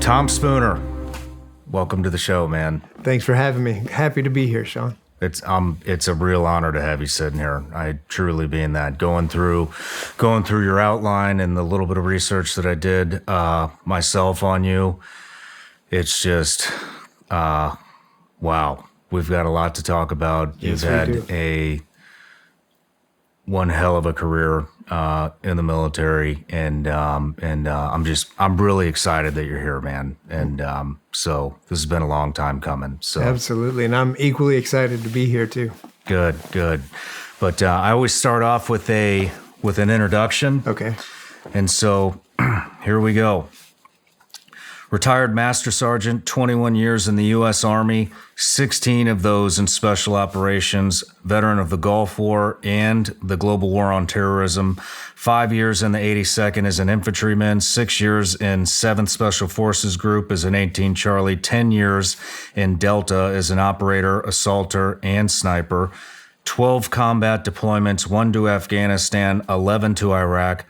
Tom Spooner, welcome to the show, man. Thanks for having me. Happy to be here, Shawn. It's a real honor to have you sitting here. I truly mean that. Going through your outline and the little bit of research that I did myself on you, it's just wow. We've got a lot to talk about. Yes, You've had one hell of a career in the military, and I'm really excited that you're here, man. And so this has been a long time coming. So absolutely, and I'm equally excited to be here too. Good. But I always start off with an introduction. Okay. And so here we go. Retired Master Sergeant, 21 years in the U.S. Army, 16 of those in Special Operations, veteran of the Gulf War and the Global War on Terrorism, 5 years in the 82nd as an infantryman, 6 years in 7th Special Forces Group as an 18 Charlie, 10 years in Delta as an operator, assaulter, and sniper, 12 combat deployments, 1 to Afghanistan, 11 to Iraq,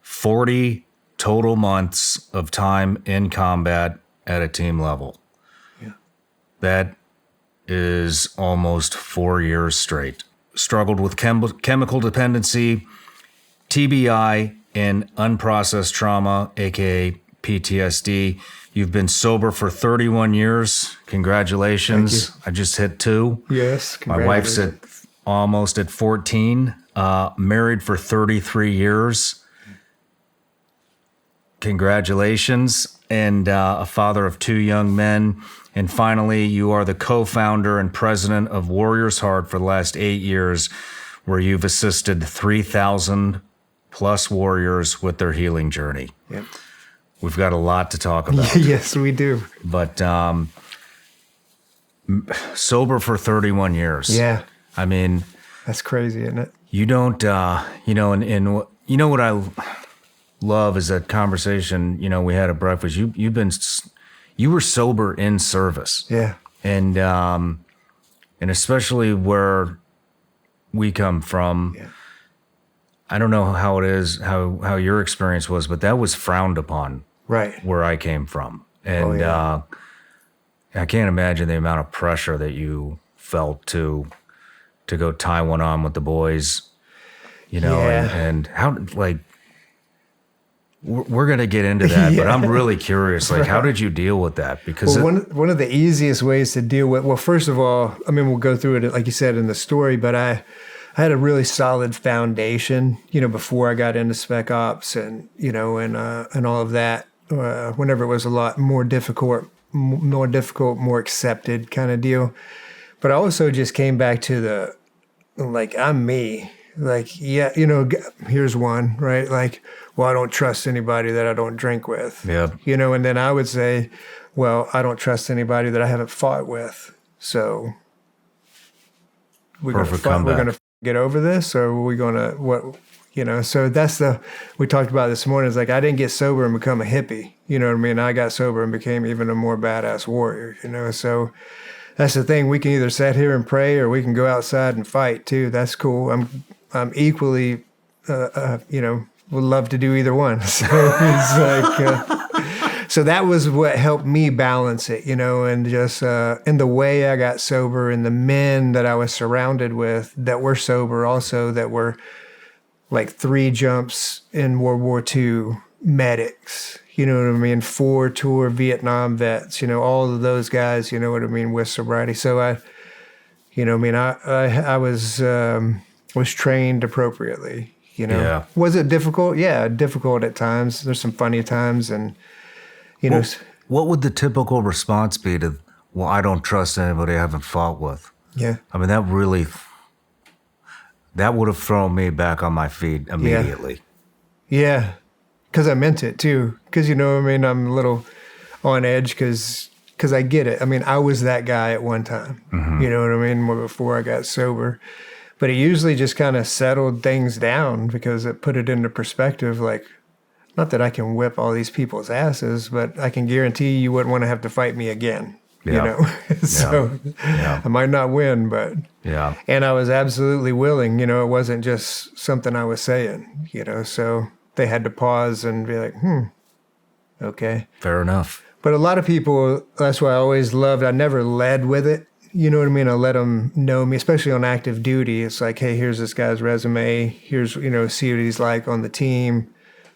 40 total months of time in combat at a team level. Yeah. That is almost 4 years straight. Struggled with chemical dependency, TBI, and unprocessed trauma, aka PTSD. You've been sober for 31 years. Congratulations. I just hit 2. Yes. My wife's almost at 14. Married for 33 years. Congratulations, and a father of 2 young men. And finally, you are the co-founder and president of Warriors Heart for the last 8 years, where you've assisted 3,000 plus warriors with their healing journey. Yep. We've got a lot to talk about. Yes, we do. But sober for 31 years. Yeah. I mean, that's crazy, isn't it? You don't, and what I love is that conversation, we had at breakfast. You were sober in service. Yeah. And especially where we come from, yeah. I don't know how it is, how your experience was, but that was frowned upon. Right. Where I came from. And I can't imagine the amount of pressure that you felt to go tie one on with the boys, and how, like, we're going to get into that, but I'm really curious. Like, how did you deal with that? Because one of the easiest ways to deal with, well, first of all, I mean, we'll go through it, like you said, in the story, but I had a really solid foundation, before I got into Spec Ops and all of that, whenever it was a lot more difficult, more accepted kind of deal. But I also just came back to I'm me. Like, yeah, here's one, right? Like, well, I don't trust anybody that I don't drink with. Yeah. And then I would say, well, I don't trust anybody that I haven't fought with. So we're going to get over this, or are we going to, so we talked about this morning. It's like, I didn't get sober and become a hippie. You know what I mean? I got sober and became even a more badass warrior, so that's the thing. We can either sit here and pray, or we can go outside and fight too. That's cool. I'm equally, would love to do either one. So it's like, so that was what helped me balance it, and just in the way I got sober, and the men that I was surrounded with that were sober also, that were like 3 jumps in World War II medics, you know what I mean? 4 tour Vietnam vets, all of those guys, you know what I mean, with sobriety. So I was trained appropriately, Yeah. Was it difficult? Yeah, difficult at times. There's some funny times, and what would the typical response be to, well, I don't trust anybody I haven't fought with? Yeah. I mean, that would have thrown me back on my feet immediately. Yeah. Because I meant it too. Because, I'm a little on edge because I get it. I mean, I was that guy at one time. Mm-hmm. You know what I mean? Before I got sober. But it usually just kind of settled things down because it put it into perspective. Like, not that I can whip all these people's asses, but I can guarantee you wouldn't want to have to fight me again. Yeah. So I might not win, but yeah. And I was absolutely willing. It wasn't just something I was saying. So they had to pause and be like, okay. Fair enough. But a lot of people, that's why I always loved, I never led with it. You know what I mean? I let them know me, especially on active duty. It's like, hey, here's this guy's resume. Here's, see what he's like on the team.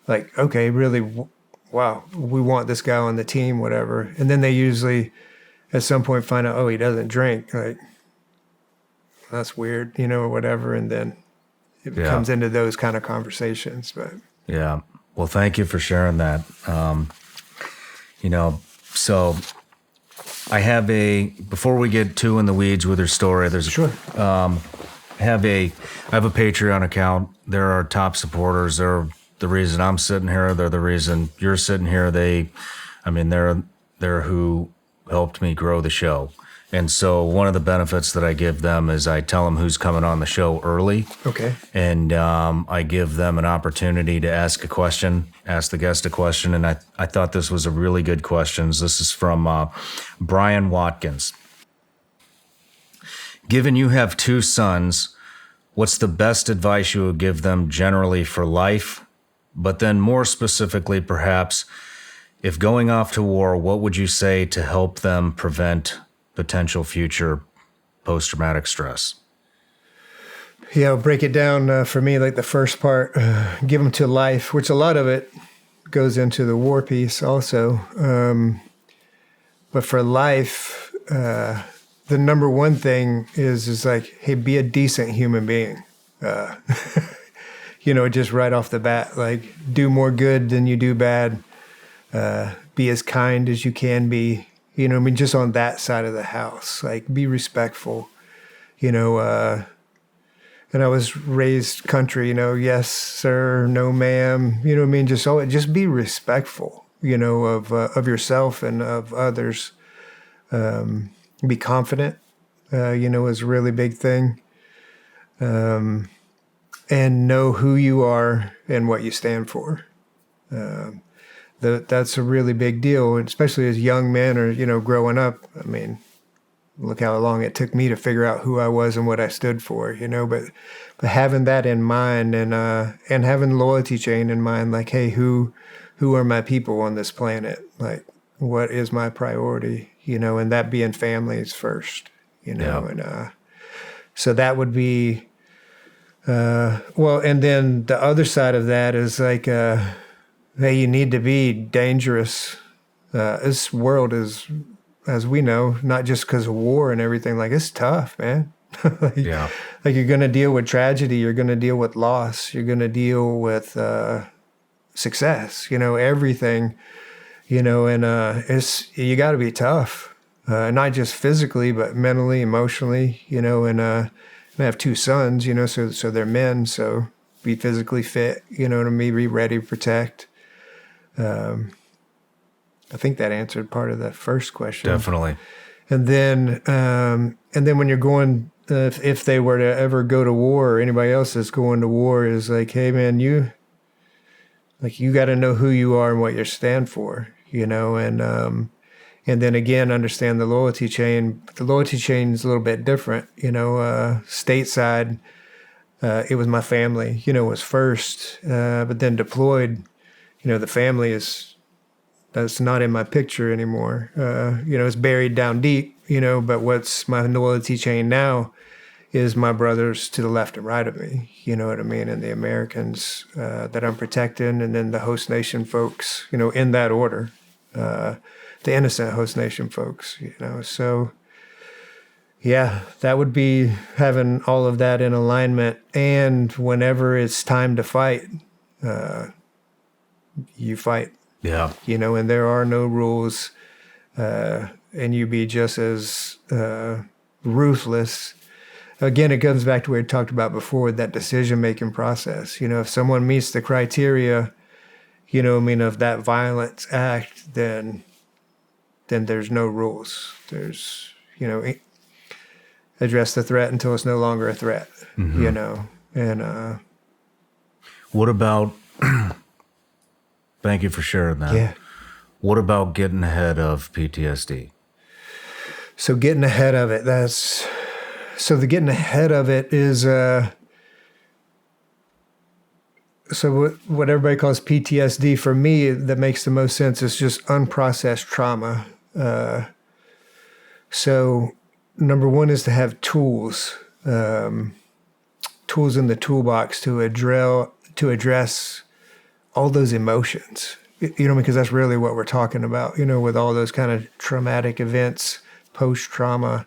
Like, okay, really, wow, we want this guy on the team, whatever. And then they usually, at some point, find out, oh, he doesn't drink. Like, that's weird, or whatever. And then it comes into those kind of conversations. But yeah. Well, thank you for sharing that. So I have before we get too in the weeds with her story, sure. I have a Patreon account. They're our top supporters. They're the reason I'm sitting here. They're the reason you're sitting here. They're who helped me grow the show. And so one of the benefits that I give them is I tell them who's coming on the show early. Okay. And I give them an opportunity to ask the guest a question. And I thought this was a really good question. This is from Brian Watkins. Given you have 2 sons, what's the best advice you would give them generally for life? But then more specifically, perhaps, if going off to war, what would you say to help them prevent potential future post-traumatic stress? Yeah, I'll break it down for me, like the first part, give them to life, which a lot of it goes into the war piece also. But for life, the number one thing is like, hey, be a decent human being. Just right off the bat, like do more good than you do bad. Be as kind as you can be. Just on that side of the house, like be respectful, and I was raised country, yes, sir, no, ma'am, just be respectful, of yourself and of others. Be confident, is a really big thing. And know who you are and what you stand for. That's a really big deal, especially as young men or, growing up. I mean, look how long it took me to figure out who I was and what I stood for, but having that in mind and having loyalty chain in mind, like, hey, who are my people on this planet? Like, what is my priority, and that being families first, and so that would be, and then the other side of that is like, hey, you need to be dangerous. This world is, as we know, not just because of war and everything, like it's tough, man. Like you're going to deal with tragedy. You're going to deal with loss. You're going to deal with success, everything, and you got to be tough, not just physically, but mentally, emotionally, and I have 2 sons, so they're men. So be physically fit, to me, be ready to protect. I think that answered part of the first question. Definitely. And then when you're going, if they were to ever go to war, or anybody else that's going to war, is like, hey man, you got to know who you are and what you stand for, and then again, understand the loyalty chain. The loyalty chain is a little bit different, stateside. It was my family, was first, but then deployed, the family that's not in my picture anymore. It's buried down deep, but what's my loyalty chain now is my brothers to the left and right of me, and the Americans that I'm protecting, and then the host nation folks, in that order, the innocent host nation folks, so yeah, that would be having all of that in alignment. And whenever it's time to fight, you fight. Yeah. And there are no rules, and you be just as ruthless. Again, it comes back to what we talked about before, that decision-making process. If someone meets the criteria, of that violence act, then there's no rules. There's, address the threat until it's no longer a threat, and what about, thank you for sharing that. Yeah. What about getting ahead of PTSD? So getting ahead of it, the getting ahead of it is, what everybody calls PTSD, for me, that makes the most sense, is just unprocessed trauma. So number one is to have tools in the toolbox to address all those emotions, because that's really what we're talking about, with all those kind of traumatic events, post-trauma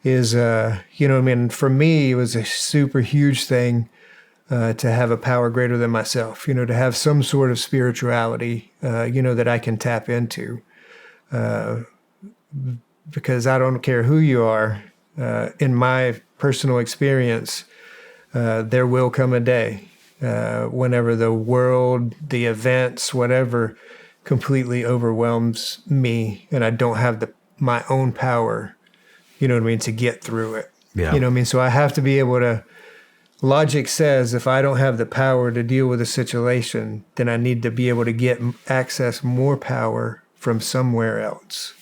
is, for me, it was a super huge thing to have a power greater than myself, to have some sort of spirituality, that I can tap into. Because I don't care who you are, in my personal experience, there will come a day whenever the world, the events, whatever, completely overwhelms me, and I don't have my own power, to get through it. Yeah. So I have to be able to. Logic says if I don't have the power to deal with a situation, then I need to be able to access more power from somewhere else.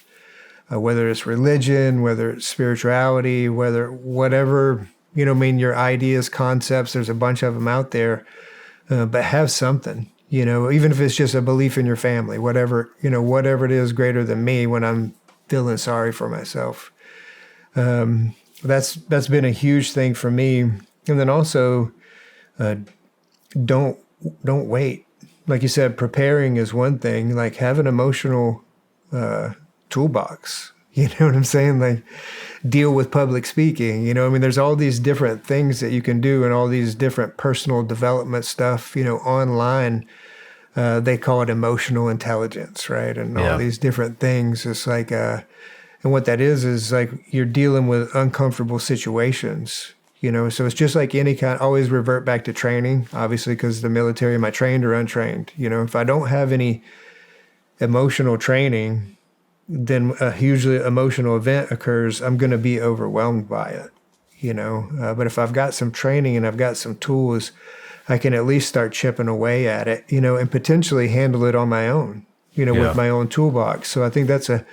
Whether it's religion, whether it's spirituality, whatever, your ideas, concepts, there's a bunch of them out there, but have something, even if it's just a belief in your family, whatever it is greater than me when I'm feeling sorry for myself. That's been a huge thing for me. And then also, don't wait. Like you said, preparing is one thing, like have an emotional, toolbox, you know what I'm saying? Like deal with public speaking, there's all these different things that you can do and all these different personal development stuff, online. They call it emotional intelligence, right? And all these different things. It's like, and what that is like you're dealing with uncomfortable situations, so it's just like any kind, always revert back to training, obviously, because the military, am I trained or untrained? If I don't have any emotional training, then a hugely emotional event occurs, I'm going to be overwhelmed by it, but if I've got some training and I've got some tools, I can at least start chipping away at it, and potentially handle it on my own, with my own toolbox. So I think that's a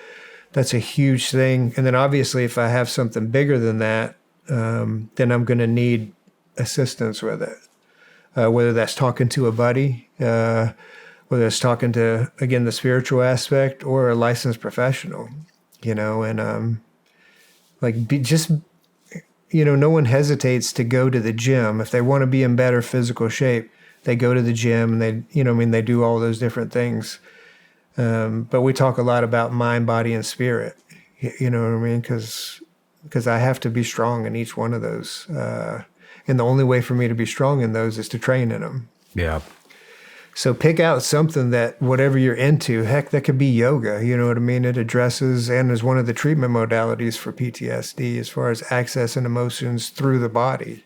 huge thing. And then obviously if I have something bigger than that, then I'm going to need assistance with it, whether that's talking to a buddy, whether it's talking to, again, the spiritual aspect, or a licensed professional, and no one hesitates to go to the gym. If they want to be in better physical shape, they go to the gym and they do all those different things. But we talk a lot about mind, body, and spirit, because I have to be strong in each one of those. And the only way for me to be strong in those is to train in them. Yeah. So pick out something that, whatever you're into, heck, that could be yoga, you know what I mean? It addresses and is one of the treatment modalities for PTSD as far as accessing emotions through the body,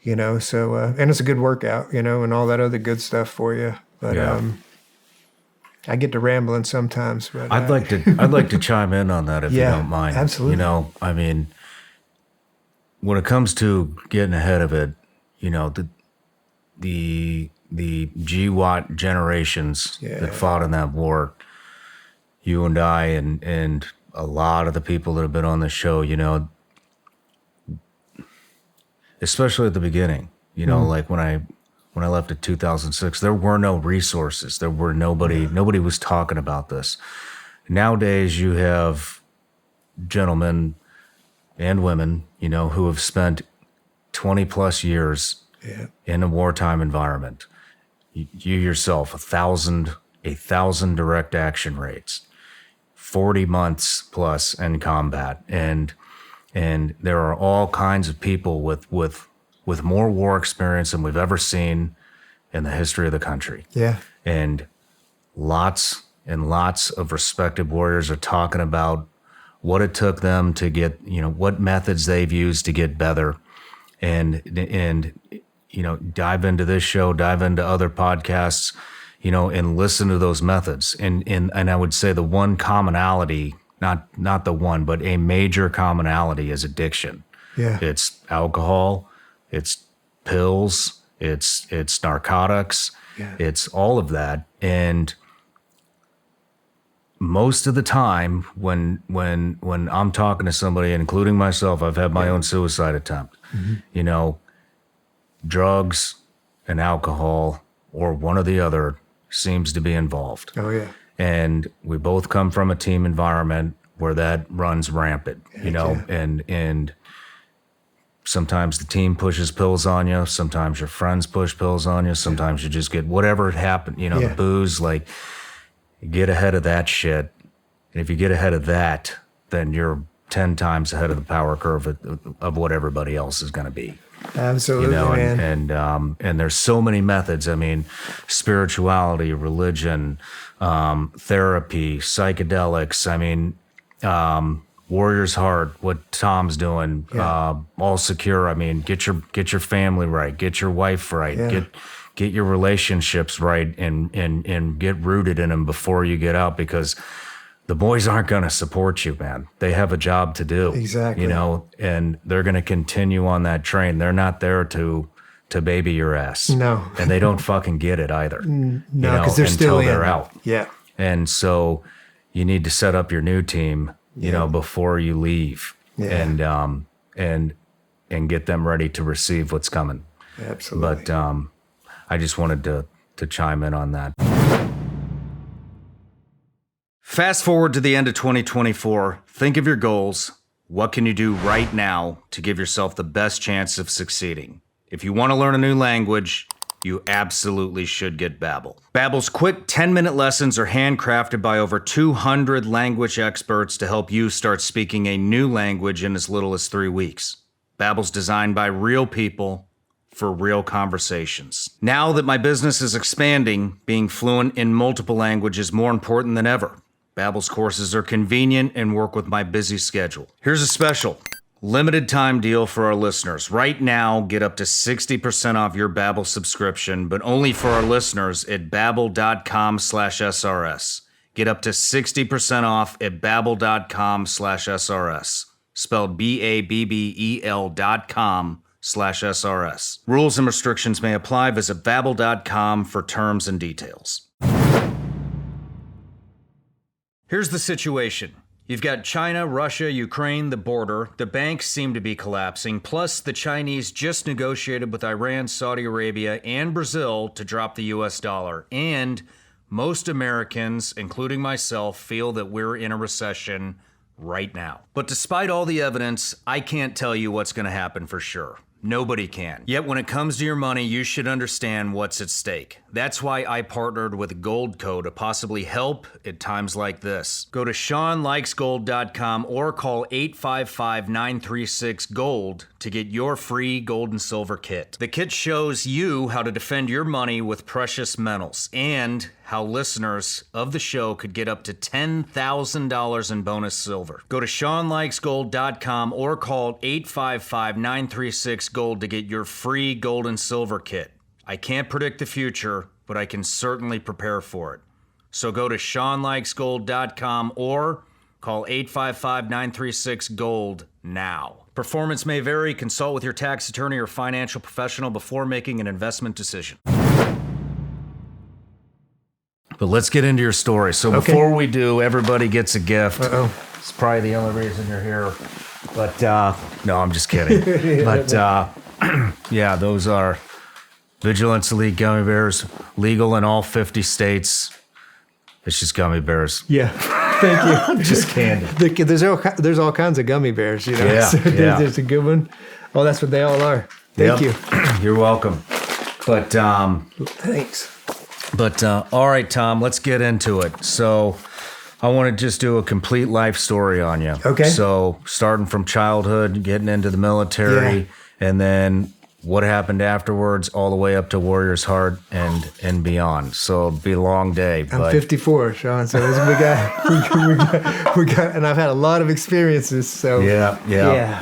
so, and it's a good workout, and all that other good stuff for you. But I get to rambling sometimes. But I'd like to chime in on that if you don't mind. Absolutely. When it comes to getting ahead of it, the GWAT generations that fought in that war, you and I and a lot of the people that have been on the show, especially at the beginning, like when I left in 2006, there were no resources. There were nobody was talking about this. Nowadays you have gentlemen and women, who have spent 20 plus years in a wartime environment. You yourself, 1,000 direct action rates, 40 months plus in combat. And there are all kinds of people with more war experience than we've ever seen in the history of the country. Yeah. And lots of respected warriors are talking about what it took them to get, what methods they've used to get better. And dive into this show, dive into other podcasts, and listen to those methods. And I would say the one commonality, not the one, but a major commonality is addiction. Yeah. It's alcohol, it's pills, it's narcotics, it's all of that. And most of the time when I'm talking to somebody, including myself, I've had my own suicide attempt, drugs and alcohol or one or the other seems to be involved. Oh, yeah. And we both come from a team environment where that runs rampant, and sometimes the team pushes pills on you. Sometimes your friends push pills on you. Sometimes you just get whatever happened, the booze, like, get ahead of that shit. And if you get ahead of that, then you're 10 times ahead of the power curve of what everybody else is going to be. Absolutely, man. And there's so many methods. I mean, spirituality, religion, therapy, psychedelics. I mean, Warrior's Heart, what Tom's doing, All Secure. I mean, get your family right, get your wife right, get your relationships right, and get rooted in them before you get out, because the boys aren't going to support you, man. They have a job to do. Exactly. And they're going to continue on that train. They're not there to baby your ass. No. And they don't fucking get it either. No, because they're still until they're out. Yeah. And so you need to set up your new team, before you leave, and get them ready to receive what's coming. Absolutely. But I just wanted to chime in on that. Fast forward to the end of 2024. Think of your goals. What can you do right now to give yourself the best chance of succeeding? If you want to learn a new language, you absolutely should get Babbel. Babbel's quick 10-minute lessons are handcrafted by over 200 language experts to help you start speaking a new language in as little as 3 weeks. Babbel's designed by real people for real conversations. Now that my business is expanding, being fluent in multiple languages is more important than ever. Babbel's courses are convenient and work with my busy schedule. Here's a special limited time deal for our listeners. Right now, get up to 60% off your Babbel subscription, but only for our listeners at babbel.com/SRS. Get up to 60% off at babbel.com/SRS. Spelled BABBEL.com/SRS. Rules and restrictions may apply. Visit babbel.com for terms and details. Here's the situation. You've got China, Russia, Ukraine, the border. The banks seem to be collapsing. Plus, the Chinese just negotiated with Iran, Saudi Arabia, and Brazil to drop the US dollar. And most Americans, including myself, feel that we're in a recession right now. But despite all the evidence, I can't tell you what's going to happen for sure. Nobody can. Yet when it comes to your money, you should understand what's at stake. That's why I partnered with Goldco to possibly help at times like this. Go to ShawnLikesGold.com or call 855-936-GOLD to get your free gold and silver kit. The kit shows you how to defend your money with precious metals and how listeners of the show could get up to $10,000 in bonus silver. Go to ShawnLikesGold.com or call 855-936-GOLD to get your free gold and silver kit. I can't predict the future, but I can certainly prepare for it. So go to ShawnLikesGold.com or call 855-936-GOLD now. Performance may vary. Consult with your tax attorney or financial professional before making an investment decision. But let's get into your story. So before we do, everybody gets a gift. It's probably the only reason you're here. But, no, I'm just kidding. But, yeah, those are Vigilance Elite gummy bears, legal in all 50 states. It's just gummy bears. Yeah, thank you. Just candy. There's all kinds of gummy bears, you know. Yeah, so there's a good one. Oh, that's what they all are. Thank you. You're welcome. But thanks. But all right, Tom, let's get into it. So I want to just do a complete life story on you. Okay. So starting from childhood, getting into the military, and then what happened afterwards, all the way up to Warrior's Heart and beyond. So it'll be a long day. I'm 54, Shawn. So we got, and I've had a lot of experiences. So yeah.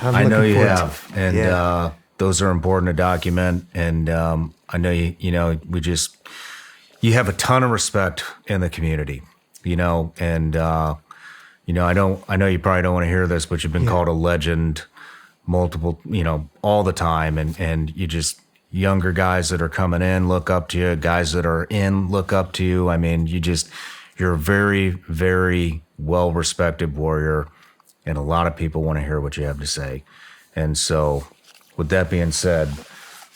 I know you have, and those are important to document. And I know you have a ton of respect in the community, and I know you probably don't want to hear this, but you've been called a legend multiple, all the time. And you just, younger guys that are coming in look up to you, guys that are in look up to you. I mean, you're a very, very well-respected warrior, and a lot of people want to hear what you have to say. And so with that being said,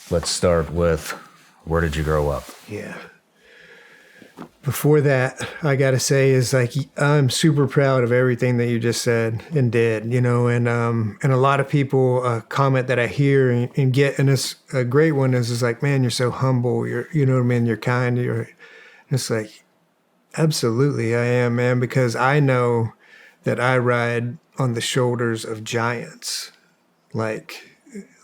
let's start with Where did you grow up? Yeah. Before that, I got to say is like, I'm super proud of everything that you just said and did, and a lot of people comment that I hear and get, and it's a great one is like, man, you're so humble. You know what I mean? You're kind. It's like, absolutely I am, man, because I know that I ride on the shoulders of giants. Like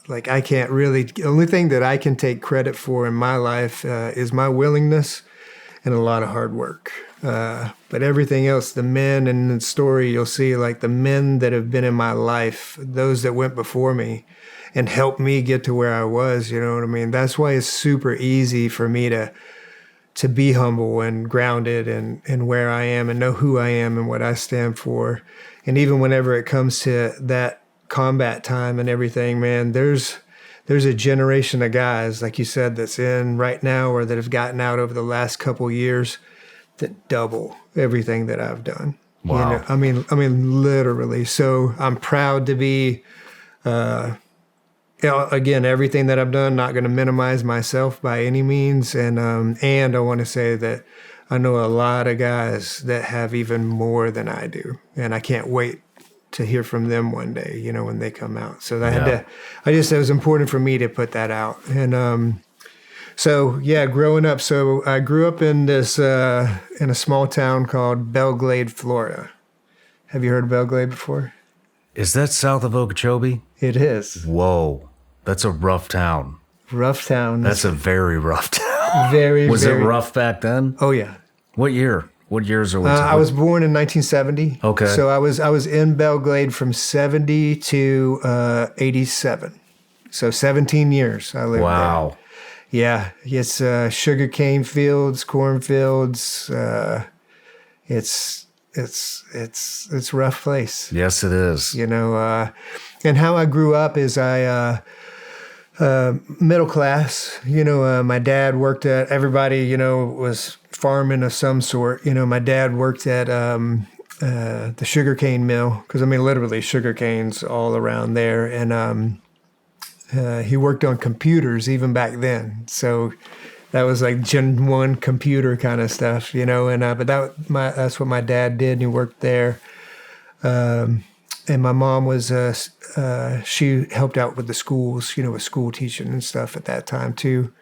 I can't really, the only thing that I can take credit for in my life is my willingness and a lot of hard work. But everything else, the men in the story, you'll see like the men that have been in my life, those that went before me and helped me get to where I was, you know what I mean? That's why it's super easy for me to be humble and grounded and where I am and know who I am and what I stand for. And even whenever it comes to that combat time and everything, man, there's a generation of guys, like you said, that's in right now or that have gotten out over the last couple of years that double everything that I've done. Wow. You know, I mean, literally. So I'm proud to be, again, everything that I've done, not going to minimize myself by any means. And I want to say that I know a lot of guys that have even more than I do. And I can't wait to hear from them one day, when they come out. So it was important for me to put that out. And growing up, so I grew up in this, in a small town called Belglade, Florida. Have you heard of Belglade before? Is that south of Okeechobee? It is. Whoa, that's a rough town. Rough town. That's a very rough town. Was it rough back then? Oh, yeah. What year? What years are we talking? I was born in 1970. Okay. So I was in Belglade from 70 to 87. So 17 years I lived there. Wow. Yeah. It's sugarcane fields, cornfields. It's a rough place. Yes, it is. And how I grew up is middle class. My dad worked at, everybody, was farming of some sort. My dad worked at the sugarcane mill, because literally sugarcane's all around there, and he worked on computers even back then. So that was like Gen 1 computer kind of stuff, but that's what my dad did, and he worked there. And my mom was, she helped out with the schools, with school teaching and stuff at that time too.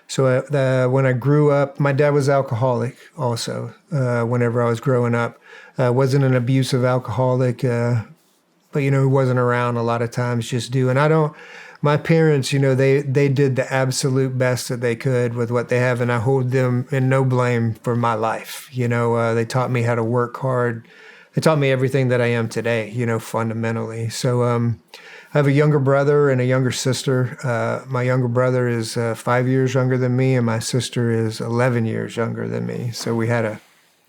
So when I grew up, my dad was alcoholic also whenever I was growing up. Wasn't an abusive alcoholic, but, he wasn't around a lot of times just do. And my parents, they did the absolute best that they could with what they have, and I hold them in no blame for my life. They taught me how to work hard. They taught me everything that I am today, fundamentally. So I have a younger brother and a younger sister. My younger brother is 5 years younger than me, and my sister is 11 years younger than me. So we had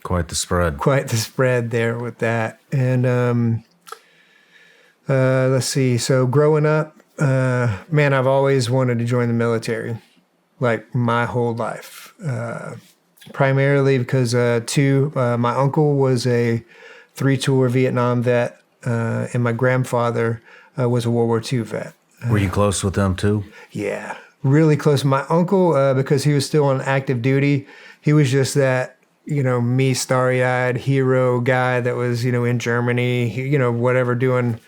quite the spread. Quite the spread there with that. And let's see. So growing up, man, I've always wanted to join the military, like my whole life. Primarily because my uncle was a 3-tour Vietnam vet, and my grandfather was a World War II vet. Were you close with them too? Yeah, really close. My uncle, because he was still on active duty, he was just that, me starry-eyed hero guy that was, in Germany, whatever, doing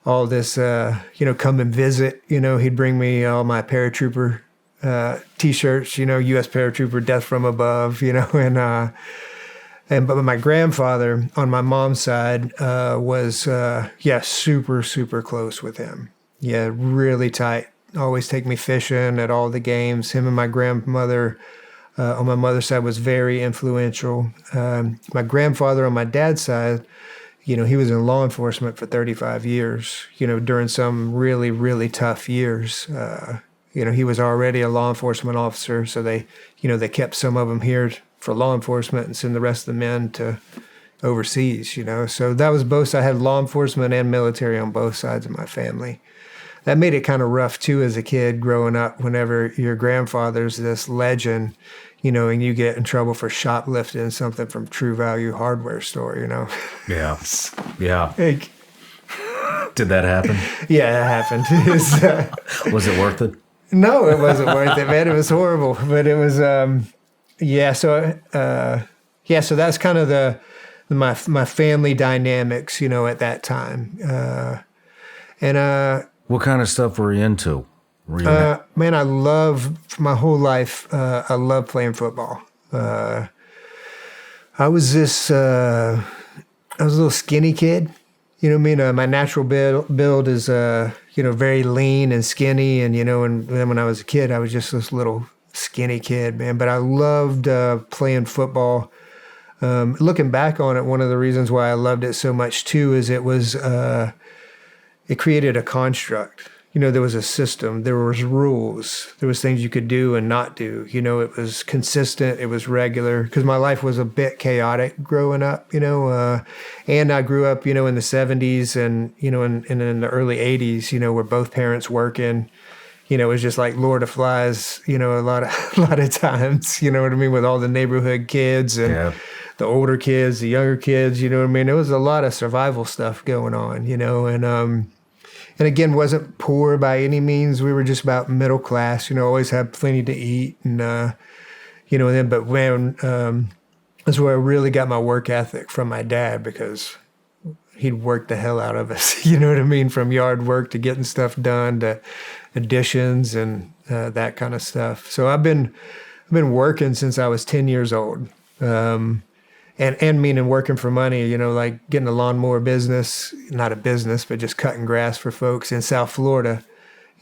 all this, come and visit. He'd bring me all my paratrooper T-shirts, U.S. paratrooper, death from above, but my grandfather on my mom's side was, super, super close with him. Yeah, really tight. Always take me fishing at all the games. Him and my grandmother on my mother's side was very influential. My grandfather on my dad's side, he was in law enforcement for 35 years, during some really, really tough years. He was already a law enforcement officer, so they kept some of them here for law enforcement and send the rest of the men to overseas, So that was both. I had law enforcement and military on both sides of my family. That made it kind of rough, too, as a kid growing up, whenever your grandfather's this legend, and you get in trouble for shoplifting something from True Value hardware store, Yeah. Yeah. Like, did that happen? Yeah, it happened. Was it worth it? No, it wasn't worth it, man. It was horrible, but it was, yeah. So, so that's kind of my family dynamics, at that time. What kind of stuff were you into? Man, I love my whole life. I love playing football. I was a little skinny kid. You know what I mean? My natural build is, very lean and skinny. And, and then when I was a kid, I was just this little skinny kid, man. But I loved playing football. Looking back on it, one of the reasons why I loved it so much, too, is it created a construct. There was a system, there was rules, there was things you could do and not do. It was consistent, it was regular, because my life was a bit chaotic growing up, and I grew up, in the 70s and, and in the early 80s, where both parents working. It was just like Lord of Flies, a lot of times, you know what I mean, with all the neighborhood kids and the older kids, the younger kids, you know what I mean? There was a lot of survival stuff going on, and again, wasn't poor by any means. We were just about middle class, always had plenty to eat. And, but when, that's where I really got my work ethic from my dad, because he'd work the hell out of us, you know what I mean? From yard work to getting stuff done to additions and that kind of stuff. So I've been working since I was 10 years old. And meaning working for money, like getting a lawnmower business, not a business, but just cutting grass for folks in South Florida.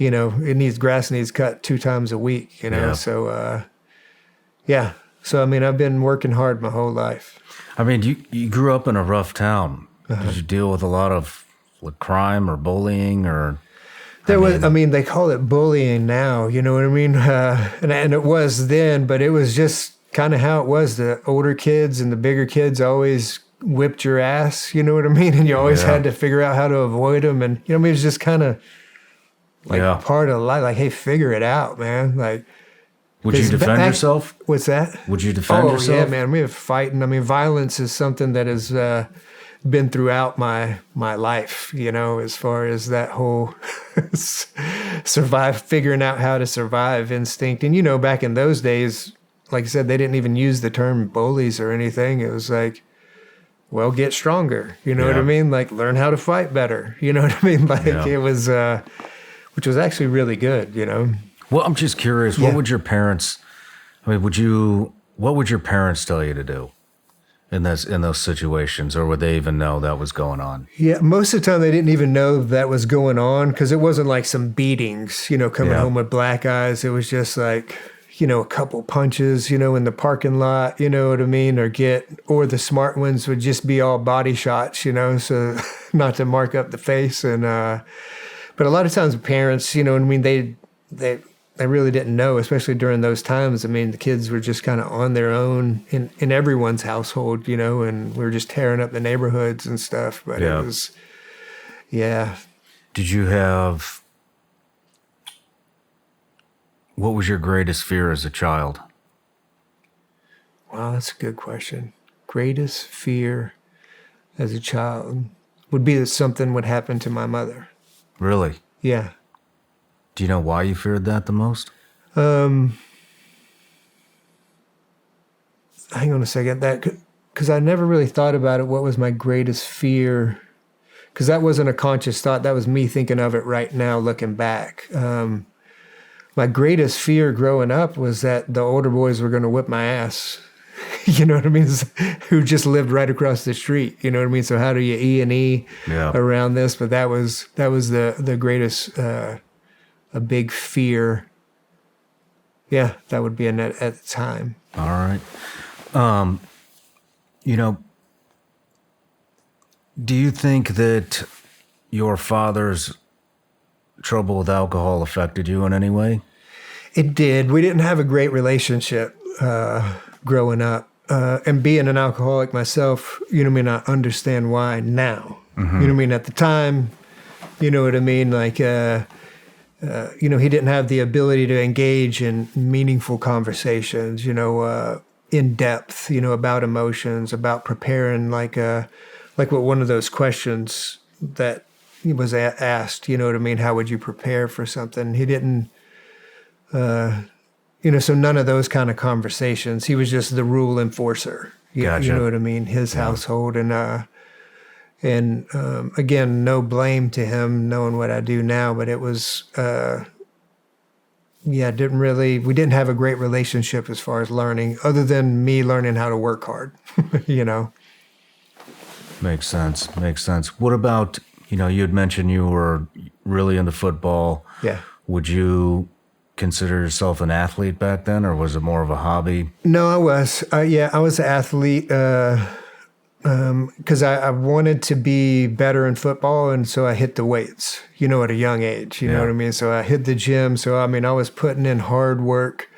Grass needs cut 2 times a week, So, So, I've been working hard my whole life. You grew up in a rough town. Did you deal with a lot of crime or bullying or? They call it bullying now, you know what I mean? And it was then, but it was just kind of how it was. The older kids and the bigger kids always whipped your ass, you know what I mean? And you always had to figure out how to avoid them. And, it's just kind of part of life. Like, hey, figure it out, man. Like, would you defend yourself? What's that? Would you defend yourself? Oh, yeah, man. We have fighting. Violence is something that has been throughout my life, as far as that whole figuring out how to survive instinct. And, back in those days, like I said, they didn't even use the term bullies or anything. It was like, well, get stronger. You know what I mean? Like, learn how to fight better. You know what I mean? Like, it was, which was actually really good, Well, I'm just curious, what would your parents, what would your parents tell you to do in those situations? Or would they even know that was going on? Yeah, most of the time they didn't even know that was going on, because it wasn't like some beatings, coming home with black eyes. It was just like, a couple punches, in the parking lot, you know what I mean? Or the smart ones would just be all body shots, so not to mark up the face. And, but a lot of times parents, they really didn't know, especially during those times. The kids were just kind of on their own in everyone's household, and we were just tearing up the neighborhoods and stuff. But it was, Did you have... What was your greatest fear as a child? Wow, that's a good question. Greatest fear as a child would be that something would happen to my mother. Really? Yeah. Do you know why you feared that the most? Hang on a second. Because I never really thought about it. What was my greatest fear? Because that wasn't a conscious thought. That was me thinking of it right now, looking back. My greatest fear growing up was that the older boys were going to whip my ass. You know what I mean? Who just lived right across the street. You know what I mean? So how do you E&E around this? But that was the greatest, a big fear. Yeah, that would be at the time. All right. Do you think that your father's trouble with alcohol affected you in any way? It did. We didn't have a great relationship growing up. And being an alcoholic myself, I understand why now. Mm-hmm. At the time, you know what I mean? Like, he didn't have the ability to engage in meaningful conversations, in depth, about emotions, about preparing, like what one of those questions that was asked, you know what I mean? How would you prepare for something? He didn't So none of those kind of conversations. He was just the rule enforcer. Gotcha. You know what I mean? His household. And again, no blame to him knowing what I do now, but it was, we didn't have a great relationship as far as learning, other than me learning how to work hard, Makes sense. What about, you had mentioned you were really into football. Yeah. Would you consider yourself an athlete back then, or was it more of a hobby? No, I was. I was an athlete because I wanted to be better in football, and so I hit the weights, at a young age. You know what I mean? So I hit the gym. So, I was putting in hard work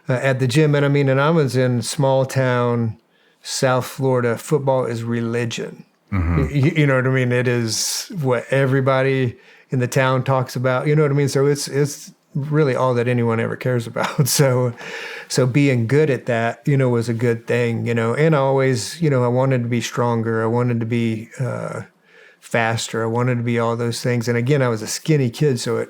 at the gym. And, and I was in small town, South Florida. Football is religion. Mm-hmm. You know what I mean? It is what everybody in the town talks about. You know what I mean? So it's really all that anyone ever cares about. So being good at that, was a good thing, and I always, I wanted to be stronger. I wanted to be faster. I wanted to be all those things. And again, I was a skinny kid, so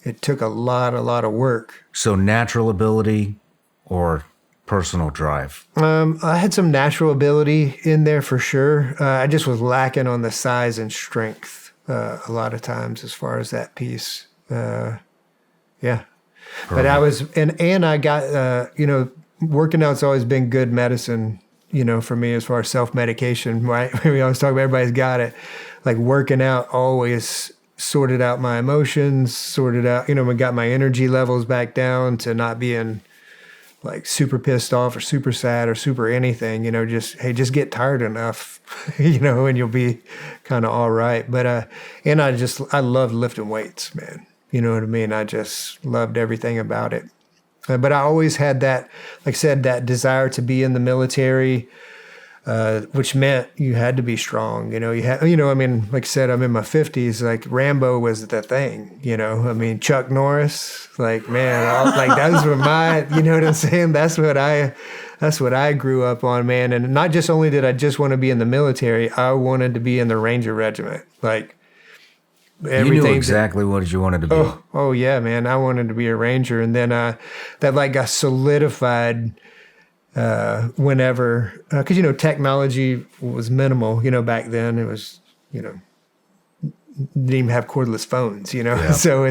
it took a lot of work. So natural ability or personal drive? I had some natural ability in there for sure. I just was lacking on the size and strength a lot of times as far as that piece. Yeah. Perfect. But I was, and I got, working out's always been good medicine, for me as far as self-medication, right? We always talk about everybody's got it. Like working out always sorted out my emotions, sorted out, we got my energy levels back down to not being like super pissed off or super sad or super anything, just get tired enough, and you'll be kind of all right. But, and I loved lifting weights, man. You know what I mean? I just loved everything about it. But I always had that, like I said, that desire to be in the military, which meant you had to be strong. You had, like I said, I'm in my 50s. Like Rambo was the thing, Chuck Norris, like, man, those were my, you know what I'm saying? That's what I grew up on, man. And not just only did I just want to be in the military, I wanted to be in the Ranger Regiment. Like, you knew exactly what you wanted to be. Oh yeah, man. I wanted to be a Ranger. And then that like got solidified whenever, because, technology was minimal, back then. It was, didn't even have cordless phones, Yeah. So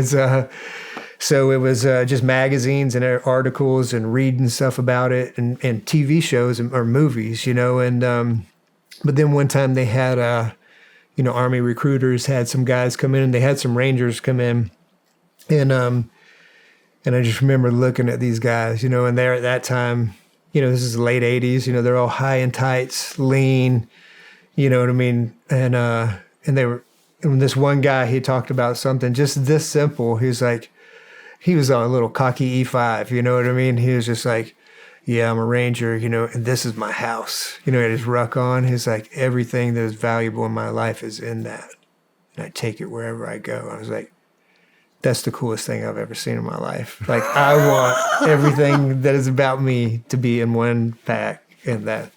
it was just magazines and articles and reading stuff about it and TV shows or movies, and but then one time they had Army recruiters had some guys come in and they had some Rangers come in. And I just remember looking at these guys, and they're at that time, this is the late 80s, they're all high in tights, lean, you know what I mean? And this one guy, he talked about something just this simple. He was on a little cocky E5, you know what I mean? He was just like, yeah, I'm a Ranger, and this is my house. He had his ruck on. He's like, everything that is valuable in my life is in that. And I take it wherever I go. I was like, that's the coolest thing I've ever seen in my life. Like, I want everything that is about me to be in one pack. And that,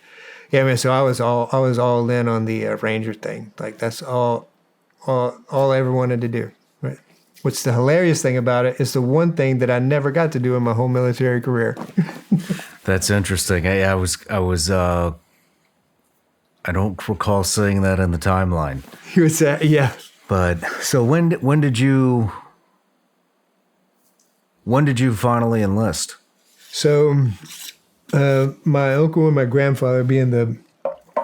so I was all in on the Ranger thing. Like, that's all I ever wanted to do. Right. What's the hilarious thing about it is the one thing that I never got to do in my whole military career. That's interesting. I don't recall seeing that in the timeline. You would say, yeah. But so when did you finally enlist? So, my uncle and my grandfather, being the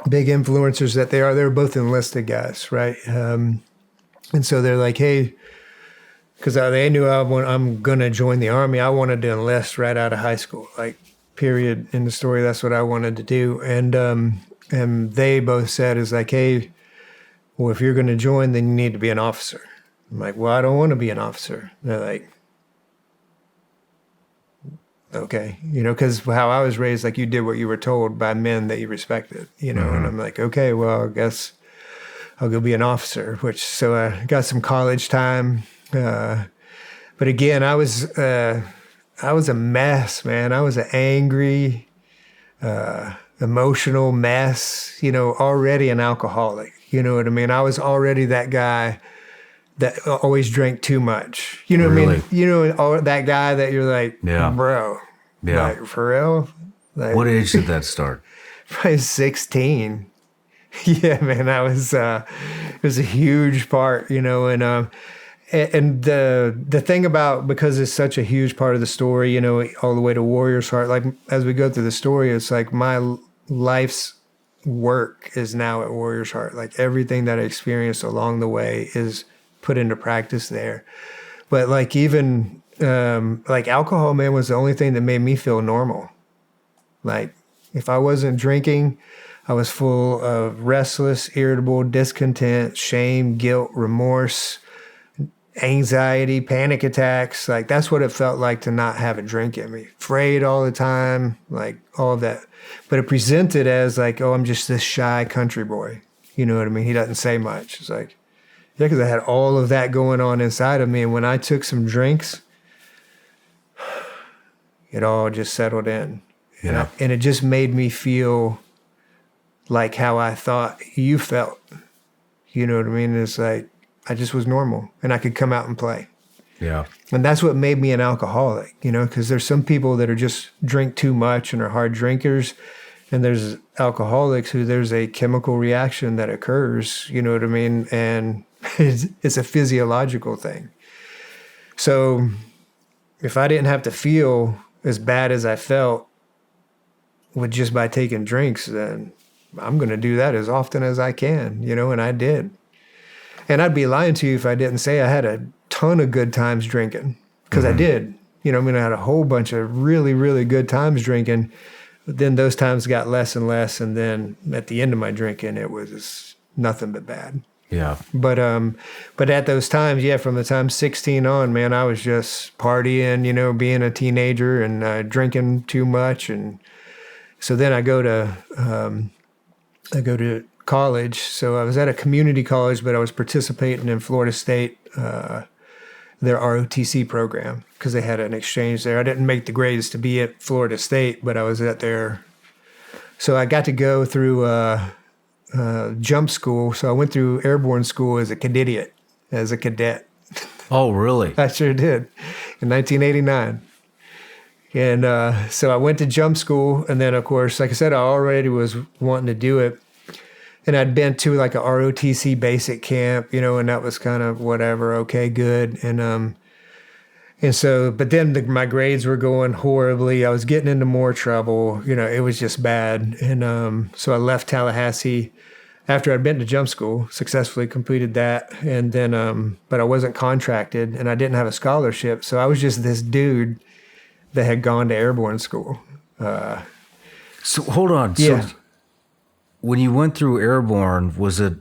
big influencers that they were both enlisted guys, right? And so they're like, hey. Because they knew I'm going to join the Army. I wanted to enlist right out of high school, like, period, in the story. That's what I wanted to do. And they both said, is like, hey, well, if you're going to join, then you need to be an officer. I'm like, well, I don't want to be an officer. They're like, okay. Because how I was raised, like, you did what you were told by men that you respected, Mm-hmm. And I'm like, okay, well, I guess I'll go be an officer, so I got some college time. But again, I was a mess, man. I was an angry, emotional mess, already an alcoholic. You know what I mean? I was already that guy that always drank too much. You know what I mean? You know, that guy that you're like, bro, like, for real? Like, what age did that start? Probably 16. Yeah, man, that was it was a huge part, you know, and the thing about, because it's such a huge part of the story, you know, all the way to Warrior's Heart, like as we go through the story, it's like my life's work is now at Warrior's Heart. Like everything that I experienced along the way is put into practice there. But like even like alcohol, man, was the only thing that made me feel normal. Like if I wasn't drinking, I was full of restless, irritable, discontent, shame, guilt, remorse, anxiety, panic attacks. Like that's what it felt like to not have a drink in me. Afraid all the time, like all of that. But it presented as like, oh, I'm just this shy country boy. You know what I mean? He doesn't say much. It's like, yeah, because I had all of that going on inside of me. And when I took some drinks, it all just settled in. Yeah. And it just made me feel like how I thought you felt. You know what I mean? It's like I just was normal and I could come out and play. Yeah. And that's what made me an alcoholic, you know, because there's some people that are just drink too much and are hard drinkers. And there's alcoholics who there's a chemical reaction that occurs, you know what I mean? And it's a physiological thing. So if I didn't have to feel as bad as I felt with just by taking drinks, then I'm going to do that as often as I can, you know, and I did. And I'd be lying to you if I didn't say I had a ton of good times drinking, because I did. You know, I mean, I had a whole bunch of really, really good times drinking, but then those times got less and less. And then at the end of my drinking, it was nothing but bad. Yeah. But at those times, yeah, from the time 16 on, man, I was just partying, you know, being a teenager and drinking too much. And so then I go to college. So I was at a community college, but I was participating in Florida State, their ROTC program, because they had an exchange there. I didn't make the grades to be at Florida State, but I was at their. So I got to go through jump school. So I went through Airborne school as a cadet. Oh, really? I sure did, in 1989. And so I went to jump school, and then, of course, like I said, I already was wanting to do it. And I'd been to like a ROTC basic camp, you know, and that was kind of whatever, okay, good. And so, but then my grades were going horribly. I was getting into more trouble. You know, it was just bad. And so I left Tallahassee after I'd been to jump school, successfully completed that. And then, but I wasn't contracted and I didn't have a scholarship. So I was just this dude that had gone to Airborne school. So hold on. Yeah. So when you went through Airborne, was it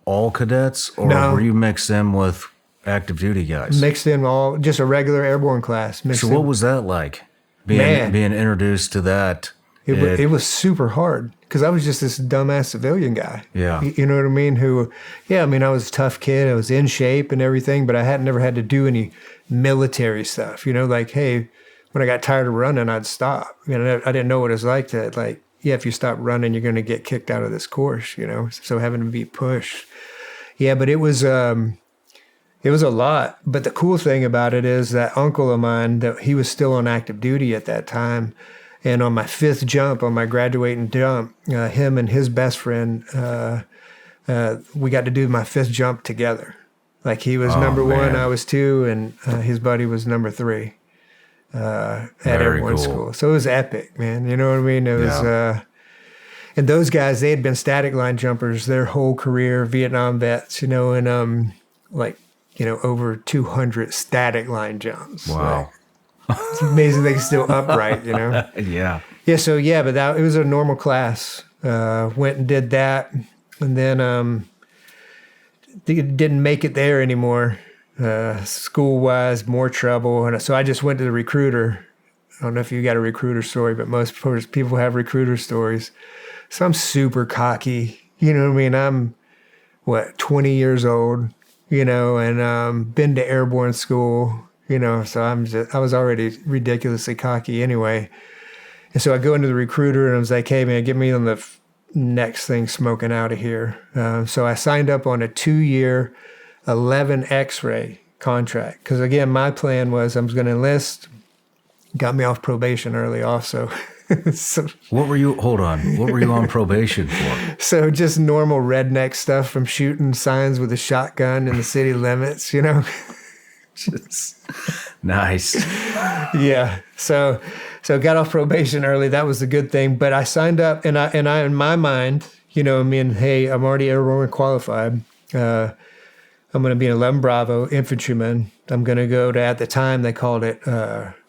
all cadets or were you mixed in with active duty guys? Mixed in all, just a regular Airborne class. So what was that like? Being introduced to that? It was super hard because I was just this dumbass civilian guy. Yeah. You know what I mean? I was a tough kid. I was in shape and everything, but I had never had to do any military stuff. You know, like, hey, when I got tired of running, I'd stop. You know, I didn't know what it was like to, like, yeah, if you stop running, you're going to get kicked out of this course, you know, so having to be pushed. Yeah, but it was a lot. But the cool thing about it is that uncle of mine, that he was still on active duty at that time. And on my fifth jump, on my graduating jump, him and his best friend, we got to do my fifth jump together. Like he was number one, I was two, and his buddy was number three. At Airborne school. So it was epic, man. You know what I mean? It was, and those guys, they had been static line jumpers their whole career, Vietnam vets, you know, and like, you know, over 200 static line jumps. Wow. Like, it's amazing they can still upright, you know? Yeah. Yeah. So yeah, but it was a normal class. Went and did that. And then, didn't make it there anymore. School-wise, more trouble. And so I just went to the recruiter. I don't know if you got a recruiter story, but most people have recruiter stories. So I'm super cocky. You know what I mean? I'm, 20 years old, you know, and been to Airborne school, you know, so I was already ridiculously cocky anyway. And so I go into the recruiter and I was like, hey, man, get me on the next thing smoking out of here. So I signed up on a 2-year 11 X-ray contract. Because again, my plan was I was going to enlist. Got me off probation early also. So, what were you on probation for? So just normal redneck stuff from shooting signs with a shotgun in the city limits, Just nice. Yeah. So got off probation early. That was a good thing. But I signed up and I in my mind, hey, I'm already Airborne qualified. I'm going to be an 11 Bravo infantryman. I'm going to go to, at the time they called it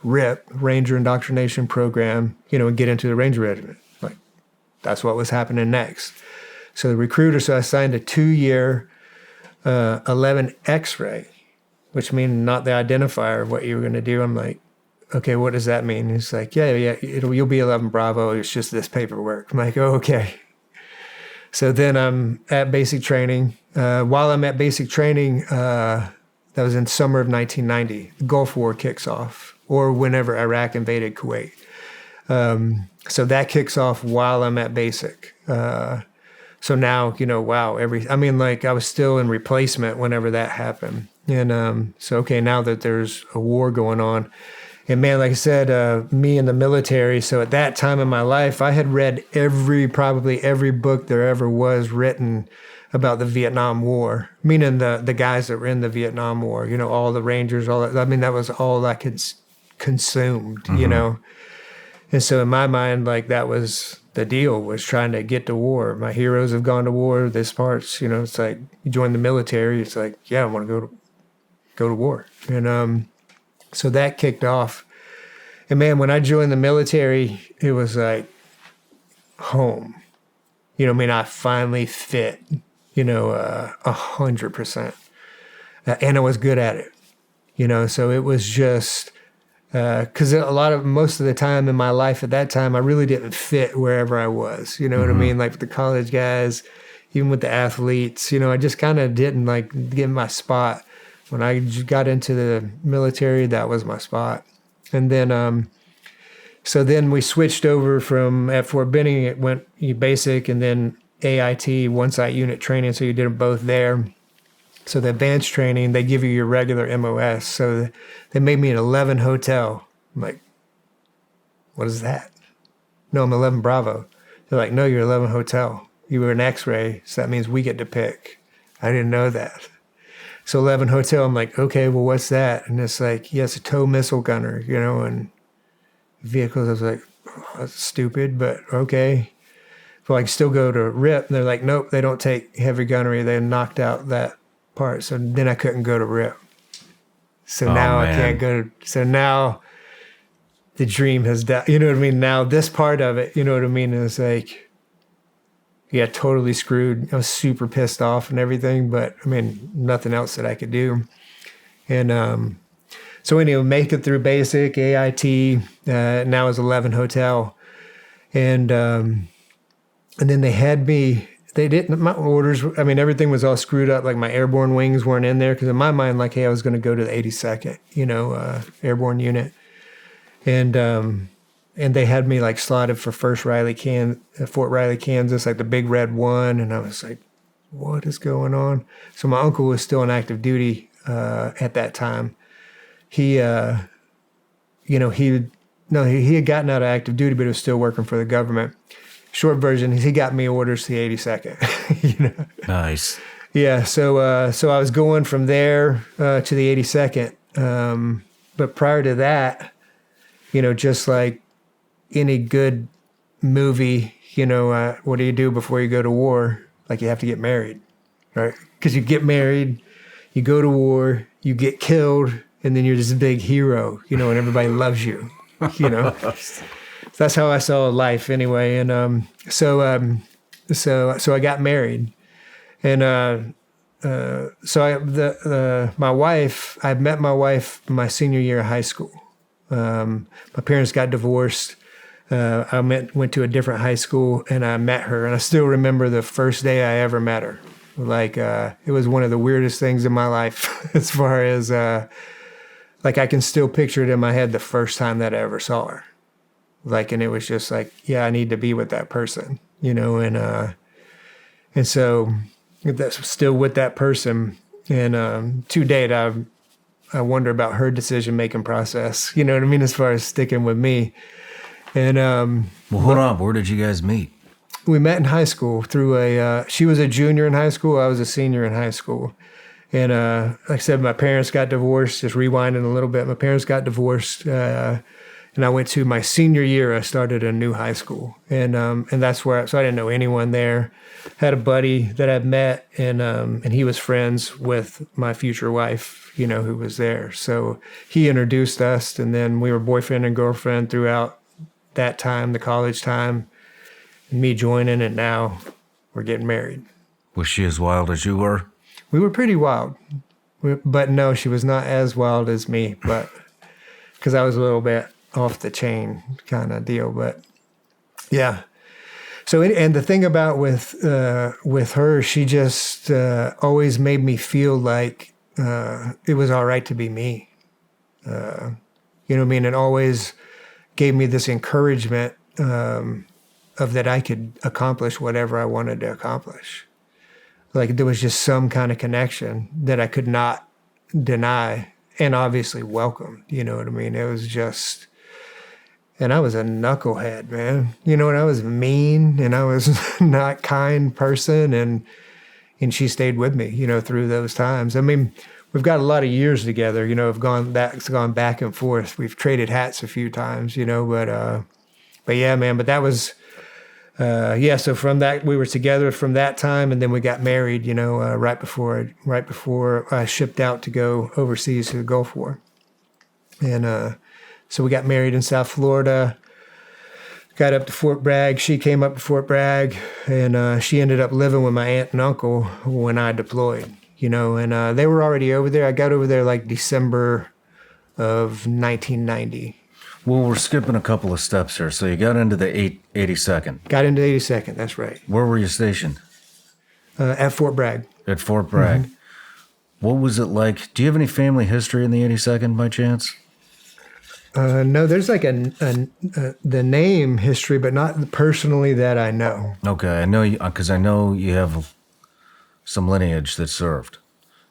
RIP, Ranger Indoctrination Program, and get into the Ranger Regiment. Like, that's what was happening next. So the recruiter, I signed a 2-year 11 X-ray, which means not the identifier of what you were going to do. I'm like, okay, what does that mean? He's like, yeah, you'll be 11 Bravo. It's just this paperwork. I'm like, oh, okay. So then I'm at basic training. While I'm at basic training, that was in summer of 1990. The Gulf War kicks off, or whenever Iraq invaded Kuwait. So that kicks off while I'm at basic. So now, wow, I was still in replacement whenever that happened. And okay, now that there's a war going on, and man, like I said, me in the military, so at that time in my life, I had read probably every book there ever was written about the Vietnam War, meaning the guys that were in the Vietnam War, all the Rangers, all that. That was all I could consumed, And so in my mind, like that was the deal, was trying to get to war. My heroes have gone to war, this part's, it's like you join the military, it's like, yeah, I want to go to war. And so that kicked off. And man, when I joined the military, it was like home. I finally fit, 100%. And I was good at it, so it was just, because most of the time in my life at that time, I really didn't fit wherever I was, what I mean? Like with the college guys, even with the athletes, I just kind of didn't like get my spot. When I got into the military, that was my spot. And then, so then we switched over from, at Fort Benning, it went basic and then AIT, one-site unit training. So you did them both there. So the advanced training, they give you your regular MOS. So they made me an 11 hotel. I'm like, what is that? No, I'm 11 Bravo. They're like, no, you're 11 hotel. You were an X-ray, so that means we get to pick. I didn't know that. So 11 hotel, I'm like, okay, well, what's that? And it's like, yes, a tow missile gunner, and vehicles. I was like, oh, that's stupid, but okay. So I can still go to RIP. And they're like, nope, they don't take heavy gunnery. They knocked out that part. So then I couldn't go to RIP. So now I can't go. So now the dream has died. You know what I mean? Now this part of it, is like, yeah, totally screwed. I was super pissed off and everything, but nothing else that I could do. And so anyway, make it through basic, AIT, now is 11 hotel. And then they had me, my orders, everything was all screwed up. Like my airborne wings weren't in there because in my mind, like, hey, I was going to go to the 82nd, airborne unit. And they had me like slotted for Fort Riley, Kansas, like the big red one. And I was like, what is going on? So my uncle was still on active duty at that time. He had gotten out of active duty, but he was still working for the government. Short version is he got me orders to the 82nd. Nice. Yeah. So I was going from there to the 82nd. But prior to that, just like any good movie, what do you do before you go to war? Like you have to get married, right? Because you get married, you go to war, you get killed, and then you're this big hero, and everybody loves you, So that's how I saw life anyway. And so I got married, and my wife, I met my wife my senior year of high school. My parents got divorced. I went to a different high school, and I met her. And I still remember the first day I ever met her. Like, it was one of the weirdest things in my life as far as, like, I can still picture it in my head the first time that I ever saw her. Like, and it was just like, yeah, I need to be with that person, and so that's still with that person. And to date, I wonder about her decision-making process, you know what I mean, as far as sticking with me. And well, hold on. Where did you guys meet? We met in high school through she was a junior in high school. I was a senior in high school. And like I said, my parents got divorced. Just rewinding a little bit, my parents got divorced. And I went to my senior year. I started a new high school, and that's where. So I didn't know anyone there. Had a buddy that I'd met, and he was friends with my future wife, you know, who was there. So he introduced us, and then we were boyfriend and girlfriend throughout that time, the college time, and me joining, and now we're getting married. Was she as wild as you were? We were pretty wild, but no, she was not as wild as me, but because I was a little bit off the chain kind of deal. But yeah. So, and the thing about with her, she just always made me feel like it was all right to be me. You know what I mean? And always gave me this encouragement of that I could accomplish whatever I wanted to accomplish. Like there was just some kind of connection that I could not deny and obviously welcome. You know what I mean? It was just... And I was a knucklehead, man. You know, and I was mean, and I was not kind person, and she stayed with me, you know, through those times. I mean, we've got a lot of years together, you know, it's gone back and forth. We've traded hats a few times, you know, but yeah, man. But that was, so from that, we were together from that time, and then we got married, you know, right before I shipped out to go overseas to the Gulf War, and. So we got married in South Florida, got up to Fort Bragg. She came up to Fort Bragg, and she ended up living with my aunt and uncle when I deployed, you know, and they were already over there. I got over there like December of 1990. Well, we're skipping a couple of steps here. So you got into the 82nd. Got into 82nd, that's right. Where were you stationed? At Fort Bragg. At Fort Bragg. Mm-hmm. What was it like? Do you have any family history in the 82nd by chance? No, there's like the name history, but not personally that I know. Okay, I know you because I know you have some lineage that served.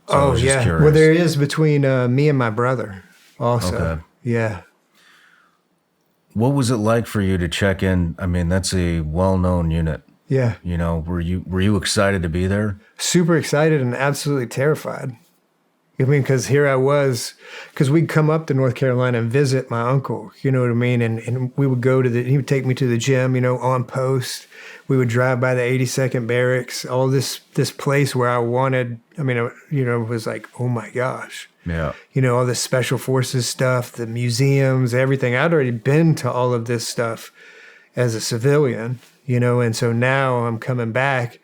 So oh yeah, well there is between me and my brother also. Okay. Yeah. What was it like for you to check in? I mean, that's a well-known unit. Yeah. You know, were you excited to be there? Super excited and absolutely terrified. I mean, because here I was, because we'd come up to North Carolina and visit my uncle, you know what I mean? And we would go he would take me to the gym, you know, on post. We would drive by the 82nd Barracks, all this place where I wanted, I mean, you know, it was like, oh my gosh. Yeah. You know, all the special forces stuff, the museums, everything. I'd already been to all of this stuff as a civilian, you know, and so now I'm coming back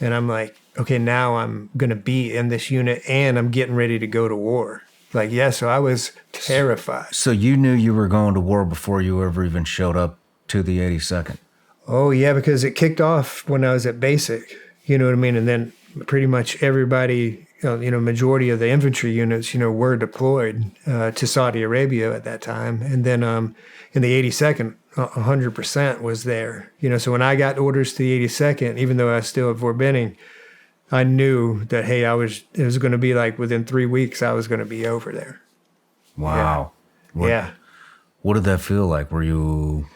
and I'm like, okay, now I'm going to be in this unit and I'm getting ready to go to war. Like, yeah, so I was terrified. So you knew you were going to war before you ever even showed up to the 82nd? Oh, yeah, because it kicked off when I was at basic, you know what I mean? And then pretty much everybody, you know, majority of the infantry units, you know, were deployed to Saudi Arabia at that time. And then in the 82nd, 100% was there. You know, so when I got orders to the 82nd, even though I was still at Fort Benning, I knew that, hey, it was going to be like within 3 weeks, I was going to be over there. Wow. Yeah. What did that feel like? Were you...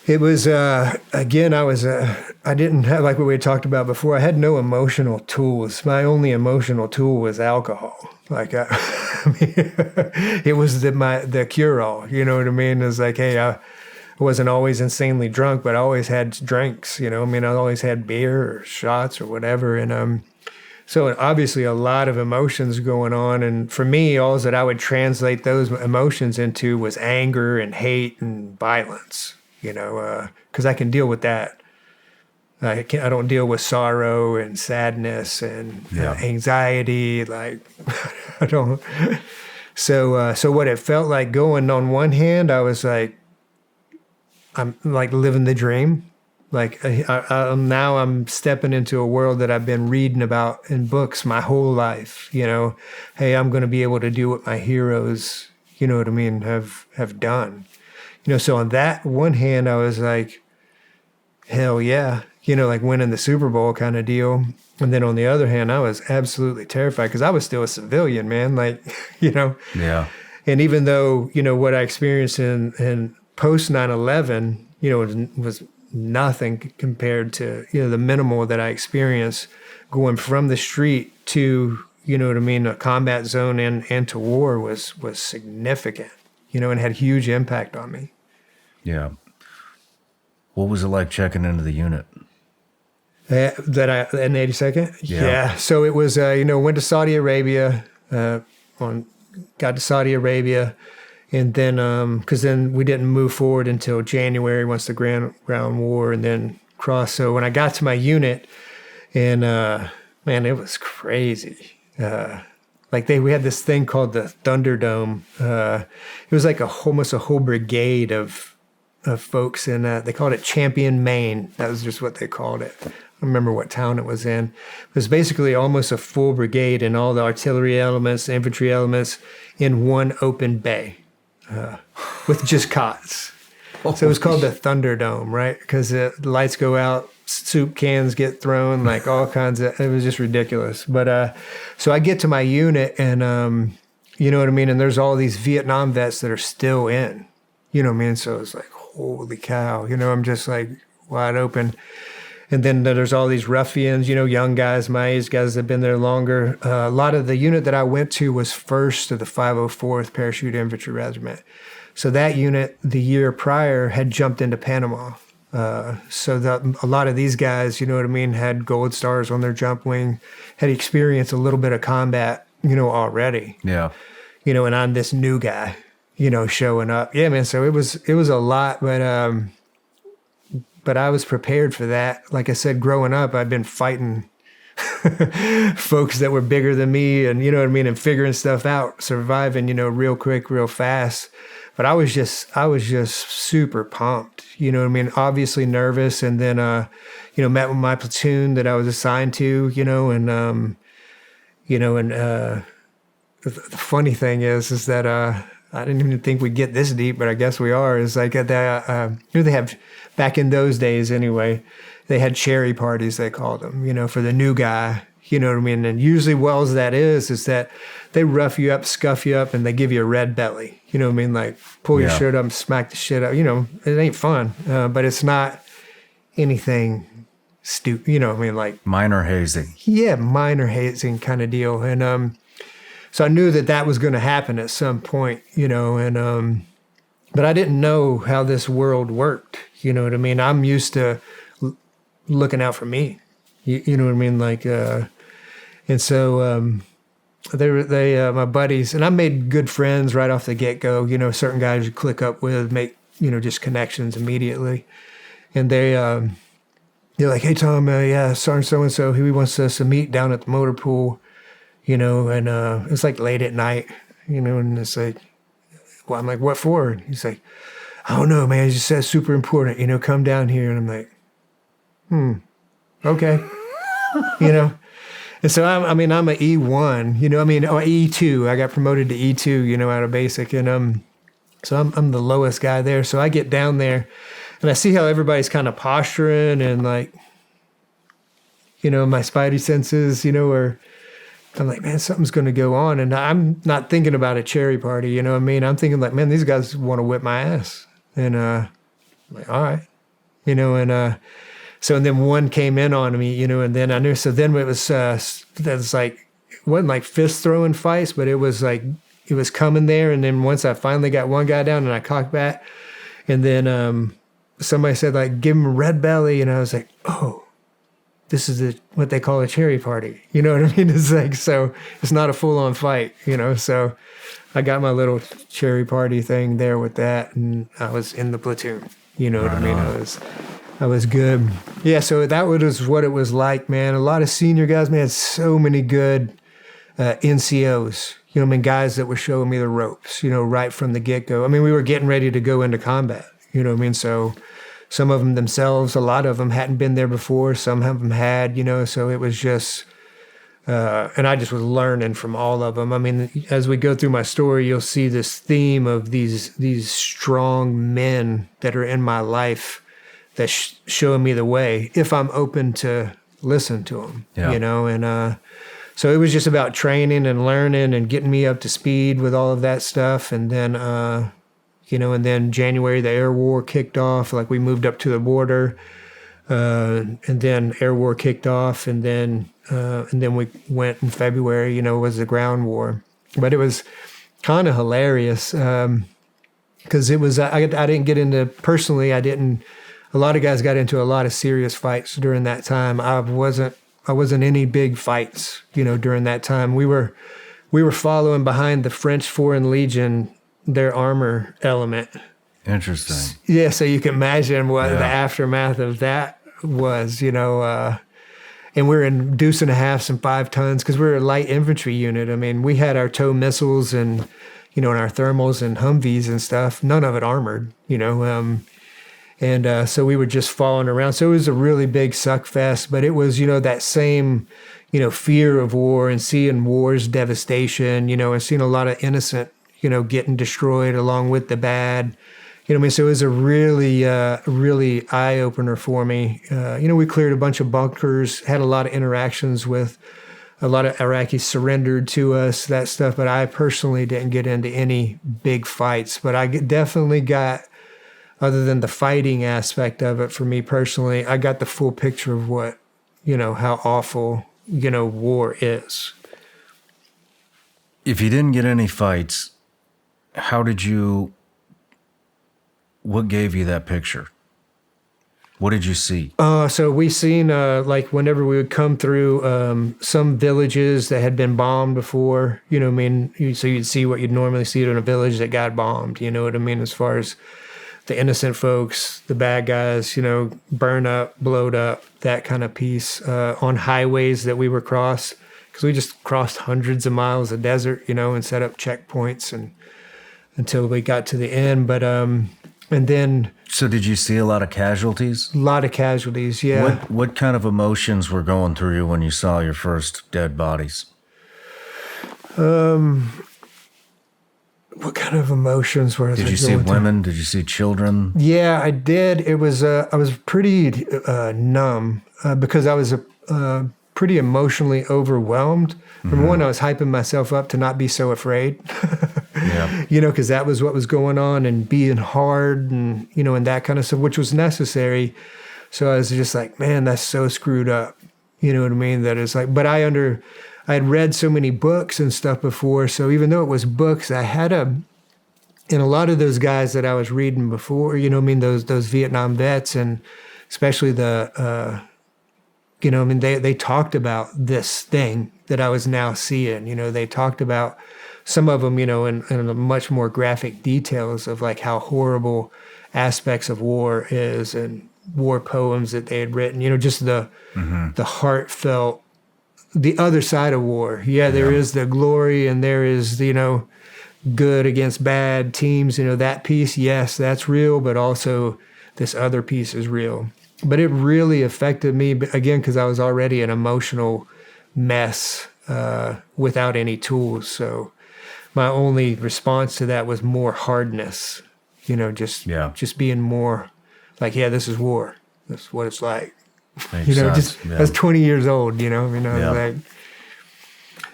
It was, again, I didn't have, like what we had talked about before, I had no emotional tools. My only emotional tool was alcohol. Like, I mean, it was the cure-all, you know what I mean? It was like, hey, I wasn't always insanely drunk, but I always had drinks, you know? I mean, I always had beer or shots or whatever, and so obviously a lot of emotions going on. And for me, all that I would translate those emotions into was anger and hate and violence, you know, because I can deal with that. I don't deal with sorrow and sadness and anxiety. Like, I don't. So what it felt like going on one hand, I was like, I'm like living the dream. Like now I'm stepping into a world that I've been reading about in books my whole life, you know. Hey, I'm going to be able to do what my heroes, you know what I mean, have done. You know, so on that one hand, I was like, hell yeah, like winning the Super Bowl kind of deal. And then on the other hand, I was absolutely terrified because I was still a civilian, man. Like, Yeah. And even though, what I experienced in post 9/11, was nothing compared to, the minimal that I experienced going from the street to, a combat zone and to war was significant, and had huge impact on me. Yeah. What was it like checking into the unit? In the 82nd? Yeah. So it was, went to Saudi Arabia, got to Saudi Arabia, and then, because then we didn't move forward until January once the ground war, and then crossed. So when I got to my unit, and man, it was crazy. We had this thing called the Thunderdome. It was like almost a whole brigade of folks, and they called it Champion Maine. That was just what they called it. I don't remember what town it was in. It was basically almost a full brigade and all the artillery elements, the infantry elements in one open bay with just cots. So it was called the Thunderdome, right? Because the lights go out, soup cans get thrown, like all kinds of, it was just ridiculous. But so I get to my unit and, you know what I mean? And there's all these Vietnam vets that are still in, you know what I mean? So it's like, holy cow, I'm just like wide open. And then there's all these ruffians, young guys, my age, guys that have been there longer. A lot of the unit that I went to was 1st of the 504th Parachute Infantry Regiment. So that unit, the year prior, had jumped into Panama. So a lot of these guys, had gold stars on their jump wing, had experienced a little bit of combat, already. Yeah. And I'm this new guy, showing up. Yeah, man. So it was a lot, but I was prepared for that. Like I said, growing up, I'd been fighting folks that were bigger than me and, and figuring stuff out, surviving, real quick, real fast. But I was just super pumped, obviously nervous. And then, met with my platoon that I was assigned to, and the funny thing is that, I didn't even think we'd get this deep, but I guess we are. Is like they have back in those days anyway. They had cherry parties, they called them, for the new guy. You know what I mean? And usually, well as that is that they rough you up, scuff you up, and they give you a red belly. You know what I mean? Like pull your shirt up and smack the shit up. It ain't fun, but it's not anything stupid. You know what I mean? Like minor hazing. Yeah, minor hazing kind of deal. And so I knew that was going to happen at some point, and but I didn't know how this world worked. You know what I mean? I'm used to looking out for me. You know what I mean? Like, and so they my buddies, and I made good friends right off the get-go. Certain guys you click up with, make just connections immediately, and they're like, "Hey Tom, yeah, Sergeant so and so, he wants us to meet down at the motor pool." And it's like late at night, and it's like, well, I'm like, what for? And he's like, I don't know, man. He just said super important, come down here. And I'm like, okay, And so I'm an E1, or E2. I got promoted to E2, out of basic. And so I'm the lowest guy there. So I get down there and I see how everybody's kind of posturing and like, my spidey senses, are, I'm like, man, something's going to go on. And I'm not thinking about a cherry party, you know what I mean? I'm thinking like, man, these guys want to whip my ass. And I'm like, all right. So and then one came in on me, and then I knew. So then it was, that's like, it wasn't like fist throwing fights, but it was like, it was coming there. And then once I finally got one guy down and I cocked back, and then somebody said like, give him a red belly. And I was like, oh. This is what they call a cherry party. You know what I mean? It's like, so it's not a full-on fight, So I got my little cherry party thing there with that, and I was in the platoon. You know what I mean? I was good. Yeah, so that was what it was like, man. A lot of senior guys, man, so many good NCOs. Guys that were showing me the ropes, right from the get-go. I mean, we were getting ready to go into combat. You know what I mean? So some of them themselves, a lot of them hadn't been there before. Some of them had, so it was just, and I just was learning from all of them. I mean, as we go through my story, you'll see this theme of these strong men that are in my life that's showing me the way if I'm open to listen to them, you know? And so it was just about training and learning and getting me up to speed with all of that stuff. And then, you know, and then January, the air war kicked off. Like we moved up to the border, and then air war kicked off. And then we went in February, you know, was the ground war. But it was kind of hilarious because it was, I didn't get into, personally, a lot of guys got into a lot of serious fights during that time. I wasn't any big fights, you know, during that time. We were following behind the French Foreign Legion, their armor element. Interesting. Yeah, so you can imagine what the aftermath of that was, you know. And we're in deuce and a halves and 5 tons because we're a light infantry unit. I mean, we had our tow missiles and, you know, and our thermals and Humvees and stuff. None of it armored, you know. And so we were just following around. So it was a really big suck fest, but it was, you know, that same, you know, fear of war and seeing war's devastation, you know, and seeing a lot of innocent, you know, getting destroyed along with the bad. You know what I mean? So it was a really eye-opener for me. You know, we cleared a bunch of bunkers, had a lot of interactions with a lot of Iraqis surrendered to us, that stuff. But I personally didn't get into any big fights. But I definitely got, other than the fighting aspect of it for me personally, I got the full picture of what, you know, how awful, you know, war is. If you didn't get any fights, what gave you that picture? What did you see? So we seen, like whenever we would come through some villages that had been bombed before, you know what I mean? So you'd see what you'd normally see in a village that got bombed, you know what I mean? As far as the innocent folks, the bad guys, you know, burn up, blowed up, that kind of piece on highways that we were crossed. Because we just crossed hundreds of miles of desert, you know, and set up checkpoints and until we got to the end. But, and then... So did you see a lot of casualties? A lot of casualties, yeah. What kind of emotions were going through you when you saw your first dead bodies? What kind of emotions were? Did you see women? Did you see children? Yeah, I did. It was. I was pretty numb because I was pretty emotionally overwhelmed. Number one, I was hyping myself up to not be so afraid. Yeah. You know, because that was what was going on and being hard and you know and that kind of stuff, which was necessary. So I was just like, man, that's so screwed up. You know what I mean? That is like, but I had read so many books and stuff before, so even though it was books, I had and a lot of those guys that I was reading before, you know what I mean, those Vietnam vets, and especially the, you know, I mean, they talked about this thing that I was now seeing, you know, they talked about some of them, you know, in much more graphic details of like how horrible aspects of war is and war poems that they had written, you know, just the heartfelt, the other side of war. Yeah, there is the glory and there is, you know, good against bad teams, you know, that piece, yes, that's real, but also this other piece is real. But it really affected me, again, because I was already an emotional mess without any tools. So my only response to that was more hardness, you know, just being more like, yeah, this is war. That's what it's like. Makes you know, sense. I was 20 years old, you know,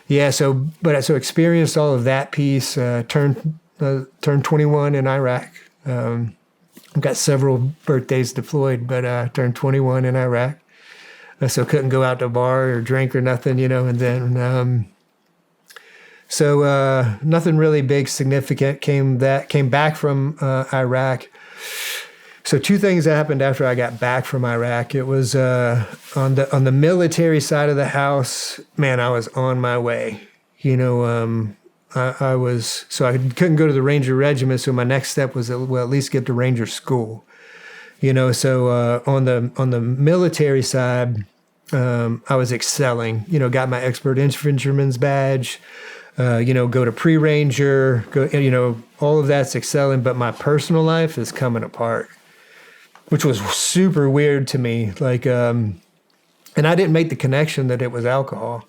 like, so experienced all of that piece, turned 21 in Iraq. I've got several birthdays deployed, but turned 21 in Iraq. So couldn't go out to a bar or drink or nothing, you know, and then, nothing really big, significant came back from Iraq. So 2 things happened after I got back from Iraq. It was on the military side of the house, man, I was on my way. You know, I couldn't go to the Ranger Regiment, so my next step was at least get to Ranger School. You know, so on the military side, I was excelling. You know, got my expert infantryman's badge. You know, go to pre-ranger. You know, all of that's excelling, but my personal life is coming apart, which was super weird to me. Like, and I didn't make the connection that it was alcohol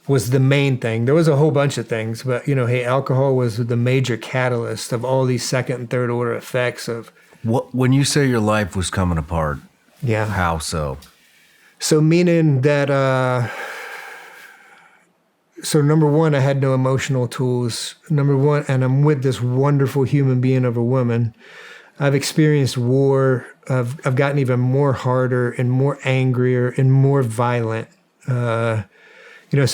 was the main thing. There was a whole bunch of things, but, you know, hey, alcohol was the major catalyst of all these second and third order effects of When you say your life was coming apart, yeah, how so? So meaning that, so number one, I had no emotional tools. Number one, and I'm with this wonderful human being of a woman. I've experienced war. I've gotten even more harder and more angrier and more violent. So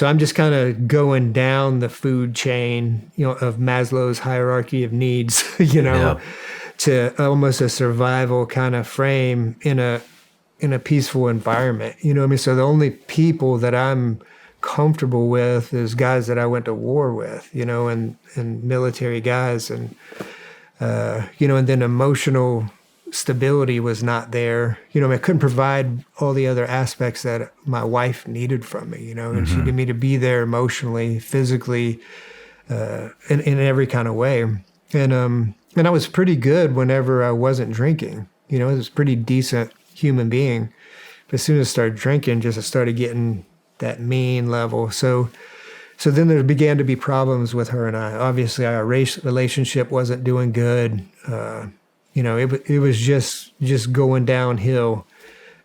I'm just kind of going down the food chain, of Maslow's hierarchy of needs, to almost a survival kind of frame in a peaceful environment. You know what I mean? So the only people that I'm comfortable with is guys that I went to war with, and military guys, and and then emotional stability was not there. I couldn't provide all the other aspects that my wife needed from me, and she needed me to be there emotionally, physically, in every kind of way. And I was pretty good whenever I wasn't drinking. I was a pretty decent human being. But as soon as I started drinking, I started getting that mean level. So then there began to be problems with her and I. Obviously, our relationship wasn't doing good. It was just going downhill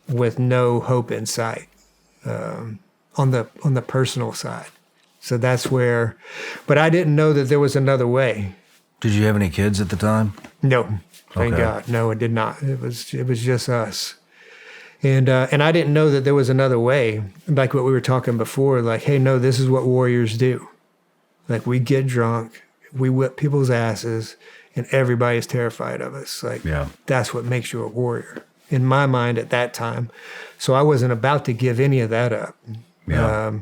with no hope in sight on the personal side. So that's where, but I didn't know that there was another way. Did you have any kids at the time? No, thank God. No, it did not. It was just us. And I didn't know that there was another way, like what we were talking before, like, hey, no, this is what warriors do. Like, we get drunk, we whip people's asses, and everybody's terrified of us. Like, That's what makes you a warrior, in my mind at that time. So I wasn't about to give any of that up. Yeah.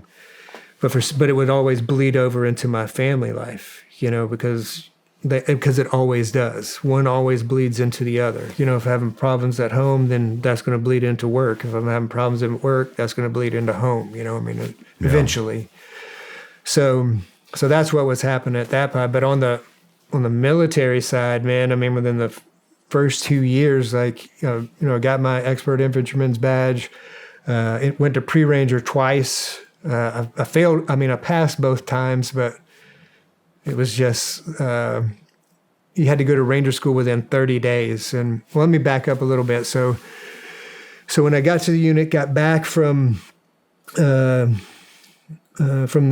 But it would always bleed over into my family life, because it always does. One always bleeds into the other. If I'm having problems at home, then that's going to bleed into work. If I'm having problems at work, that's going to bleed into home. Eventually. So that's what was happening at that point. But on the military side, man, within the first 2 years, I got my expert infantryman's badge. It went to pre-ranger twice. I failed. I passed both times, but it was just, you had to go to Ranger school within 30 days. And let me back up a little bit. So when I got to the unit, got back from the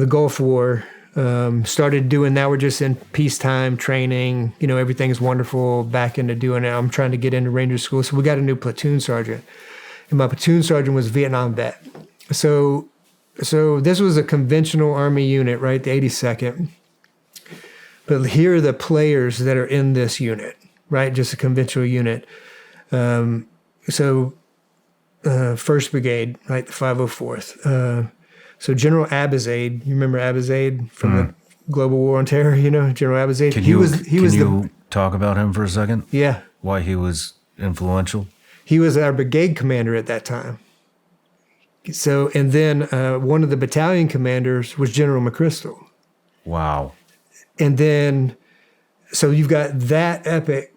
Gulf War, started doing, now we're just in peacetime training, everything's wonderful, back into doing it. I'm trying to get into Ranger school. So we got a new platoon sergeant. And my platoon sergeant was a Vietnam vet. So this was a conventional Army unit, right? The 82nd. But here are the players that are in this unit, right? Just a conventional unit. So 1st Brigade, right? The 504th. So General Abizaid, you remember Abizaid from the Global War on Terror? General Abizaid. Can you talk about him for a second? Yeah. Why he was influential? He was our brigade commander at that time. So, and then one of the battalion commanders was General McChrystal. Wow. And then, so you've got that epic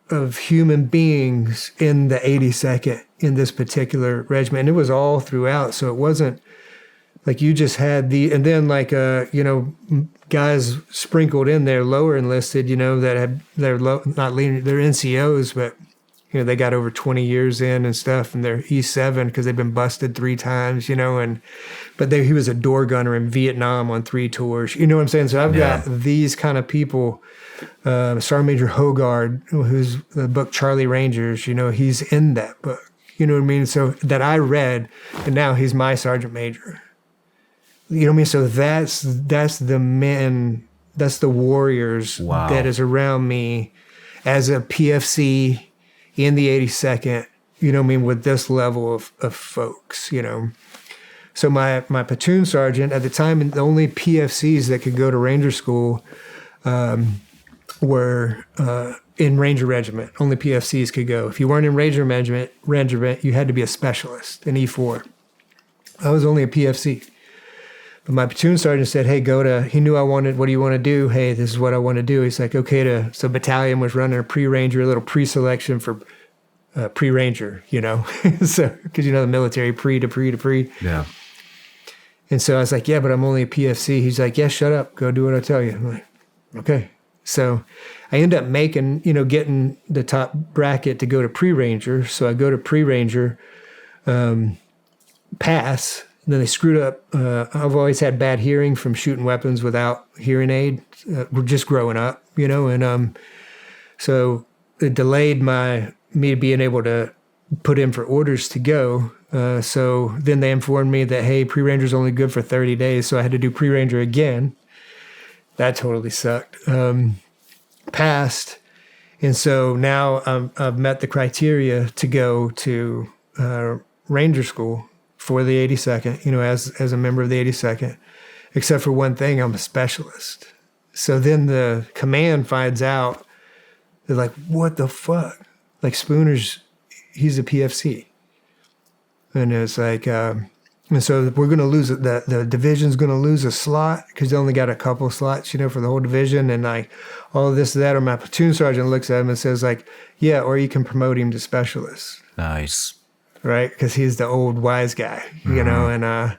of human beings in the 82nd in this particular regiment. And it was all throughout. So it wasn't like you just had and then guys sprinkled in there, lower enlisted, they're NCOs, but they got over 20 years in and stuff, and they're E7 because they've been busted 3 times, but he was a door gunner in Vietnam on 3 tours. You know what I'm saying? So I've got these kind of people. Sergeant Major Hogard, who's the book Charlie Rangers, he's in that book. You know what I mean? So that I read, and now he's my sergeant major. You know what I mean? So that's the men, that's the warriors that is around me as a PFC in the 82nd, with this level of folks, So my platoon sergeant at the time, the only PFCs that could go to Ranger school were in Ranger Regiment. Only PFCs could go. If you weren't in Ranger Regiment, you had to be a specialist, an E4. I was only a PFC. But my platoon sergeant said, hey, he knew I wanted, what do you want to do? Hey, this is what I want to do. He's like, okay, so battalion was running a pre-ranger, a little pre-selection for pre-ranger, so, because the military pre to pre to pre. Yeah. And so I was like, yeah, but I'm only a PFC. He's like, yeah, shut up. Go do what I tell you. I'm like, okay. So I end up making, getting the top bracket to go to pre-ranger. So I go to pre-ranger, pass. And then they screwed up. I've always had bad hearing from shooting weapons without hearing aid. We're just growing up, and so it delayed me being able to put in for orders to go. So then they informed me that, hey, pre-ranger's only good for 30 days. So I had to do pre-ranger again. That totally sucked. Passed. And so now I've met the criteria to go to Ranger School for the 82nd, as a member of the 82nd, except for one thing, I'm a specialist. So then the command finds out, they're like, what the fuck? Like Spooner's, he's a PFC. And it's like, and so we're going to lose, the division's going to lose a slot because they only got a couple slots, for the whole division. And like all this, that, or my platoon sergeant looks at him and says like, yeah, or you can promote him to specialist. Nice. Right? Because he's the old wise guy, and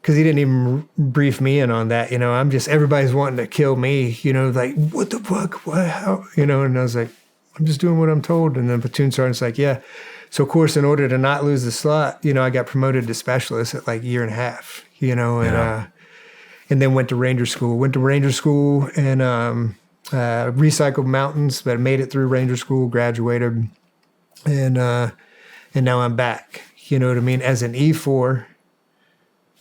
because he didn't even brief me in on that, I'm just, everybody's wanting to kill me, like, what the fuck? What? How? And I was like, I'm just doing what I'm told. And then platoon sergeant's like, yeah. So, of course, in order to not lose the slot, I got promoted to specialist at like a year and a half, and then went to Ranger School. Went to Ranger School and recycled mountains, but made it through Ranger School, graduated, and now I'm back, as an E4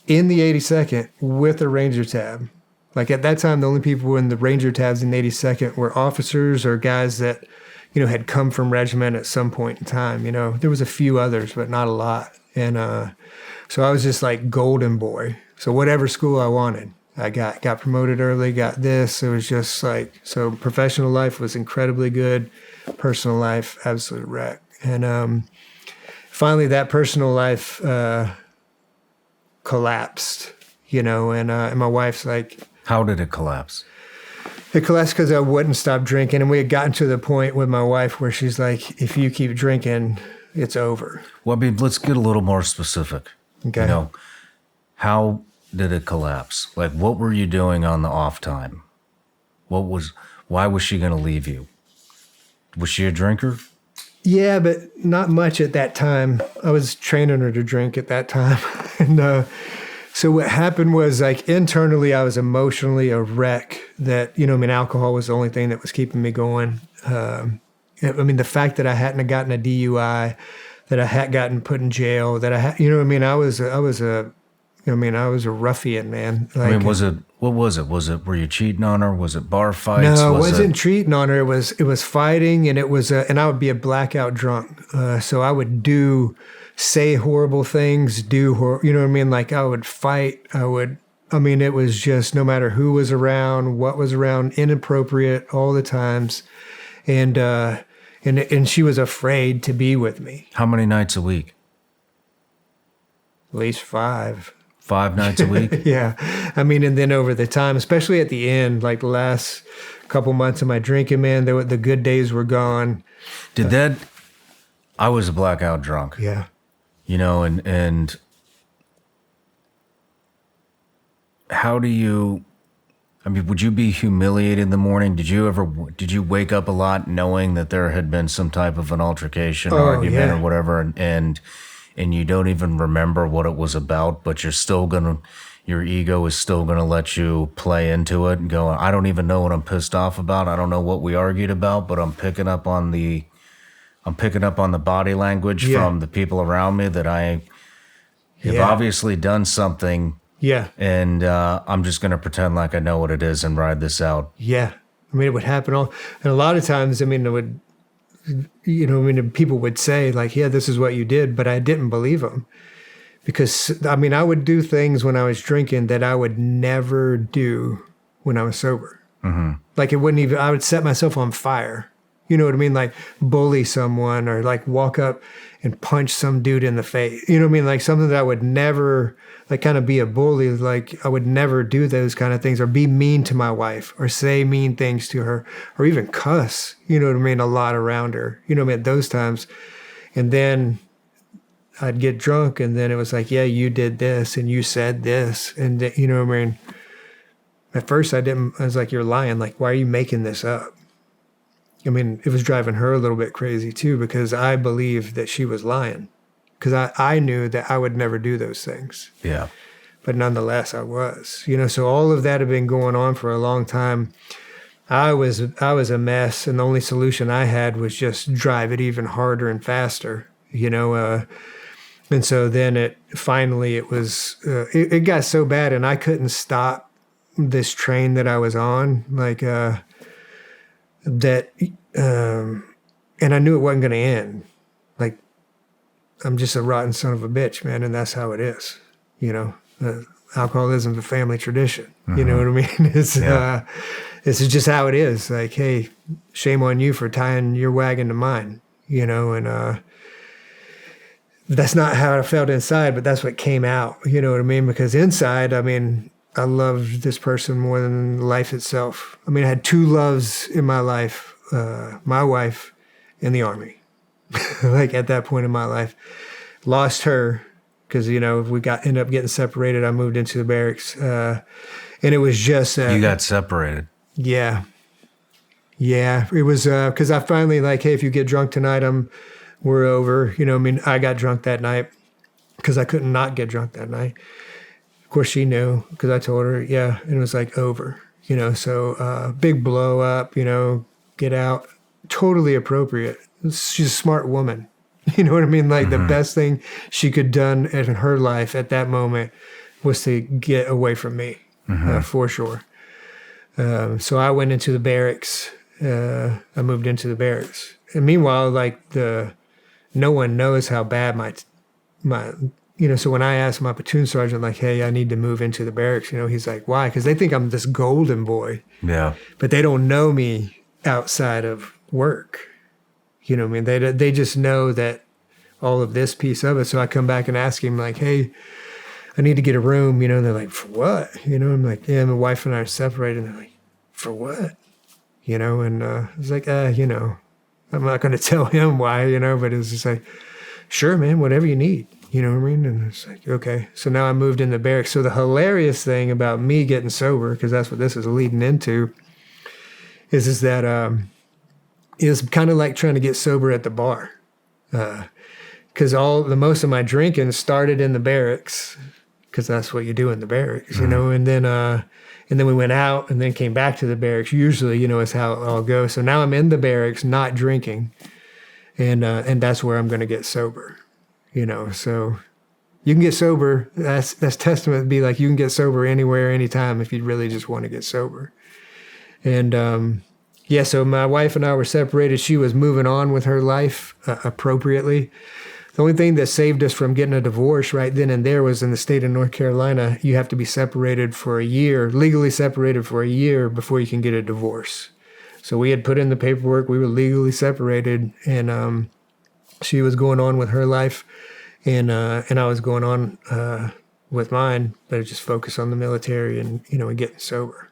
in the 82nd with a Ranger tab. Like at that time, the only people in the Ranger tabs in the 82nd were officers or guys that, had come from regiment at some point in time. There was a few others, but not a lot. And so I was just like golden boy. So whatever school I wanted, I got promoted early, got this. It was just like, so professional life was incredibly good. Personal life, absolute wreck. And finally that personal life collapsed, and my wife's like... How did it collapse? It collapsed because I wouldn't stop drinking, and we had gotten to the point with my wife where she's like, if you keep drinking, it's over. Well, I mean, let's get a little more specific. Okay. How did it collapse? Like, what were you doing on the off time? Why was she going to leave you? Was she a drinker? Yeah, but not much at that time. I was training her to drink at that time. And so what happened was, like, internally, I was emotionally a wreck that, alcohol was the only thing that was keeping me going. The fact that I hadn't gotten a DUI, that I had gotten put in jail, that I had, I was a ruffian, man. Like, what was it? Were you cheating on her? Was it bar fights? No, it wasn't cheating on her. It was fighting, and and I would be a blackout drunk. So I would say horrible things, like I would fight. It was just no matter who was around, what was around, inappropriate all the times. And she was afraid to be with me. How many nights a week? At least 5. 5 nights a week? Yeah. And then over the time, especially at the end, like the last couple months of my drinking, man, the good days were gone. I was a blackout drunk. Yeah. And how do you, would you be humiliated in the morning? Did you wake up a lot knowing that there had been some type of an altercation or argument or whatever, and you don't even remember what it was about, but your ego is still gonna let you play into it and go, I don't even know what I'm pissed off about. I don't know what we argued about, but I'm picking up on the body language from the people around me that I have obviously done something. Yeah. And I'm just gonna pretend like I know what it is and ride this out. Yeah. It would happen and a lot of times, it would, people would say like, yeah, this is what you did, but I didn't believe them because, I would do things when I was drinking that I would never do when I was sober. Mm-hmm. Like I would set myself on fire. You know what I mean? Like bully someone or like walk up and punch some dude in the face. You know what I mean? Like something that I would never, like kind of be a bully. Like I would never do those kind of things or be mean to my wife or say mean things to her or even cuss, a lot around her, at those times. And then I'd get drunk and then it was like, yeah, you did this and you said this. And At first I was like, you're lying. Like, why are you making this up? I mean, it was driving her a little bit crazy too, because I believed that she was lying, because I knew that I would never do those things. Yeah. But nonetheless, I was, so all of that had been going on for a long time. I was a mess, and the only solution I had was just drive it even harder and faster, and so then it got so bad, and I couldn't stop this train that I was on, like, that, and I knew it wasn't going to end. Like, I'm just a rotten son of a bitch, man, and that's how it is, alcoholism's a family tradition. Mm-hmm. You know what I mean? This is just how it is. Like, hey, shame on you for tying your wagon to mine, and that's not how I felt inside, but that's what came out, you know what I mean? Because inside, I mean, I loved this person more than life itself. I mean, I had two loves in my life, my wife and the Army. Like, at that point in my life, lost her because, we ended up getting separated. I moved into the barracks, and it was just... you got separated. Yeah. Yeah. It was because I finally, like, hey, if you get drunk tonight, we're over. I got drunk that night because I couldn't not get drunk that night. Of course, she knew because I told her, yeah, and it was like over, so big blow up, get out. Totally appropriate. She's a smart woman. You know what I mean? Like, mm-hmm. The best thing she could done in her life at that moment was to get away from me, mm-hmm. For sure. So I went into the barracks. I moved into the barracks. And meanwhile, like, no one knows how bad my so when I asked my platoon sergeant, like, hey, I need to move into the barracks, he's like, why? Because they think I'm this golden boy. Yeah. But they don't know me outside of work. You know what I mean? They just know that all of this piece of it. So I come back and ask him, like, hey, I need to get a room, and they're like, for what? I'm like, yeah, my wife and I are separated. And they're like, for what? And I was like, I'm not going to tell him why, but it's just like, sure, man, whatever you need. You know what I mean? And it's like, okay. So now I moved in the barracks. So the hilarious thing about me getting sober, because that's what this is leading into, is that it's kind of like trying to get sober at the bar. Because most of my drinking started in the barracks, because that's what you do in the barracks, mm-hmm. And then we went out and then came back to the barracks. Usually, is how it all goes. So now I'm in the barracks, not drinking, and that's where I'm going to get sober. So you can get sober. That's testament to be like, you can get sober anywhere, anytime, if you really just want to get sober. And so my wife and I were separated. She was moving on with her life appropriately. The only thing that saved us from getting a divorce right then and there was in the state of North Carolina, you have to be separated for a year, legally separated for a year before you can get a divorce. So we had put in the paperwork. We were legally separated, and she was going on with her life, and I was going on with mine, but I just focused on the military and, and getting sober.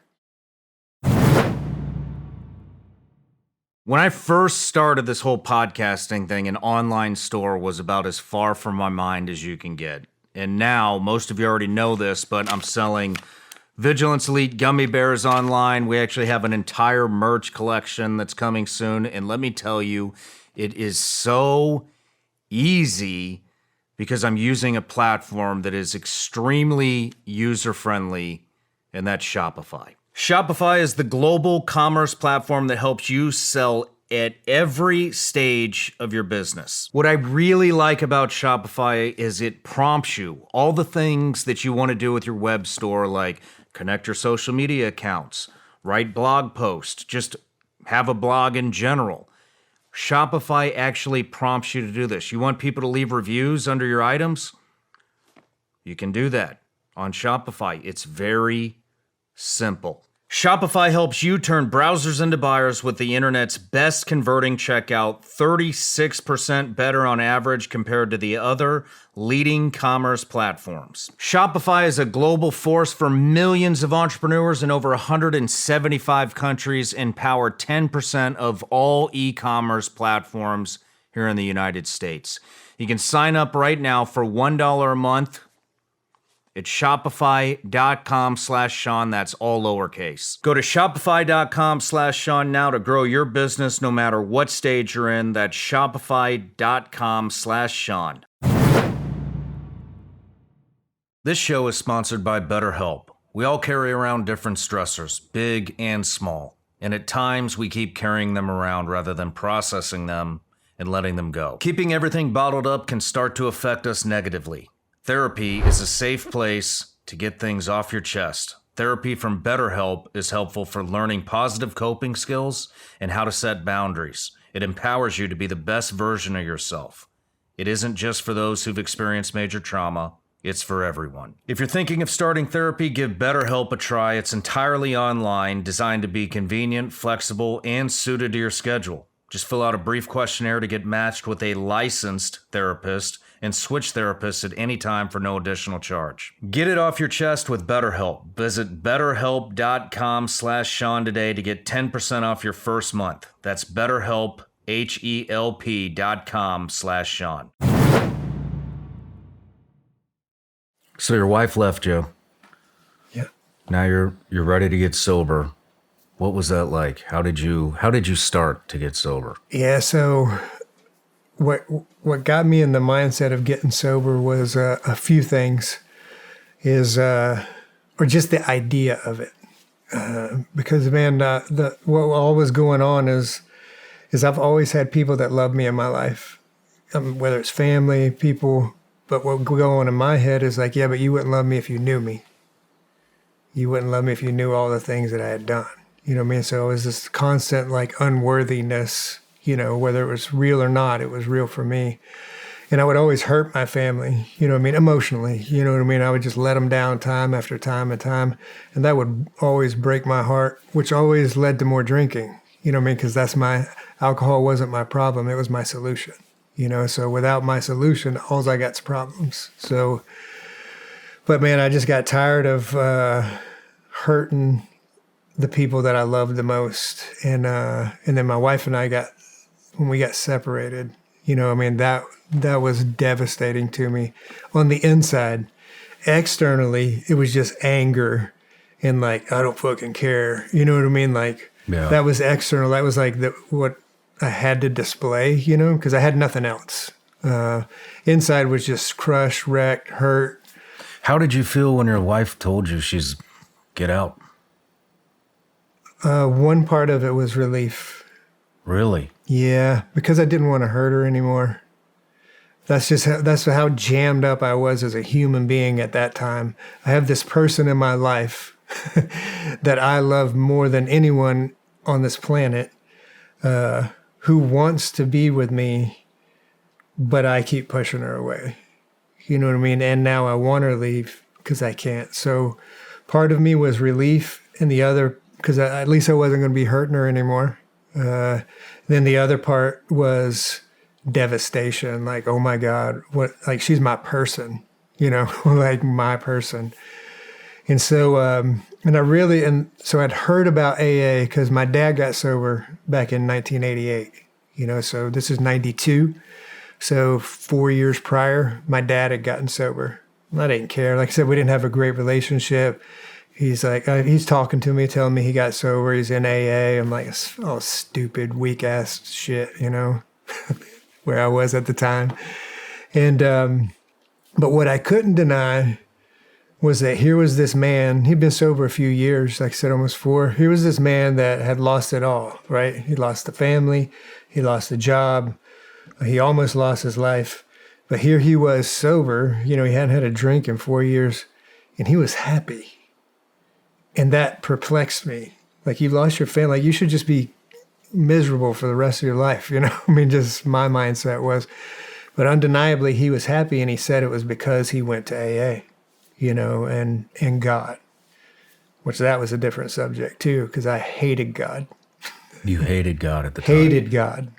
When I first started this whole podcasting thing, an online store was about as far from my mind as you can get. And now, most of you already know this, but I'm selling Vigilance Elite gummy bears online. We actually have an entire merch collection that's coming soon. And let me tell you, it is so easy because I'm using a platform that is extremely user-friendly, and that's Shopify. Shopify is the global commerce platform that helps you sell at every stage of your business. What I really like about Shopify is it prompts you all the things that you want to do with your web store, like connect your social media accounts, write blog posts, just have a blog in general. Shopify actually prompts you to do this. You want people to leave reviews under your items? You can do that on Shopify. It's very simple. Shopify helps you turn browsers into buyers with the internet's best converting checkout, 36% better on average compared to the other leading commerce platforms. Shopify is a global force for millions of entrepreneurs in over 175 countries and power 10% of all e-commerce platforms here in the United States. You can sign up right now for $1 a month It's shopify.com/Shawn. That's all lowercase. Go to shopify.com/Shawn now to grow your business no matter what stage you're in. That's shopify.com/Shawn. This show is sponsored by BetterHelp. We all carry around different stressors, big and small. And at times we keep carrying them around rather than processing them and letting them go. Keeping everything bottled up can start to affect us negatively. Therapy is a safe place to get things off your chest. Therapy from BetterHelp is helpful for learning positive coping skills and how to set boundaries. It empowers you to be the best version of yourself. It isn't just for those who've experienced major trauma. It's for everyone. If you're thinking of starting therapy, give BetterHelp a try. It's entirely online, designed to be convenient, flexible, and suited to your schedule. Just fill out a brief questionnaire to get matched with a licensed therapist and switch therapists at any time for no additional charge. Get it off your chest with BetterHelp. Visit betterhelp.com/Shawn today to get 10% off your first month. That's BetterHelp, HELP.com/Shawn. So your wife left you. Yeah. Now you're ready to get sober. What was that like? How did you start to get sober? Yeah, so what got me in the mindset of getting sober was a few things, or just the idea of it. Because man, what all was going on is I've always had people that love me in my life, whether it's family, people. But what go on in my head is like, yeah, but you wouldn't love me if you knew me. You wouldn't love me if you knew all the things that I had done. You know what I mean? So it was this constant like unworthiness, whether it was real or not, it was real for me. And I would always hurt my family, emotionally, I would just let them down time after time and time. And that would always break my heart, which always led to more drinking, because alcohol wasn't my problem. It was my solution, so without my solution, all I got's problems. So, but man, I just got tired of hurting the people that I loved the most. And then my wife and I when we got separated, that was devastating to me on the inside. Externally, it was just anger and like, I don't fucking care. You know what I mean? Like, yeah. That was external. That was like what I had to display, because I had nothing else. Inside was just crushed, wrecked, hurt. How did you feel when your wife told you she's get out? One part of it was relief. Really? Yeah, because I didn't want to hurt her anymore. That's how jammed up I was as a human being at that time. I have this person in my life that I love more than anyone on this planet, who wants to be with me, but I keep pushing her away. You know what I mean? And now I want her to leave because I can't. So part of me was relief, and the other, because at least I wasn't going to be hurting her anymore. Then the other part was devastation. Like, oh my God, like she's my person, like my person. And so, so I'd heard about AA because my dad got sober back in 1988, so this is 92. So 4 years prior, my dad had gotten sober. I didn't care. Like I said, we didn't have a great relationship. He's like, he's talking to me, telling me he got sober. He's in AA. I'm like, oh, stupid, weak ass shit, where I was at the time. And, but what I couldn't deny was that here was this man, he'd been sober a few years, like I said, almost 4. Here was this man that had lost it all, right? He lost the family. He lost the job. He almost lost his life. But here he was sober. He hadn't had a drink in 4 years, and he was happy. And that perplexed me. Like, you lost your family. Like, you should just be miserable for the rest of your life, just my mindset was. But undeniably, he was happy, and he said it was because he went to AA, and God, which that was a different subject, too, because I hated God. You hated God at the time? Hated God.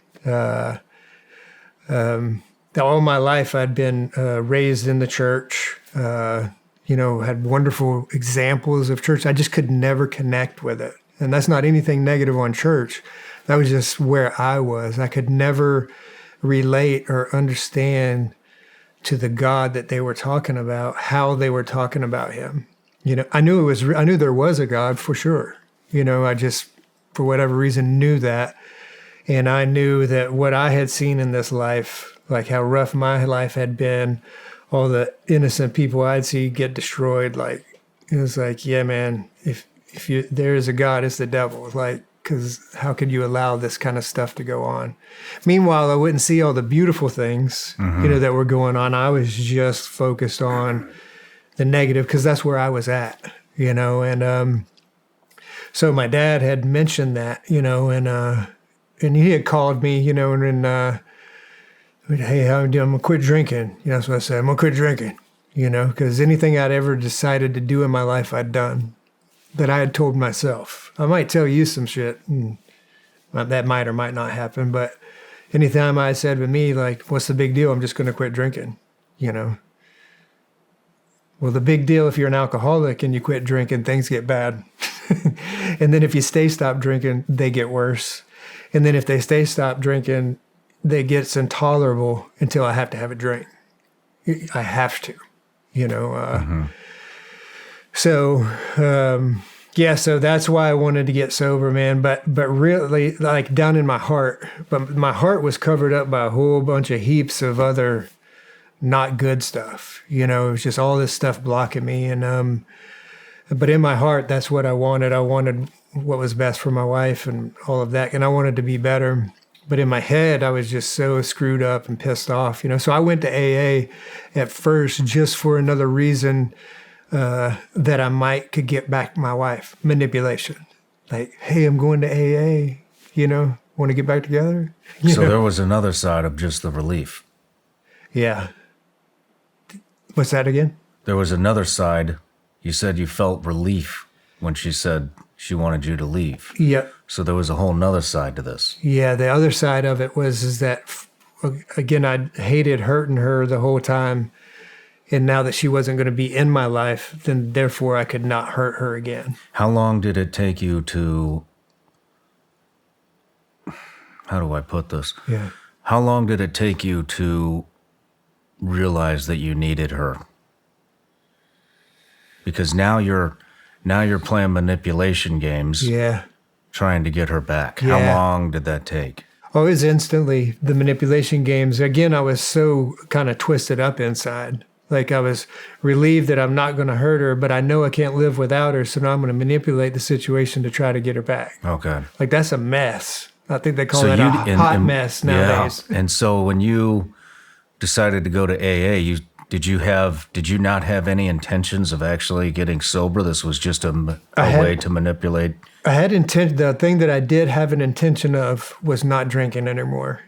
All my life, I'd been raised in the church, had wonderful examples of church. I just could never connect with it. And that's not anything negative on church. That was just where I was. I could never relate or understand to the God that they were talking about, how they were talking about him. I knew there was a God for sure. I just, for whatever reason, knew that. And I knew that what I had seen in this life, like how rough my life had been, all the innocent people I'd see get destroyed, like, it was like, yeah, man, if there is a God, it's the devil. Like, because how could you allow this kind of stuff to go on? Meanwhile, I wouldn't see all the beautiful things, that were going on. I was just focused on the negative because that's where I was at, and so my dad had mentioned that, and he had called me, and hey, I'm gonna quit drinking. That's what I said. I'm gonna quit drinking, because anything I'd ever decided to do in my life, I'd done that I had told myself. I might tell you some shit, and that might or might not happen, but anytime I said to me, like, what's the big deal? I'm just gonna quit drinking, Well, the big deal if you're an alcoholic and you quit drinking, things get bad. And then if you stop drinking, they get worse. And then if they stop drinking, they get intolerable until I have to have a drink. I have to, So, so that's why I wanted to get sober, man. But really, like down in my heart, but my heart was covered up by a whole bunch of heaps of other not good stuff. It was just all this stuff blocking me. And, but in my heart, that's what I wanted. I wanted what was best for my wife and all of that. And I wanted to be better. But in my head, I was just so screwed up and pissed off, So I went to AA at first just for another reason that I could get back my wife. Manipulation. Like, hey, I'm going to AA, want to get back together? So there was another side of just the relief. Yeah. What's that again? There was another side. You said you felt relief when she said she wanted you to leave. Yeah. So there was a whole nother side to this. Yeah, the other side of it is that, again, I hated hurting her the whole time. And now that she wasn't going to be in my life, then therefore I could not hurt her again. How long did it take you to, how do I put this? Yeah. How long did it take you to realize that you needed her? Because now you're playing manipulation games. Yeah. Trying to get her back. Yeah. How long did that take? Oh, it was instantly. The manipulation games. Again, I was so kind of twisted up inside. Like I was relieved that I'm not going to hurt her, but I know I can't live without her, so now I'm going to manipulate the situation to try to get her back. Okay. Like that's a mess. I think they call it a hot mess nowadays. Yeah. And so when you decided to go to AA, did you not have any intentions of actually getting sober? This was just a way to manipulate. I had intent. The thing that I did have an intention of was not drinking anymore,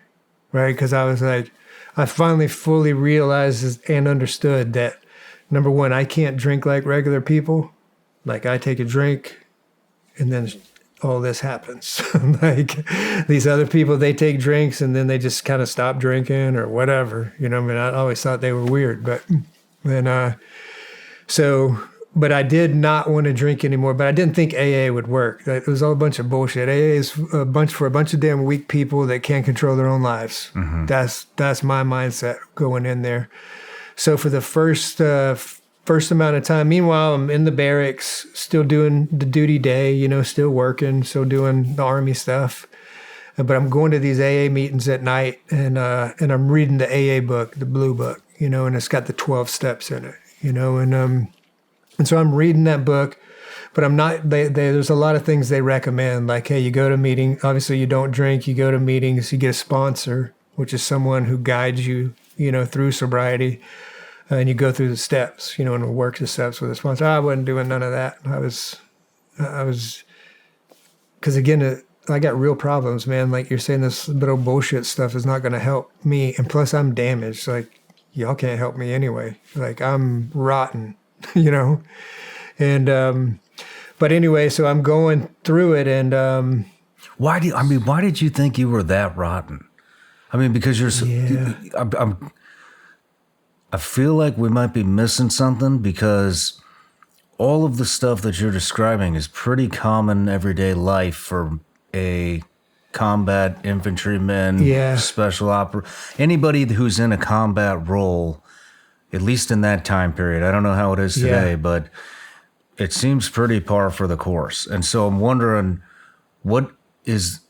right? Because I was like, I finally fully realized and understood that, number one, I can't drink like regular people. Like I take a drink and then all this happens. Like these other people, they take drinks and then they just kind of stop drinking or whatever. I always thought they were weird, but then, but I did not want to drink anymore, but I didn't think AA would work. It was all a bunch of bullshit. AA is for a bunch of damn weak people that can't control their own lives. Mm-hmm. That's my mindset going in there. So for the first amount of time, meanwhile, I'm in the barracks, still doing the duty day, still working, still doing the Army stuff. But I'm going to these AA meetings at night, and I'm reading the AA book, the blue book, and it's got the 12 steps in it, and so I'm reading that book, but I'm not, there's a lot of things they recommend, like, hey, you go to meeting, obviously you don't drink, you go to meetings, you get a sponsor, which is someone who guides you, through sobriety, and you go through the steps, and work the steps with a sponsor. I wasn't doing none of that. I was, because again, I got real problems, man. Like you're saying, this little bullshit stuff is not going to help me. And plus I'm damaged. Like y'all can't help me anyway. Like I'm rotten. And, but anyway, so I'm going through it and, why did you think you were that rotten? I mean, because I feel like we might be missing something because all of the stuff that you're describing is pretty common everyday life for a combat infantryman, special anybody who's in a combat role at least in that time period. I don't know how it is today, but it seems pretty par for the course. And so I'm wondering, where's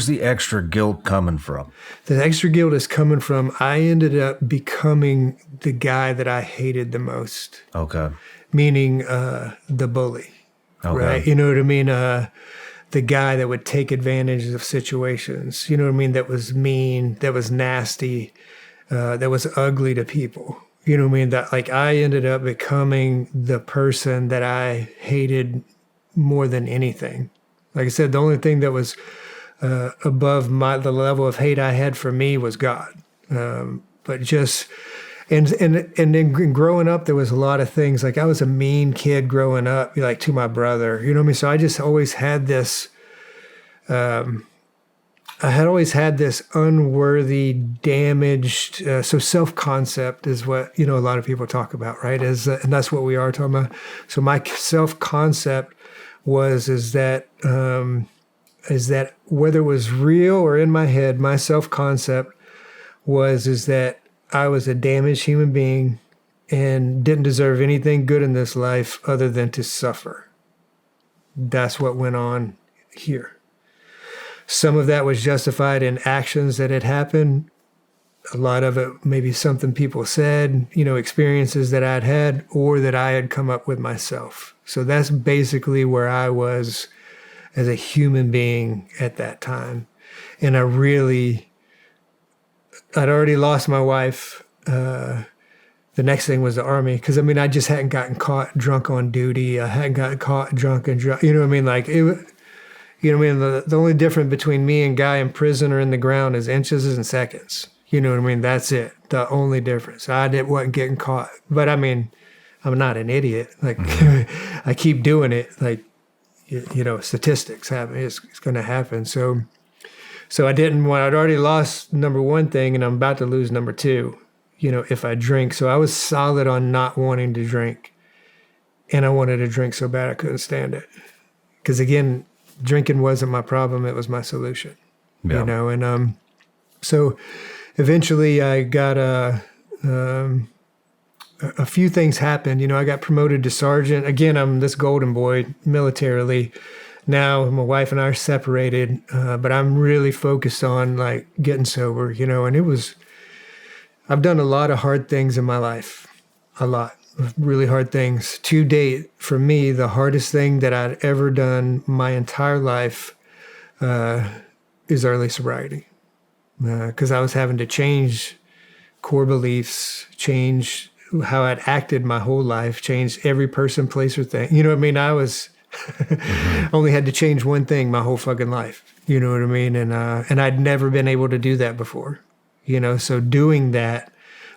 the extra guilt coming from? The extra guilt is coming from, I ended up becoming the guy that I hated the most. Okay. Meaning the bully. Okay. Right? You know what I mean? The guy that would take advantage of situations. You know what I mean? That was mean, that was nasty, that was ugly to people. You know what I mean? That like I ended up becoming the person that I hated more than anything. Like I said, the only thing that was above the level of hate I had for me was God. But just and then growing up, there was a lot of things. Like I was a mean kid growing up, like to my brother. You know what I mean? So I just always had this. I had always had this unworthy, damaged. So self-concept is what a lot of people talk about, right? And that's what we are talking about. So my self-concept is that whether it was real or in my head, my self-concept is that I was a damaged human being and didn't deserve anything good in this life other than to suffer. That's what went on here. Some of that was justified in actions that had happened. A lot of it maybe something people said, experiences that I'd had or that I had come up with myself. So that's basically where I was as a human being at that time. And I'd already lost my wife. The next thing was the Army. Because, I just hadn't gotten caught drunk on duty. I hadn't gotten caught drunk and drunk. You know what I mean? Like, the only difference between me and guy in prison or in the ground is inches and seconds. You know what I mean? That's it. The only difference. Wasn't getting caught. But, I'm not an idiot. Like, I keep doing it. Like, statistics happen. It's going to happen. So I didn't want, I'd already lost number one thing and I'm about to lose number two, if I drink. So I was solid on not wanting to drink. And I wanted to drink so bad I couldn't stand it. Because again, drinking wasn't my problem. It was my solution, And so eventually I got a few things happened. I got promoted to sergeant. Again, I'm this golden boy militarily. Now my wife and I are separated, but I'm really focused on like getting sober, and I've done a lot of hard things in my life, a lot of really hard things. To date, for me, the hardest thing that I'd ever done my entire life is early sobriety, because I was having to change core beliefs, change how I'd acted my whole life, change every person, place, or thing. You know what I mean? I was only had to change one thing my whole fucking life. You know what I mean? And I'd never been able to do that before. So doing that,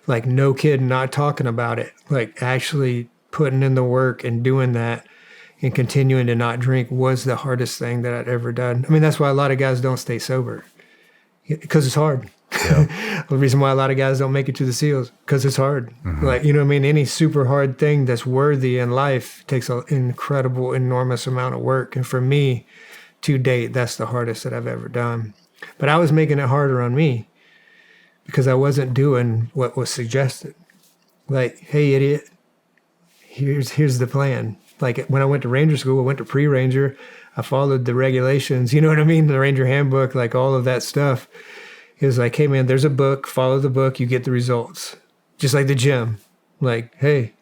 like no kid, not talking about it, like actually putting in the work and doing that and continuing to not drink was the hardest thing that I'd ever done. That's why a lot of guys don't stay sober, because it's hard. Yeah. The reason why a lot of guys don't make it to the SEALs, because it's hard. Like, any super hard thing that's worthy in life takes an incredible, enormous amount of work. And for me, to date, that's the hardest that I've ever done. But I was making it harder on me because I wasn't doing what was suggested. Like, hey, idiot, here's the plan. Like when I went to Ranger school, I went to pre-Ranger, I followed the regulations, you know what I mean? The Ranger handbook, like all of that stuff. It was like, hey, man, there's a book. Follow the book. You get the results. Just like the gym. Like, hey,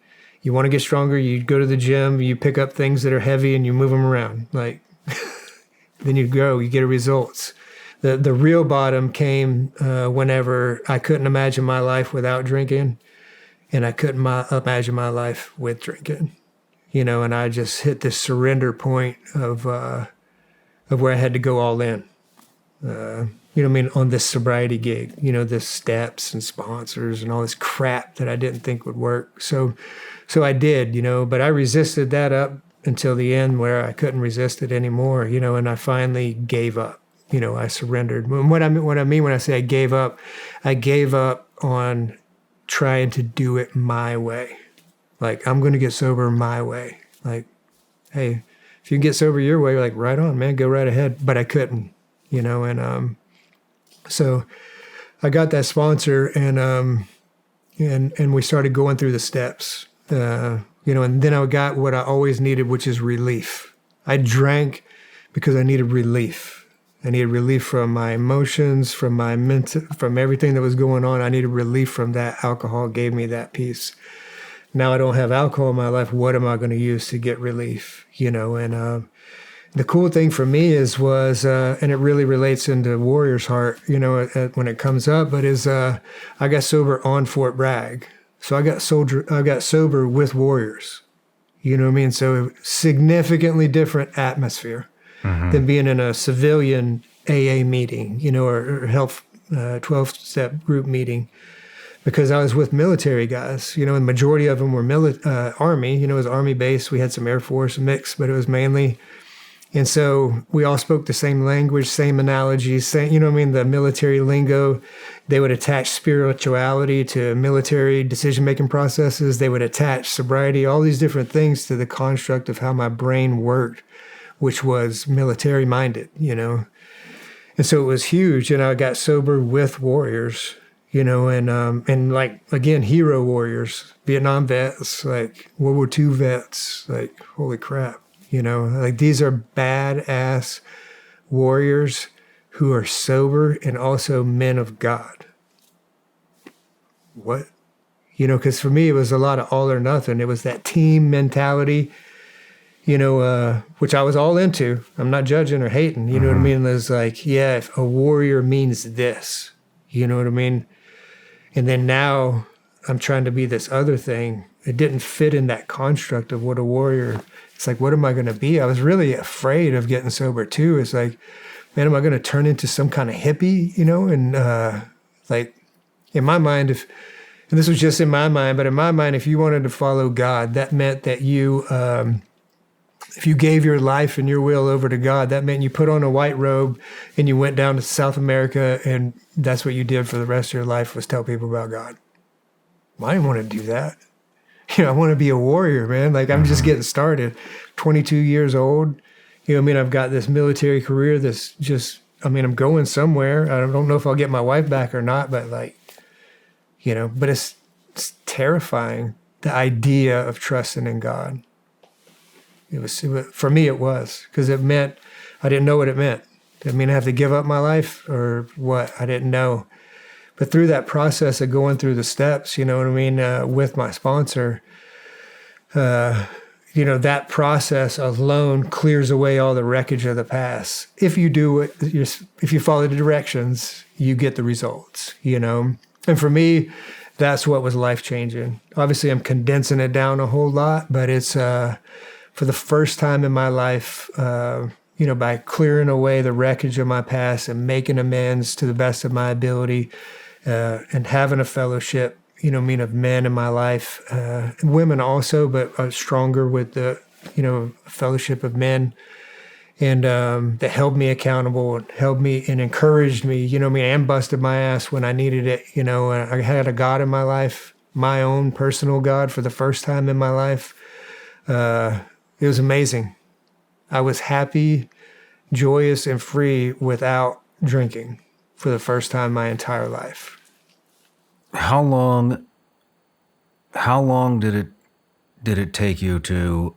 you want to get stronger, you go to the gym, you pick up things that are heavy and you move them around. Like, then you go, you get results. The real bottom came whenever I couldn't imagine my life without drinking, and I couldn't imagine my life with drinking. And I just hit this surrender point of where I had to go all in. On this sobriety gig, this steps and sponsors and all this crap that I didn't think would work. So I did, but I resisted that up until the end where I couldn't resist it anymore, and I finally gave up. I surrendered. What I mean when I say I gave up on trying to do it my way. Like, I'm going to get sober my way. Like, hey, if you can get sober your way, like, right on, man, go right ahead. But I couldn't, and so I got that sponsor, and and we started going through the steps, and then I got what I always needed, which is relief. I drank because I needed relief. I needed relief from my emotions, from my from everything that was going on. I needed relief from that. Alcohol gave me that peace. Now I don't have alcohol in my life. What am I going to use to get relief? And the cool thing for me and it really relates into Warrior's Heart, when it comes up, but I got sober on Fort Bragg. So I got sober with Warriors. You know what I mean? So significantly different atmosphere than being in a civilian AA meeting, or health 12-step group meeting. Because I was with military guys, and the majority of them were Army. It was Army base. We had some Air Force mix, but it was mainly. And so we all spoke the same language, same analogies, the military lingo. They would attach spirituality to military decision-making processes. They would attach sobriety, all these different things to the construct of how my brain worked, which was military-minded, And so it was huge. I got sober with Warriors, and like, again, hero warriors, Vietnam vets, like World War II vets, like, holy crap, like these are badass warriors who are sober and also men of God. What? Because for me, it was a lot of all or nothing. It was that team mentality, which I was all into. I'm not judging or hating, you know what I mean? It was like, yeah, if a warrior means this, you know what I mean? And then now I'm trying to be this other thing. It didn't fit in that construct of what a warrior. It's like, what am I going to be? I was really afraid of getting sober too. It's like, man, am I going to turn into some kind of hippie, And like in my mind, and this was just in my mind, but in my mind, if you wanted to follow God, that meant that if you gave your life and your will over to God, that meant you put on a white robe and you went down to South America, and that's what you did for the rest of your life, was tell people about God. Well, I didn't want to do that. I want to be a warrior, man. Like, I'm just getting started. 22 years old. I've got this military career that's just, I'm going somewhere. I don't know if I'll get my wife back or not, but like, but it's terrifying, the idea of trusting in God. It was for me, it was, because it meant I didn't know what it meant. Did it mean I have to give up my life or what? I didn't know. But through that process of going through the steps, with my sponsor, that process alone clears away all the wreckage of the past. If you do it, if you follow the directions, you get the results, And for me, that's what was life-changing. Obviously, I'm condensing it down a whole lot, but it's for the first time in my life, by clearing away the wreckage of my past and making amends to the best of my ability, and having a fellowship, of men in my life, women also, but stronger with the, fellowship of men, and that held me accountable and held me and encouraged me, and busted my ass when I needed it. I had a God in my life, my own personal God, for the first time in my life. It was amazing. I was happy, joyous, and free without drinking for the first time in my entire life. How long did it take you to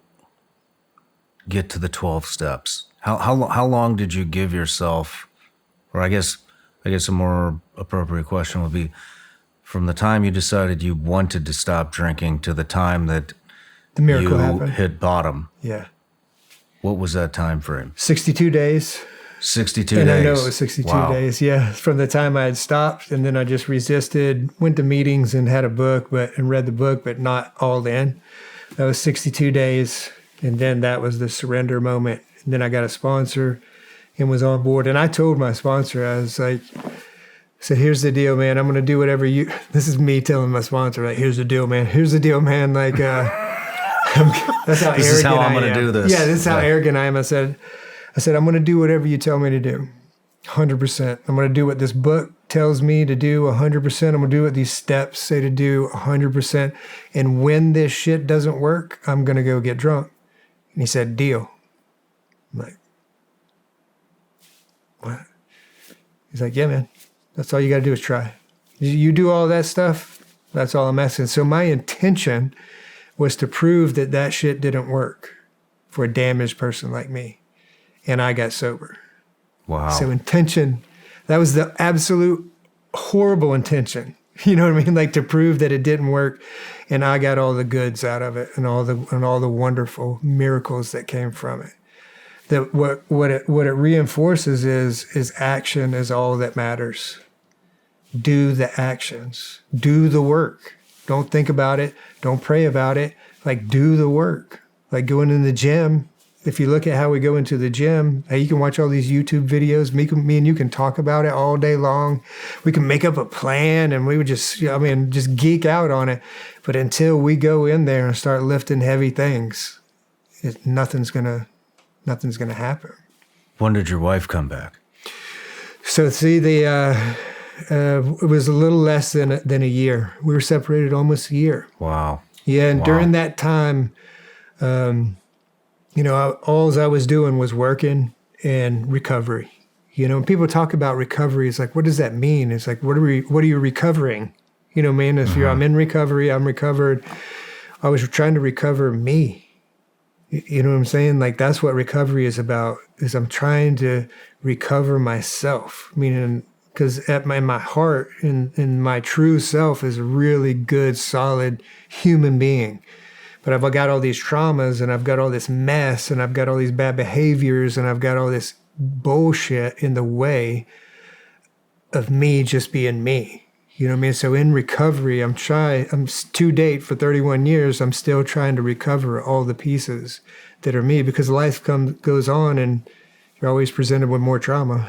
get to the 12 steps? How long did you give yourself, or I guess a more appropriate question would be, from the time you decided you wanted to stop drinking to the time that the miracle happened, hit bottom? Yeah. What was that time frame? 62 days. 62 and days. I know it was 62 days. Yeah. From the time I had stopped, and then I just resisted, went to meetings and had a book, and read the book, but not all in. That was 62 days. And then that was the surrender moment. And then I got a sponsor and was on board. And I told my sponsor, I was like, so here's the deal, man. I'm going to do whatever you, this is me telling my sponsor, like, here's the deal, man. Here's the deal, man. Like, that's how this is how I'm going to do this. Yeah, this is how arrogant I am. I said, I'm going to do whatever you tell me to do. 100%. I'm going to do what this book tells me to do 100%. I'm going to do what these steps say to do 100%. And when this shit doesn't work, I'm going to go get drunk. And he said, deal. I'm like, what? He's like, yeah, man. That's all you got to do is try. You do all that stuff, That's all I'm asking. So my intention was to prove that that shit didn't work for a damaged person like me. And I got sober. Wow. So intention, that was the absolute horrible intention. You know what I mean? Like to prove that it didn't work, and I got all the goods out of it, and all the wonderful miracles that came from it. That what it reinforces is action is all that matters. Do the actions. Do the work. Don't think about it. Don't pray about it. Like do the work. Like going in the gym. If you look at how we go into the gym, you can watch all these YouTube videos. Me and you can talk about it all day long. We can make up a plan, and we would just geek out on it. But until we go in there and start lifting heavy things, nothing's gonna happen. When did your wife come back? So see, it was a little less than a year. We were separated almost a year. Wow. Yeah, and during that time, all I was doing was working and recovery. When people talk about recovery, it's like, what does that mean? It's like, what are you recovering? Man, if I'm in recovery, I'm recovered. I was trying to recover me. You know what I'm saying? Like, that's what recovery is about, is I'm trying to recover myself. Meaning, because in my heart, in my true self is a really good, solid human being. But I've got all these traumas, and I've got all this mess, and I've got all these bad behaviors, and I've got all this bullshit in the way of me just being me. You know what I mean? So in recovery, I'm to date for 31 years, I'm still trying to recover all the pieces that are me, because life goes on, and you're always presented with more trauma,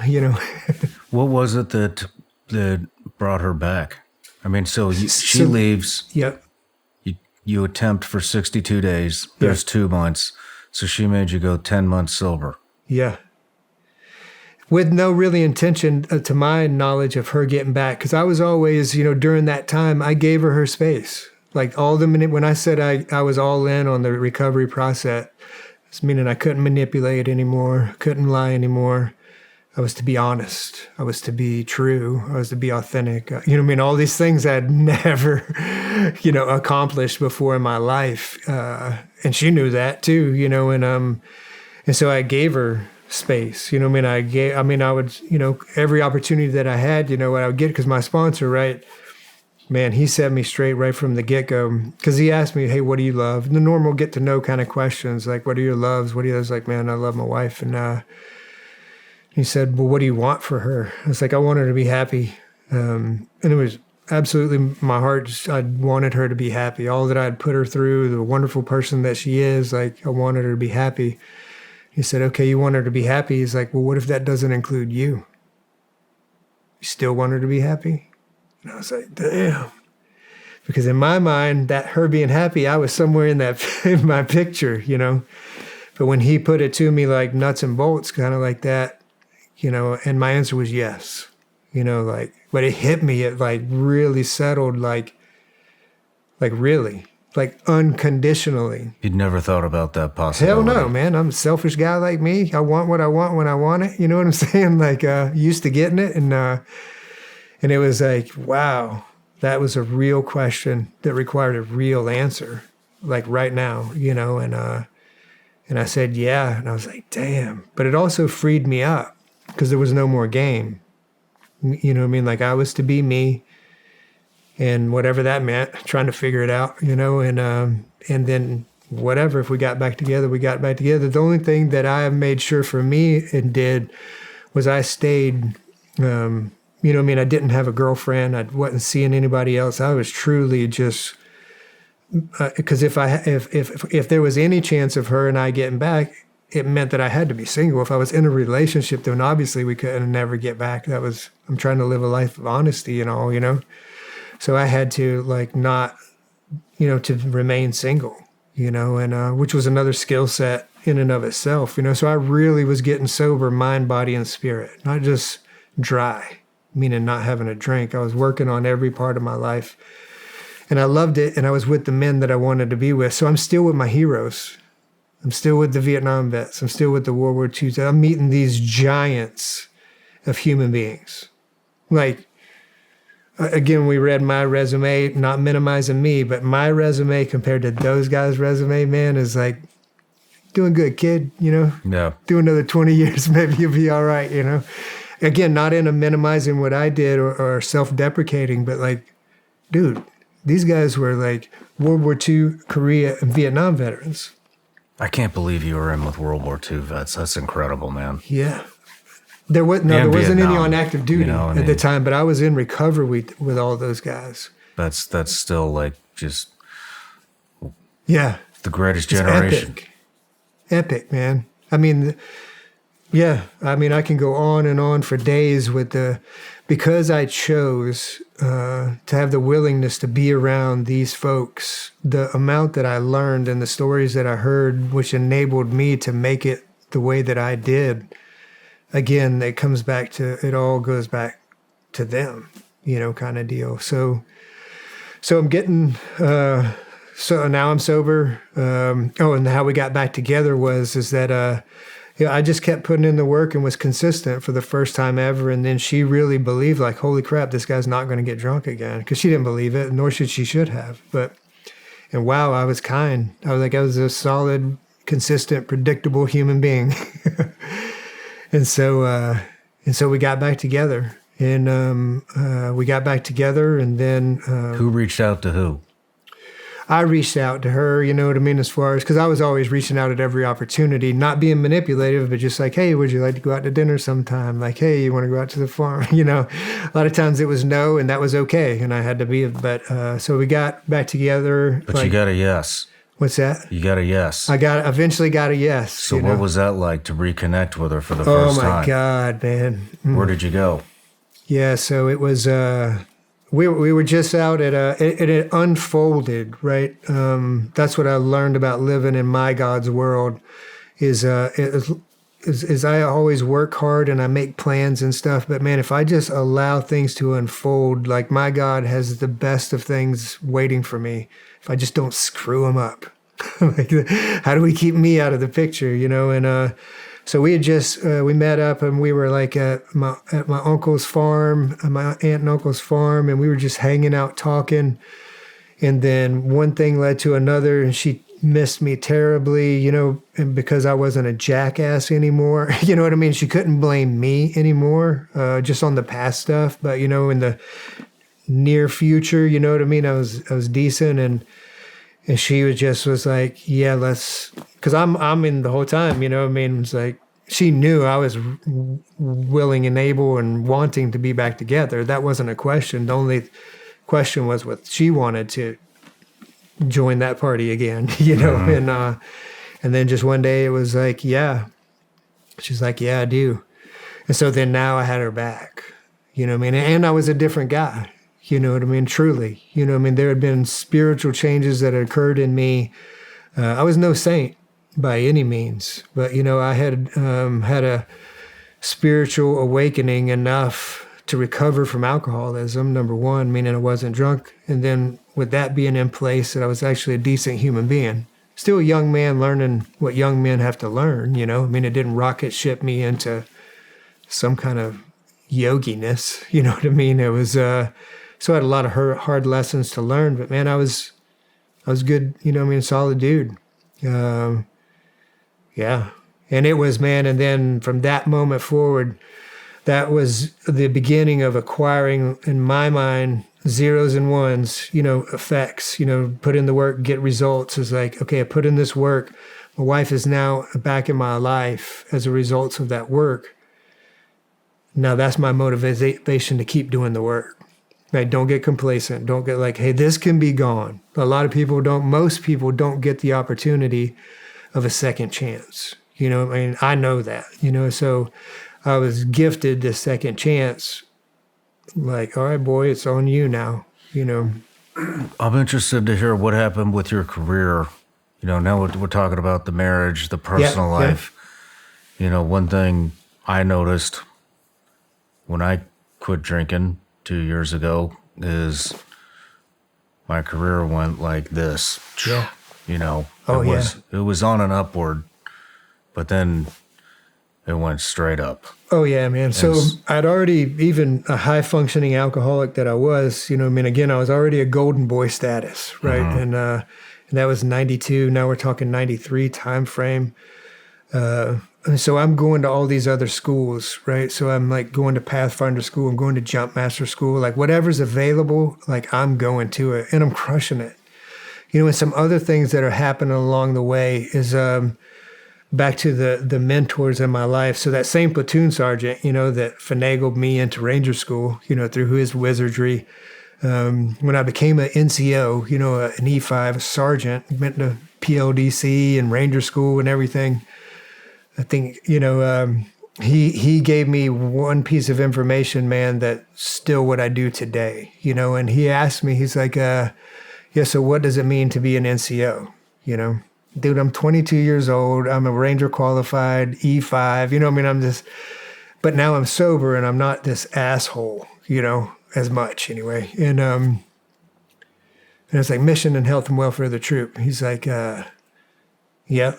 What was it that brought her back? I mean, she leaves. Yep. You attempt for 62 days. There's 2 months. So she made you go 10 months sober. Yeah. With no really intention, to my knowledge, of her getting back. Because I was always, during that time, I gave her space. Like when I said I was all in on the recovery process, it's meaning I couldn't manipulate anymore, couldn't lie anymore. I was to be honest. I was to be true. I was to be authentic. All these things I'd never, accomplished before in my life. And she knew that too, and so I gave her space. I would, every opportunity that I had, what I would get, because my sponsor, right, man, he set me straight right from the get-go, because he asked me, hey, what do you love? And the normal get-to-know kind of questions, like, what are your loves? What do you love? Like, man, I love my wife. And he said, well, what do you want for her? I was like, I want her to be happy. And it was absolutely my heart. I wanted her to be happy. All that I'd put her through, the wonderful person that she is, like, I wanted her to be happy. He said, okay, you want her to be happy. He's like, well, what if that doesn't include you? You still want her to be happy? And I was like, damn. Because in my mind, that her being happy, I was somewhere in my picture, But when he put it to me like nuts and bolts, kind of like that, and my answer was yes, but it hit me, it like really settled, like really, like unconditionally. You'd never thought about that possibility? Hell no, man. I'm a selfish guy like me. I want what I want when I want it. You know what I'm saying? Like, used to getting it. And it was like, wow, that was a real question that required a real answer, like right now, and I said, yeah. And I was like, damn. But it also freed me up, because there was no more game. You know what I mean? Like, I was to be me, and whatever that meant, trying to figure it out, and then whatever, if we got back together, we got back together. The only thing that I made sure for me and did was I stayed, I didn't have a girlfriend. I wasn't seeing anybody else. I was truly just, because if there was any chance of her and I getting back, it meant that I had to be single. If I was in a relationship, then obviously we could never get back. I'm trying to live a life of honesty and all, So I had to not, to remain single, and which was another skill set in and of itself, So I really was getting sober, mind, body, and spirit, not just dry, meaning not having a drink. I was working on every part of my life, and I loved it. And I was with the men that I wanted to be with. So I'm still with my heroes. I'm still with the Vietnam vets. I'm still with the World War II. I'm meeting these giants of human beings. Like, again, we read my resume, not minimizing me, but my resume compared to those guys' resume, man, is like, doing good, kid, Yeah. Do another 20 years, maybe you'll be all right, Again, not in a minimizing what I did or self-deprecating, but like, dude, these guys were like World War II, Korea, and Vietnam veterans. I can't believe you were in with World War II vets. That's incredible, man. Yeah. There wasn't any on active duty at the time, but I was in recovery with all those guys. That's still like just the greatest generation. Epic, man. I mean, I can go on and on for days because I chose to have the willingness to be around these folks, the amount that I learned and the stories that I heard, which enabled me to make it the way that I did. Again, it all goes back to them, kind of deal. So I'm getting, so now I'm sober. And how we got back together is that, I just kept putting in the work and was consistent for the first time ever. And then she really believed, like, holy crap, this guy's not going to get drunk again. Because she didn't believe it, nor should have. And wow, I was kind. I was a solid, consistent, predictable human being. And so we got back together. And then who reached out to who? I reached out to her, you know what I mean, as far as, because I was always reaching out at every opportunity, not being manipulative, but just like, hey, would you like to go out to dinner sometime? Like, hey, you want to go out to the farm? A lot of times it was no, and that was okay, and I had to be, so we got back together. But you got a yes. What's that? You got a yes. I eventually got a yes. So what was that like to reconnect with her for the first time? Oh my God, man. Where did you go? Yeah, so it was, we were just out it unfolded, right? That's what I learned about living in my God's world is I always work hard and I make plans and stuff. But man, if I just allow things to unfold, like my God has the best of things waiting for me. If I just don't screw them up, like, how do we keep me out of the picture, And so we had just we met up and we were like at my uncle's farm, my aunt and uncle's farm, and we were just hanging out talking. And then one thing led to another, and she missed me terribly, and because I wasn't a jackass anymore, you know what I mean? She couldn't blame me anymore, just on the past stuff. But in the near future, you know what I mean? I was decent, and she was like, yeah, because I'm in the whole time, I mean, it's like, she knew I was willing and able and wanting to be back together. That wasn't a question. The only question was what she wanted to join that party again, Mm-hmm. And then just one day it was like, yeah. She's like, yeah, I do. And so then now I had her back, you know what I mean? And I was a different guy, you know what I mean? Truly, you know what I mean? There had been spiritual changes that had occurred in me. I was no saint by any means, but, I had had a spiritual awakening enough to recover from alcoholism, number one, meaning I wasn't drunk. And then with that being in place, that I was actually a decent human being. Still a young man learning what young men have to learn, I mean, it didn't rocket ship me into some kind of yoginess, you know what I mean? It was, so I had a lot of hard lessons to learn, but man, I was good, solid dude. Yeah. And it was, man, and then from that moment forward, that was the beginning of acquiring, in my mind, zeros and ones, effects, put in the work, get results. It's like, okay, I put in this work. My wife is now back in my life as a result of that work. Now that's my motivation to keep doing the work. Right? Don't get complacent. Don't get like, hey, this can be gone. Most people don't get the opportunity of a second chance. I mean, I know that, so I was gifted this second chance. Like, all right, boy, it's on you now, I'm interested to hear what happened with your career. Now we're talking about the marriage, the personal life. Yeah. One thing I noticed when I quit drinking 2 years ago is my career went like this. Yeah. It was on an upward, but then It went straight up. Oh, yeah, man. So I'd already, even a high-functioning alcoholic that I was, again, I was already a golden boy status, right? And that was 92. Now we're talking 93 time frame. And so I'm going to all these other schools, right? So I'm like going to Pathfinder school, I'm going to Jump Master school, like whatever's available, like I'm going to it and I'm crushing it. And some other things that are happening along the way is back to the mentors in my life. So that same platoon sergeant, that finagled me into Ranger school, through his wizardry. When I became an NCO, an E5 sergeant, went to PLDC and Ranger school and everything. I think, he gave me one piece of information, man, that's still what I do today, and he asked me, he's like, so what does it mean to be an NCO? Dude, I'm 22 years old. I'm a Ranger qualified E5, I'm just, but now I'm sober and I'm not this asshole, as much anyway. And it's like mission and health and welfare of the troop. He's like, yeah,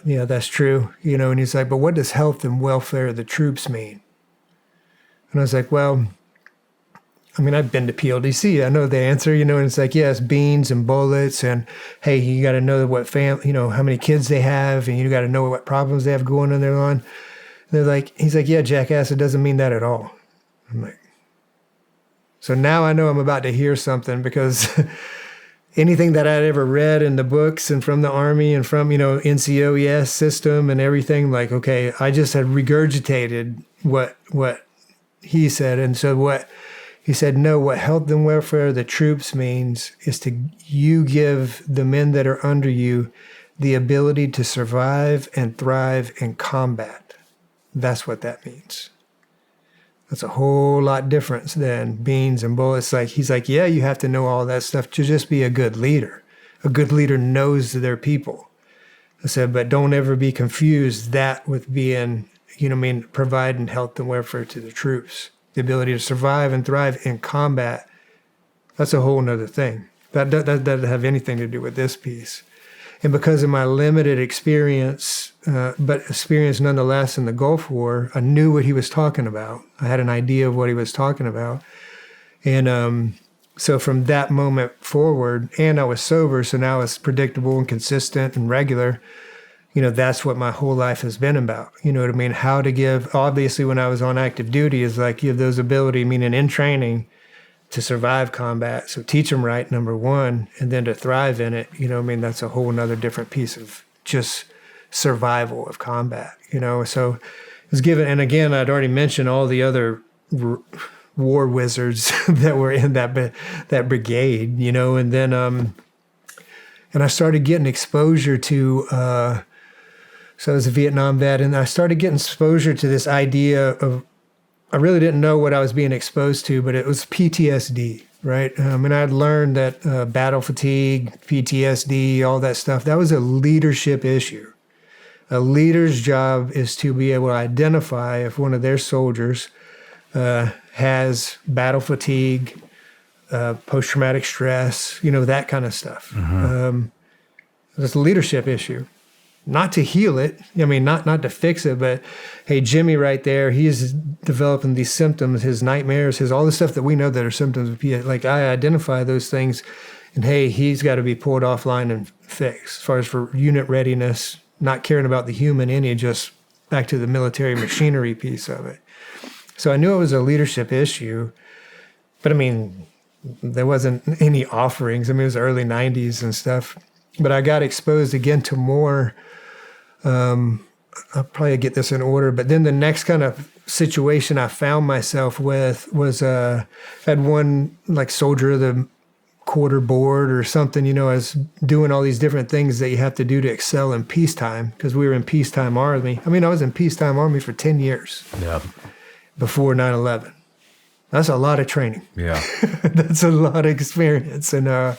that's true. And he's like, but what does health and welfare of the troops mean? And I was like, well, I've been to PLDC. I know the answer, and it's like, yes, beans and bullets. And hey, you got to know what how many kids they have. And you got to know what problems they have going on their lawn. And they're like, he's like, yeah, jackass, it doesn't mean that at all. I'm like, so now I know I'm about to hear something, because anything that I'd ever read in the books and from the Army and from, NCOES system and everything, like, okay, I just had regurgitated what he said. And so what he said, no, what health and welfare of the troops means is you give the men that are under you the ability to survive and thrive in combat. That's what that means. That's a whole lot different than beans and bullets. Like, he's like, yeah, you have to know all that stuff to just be a good leader. A good leader knows their people. I said, but don't ever be confused that with being, providing health and welfare to the troops. The ability to survive and thrive in combat. That's a whole nother thing. That doesn't have anything to do with this piece. And because of my limited experience, but experience nonetheless in the Gulf War, I knew what he was talking about. I had an idea of what he was talking about. And so from that moment forward, and I was sober, so now it's predictable and consistent and regular. That's what my whole life has been about. You know what I mean? How to give, obviously when I was on active duty, is like give those ability, meaning in training, to survive combat. So teach them right, number one, and then to thrive in it. That's a whole nother different piece of just survival of combat, So it was given, and again, I'd already mentioned all the other war wizards that were in that brigade, and then, and I started getting exposure to, so I was a Vietnam vet, and I started getting exposure to this idea of, I really didn't know what I was being exposed to, but it was PTSD, right? And I'd learned that battle fatigue, PTSD, all that stuff, that was a leadership issue. A leader's job is to be able to identify if one of their soldiers has battle fatigue, post-traumatic stress, that kind of stuff. It's a leadership issue. Not to heal it, not to fix it, but hey, Jimmy right there, he's developing these symptoms, his nightmares, his all the stuff that we know that are symptoms of PTSD. Like, I identify those things, and hey, he's got to be pulled offline and fixed. As far as for unit readiness, not caring about the human in you, just back to the military machinery piece of it. So I knew it was a leadership issue, but there wasn't any offerings. It was the early 90s and stuff. But I got exposed again to more, I'll probably get this in order, but then the next kind of situation I found myself with was, had one like soldier of the quarter board or something, I was doing all these different things that you have to do to excel in peacetime, because we were in peacetime Army. I was in peacetime Army for 10 years before 9/11. That's a lot of training. Yeah. That's a lot of experience. So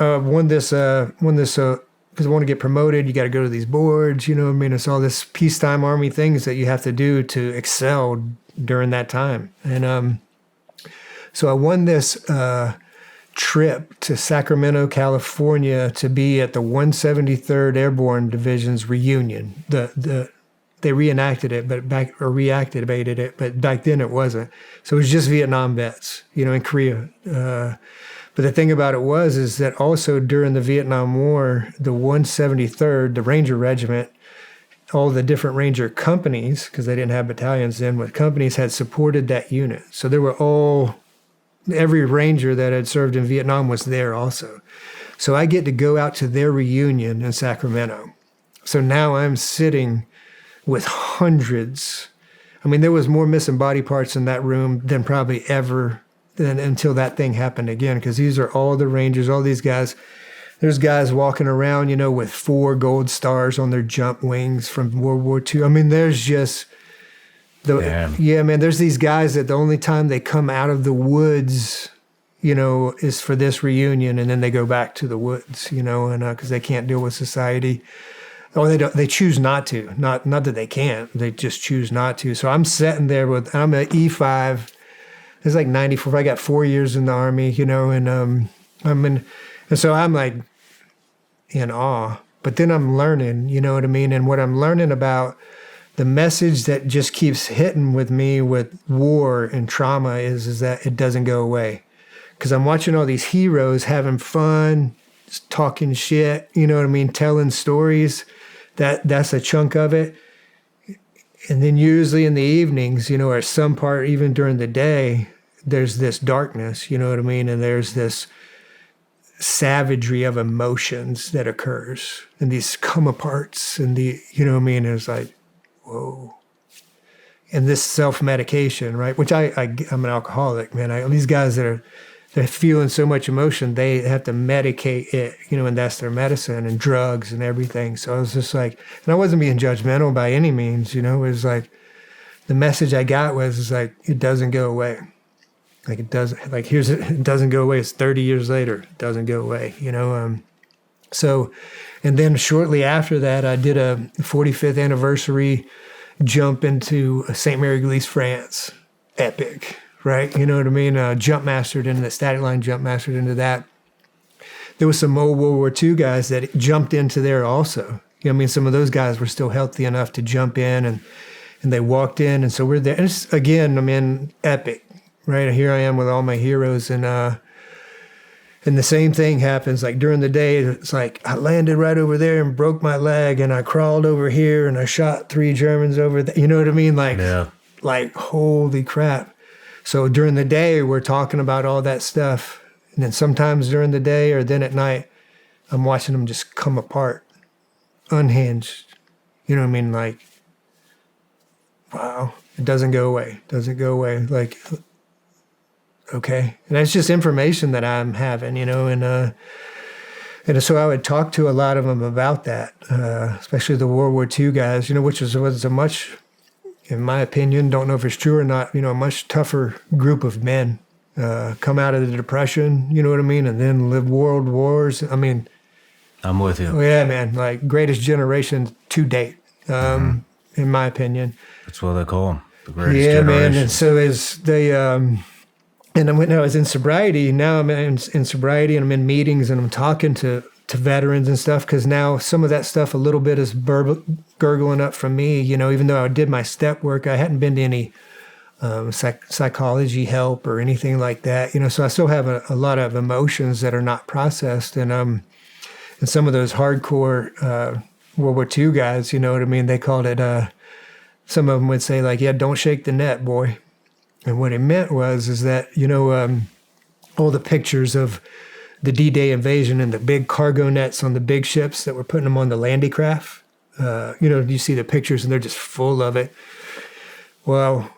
won this, because I want to get promoted, you got to go to these boards, it's all this peacetime Army things that you have to do to excel during that time. And so I won this trip to Sacramento, California to be at the 173rd Airborne Division's reunion. They reenacted it, reactivated it, but back then it wasn't. So it was just Vietnam vets, in Korea. But the thing about it is that also during the Vietnam War, the 173rd, the Ranger Regiment, all the different Ranger companies, because they didn't have battalions then, but companies had supported that unit. So there were every Ranger that had served in Vietnam was there also. So I get to go out to their reunion in Sacramento. So now I'm sitting with hundreds. I mean, there was more missing body parts in that room than probably ever until that thing happened again, because these are all the Rangers, all these guys. There's guys walking around, with 4 gold stars on their jump wings from World War II. I mean, there's just... there's these guys that the only time they come out of the woods, is for this reunion, and then they go back to the woods, and because they can't deal with society. Or they choose not to. Not that they can't. They just choose not to. So I'm sitting there I'm an E5. It's like 94. I got 4 years in the Army, and so I'm like in awe. But then I'm learning, you know what I mean? And what I'm learning about the message that just keeps hitting with me with war and trauma is that it doesn't go away. Because I'm watching all these heroes having fun, talking shit, you know what I mean, telling stories. That's a chunk of it. And then usually in the evenings, or some part even during the day, there's this darkness, you know what I mean? And there's this savagery of emotions that occurs and these come-aparts and you know what I mean? It's like, whoa. And this self-medication, right? Which I'm an alcoholic, man. These guys they're feeling so much emotion, they have to medicate it, and that's their medicine and drugs and everything. So I was just like, and I wasn't being judgmental by any means, it was like, the message I got was like, it doesn't go away. Like it doesn't, like it doesn't go away. It's 30 years later, it doesn't go away, So, and then shortly after that, I did a 45th anniversary jump into St. Mary-Glise, France. Epic. Right, you know what I mean? Jump mastered into the static line, jump mastered into that. There was some old World War II guys that jumped into there also. Some of those guys were still healthy enough to jump in, and they walked in, and so we're there. And it's, again, epic, right? Here I am with all my heroes, and the same thing happens. Like during the day, it's like I landed right over there and broke my leg, and I crawled over here, and I shot 3 Germans over there. You know what I mean? Like holy crap. So during the day, we're talking about all that stuff. And then sometimes during the day or then at night, I'm watching them just come apart, unhinged. You know what I mean? Like, wow, it doesn't go away. Doesn't go away. Like, okay. And that's just information that I'm having, and so I would talk to a lot of them about that, especially the World War II guys, which was a much... in my opinion, don't know if it's true or not, a much tougher group of men come out of the Depression, you know what I mean, and then live world wars. I mean... I'm with you. Yeah, man, like greatest generation to date, in my opinion. That's what they call them, the greatest generation. Yeah, man, and so as they... and when I was in sobriety, now I'm in sobriety and I'm in meetings and I'm talking to veterans and stuff, because now some of that stuff a little bit is gurgling up from me, even though I did my step work, I hadn't been to any psychology help or anything like that, so I still have a lot of emotions that are not processed, and some of those hardcore World War II guys, you know what I mean, they called it, some of them would say like, yeah, don't shake the net, boy. And what it meant is that, all the pictures of the D-Day invasion and the big cargo nets on the big ships that were putting them on the landing craft. You see the pictures and they're just full of it. Well,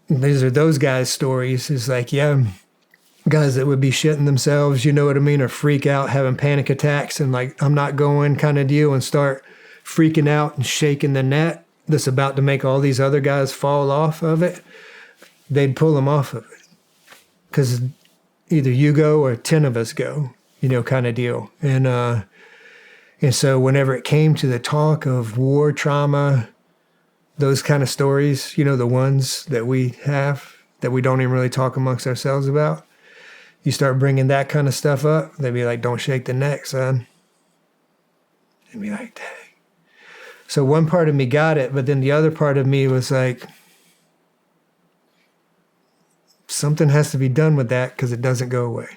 these are those guys' stories. It's like, yeah, guys that would be shitting themselves, you know what I mean, or freak out, having panic attacks and like, I'm not going kind of deal, and start freaking out and shaking the net that's about to make all these other guys fall off of it. They'd pull them off of it. Because either you go or 10 of us go, kind of deal. And so whenever it came to the talk of war, trauma, those kind of stories, the ones that we have that we don't even really talk amongst ourselves about, You start bringing that kind of stuff up, they'd be like, don't shake the neck, son. They'd be like, dang. So one part of me got it, but then the other part of me was like, something has to be done with that because it doesn't go away.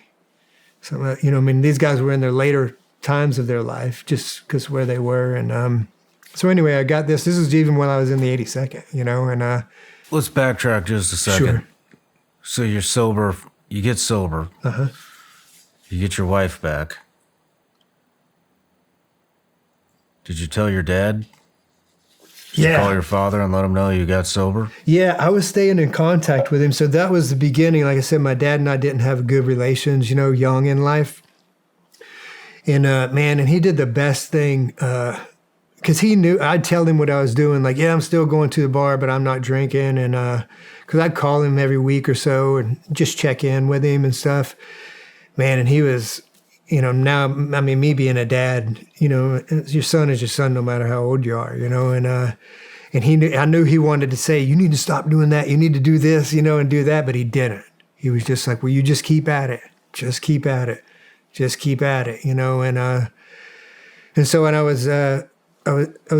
So, these guys were in their later times of their life just because where they were. And so anyway, I got this. This was even when I was in the 82nd, and... Let's backtrack just a second. Sure. So you're sober. You get sober. Uh-huh. You get your wife back. Did you tell your dad? Did you call your father and let him know you got sober? Yeah, I was staying in contact with him. So that was the beginning. Like I said, my dad and I didn't have good relations, young in life. And and he did the best thing because he knew I'd tell him what I was doing. Like, yeah, I'm still going to the bar, but I'm not drinking. And because I'd call him every week or so and just check in with him and stuff. Man, and he was, now, I mean, me being a dad, your son is your son no matter how old you are, and he knew, I knew he wanted to say, you need to stop doing that. You need to do this, and do that. But he didn't. He was just like, well, you just keep at it. Just keep at it. Just keep at it, and so when I was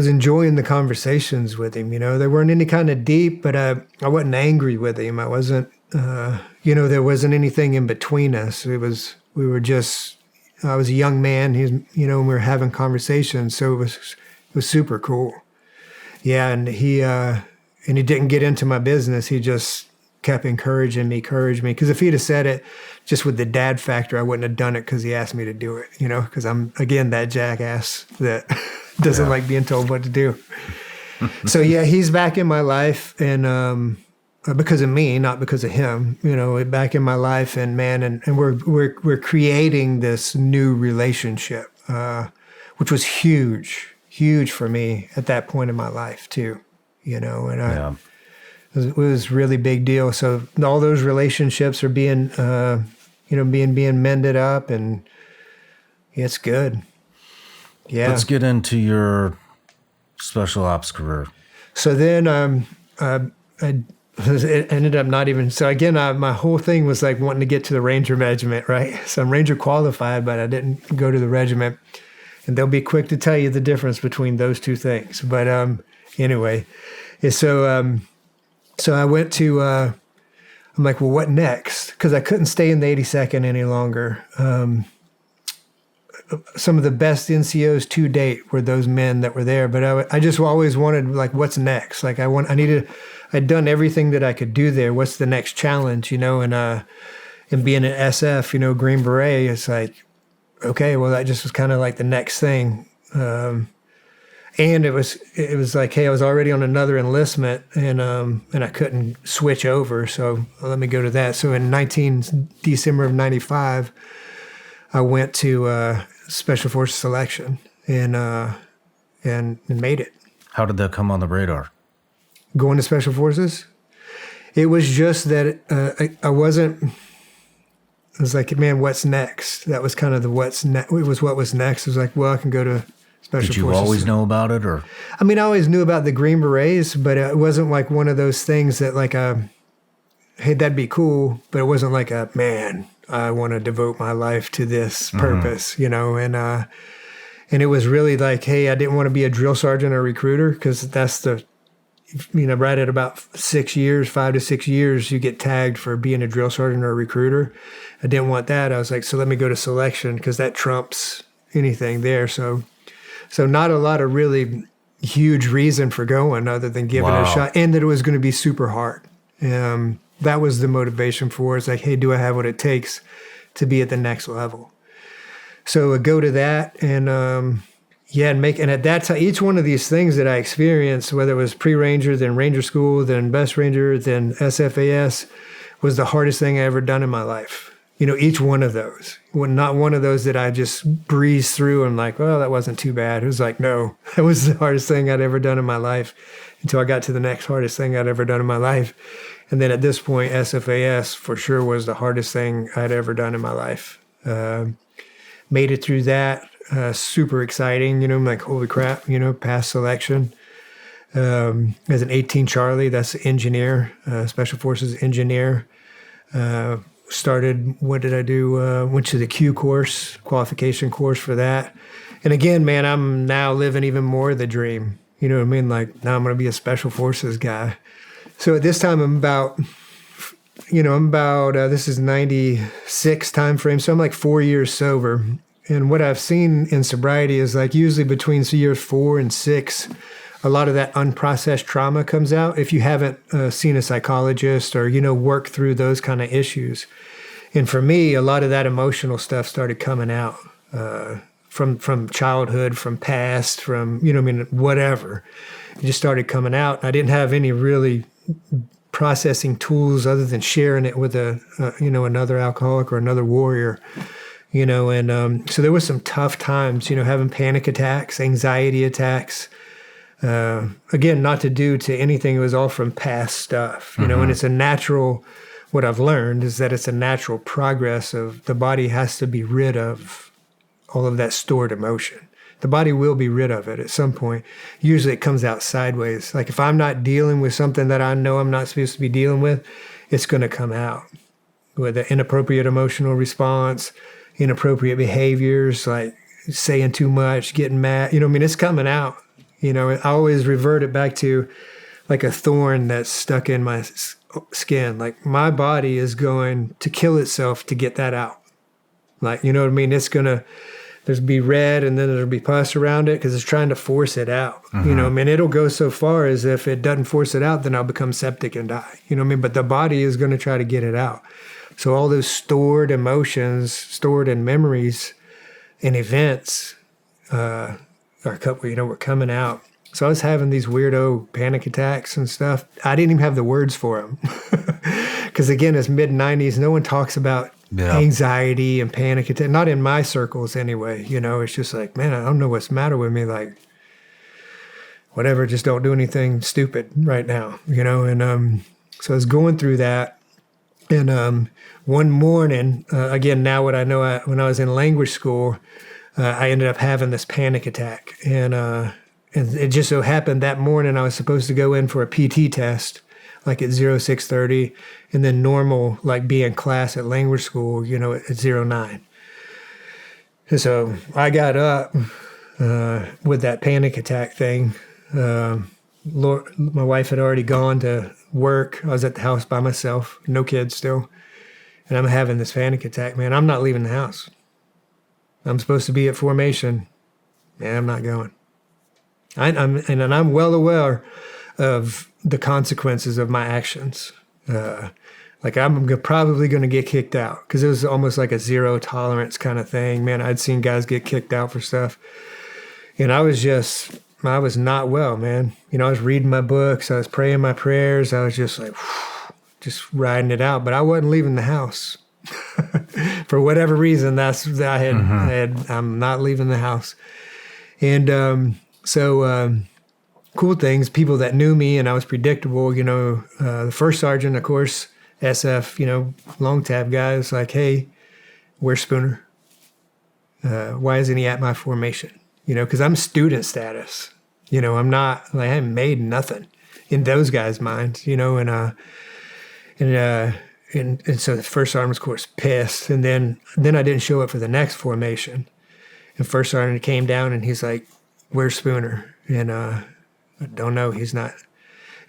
enjoying the conversations with him, they weren't any kind of deep, but I wasn't angry with him. I wasn't, there wasn't anything in between us. I was a young man, and we were having conversations. So it was super cool. Yeah. And he didn't get into my business. He just kept encouraging me. Cause if he'd have said it just with the dad factor, I wouldn't have done it cause he asked me to do it, cause I'm again, that jackass that doesn't like being told what to do. So yeah, he's back in my life and, because of me, not because of him, back in my life and man, and we're creating this new relationship, which was huge for me at that point in my life too, it was really big deal. So all those relationships are being, being mended up and it's good. Yeah. Let's get into your special ops career. So then, it ended up not even, so again, my whole thing was like wanting to get to the Ranger regiment, right? So I'm Ranger qualified, but I didn't go to the regiment. And they'll be quick to tell you the difference between those two things. But anyway, so I went to, I'm like, well, what next? Because I couldn't stay in the 82nd any longer. Some of the best NCOs to date were those men that were there. But I just always wanted, like, what's next? Like, I'd done everything that I could do there. What's the next challenge, and being an SF, Green Beret, it's like, okay, well, that just was kind of like the next thing. And it was like, hey, I was already on another enlistment and I couldn't switch over. So let me go to that. So in December of 95, I went to Special Forces selection and made it. How did that come on the radar? Going to Special Forces? It was just that I wasn't, I was like, man, what's next? That was kind of the what's next. It was what was next. It was like, well, I can go to Special Forces. Did you always know about it, or? I mean, I always knew about the Green Berets, but it wasn't like one of those things that like, hey, that'd be cool. But it wasn't like man, I want to devote my life to this purpose, and it was really like, hey, I didn't want to be a drill sergeant or recruiter because that's right at about 5 to 6 years, you get tagged for being a drill sergeant or a recruiter. I didn't want that. I was like, so let me go to selection because that trumps anything there. So not a lot of really huge reason for going other than giving it a shot, and that it was going to be super hard. That was the motivation for it. It's like, hey, do I have what it takes to be at the next level? So I go to that and and at that time, each one of these things that I experienced, whether it was pre-Ranger, then Ranger School, then Best Ranger, then SFAS, was the hardest thing I ever done in my life. Each one of those. Not one of those that I just breezed through and like, well, that wasn't too bad. It was like, no, that was the hardest thing I'd ever done in my life until I got to the next hardest thing I'd ever done in my life. And then at this point, SFAS for sure was the hardest thing I'd ever done in my life. Made it through that. Super exciting, I'm like, holy crap, past selection. As an 18 Charlie, that's engineer, Special Forces engineer. started, what did I do? Went to the Q course, qualification course for that. And again, man, I'm now living even more the dream. You know what I mean? Like, now I'm going to be a special forces guy. So at this time, I'm about, this is 96 time frame. So I'm like 4 years sober. And what I've seen in sobriety is like usually between years 4 and 6, a lot of that unprocessed trauma comes out if you haven't seen a psychologist or, work through those kind of issues. And for me, a lot of that emotional stuff started coming out from childhood, from past, from, whatever. It just started coming out. I didn't have any really processing tools other than sharing it with another alcoholic or another warrior. So there was some tough times, having panic attacks, anxiety attacks. Again, not to do to anything. It was all from past stuff, and it's a natural, what I've learned is that it's a natural progress of the body has to be rid of all of that stored emotion. The body will be rid of it at some point. Usually it comes out sideways. Like if I'm not dealing with something that I know I'm not supposed to be dealing with, it's going to come out with an inappropriate emotional response, inappropriate behaviors, like saying too much, getting mad. It's coming out. I always revert it back to like a thorn that's stuck in my skin. Like my body is going to kill itself to get that out. Like, it's going to, there's be red and then there'll be pus around it because it's trying to force it out. It'll go so far as if it doesn't force it out, then I'll become septic and die. But the body is going to try to get it out. So all those stored emotions, stored in memories and events, were coming out. So I was having these weirdo panic attacks and stuff. I didn't even have the words for them. Because again, it's mid-90s. No one talks about anxiety and panic attack. Not in my circles anyway. It's just like, man, I don't know what's the matter with me. Like, whatever, just don't do anything stupid right now. And so I was going through that. And one morning, again, now what I know, when I was in language school, I ended up having this panic attack. And it just so happened that morning I was supposed to go in for a PT test, like at 06:30, and then normal, like be in class at language school, at 09. And so I got up with that panic attack thing. My wife had already gone to work. I was at the house by myself, no kids still. And I'm having this panic attack, man. I'm not leaving the house. I'm supposed to be at formation. Man, I'm not going. I'm well aware of the consequences of my actions. Like I'm probably going to get kicked out because it was almost like a zero tolerance kind of thing. Man, I'd seen guys get kicked out for stuff. And I was not well, man. I was reading my books. I was praying my prayers. I was just like, just riding it out. But I wasn't leaving the house. For whatever reason, I'm not leaving the house. And so cool things, people that knew me and I was predictable, the first sergeant, of course, SF, long tab guy is like, hey, where's Spooner? Why isn't he at my formation? Because I'm student status. I'm not, like, I haven't made nothing in those guys' minds, and so the first sergeant was, of course, pissed. And then I didn't show up for the next formation. And first sergeant came down and he's like, where's Spooner? And I don't know, he's not.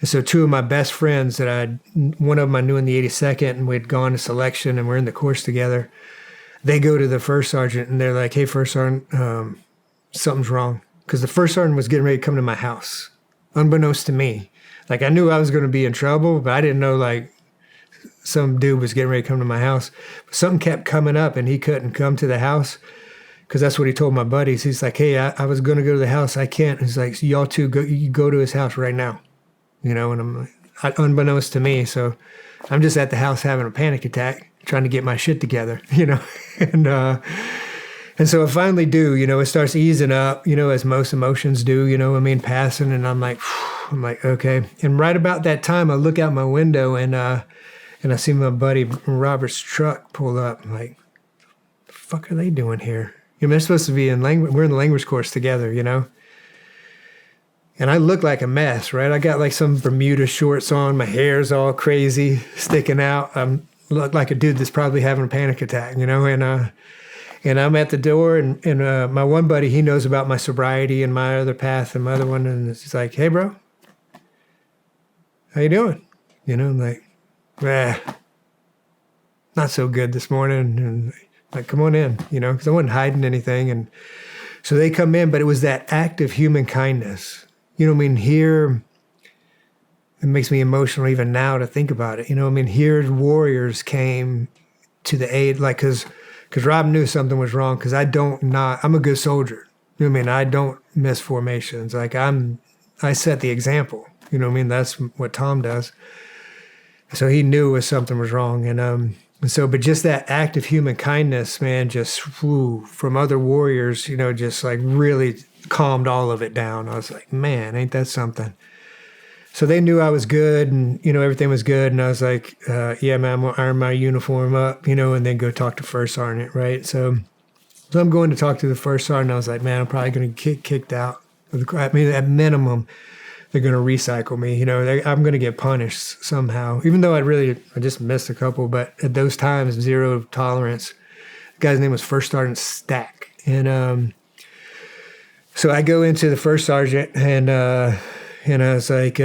And so two of my best friends one of them I knew in the 82nd, and we'd gone to selection and we're in the course together. They go to the first sergeant and they're like, hey, first sergeant, something's wrong. Because the first sergeant was getting ready to come to my house, unbeknownst to me. Like, I knew I was going to be in trouble, but I didn't know, like, some dude was getting ready to come to my house. But something kept coming up and he couldn't come to the house because that's what he told my buddies. He's like, hey, I was going to go to the house. I can't. He's like, so y'all two, go to his house right now. And I'm like, unbeknownst to me. So I'm just at the house having a panic attack, trying to get my shit together, And so I finally do, it starts easing up, as most emotions do, passing. And I'm like, okay. And right about that time, I look out my window and I see my buddy Robert's truck pull up. I'm like, the fuck are they doing here? They're supposed to be in language. We're in the language course together, And I look like a mess, right? I got like some Bermuda shorts on. My hair's all crazy, sticking out. I'm look like a dude that's probably having a panic attack, you know, and I'm at the door, and my one buddy, he knows about my sobriety and my other path and my other one, and he's like, "Hey, bro, how you doing?" You know, I'm like, not so good this morning, and like, come on in, you know, because I wasn't hiding anything, and so they come in, but it was that act of human kindness. You know what I mean? Here, it makes me emotional even now to think about it. You know what I mean? Here, warriors came to the aid, like, because Rob knew something was wrong, because I'm a good soldier. You know what I mean? I don't miss formations. Like, I set the example. You know what I mean? That's what Tom does. So he knew something was wrong. And so, but just that act of human kindness, man, just from other warriors, you know, just like really calmed all of it down. I was like, man, ain't that something? So they knew I was good, and, you know, everything was good. And I was like, yeah, man, I'm going to iron my uniform up, you know, and then go talk to First Sergeant, right? So I'm going to talk to the First Sergeant. I was like, man, I'm probably going to get kicked out. I mean, at minimum, they're going to recycle me. You know, I'm going to get punished somehow, even though I just missed a couple. But at those times, zero tolerance. The guy's name was First Sergeant Stack. And so I go into the First Sergeant, and I was like,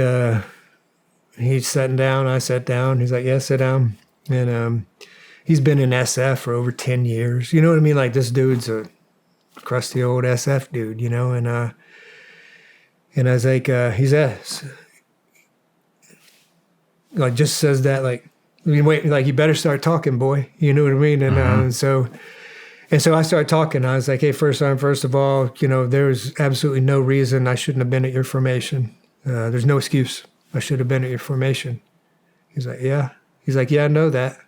he's sitting down. I sat down. He's like, yeah, sit down. And he's been in SF for over 10 years. You know what I mean? Like, this dude's a crusty old SF dude, you know? And I was like, like, just says that, like, I mean, wait, like, you better start talking, boy. You know what I mean? And so I started talking. I was like, hey, first of all, you know, there's absolutely no reason I shouldn't have been at your formation. There's no excuse. I should have been at your formation. He's like, yeah. He's like, yeah, I know that.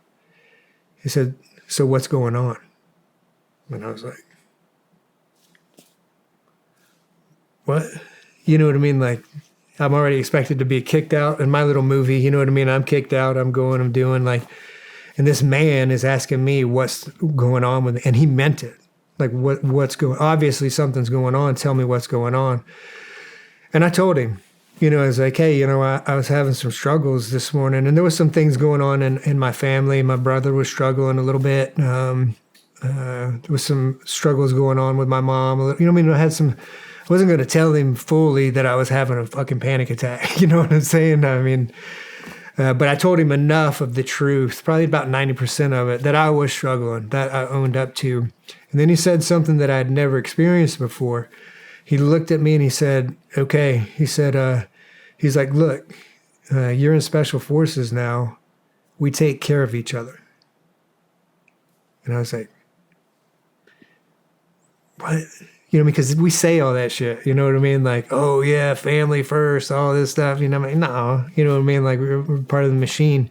He said, so what's going on? And I was like, what? You know what I mean? Like, I'm already expected to be kicked out in my little movie. You know what I mean? I'm kicked out. I'm going, I'm doing, like, and this man is asking me what's going on with me. And he meant it. Like, what's going on? Obviously, something's going on. Tell me what's going on. And I told him, you know, I was like, hey, you know, I was having some struggles this morning, and there was some things going on in my family. My brother was struggling a little bit. There was some struggles going on with my mom. You know what I mean? I wasn't going to tell him fully that I was having a fucking panic attack. You know what I'm saying? I mean, but I told him enough of the truth, probably about 90% of it, that I was struggling, that I owned up to. And then he said something that I had never experienced before. He looked at me and he said, okay. He said, he's like, look, you're in Special Forces now. We take care of each other. And I was like, what? You know, because we say all that shit, you know what I mean? Like, oh yeah, family first, all this stuff, you know what I mean? No, you know what I mean? Like, we're part of the machine.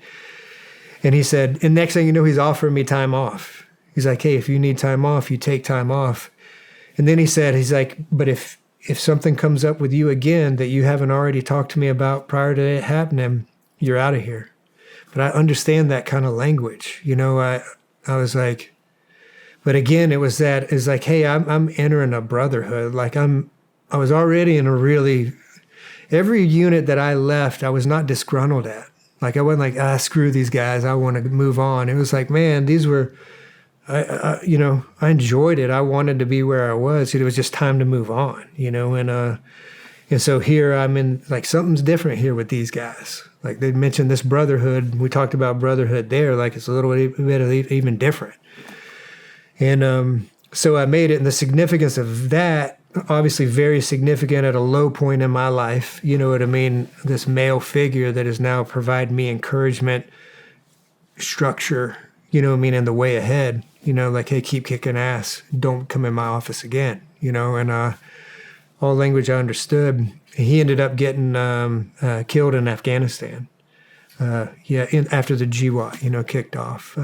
And he said, and next thing you know, he's offering me time off. He's like, hey, if you need time off, you take time off. And then he said, he's like, but if something comes up with you again that you haven't already talked to me about prior to it happening, you're out of here. But I understand that kind of language. You know, I was like, but again, it's like, hey, I'm entering a brotherhood. Like, I was already in every unit that I left, I was not disgruntled at. Like, I wasn't like, screw these guys, I want to move on. It was like, man, these were, I enjoyed it. I wanted to be where I was. It was just time to move on, you know? And so here I'm in, like, something's different here with these guys. Like, they mentioned this brotherhood. We talked about brotherhood there. Like, it's a little bit even different. And so I made it. And the significance of that, obviously very significant at a low point in my life. You know what I mean? This male figure that has now provided me encouragement, structure, you know what I mean, and the way ahead. You know, like, hey, keep kicking ass. Don't come in my office again, you know, and all language I understood. He ended up getting killed in Afghanistan. After the GWAT, you know, kicked off.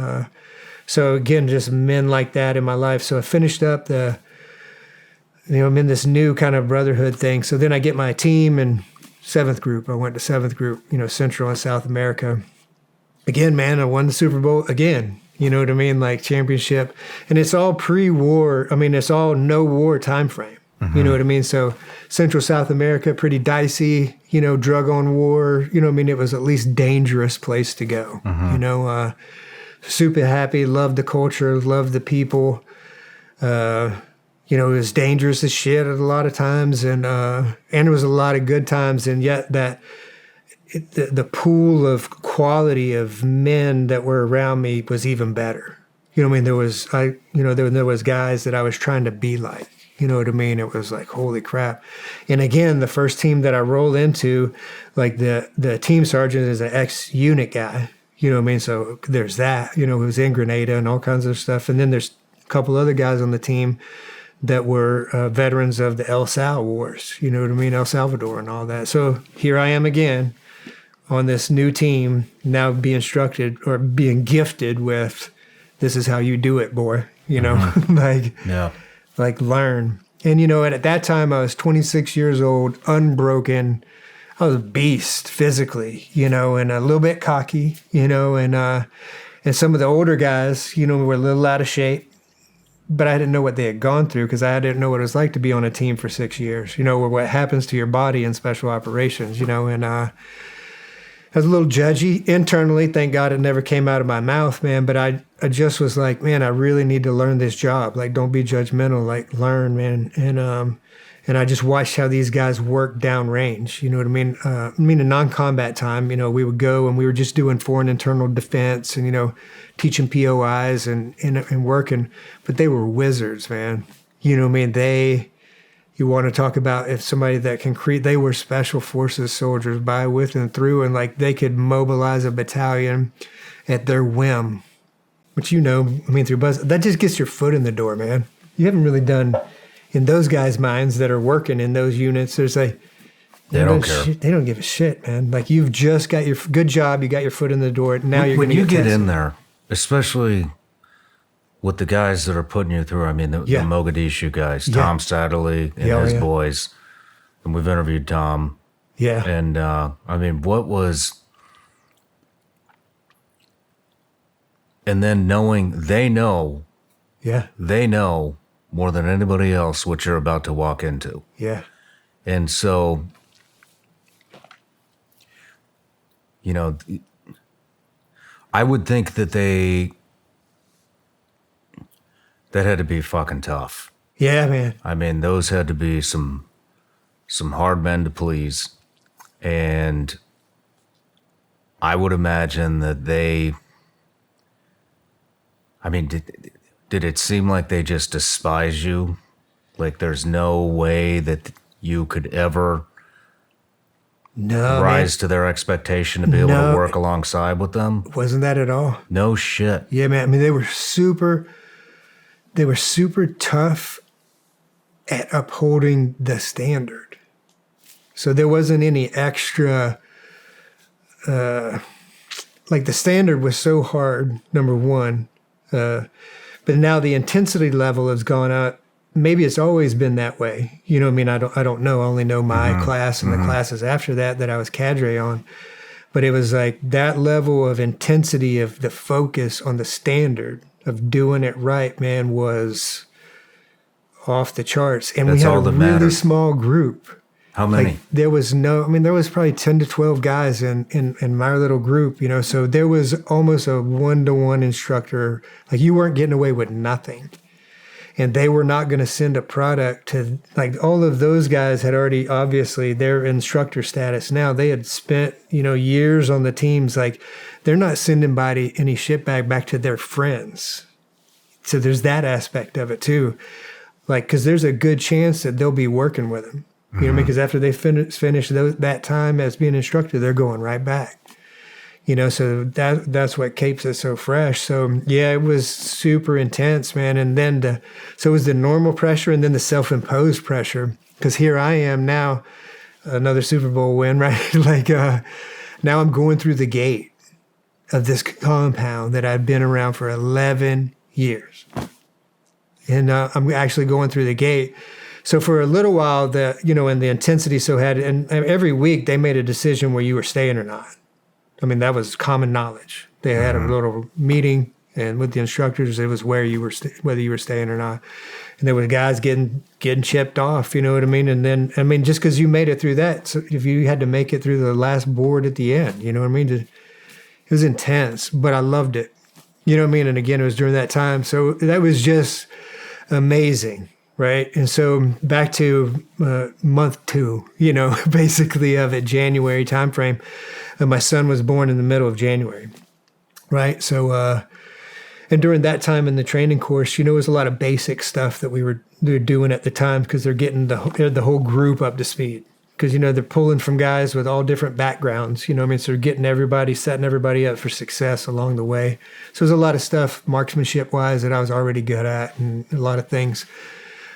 So again, just men like that in my life. So I finished up I'm in this new kind of brotherhood thing. So then I get my team in 7th Group. I went to 7th Group, you know, Central and South America. Again, man, I won the Super Bowl again. You know what I mean? Like, championship. And it's all pre-war. I mean, it's all no war time frame. Mm-hmm. You know what I mean? So Central South America, pretty dicey, you know, drug on war. You know what I mean? It was at least dangerous place to go, you know. super happy, loved the culture, loved the people. You know, it was dangerous as shit at a lot of times, and there was a lot of good times, and yet the pool of quality of men that were around me was even better. You know what I mean? There was guys that I was trying to be like. You know what I mean? It was like, holy crap. And again, the first team that I rolled into, like the team sergeant is an ex-unit guy. You know what I mean? So there's that, you know, who's in Grenada and all kinds of stuff. And then there's a couple other guys on the team that were veterans of the El Sal wars. You know what I mean? El Salvador and all that. So here I am again on this new team, now being instructed or being gifted with, this is how you do it, boy. You know, like learn. And, you know, and at that time I was 26 years old, unbroken. I was a beast physically, you know, and a little bit cocky, you know, and some of the older guys, you know, were a little out of shape, but I didn't know what they had gone through because I didn't know what it was like to be on a team for 6 years, you know, or what happens to your body in special operations, you know, and I was a little judgy internally. Thank God it never came out of my mouth, man. But I just was like, man, I really need to learn this job. Like, don't be judgmental. Like, learn, man. And I just watched how these guys work downrange. You know what I mean? In non-combat time, you know, we would go and we were just doing foreign internal defense and, you know, teaching POIs and working. But they were wizards, man. You know what I mean? You want to talk about if somebody that can create, they were special forces soldiers by, with, and through, and like they could mobilize a battalion at their whim, which, you know, I mean, through buzz, that just gets your foot in the door, man. You haven't really done, in those guys' minds that are working in those units, there's like, they don't care. They don't give a shit, man. Like, you've just got your good job, you got your foot in the door, now you're going to get tested. When you get in there, especially with the guys that are putting you through, I mean, the Mogadishu guys, Tom Satterley and his boys, and we've interviewed Tom. Yeah. And, I mean, what was... And then knowing they know more than anybody else what you're about to walk into. Yeah. And so, you know, I would think that that had to be fucking tough. Yeah, man. I mean, those had to be some hard men to please. And I would imagine that did it seem like they just despise you? Like there's no way that you could ever rise to their expectation to be able to work alongside with them? Wasn't that at all? No shit. Yeah, man. I mean, they were super tough at upholding the standard. So there wasn't any extra, like the standard was so hard, number one. But now the intensity level has gone up. Maybe it's always been that way. You know what I mean? I don't know. I only know my class and the classes after that I was cadre on. But it was like that level of intensity of the focus on the standard of doing it right, man, was off the charts. And that's we had a really small group. How many? Like, there was probably 10 to 12 guys in my little group, you know, so there was almost a one-to-one instructor. Like, you weren't getting away with nothing. And they were not going to send a product to, like, all of those guys had already, obviously, their instructor status now. They had spent, you know, years on the teams. Like, they're not sending any shitbag back to their friends. So there's that aspect of it, too. Like, because there's a good chance that they'll be working with them. You know what I mean? Because after they finish that time as being instructor, they're going right back. You know, so that's what keeps it so fresh. So, yeah, it was super intense, man. And then so it was the normal pressure and then the self-imposed pressure. Because here I am now, another Super Bowl win, right? Like, now I'm going through the gate of this compound that I've been around for 11 years. And I'm actually going through the gate. So for a little while, and the intensity and every week they made a decision where you were staying or not. I mean, that was common knowledge. They had a little meeting, and with the instructors, it was whether you were staying or not. And there were guys getting chipped off, you know what I mean? And then, I mean, just because you made it through that, so if you had to make it through the last board at the end, you know what I mean? It was intense, but I loved it. You know what I mean? And again, it was during that time. So that was just amazing, right? And so back to month 2, you know, basically of it, January timeframe. My son was born in the middle of January, right? So, and during that time in the training course, you know, it was a lot of basic stuff that they were doing at the time because they're getting the whole group up to speed. Because, you know, they're pulling from guys with all different backgrounds, you know what I mean? So they're getting everybody, setting everybody up for success along the way. So there's a lot of stuff marksmanship-wise that I was already good at and a lot of things.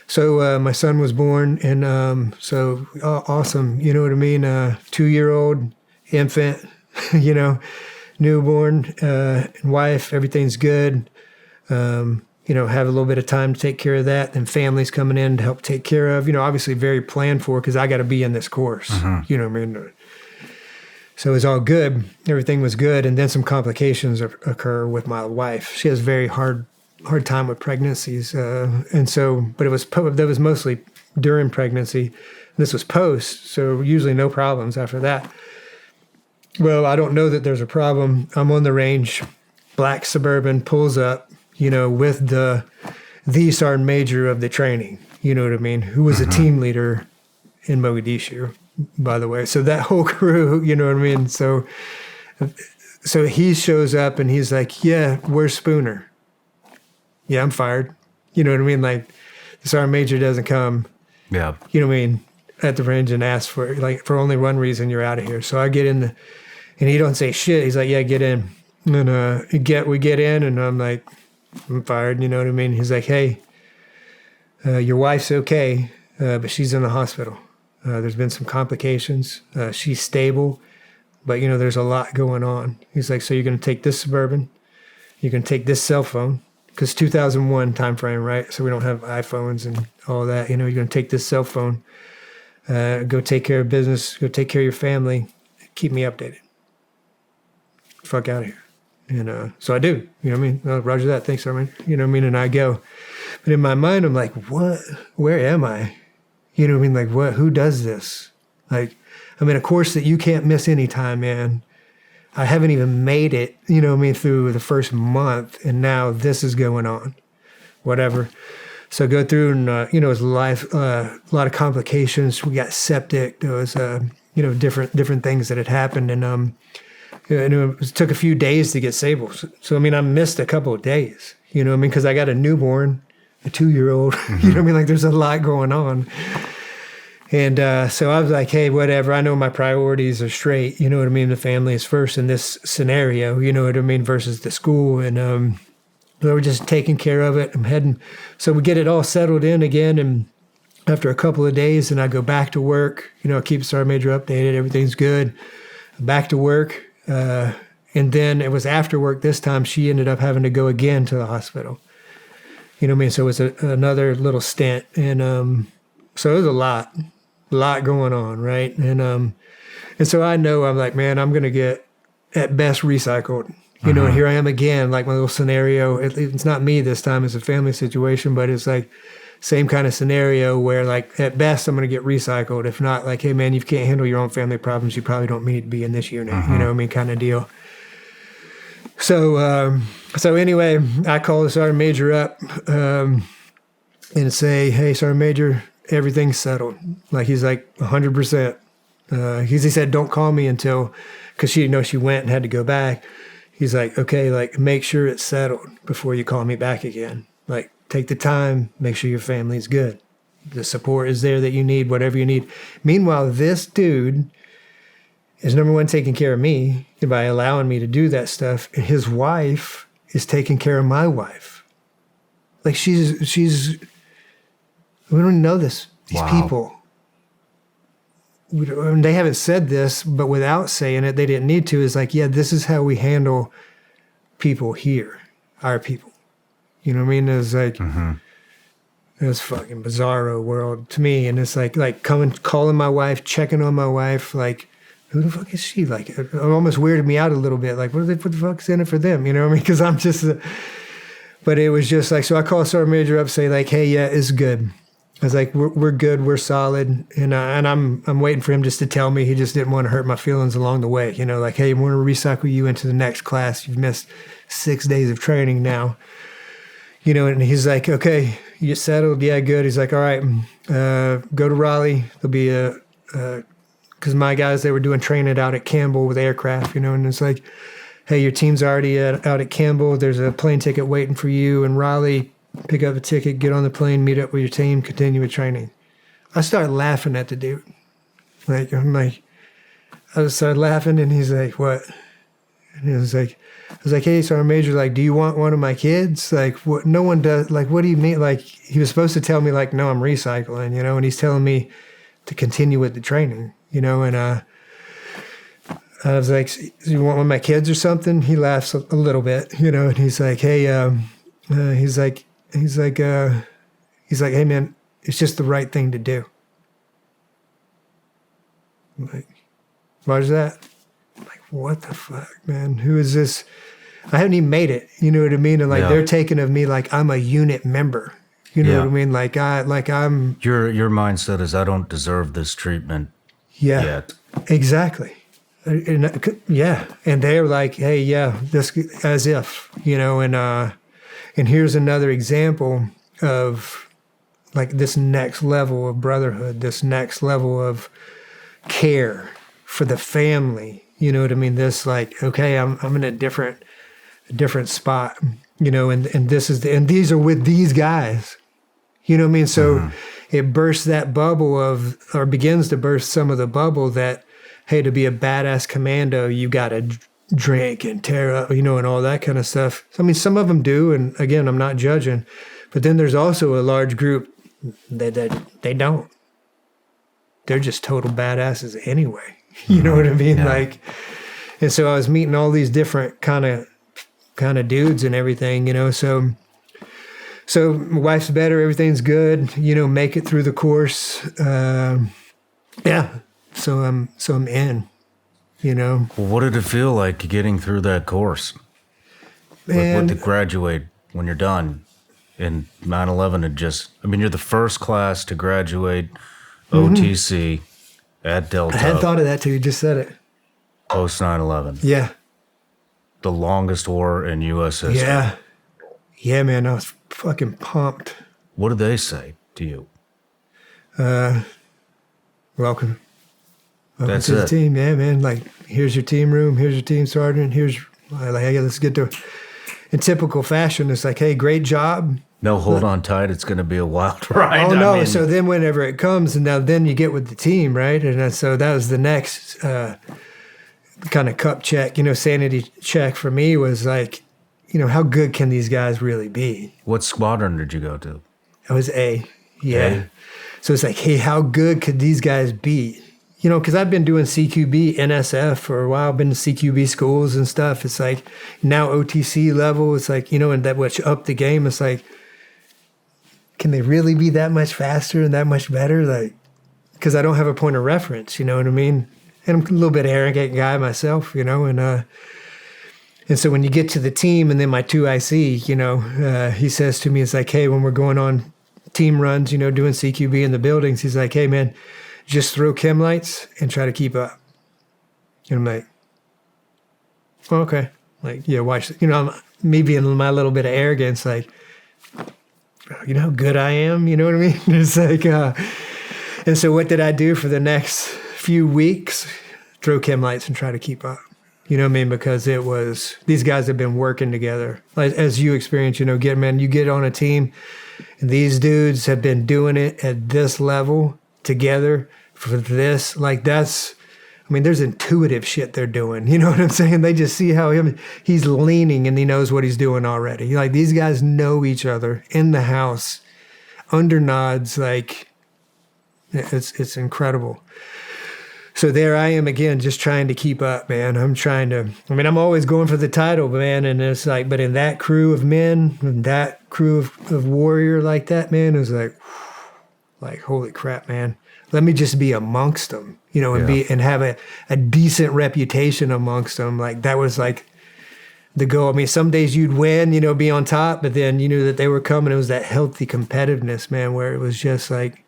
So my son was born, and awesome, you know what I mean? 2-year-old infant, you know, newborn, and wife, everything's good. You know, have a little bit of time to take care of that. Then family's coming in to help take care of, you know, obviously very planned for because I got to be in this course, you know what I mean? So it was all good. Everything was good. And then some complications occur with my wife. She has very hard time with pregnancies. And so, but that was mostly during pregnancy. This was post. So usually no problems after that. Well, I don't know that there's a problem. I'm on the range, black Suburban pulls up, you know, with the sergeant major of the training, you know what I mean, who was a team leader in Mogadishu, by the way. So that whole crew, you know what I mean? So he shows up and he's like, yeah, where's Spooner? Yeah, I'm fired. You know what I mean? Like, the sergeant major doesn't come, you know what I mean, at the range and ask for only one reason, you're out of here. So I get in and he don't say shit. He's like, yeah, get in. And we get in and I'm like, I'm fired, you know what I mean? He's like, hey, your wife's okay, but she's in the hospital. There's been some complications. She's stable, but, you know, there's a lot going on. He's like, so you're going to take this Suburban, you're going to take this cell phone, because 2001 time frame, right? So we don't have iPhones and all that. You know, you're going to take this cell phone, go take care of business, go take care of your family, keep me updated. Fuck out of here. And so I do, you know what I mean? Oh, roger that. Thanks, Armin. You know what I mean? And I go. But in my mind, I'm like, what? Where am I? You know what I mean? Like, what? Who does this? Like, I'm in a course that you can't miss any time, man. I haven't even made it, you know what I mean, through the first month. And now this is going on. Whatever. So I go through and, you know, it was a lot of complications. We got septic. There was, you know, different things that had happened. And, it took a few days to get stable. So, I mean, I missed a couple of days, you know what I mean? Because I got a newborn, a 2-year-old, you know what I mean? Like, there's a lot going on. And so I was like, hey, whatever. I know my priorities are straight, you know what I mean? The family is first in this scenario, you know what I mean, versus the school. And we're just taking care of it. I'm heading. So we get it all settled in again. And after a couple of days, and I go back to work, you know, keep Sergeant Major updated. Everything's good. Back to work. And then it was after work this time, she ended up having to go again to the hospital. You know what I mean? So it was another little stint. And so it was a lot going on, right? And so I know, I'm like, man, I'm going to get at best recycled. You know, and here I am again, like my little scenario. It's not me this time, it's a family situation, but it's like same kind of scenario where, like, at best, I'm going to get recycled. If not, like, hey, man, you can't handle your own family problems, you probably don't need to be in this unit, you know what I mean, kind of deal. So anyway, I call the Sergeant Major up and say, hey, Sergeant Major, everything's settled. Like, he's like 100%. He said, don't call me until, because she didn't know she went and had to go back. He's like, okay, like, make sure it's settled before you call me back again. Like, take the time, make sure your family's good. The support is there that you need, whatever you need. Meanwhile, this dude is, number one, taking care of me by allowing me to do that stuff. And his wife is taking care of my wife. Like, she's we don't know this, these people. They haven't said this, but without saying it, they didn't need to. It's like, yeah, this is how we handle people here, our people. You know what I mean? It was like, it was fucking bizarro world to me. And it's like calling my wife, checking on my wife, like, who the fuck is she? Like, it almost weirded me out a little bit. Like, what the fuck's in it for them? You know what I mean? Because I'm just, but it was just like, so I call Sergeant Major up, say like, hey, yeah, it's good. I was like, we're good, we're solid, and I'm waiting for him just to tell me. He just didn't want to hurt my feelings along the way, like, hey, we're going to recycle you into the next class. You've missed 6 days of training now, and he's like, okay, you settled, yeah, good. He's like, all right, go to Raleigh. There'll be because my guys, they were doing training out at Campbell with aircraft, and it's like, hey, your team's already out at Campbell. There's a plane ticket waiting for you in Raleigh. Pick up a ticket, get on the plane, meet up with your team, continue with training. I started laughing at the dude. I started laughing, and he's like, what? And I was like, hey, Sergeant Major, like, do you want one of my kids? Like, what? No one does. Like, what do you mean? Like, he was supposed to tell me, like, no, I'm recycling, and he's telling me to continue with the training, and I was like, you want one of my kids or something? He laughs a little bit, and he's like, hey, he's like, hey man, it's just the right thing to do. I'm like, why's that? I'm like, what the fuck, man? Who is this? I haven't even made it. You know what I mean? And like, they're taking of me like I'm a unit member. You know what I mean? Like I'm. Your mindset is I don't deserve this treatment. Yet. Exactly. And they're like, hey, this as if, and here's another example of like this next level of brotherhood, this next level of care for the family. You know what I mean? This like, okay, I'm in a different spot, and this is and these are with these guys. You know what I mean? So it bursts that bubble or begins to burst some of the bubble that, hey, to be a badass commando, you got to drink and tear up, and all that kind of stuff. I mean, some of them do, and again, I'm not judging, but then there's also a large group that they don't. They're just total badasses anyway. You know what I mean? Yeah. Like, and so I was meeting all these different kind of dudes and everything, So my wife's better, everything's good, make it through the course. So I'm in. Well, what did it feel like getting through that course? Man, what to graduate when you're done? In 9/11, you're the first class to graduate OTC at Delta. I hadn't thought of that till you just said it. Post 9/11. Yeah. The longest war in U.S. history. Yeah. Yeah, man, I was fucking pumped. What did they say to you? Welcome. That's to the it. team, yeah, man. Like, here's your team room, here's your team sergeant, let's get to. In typical fashion, it's like, hey, great job. No, hold on tight. It's going to be a wild ride. Oh no! So then, whenever it comes, and then you get with the team, right? And so that was the next kind of cup check, sanity check for me was like, how good can these guys really be? What squadron did you go to? I was A. Yeah. A? So it's like, hey, how good could these guys be? Because I've been doing CQB, NSF for a while, been to CQB schools and stuff. It's like now OTC level. It's like, and that which up the game. It's like, can they really be that much faster and that much better? Like, because I don't have a point of reference, you know what I mean? And I'm a little bit arrogant guy myself, and so when you get to the team and then my 2IC, he says to me, it's like, hey, when we're going on team runs, doing CQB in the buildings, he's like, hey, man, just throw chem lights and try to keep up. And I'm like, oh, okay. Like, yeah, watch. Me being my little bit of arrogance, like, you know how good I am? You know what I mean? It's like, and so what did I do for the next few weeks? Throw chem lights and try to keep up. You know what I mean? Because it was, these guys have been working together. Like, as you experience, you get on a team and these dudes have been doing it at this level together for this. Like, there's intuitive shit they're doing. You know what I'm saying? They just see how he's leaning and he knows what he's doing already. Like, these guys know each other in the house, under nods. Like, it's incredible. So there I am again, just trying to keep up, man. I'm always going for the title, man. And it's like, but in that crew of men, in that crew of warrior like that, man, it was like, holy crap, man. Let me just be amongst them, and have a decent reputation amongst them. Like, that was like the goal. I mean, some days you'd win, you know, be on top, but then you knew that they were coming. It was that healthy competitiveness, man, where it was just like,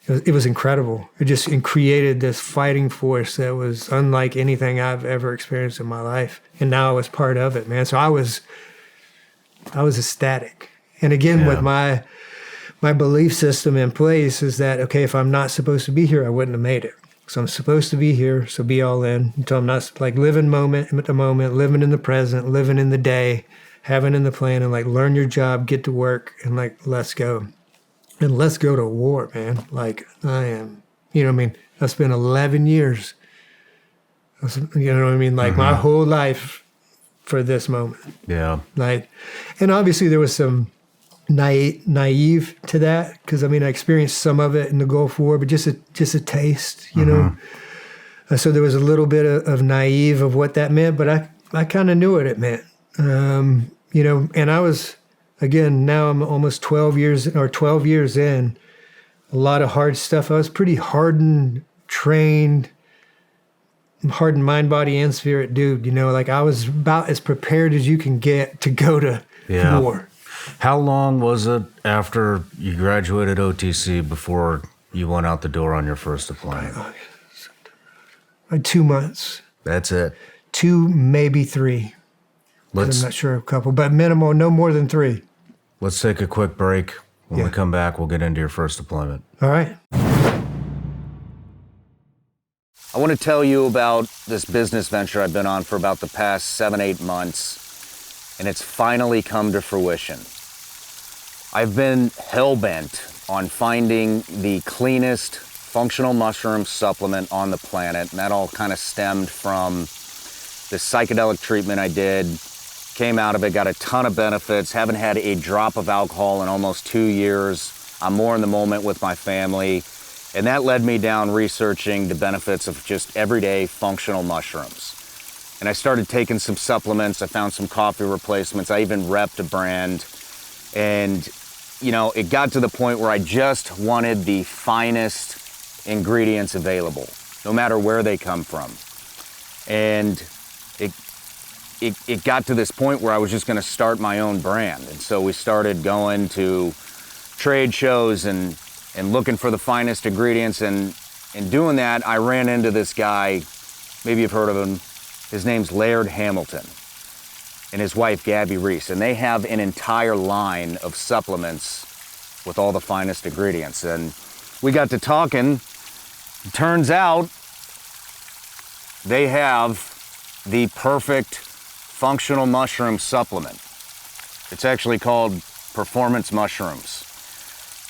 it was incredible. It created this fighting force that was unlike anything I've ever experienced in my life. And now I was part of it, man. So I was ecstatic. And again, with my belief system in place is that, okay, if I'm not supposed to be here, I wouldn't have made it. So I'm supposed to be here, so be all in until I'm not, like, living moment at the moment, living in the present, living in the day, having in the plan, and like learn your job, get to work, and like, let's go. And let's go to war, man. Like, I am, you know what I mean? I spent 11 years, you know what I mean? Like, my whole life for this moment. Yeah. Like, and obviously there was some naive to that, because I mean, I experienced some of it in the Gulf War, but just a taste, you know? So there was a little bit of naive of what that meant, but I kind of knew what it meant. You know, and I was, again, now I'm almost 12 years in, a lot of hard stuff. I was pretty hardened, trained, hardened mind, body, and spirit dude. You know, like, I was about as prepared as you can get to go to war. How long was it after you graduated OTC before you went out the door on your first deployment? Like 2 months. That's it? 2, maybe 3. I'm not sure, a couple, but minimal, no more than 3. Let's take a quick break. When we come back, we'll get into your first deployment. All right. I want to tell you about this business venture I've been on for about the past 7-8 months, and it's finally come to fruition. I've been hell-bent on finding the cleanest functional mushroom supplement on the planet, and that all kind of stemmed from the psychedelic treatment I did. Came out of it, got a ton of benefits, haven't had a drop of alcohol in almost 2 years. I'm more in the moment with my family. And that led me down researching the benefits of just everyday functional mushrooms. And I started taking some supplements. I found some coffee replacements. I even repped a brand. And, you know, it got to the point where I just wanted the finest ingredients available, no matter where they come from. And it got to this point where I was just going to start my own brand. And so we started going to trade shows and looking for the finest ingredients. And in doing that, I ran into this guy, maybe you've heard of him. His name's Laird Hamilton and his wife, Gabby Reese. And they have an entire line of supplements with all the finest ingredients. And we got to talking. It turns out they have the perfect functional mushroom supplement. It's actually called Performance Mushrooms.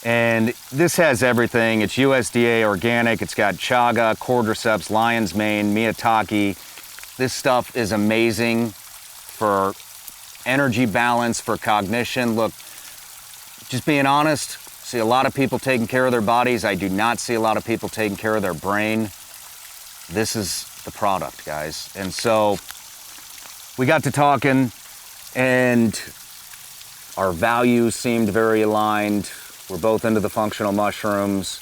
And this has everything. It's USDA organic. It's got chaga, cordyceps, lion's mane, maitake. This stuff is amazing for energy balance, for cognition. Look, just being honest, see a lot of people taking care of their bodies. I do not see a lot of people taking care of their brain. This is the product, guys. And so we got to talking, and our values seemed very aligned. We're both into the functional mushrooms.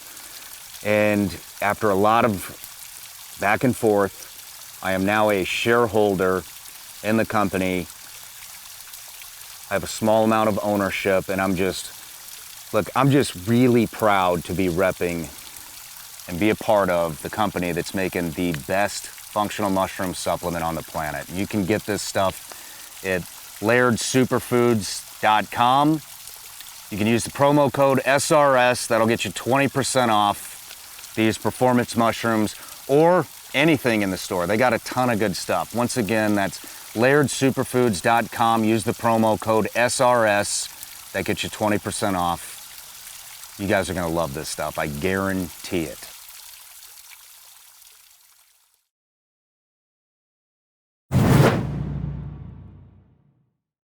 And after a lot of back and forth, I am now a shareholder in the company. I have a small amount of ownership, and I'm just really proud to be repping and be a part of the company that's making the best functional mushroom supplement on the planet. You can get this stuff at lairdsuperfoods.com. You can use the promo code SRS. That'll get you 20% off these performance mushrooms or anything in the store. They got a ton of good stuff. Once again, that's lairdsuperfoods.com. Use the promo code SRS. That gets you 20% off. You guys are going to love this stuff. I guarantee it.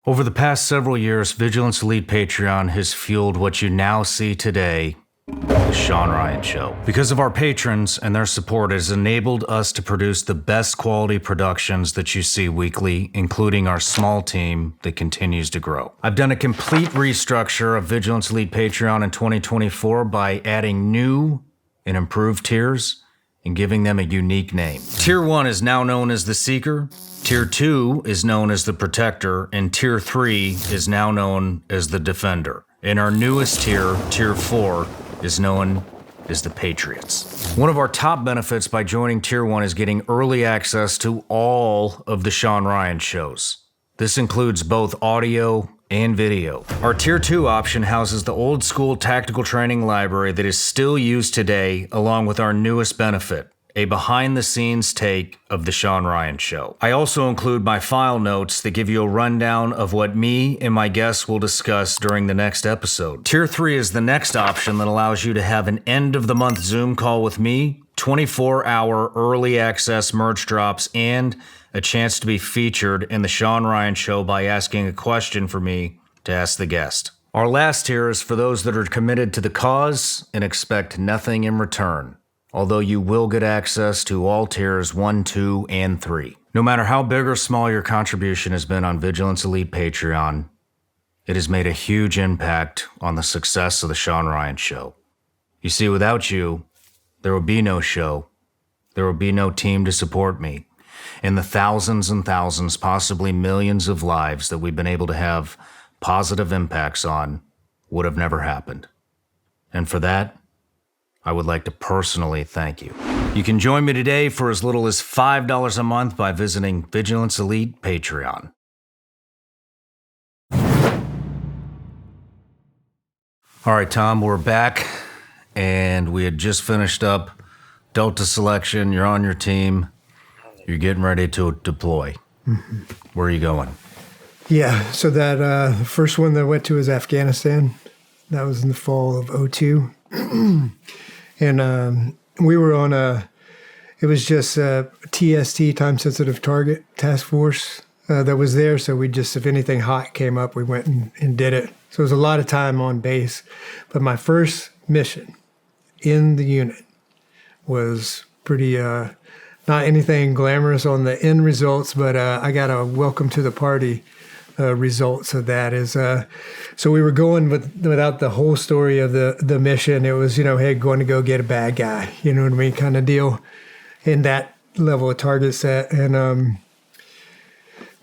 Over the past several years, Vigilance Elite Patreon has fueled what you now see today, The Shawn Ryan Show. Because of our patrons and their support, it has enabled us to produce the best quality productions that you see weekly, including our small team that continues to grow. I've done a complete restructure of Vigilance Elite Patreon in 2024 by adding new and improved tiers and giving them a unique name. Tier 1 is now known as The Seeker. Tier 2 is known as the Protector, and Tier 3 is now known as the Defender. And our newest tier, Tier 4, is known as the Patriots. One of our top benefits by joining Tier 1 is getting early access to all of the Shawn Ryan shows. This includes both audio and video. Our Tier 2 option houses the old school tactical training library that is still used today, along with our newest benefit, a behind-the-scenes take of the Shawn Ryan show. I also include my file notes that give you a rundown of what me and my guests will discuss during the next episode. Tier 3 is the next option that allows you to have an end-of-the-month Zoom call with me, 24-hour early access merch drops, and a chance to be featured in the Shawn Ryan show by asking a question for me to ask the guest. Our last tier is for those that are committed to the cause and expect nothing in return, although you will get access to all tiers 1, 2, and 3. No matter how big or small your contribution has been on Vigilance Elite Patreon, it has made a huge impact on the success of the Shawn Ryan show. You see, without you, there would be no show. There would be no team to support me. And the thousands and thousands, possibly millions of lives that we've been able to have positive impacts on would have never happened. And for that, I would like to personally thank you. You can join me today for as little as $5 a month by visiting Vigilance Elite Patreon. All right, Tom, we're back, and we had just finished up Delta selection. You're on your team. You're getting ready to deploy. Mm-hmm. Where are you going? Yeah, so that the first one that I went to was Afghanistan. That was in the fall of 2002. And we were on it was just a TST, time-sensitive target task force that was there. So we just, if anything hot came up, we went and did it. So it was a lot of time on base. But my first mission in the unit was pretty, not anything glamorous on the end results, but I got a welcome to the party results of that is, so we were going without the whole story of the mission. It was, hey, going to go get a bad guy, you know what I mean, kind of deal in that level of target set. And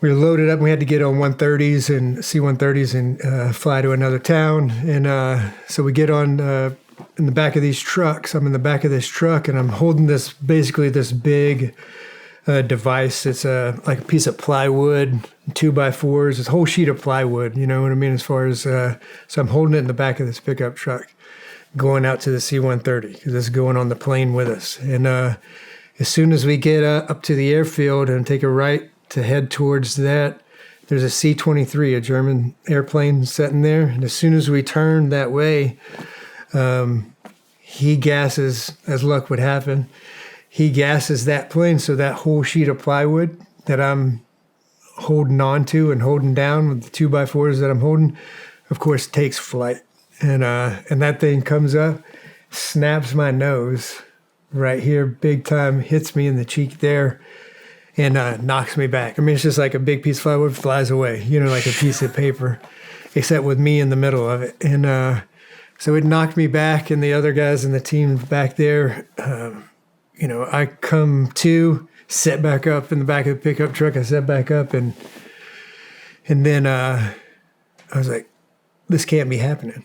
we were loaded up. We had to get on 130s and C-130s and fly to another town. And so we get on in the back of these trucks. I'm in the back of this truck, and I'm holding this big device. It's like a piece of plywood, 2x4s, this whole sheet of plywood, you know what I mean, as far as, so I'm holding it in the back of this pickup truck, going out to the C-130, because it's going on the plane with us. And as soon as we get up to the airfield and take a right to head towards that, there's a C-23, a German airplane sitting there. And as soon as we turn that way, he gasses, as luck would happen, he gasses that plane, so that whole sheet of plywood that I'm holding on to and holding down with the 2x4s that I'm holding, of course, takes flight. And that thing comes up, snaps my nose right here, big time, hits me in the cheek there, and knocks me back. I mean, it's just like a big piece of plywood flies away, like a piece of paper, except with me in the middle of it. And so it knocked me back, and the other guys in the team back there, I come to, set back up in the back of the pickup truck. I set back up, and then I was like, this can't be happening.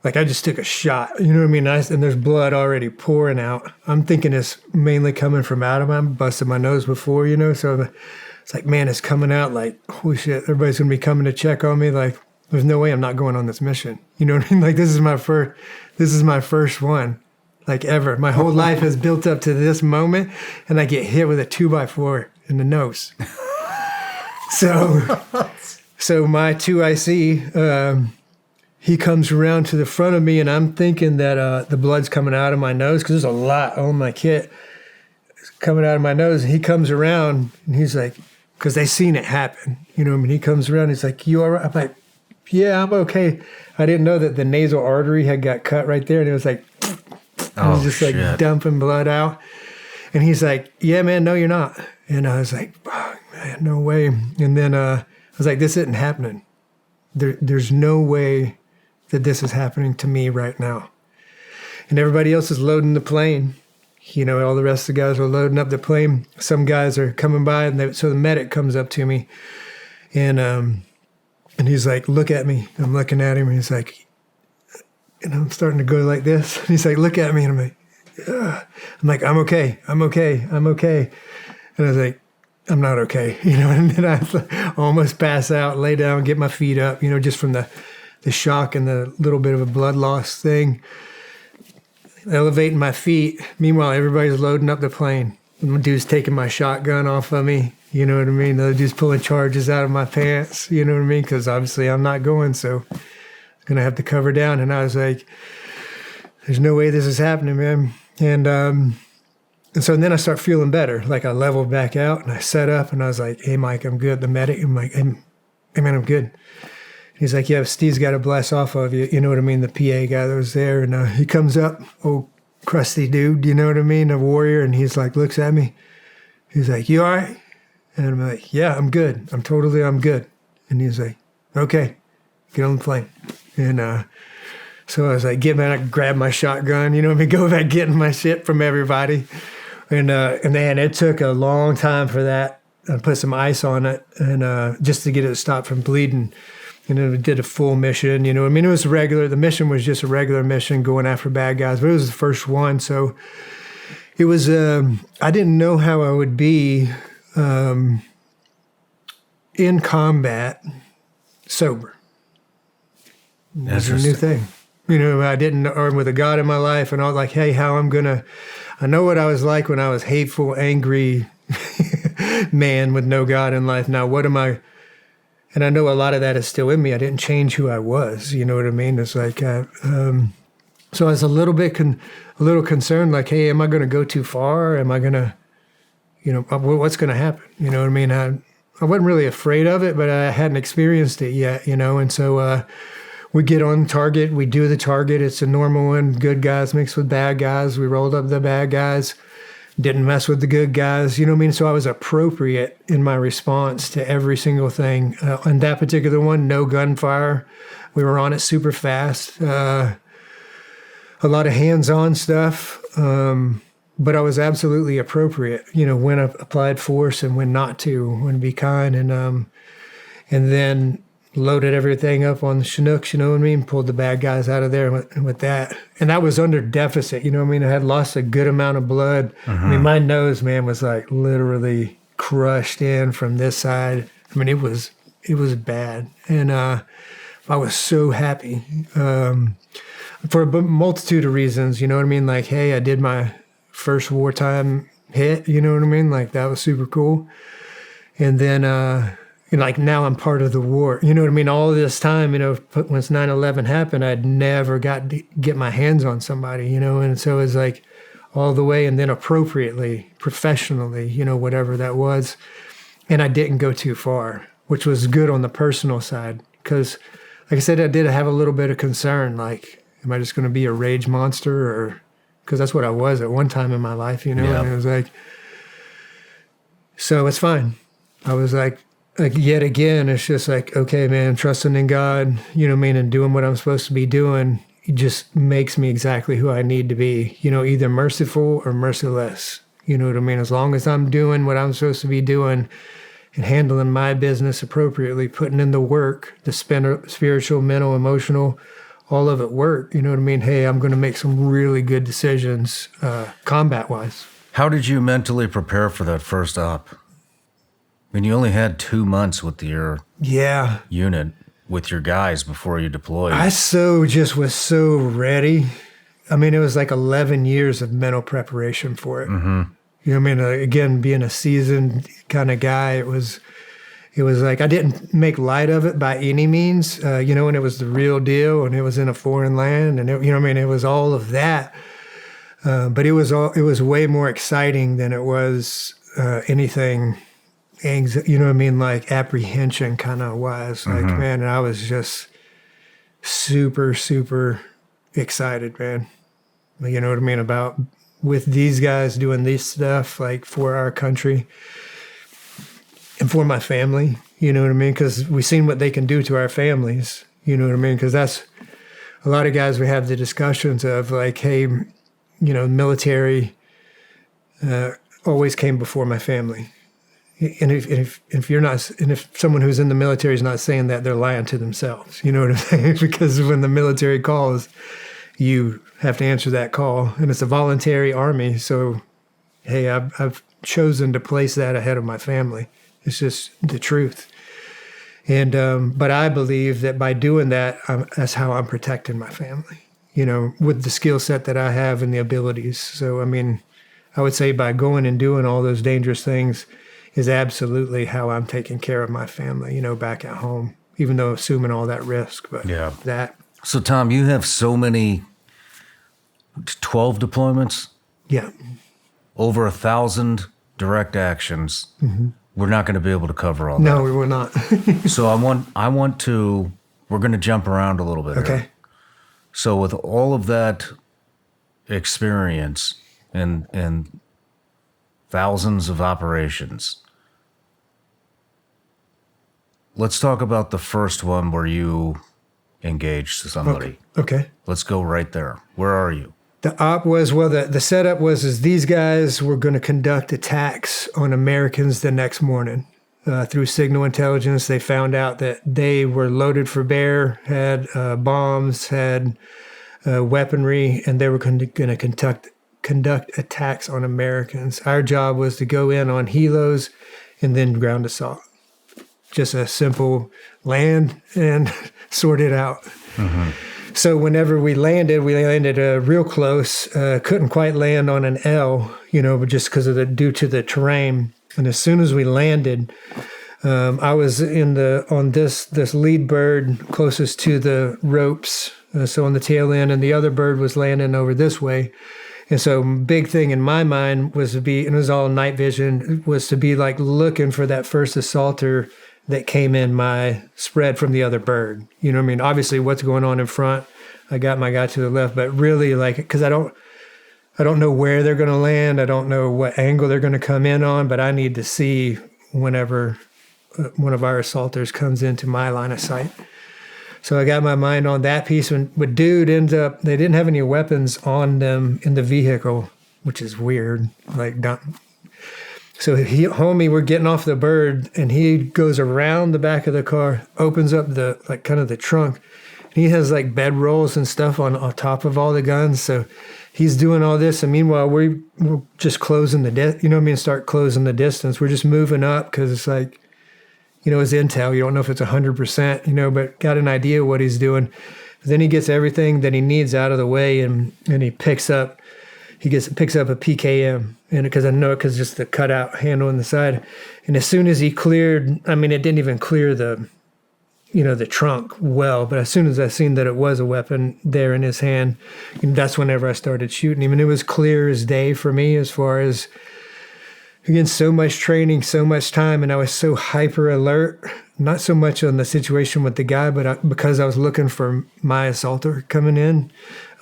Like, I just took a shot, you know what I mean? And there's blood already pouring out. I'm thinking it's mainly coming from out of my, busted my nose before, so it's like, man, it's coming out like, holy shit, everybody's going to be coming to check on me. Like, there's no way I'm not going on this mission. You know what I mean? Like, this is my first one, like, ever. My whole life has built up to this moment, and I get hit with a 2x4 in the nose. So my 2IC, he comes around to the front of me, and I'm thinking that the blood's coming out of my nose, because there's a lot on my kit coming out of my nose. And he comes around, and he's like, because they seen it happen. You know what I mean? He comes around, he's like, you all right? I'm like, yeah, I'm okay. I didn't know that the nasal artery had got cut right there, and it was like, it was just like dumping blood out. And he's like, yeah, man, no, you're not. And I was like, oh, man, no way. And then I was like, this isn't happening. There's no way that this is happening to me right now. And everybody else is loading the plane. all the rest of the guys are loading up the plane. Some guys are coming by, and so the medic comes up to me, and he's like, look at me. I'm looking at him, and he's like, and I'm starting to go like this. And he's like, look at me, and I'm like, ugh. I'm okay. And I was like, I'm not okay, and then I almost pass out, lay down, get my feet up, just from the shock and the little bit of a blood loss thing. Elevating my feet. Meanwhile, everybody's loading up the plane. The dude's taking my shotgun off of me, you know what I mean? The other dude's pulling charges out of my pants, you know what I mean? Because obviously I'm not going, so I'm going to have to cover down. And I was like, there's no way this is happening, man. And so then I start feeling better. Like I leveled back out and I sat up and I was like, hey, Mike, I'm good. The medic, I'm like, hey, man, I'm good. He's like, yeah, Steve's got to bless off of you. You know what I mean? The PA guy that was there. And he comes up, old crusty dude, you know what I mean? A warrior. And he's like, looks at me. He's like, you all right? And I'm like, yeah, I'm good. I'm good. And he's like, okay, get on the plane. And so I was like, I grabbed my shotgun, you know what I mean? Go back getting my shit from everybody. And man, it took a long time for that. I put some ice on it and just to get it to stop from bleeding. And then we did a full mission, you know. I mean, it was the mission was just a regular mission going after bad guys, but it was the first one. So it was, I didn't know how I would be in combat sober. It was a new thing. I didn't, or with a God in my life, and I was like, hey, I know what I was like when I was hateful, angry man with no God in life. Now, what am I? And I know a lot of that is still in me. I didn't change who I was. You know what I mean? It's like, so I was a little concerned, like, hey, am I going to go too far? Am I going to, what's going to happen? You know what I mean? I wasn't really afraid of it, but I hadn't experienced it yet, and so we get on target. We do the target. It's a normal one. Good guys mixed with bad guys. We rolled up the bad guys. Didn't mess with the good guys. You know what I mean? So I was appropriate in my response to every single thing. On that particular one, no gunfire. We were on it super fast. A lot of hands-on stuff. But I was absolutely appropriate, when I applied force and when not to, when to be kind. And then loaded everything up on the Chinooks, you know what I mean? Pulled the bad guys out of there with that. And that was under deficit, you know what I mean? I had lost a good amount of blood. I mean, my nose, man, was like literally crushed in from this side. I mean, it was bad. And I was so happy for a multitude of reasons, you know what I mean? Like, hey, I did my first wartime hit, you know what I mean? Like, that was super cool. And then, like now I'm part of the war. You know what I mean? All this time, once 9/11 happened, I'd never got to get my hands on somebody, and so it was like all the way and then appropriately, professionally, whatever that was. And I didn't go too far, which was good on the personal side. Because, like I said, I did have a little bit of concern, like, am I just going to be a rage monster? Or because that's what I was at one time in my life, Yeah. And it was like, so it's fine. I was like, yet again, it's just like, okay, man, trusting in God, you know what I mean, and doing what I'm supposed to be doing, it just makes me exactly who I need to be, either merciful or merciless, you know what I mean? As long as I'm doing what I'm supposed to be doing and handling my business appropriately, putting in the work, the spiritual, mental, emotional, all of it work, you know what I mean? Hey, I'm going to make some really good decisions combat-wise. How did you mentally prepare for that first op? I mean, you only had 2 months with your unit, with your guys before you deployed. I was so ready. I mean, it was like 11 years of mental preparation for it. Mm-hmm. You know what I mean? Again, being a seasoned kind of guy, it was like I didn't make light of it by any means, and it was the real deal, and it was in a foreign land, and it was all of that. But it was way more exciting than it was anything. You know what I mean? Like apprehension kind of wise. Like, man, I was just super, super excited, man. You know what I mean? About with these guys doing this stuff, like for our country and for my family, you know what I mean? Because we've seen what they can do to our families, you know what I mean? Because that's a lot of guys we have the discussions of like, hey, military, always came before my family. And if you're not, and if someone who's in the military is not saying that, they're lying to themselves. You know what I'm saying? Because when the military calls, you have to answer that call, and it's a voluntary army. So, hey, I've chosen to place that ahead of my family. It's just the truth. And but I believe that by doing that, that's how I'm protecting my family. You know, with the skill set that I have and the abilities. So, I mean, I would say by going and doing all those dangerous things is absolutely how I'm taking care of my family, you know, back at home, even though assuming all that risk. But yeah. that. So, Tom, you have so many, 12 deployments? Yeah. Over 1,000 direct actions. Mm-hmm. We're not going to be able to cover all that. No, we will not. So we're going to jump around a little bit. Okay. Here. So with all of that experience and thousands of operations, let's talk about the first one where you engaged somebody. Okay. Let's go right there. Where are you? The op was, well, the setup was these guys were going to conduct attacks on Americans the next morning. Through signal intelligence, they found out that they were loaded for bear, had bombs, had weaponry, and they were going to conduct attacks on Americans. Our job was to go in on helos and then ground assault. Just a simple land and sort it out. Mm-hmm. So whenever we landed real close. Couldn't quite land on an L, you know, but just because of due to the terrain. And as soon as we landed, I was on this lead bird closest to the ropes, so on the tail end, and the other bird was landing over this way. And so big thing in my mind was to be, and it was all night vision, was to be like looking for that first assaulter that came in my spread from the other bird. You know what I mean? Obviously what's going on in front, I got my guy to the left, but really like, because I don't know where they're going to land. I don't know what angle they're going to come in on, but I need to see whenever one of our assaulters comes into my line of sight. So I got my mind on that piece. But dude ends up, they didn't have any weapons on them in the vehicle, which is weird. So we're getting off the bird, and he goes around the back of the car, opens up the trunk. He has like bedrolls and stuff on top of all the guns. So he's doing all this, and meanwhile we're just closing start closing the distance. We're just moving up because it's like, you know, it's intel. You don't know if it's 100%, you know, but got an idea of what he's doing. But then he gets everything that he needs out of the way, and he picks up a PKM, and because just the cutout handle on the side. And as soon as he cleared, I mean, it didn't even clear the trunk well, but as soon as I seen that it was a weapon there in his hand, that's whenever I started shooting him. And it was clear as day for me as far as, again, so much training, so much time, and I was so hyper alert, not so much on the situation with the guy, but because I was looking for my assaulter coming in,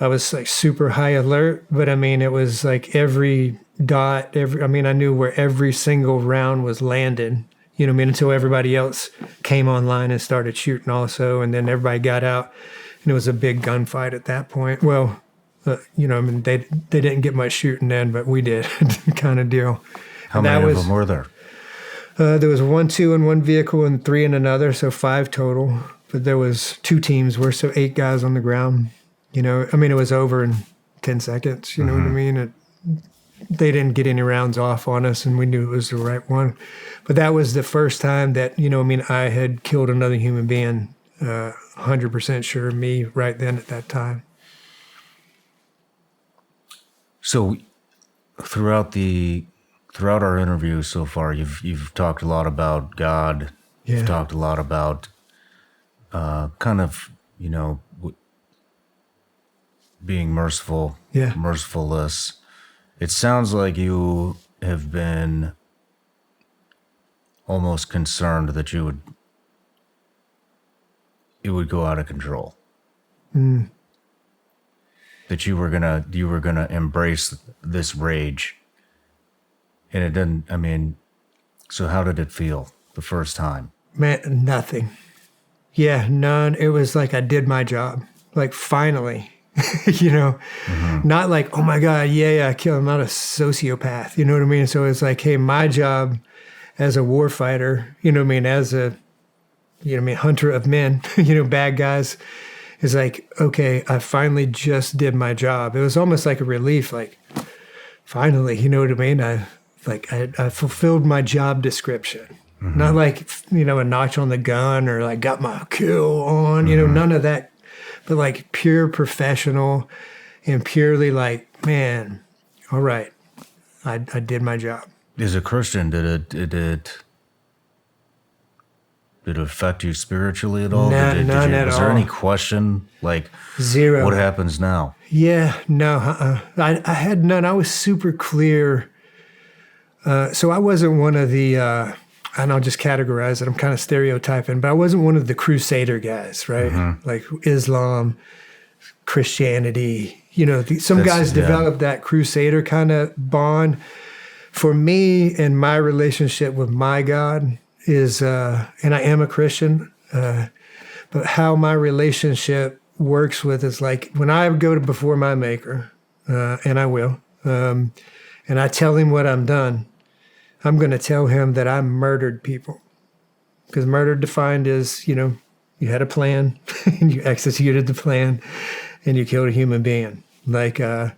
I was like super high alert. But I mean, it was like every dot, I knew where every single round was landed. You know what I mean? Until everybody else came online and started shooting also. And then everybody got out, and it was a big gunfight at that point. Well, they didn't get much shooting then, but we did kind of deal. How many of them were there? There was 1, 2 in one vehicle and 3 in another, so 5 total. But there was 2 teams, so 8 guys on the ground. You know, I mean, it was over in 10 seconds. You know what I mean? They didn't get any rounds off on us, and we knew it was the right one. But that was the first time that, I had killed another human being, 100% sure, me right then at that time. So throughout our interview so far, you've talked a lot about God. Yeah. You've talked a lot about being merciful, mercifulness. It sounds like you have been almost concerned that it would go out of control. Mm. That you were gonna embrace this rage. And it didn't, so how did it feel the first time? Man, nothing. Yeah, none. It was like I did my job. Like finally. you know, not like, oh my God, yeah, I kill. I'm not a sociopath. You know what I mean? So it's like, hey, my job as a war fighter, you know what I mean, as a, you know what I mean, hunter of men, you know, bad guys, is like, okay, I finally just did my job. It was almost like a relief, like, finally, you know what I mean? I fulfilled my job description. Not like, you know, a notch on the gun or like got my kill on, you know, none of that, but like pure professional and purely like, man, all right, I did my job. As a Christian, did it affect you spiritually at all? None at all. Was there any question, like, Zero. what happens now? Yeah, no, I had none. I was super clear. So I wasn't one of the, and I'll just categorize it, I'm kind of stereotyping, but I wasn't one of the crusader guys, right? Like Islam, Christianity, you know, some guys develop that crusader kind of bond. For me and my relationship with my God is, and I am a Christian, but how my relationship works with is like when I go to before my maker, and I will, and I tell him what I'm done, I'm going to tell him that I murdered people. Because murder defined as, you know, you had a plan and you executed the plan and you killed a human being. Like, I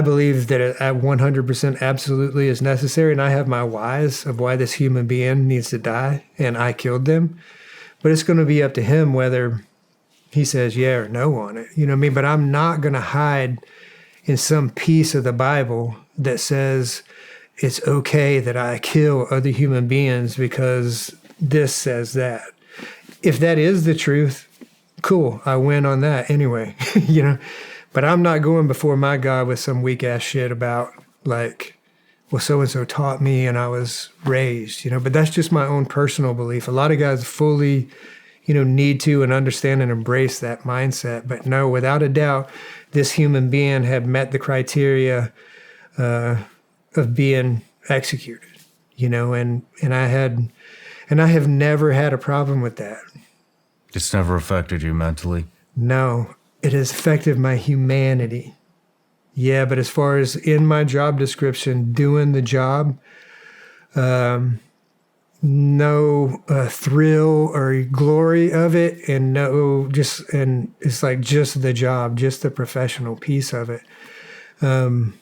believe that it 100% absolutely is necessary, and I have my whys of why this human being needs to die, and I killed them. But it's going to be up to him whether he says yeah or no on it. You know what I mean? But I'm not going to hide in some piece of the Bible that says it's okay that I kill other human beings because this says that. If that is the truth, cool, I win on that anyway, you know? But I'm not going before my God with some weak ass shit about like, well, so-and-so taught me and I was raised, you know? But that's just my own personal belief. A lot of guys fully, you know, need to and understand and embrace that mindset. But no, without a doubt, this human being had met the criteria of being executed, you know, and I have never had a problem with that. It's never affected you mentally? No, it has affected my humanity. Yeah, but as far as in my job description, doing the job, no thrill or glory of it, and and it's like just the job, just the professional piece of it. But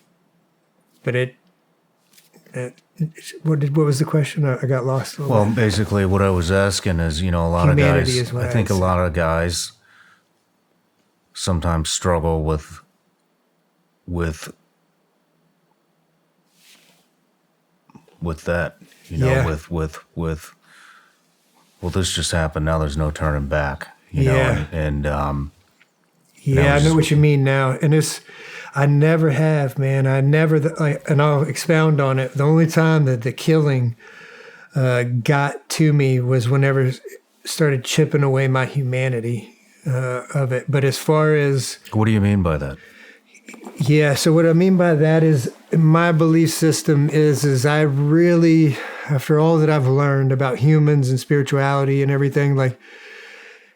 what was the question? I got lost. Well, basically what I was asking is, you know, a lot Humanity of guys, I think a lot of guys sometimes struggle with that, you know, with well, this just happened. Now there's no turning back, you know, and I know what you mean now. And I never have, man. I never, and I'll expound on it. The only time that the killing got to me was whenever it started chipping away my humanity of it. But as far as... What do you mean by that? Yeah, so what I mean by that is my belief system is I really, after all that I've learned about humans and spirituality and everything, like,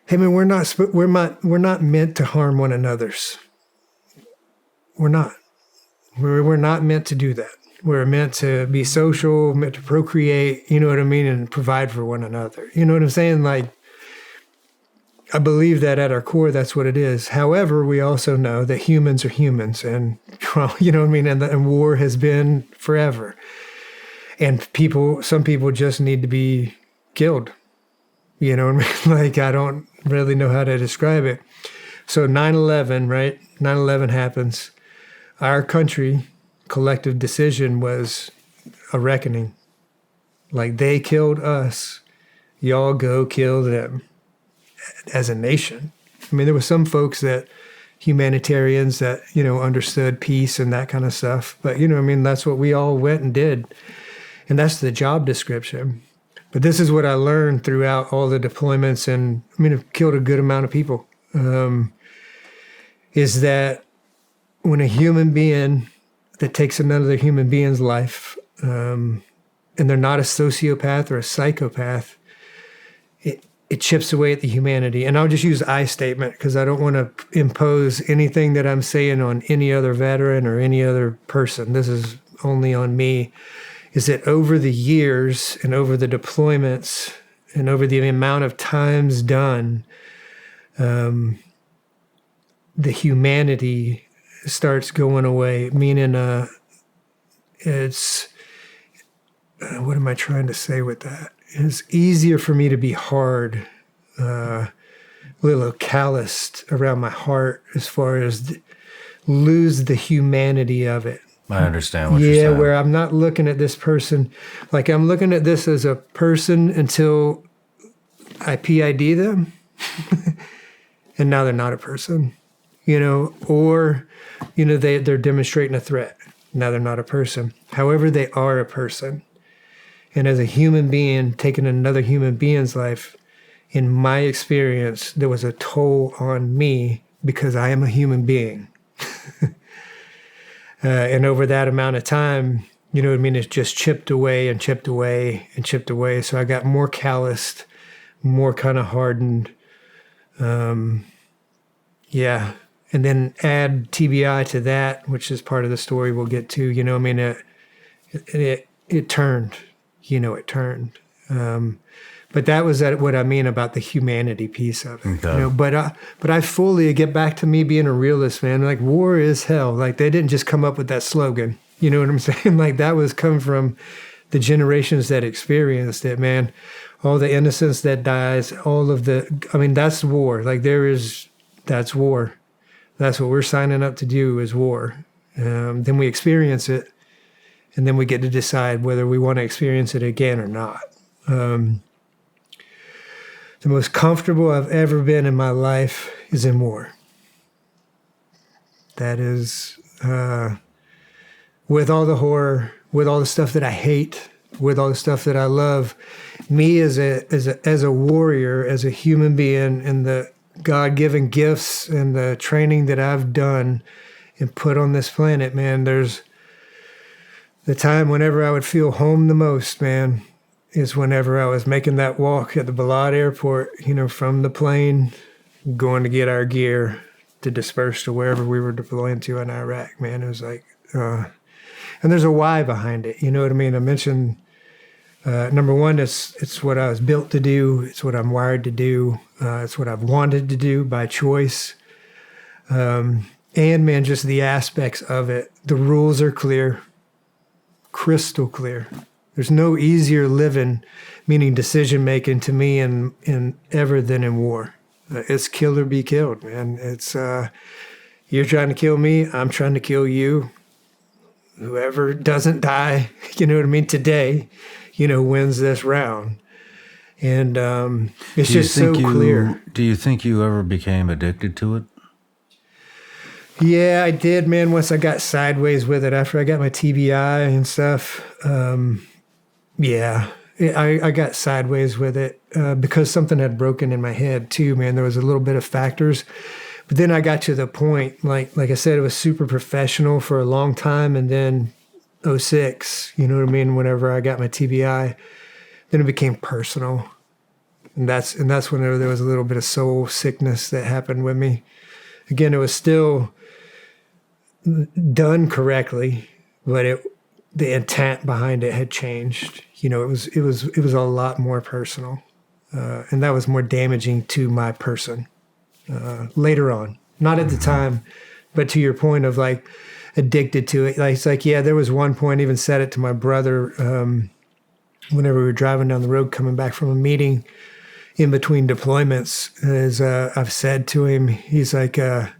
hey man, we're not meant to harm one another's. We're not. We're not meant to do that. We're meant to be social, meant to procreate, you know what I mean, and provide for one another. You know what I'm saying? Like, I believe that at our core, that's what it is. However, we also know that humans are humans, and, well, you know what I mean? And war has been forever. And some people just need to be killed. You know what I mean? Like, I don't really know how to describe it. So 9/11, right? 9/11 happens. Our country, collective decision was a reckoning. Like, they killed us. Y'all go kill them as a nation. I mean, there were some folks humanitarians that, you know, understood peace and that kind of stuff. But, you know, I mean, that's what we all went and did. And that's the job description. But this is what I learned throughout all the deployments, and I mean, I've killed a good amount of people, is that when a human being that takes another human being's life, and they're not a sociopath or a psychopath, it chips away at the humanity. And I'll just use I statement because I don't want to impose anything that I'm saying on any other veteran or any other person. This is only on me. Is that over the years and over the deployments and over the amount of times done, the humanity starts going away, meaning it's, what am I trying to say with that? It's easier for me to be hard, a little calloused around my heart as far as lose the humanity of it. I understand what you're saying. Yeah, where I'm not looking at this person, like I'm looking at this as a person until I PID them, and now they're not a person, or, they're demonstrating a threat. Now they're not a person. However, they are a person. And as a human being, taking another human being's life, in my experience, there was a toll on me because I am a human being. And over that amount of time, it's just chipped away and chipped away and chipped away. So I got more calloused, more kind of hardened. Yeah. And then add TBI to that, which is part of the story we'll get to. It turned. It turned. But that was what I mean about the humanity piece of it. Okay. But I fully get back to me being a realist, man. Like, war is hell. Like, they didn't just come up with that slogan. You know what I'm saying? Like, that was come from the generations that experienced it, man. All the innocence that dies, that's war. Like, that's war. That's what we're signing up to do is war. Then we experience it. And then we get to decide whether we want to experience it again or not. The most comfortable I've ever been in my life is in war. That is, with all the horror, with all the stuff that I hate, with all the stuff that I love, me as a warrior, as a human being, and the God-given gifts and the training that I've done and put on this planet, man, there's the time whenever I would feel home the most, man, is whenever I was making that walk at the Balad airport, from the plane, going to get our gear to disperse to wherever we were deploying to in Iraq, man. It was like, and there's a why behind it. You know what I mean? I mentioned, number one, it's what I was built to do. It's what I'm wired to do. It's what I've wanted to do by choice. And man, just the aspects of it. The rules are clear. Crystal clear. There's no easier living, meaning decision making to me in ever than in war. It's kill or be killed, man. It's you're trying to kill me, I'm trying to kill you. Whoever doesn't die, you know what I mean, today, wins this round. And it's just so clear. Do you think you ever became addicted to it? Yeah, I did, man. Once I got sideways with it, after I got my TBI and stuff, I got sideways with it because something had broken in my head too, man. There was a little bit of factors. But then I got to the point, like I said, it was super professional for a long time. And then 2006, you know what I mean? Whenever I got my TBI, then it became personal. And that's when there was a little bit of soul sickness that happened with me. Again, it was still done correctly, but the intent behind it had changed. It was a lot more personal, and that was more damaging to my person later on. Not at the time, but to your point of like addicted to it. Like, it's like, yeah, there was one point. I even said it to my brother whenever we were driving down the road coming back from a meeting in between deployments. As I've said to him, he's like, I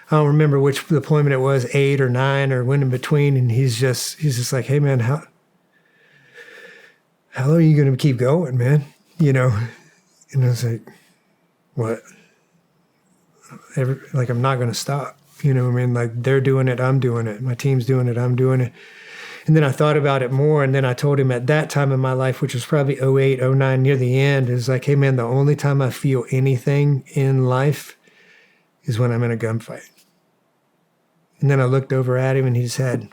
don't remember which deployment it was, 8 or 9 or when in between. And he's just like, hey man, how long are you going to keep going, man? And I was like, what? I'm not going to stop. You know what I mean? Like, they're doing it, I'm doing it. My team's doing it, I'm doing it. And then I thought about it more, and then I told him at that time in my life, which was probably 08, 09, near the end, is like, hey man, the only time I feel anything in life is when I'm in a gunfight. And then I looked over at him, and he's had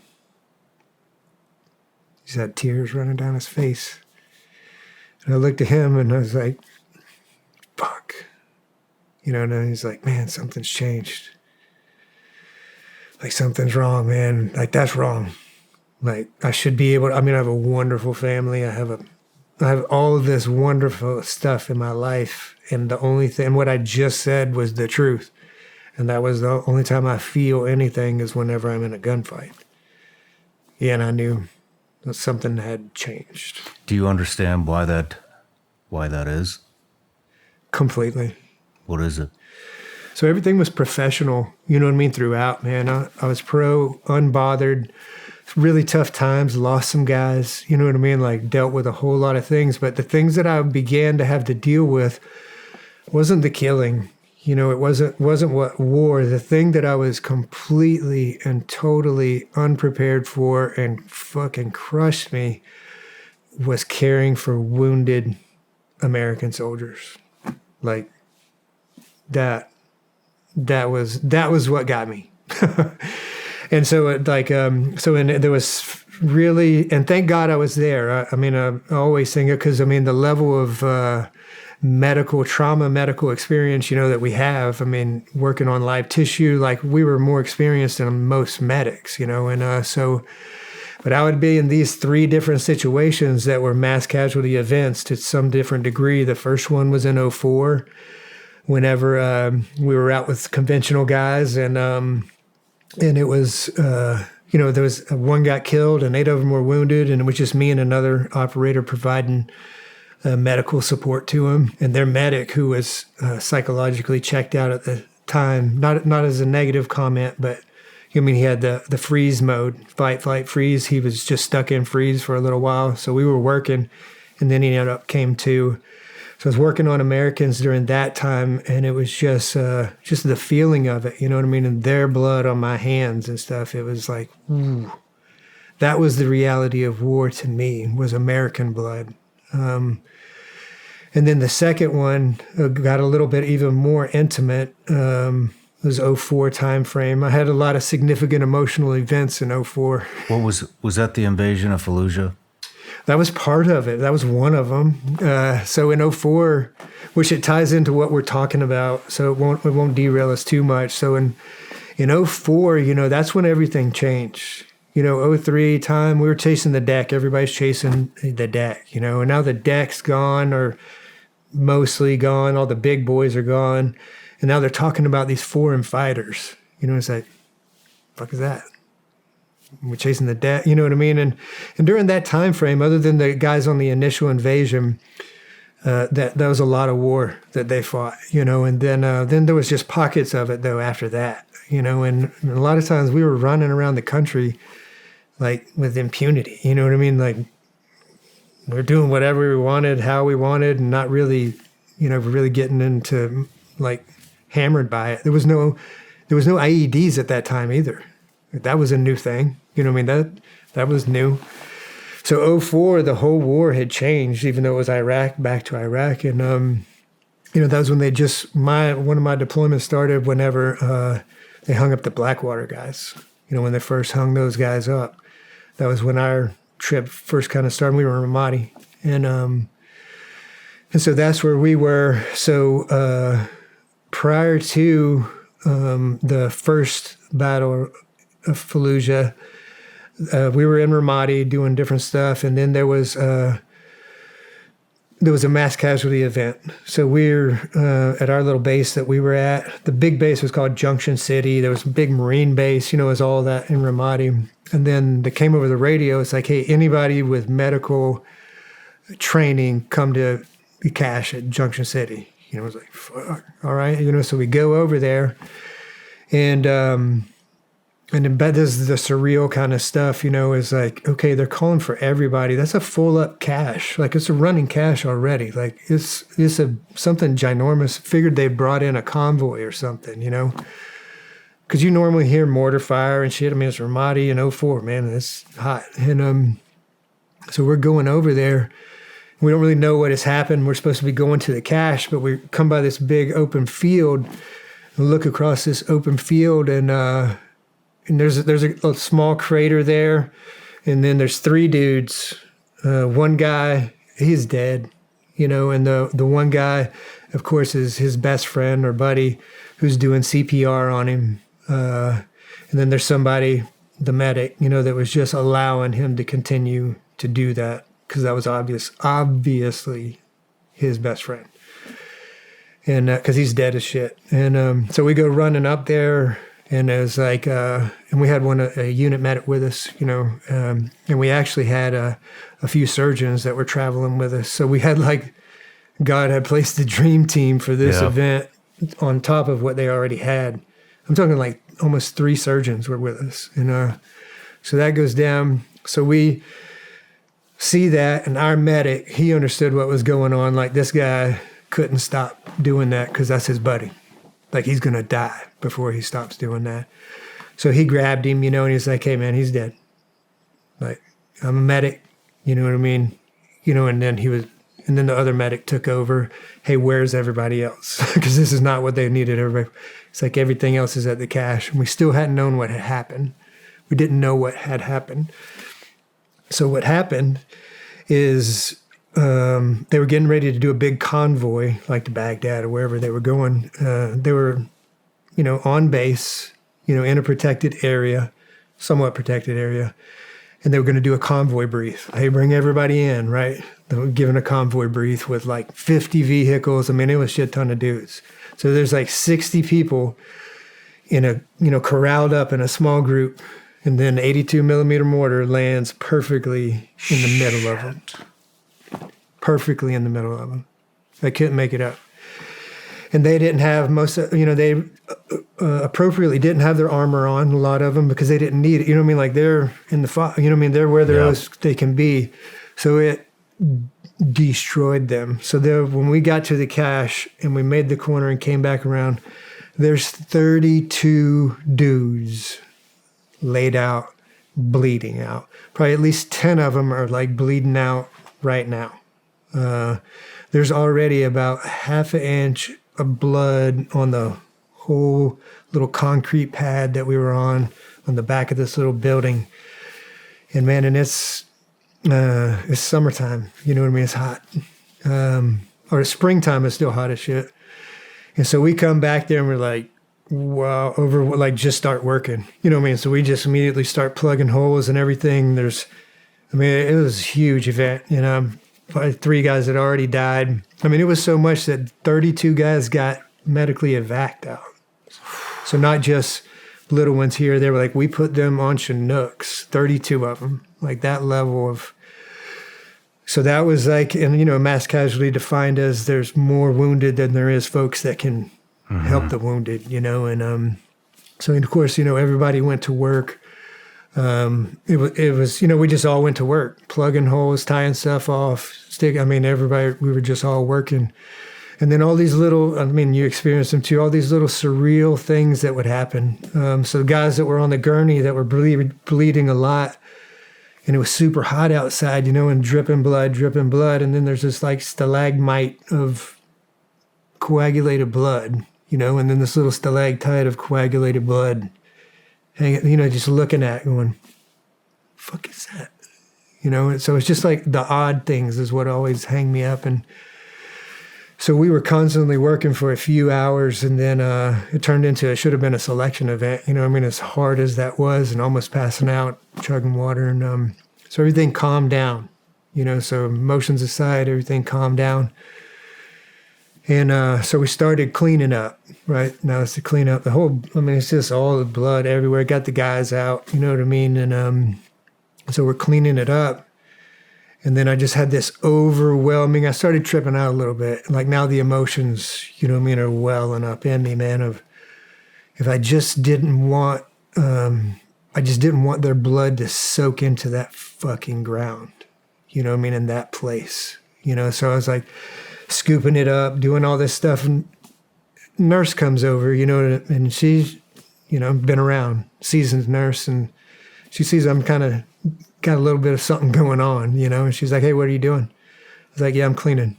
tears running down his face. And I looked at him, and I was like, fuck. You know, and then he's like, man, something's changed. Like, something's wrong, man. Like, that's wrong. Like, I should be able to, I mean, I have a wonderful family. I have all of this wonderful stuff in my life. And the only thing, what I just said was the truth. And that was the only time I feel anything is whenever I'm in a gunfight. Yeah, and I knew that something had changed. Do you understand why that is? Completely. What is it? So everything was professional, you know what I mean, throughout, man. I was pro, unbothered, really tough times, lost some guys, you know what I mean, like dealt with a whole lot of things. But the things that I began to have to deal with wasn't the killing. You know, it wasn't what war. The thing that I was completely and totally unprepared for and fucking crushed me was caring for wounded American soldiers. Like, that was what got me. And so there was really, and thank God I was there. I mean, I always think it because, I mean, the level of medical experience, you know, that we have, I mean, working on live tissue, like we were more experienced than most medics, you know, and but I would be in these 3 different situations that were mass casualty events to some different degree. The first one was in 2004, whenever we were out with conventional guys, and it was, you know, there was one got killed and 8 of them were wounded, and it was just me and another operator providing medical support to him. And their medic, who was psychologically checked out at the time, not as a negative comment, but I mean, he had the freeze mode, fight, flight, freeze. He was just stuck in freeze for a little while. So we were working, and then he came to. So I was working on Americans during that time, and it was just the feeling of it, you know what I mean? And their blood on my hands and stuff. It was like, ooh. That was the reality of war to me, was American blood. And then the second one got a little bit even more intimate. It was 2004 time frame. I had a lot of significant emotional events in 2004. What was that the invasion of Fallujah? That was part of it. That was one of them. So in 2004, which it ties into what we're talking about, so it won't derail us too much. So in 2004, you know, that's when everything changed. You know, 2003 time, we were chasing the deck. Everybody's chasing the deck, you know, and now the deck's gone or mostly gone. All the big boys are gone. And now they're talking about these foreign fighters. You know, it's like, fuck is that? We're chasing the debt, you know what I mean? And during that time frame, other than the guys on the initial invasion, that was a lot of war that they fought, you know. And then there was just pockets of it though after that, you know. And a lot of times we were running around the country like with impunity, you know what I mean? Like we're doing whatever we wanted, how we wanted, and not really, you know, really getting into like hammered by it. There was no IEDs at that time either. That was a new thing. You know what I mean? That was new. So 2004, the whole war had changed, even though it was back to Iraq. And, you know, that was when one of my deployments started whenever they hung up the Blackwater guys. You know, when they first hung those guys up. That was when our trip first kind of started. We were in Ramadi. And so that's where we were. So prior to the first battle of Fallujah, we were in Ramadi doing different stuff, and then there was a mass casualty event. So we're at our little base that we were at. The big base was called Junction City. There was a big Marine base, you know, it was all that in Ramadi. And then they came over the radio. It's like, hey, anybody with medical training, come to the cache at Junction City. You know, it was like, fuck, all right. You know, so we go over there, and in bed, this is the surreal kind of stuff, you know, is like, okay, they're calling for everybody. That's a full up cache. Like, it's a running cache already. Like, it's something ginormous. Figured they brought in a convoy or something, you know, because you normally hear mortar fire and shit. I mean, it's Ramadi in 2004, man, and it's hot. And so we're going over there. We don't really know what has happened. We're supposed to be going to the cache, but we come by this big open field and look across this open field, and there's a small crater there, and then there's 3 dudes. One guy, he's dead, you know, and the one guy of course, is his best friend or buddy who's doing CPR on him. And then there's somebody, the medic, that was just allowing him to continue to do that because that was obviously his best friend. And because he's dead as shit. And so we go running up there, and it was like, and we had a unit medic with us, and we actually had a few surgeons that were traveling with us. So we had God had placed the dream team for this event on top of what they already had. I'm talking almost 3 surgeons were with us. And so that goes down. So we see that, and our medic, he understood what was going on. This guy couldn't stop doing that because that's his buddy. He's going to die before he stops doing that. So he grabbed him, and he's like, hey, man, he's dead. I'm a medic, you know what I mean? And then the other medic took over. Hey, where's everybody else? Because this is not what they needed. Everybody. It's like everything else is at the cache. And we still hadn't known what had happened. We didn't know what had happened. So what happened is they were getting ready to do a big convoy, to Baghdad or wherever they were going. They were, on base, in a protected area, somewhat protected area. And they were going to do a convoy brief. Hey, bring everybody in, right? They were giving a convoy brief with 50 vehicles. I mean, it was a shit ton of dudes. So there's 60 people in a, corralled up in a small group. And then 82 millimeter mortar lands perfectly in the middle of them. Perfectly in the middle of them. They couldn't make it up. And they didn't have they appropriately didn't have their armor on, a lot of them, because they didn't need it. They're in the fire, they're where they can be. So it destroyed them. So when we got to the cache and we made the corner and came back around, there's 32 dudes laid out, bleeding out. Probably at least 10 of them are bleeding out right now. There's already about half an inch of blood on the whole little concrete pad that we were on the back of this little building. And man, it's summertime, you know what I mean? It's hot. Or springtime is still hot as shit. And so we come back there and we're like, wow, just start working. You know what I mean? So we just immediately start plugging holes and everything. It was a huge event, Probably 3 guys had already died. It was so much that 32 guys got medically evac'd out. So not just little ones here. They were we put them on Chinooks, 32 of them, that level of. So that was mass casualty defined as there's more wounded than there is folks that can help the wounded, And so, of course, everybody went to work. It was, we just all went to work, plugging holes, tying stuff off, everybody, we were just all working. And then all these little, you experienced them too, all these little surreal things that would happen. So guys that were on the gurney that were bleeding a lot, and it was super hot outside, and dripping blood. And then there's this stalagmite of coagulated blood, and then this little stalactite of coagulated blood. Just looking at going, fuck is that? So it's just the odd things is what always hang me up. And so we were constantly working for a few hours, and then it turned into, it should have been a selection event, as hard as that was, and almost passing out, chugging water. And so everything calmed down, so emotions aside, everything calmed down. And so we started cleaning up, right? Now it's to clean up the whole, it's just all the blood everywhere. Got the guys out, you know what I mean? And so we're cleaning it up. And then I just had this overwhelming, I started tripping out a little bit. Now the emotions, are welling up in me, man, of if I just didn't want their blood to soak into that fucking ground, in that place, So I was scooping it up, doing all this stuff, and nurse comes over, and she's, been around, seasoned nurse, and she sees I'm kind of got a little bit of something going on, and she's like, hey, what are you doing? I was like, yeah, I'm cleaning.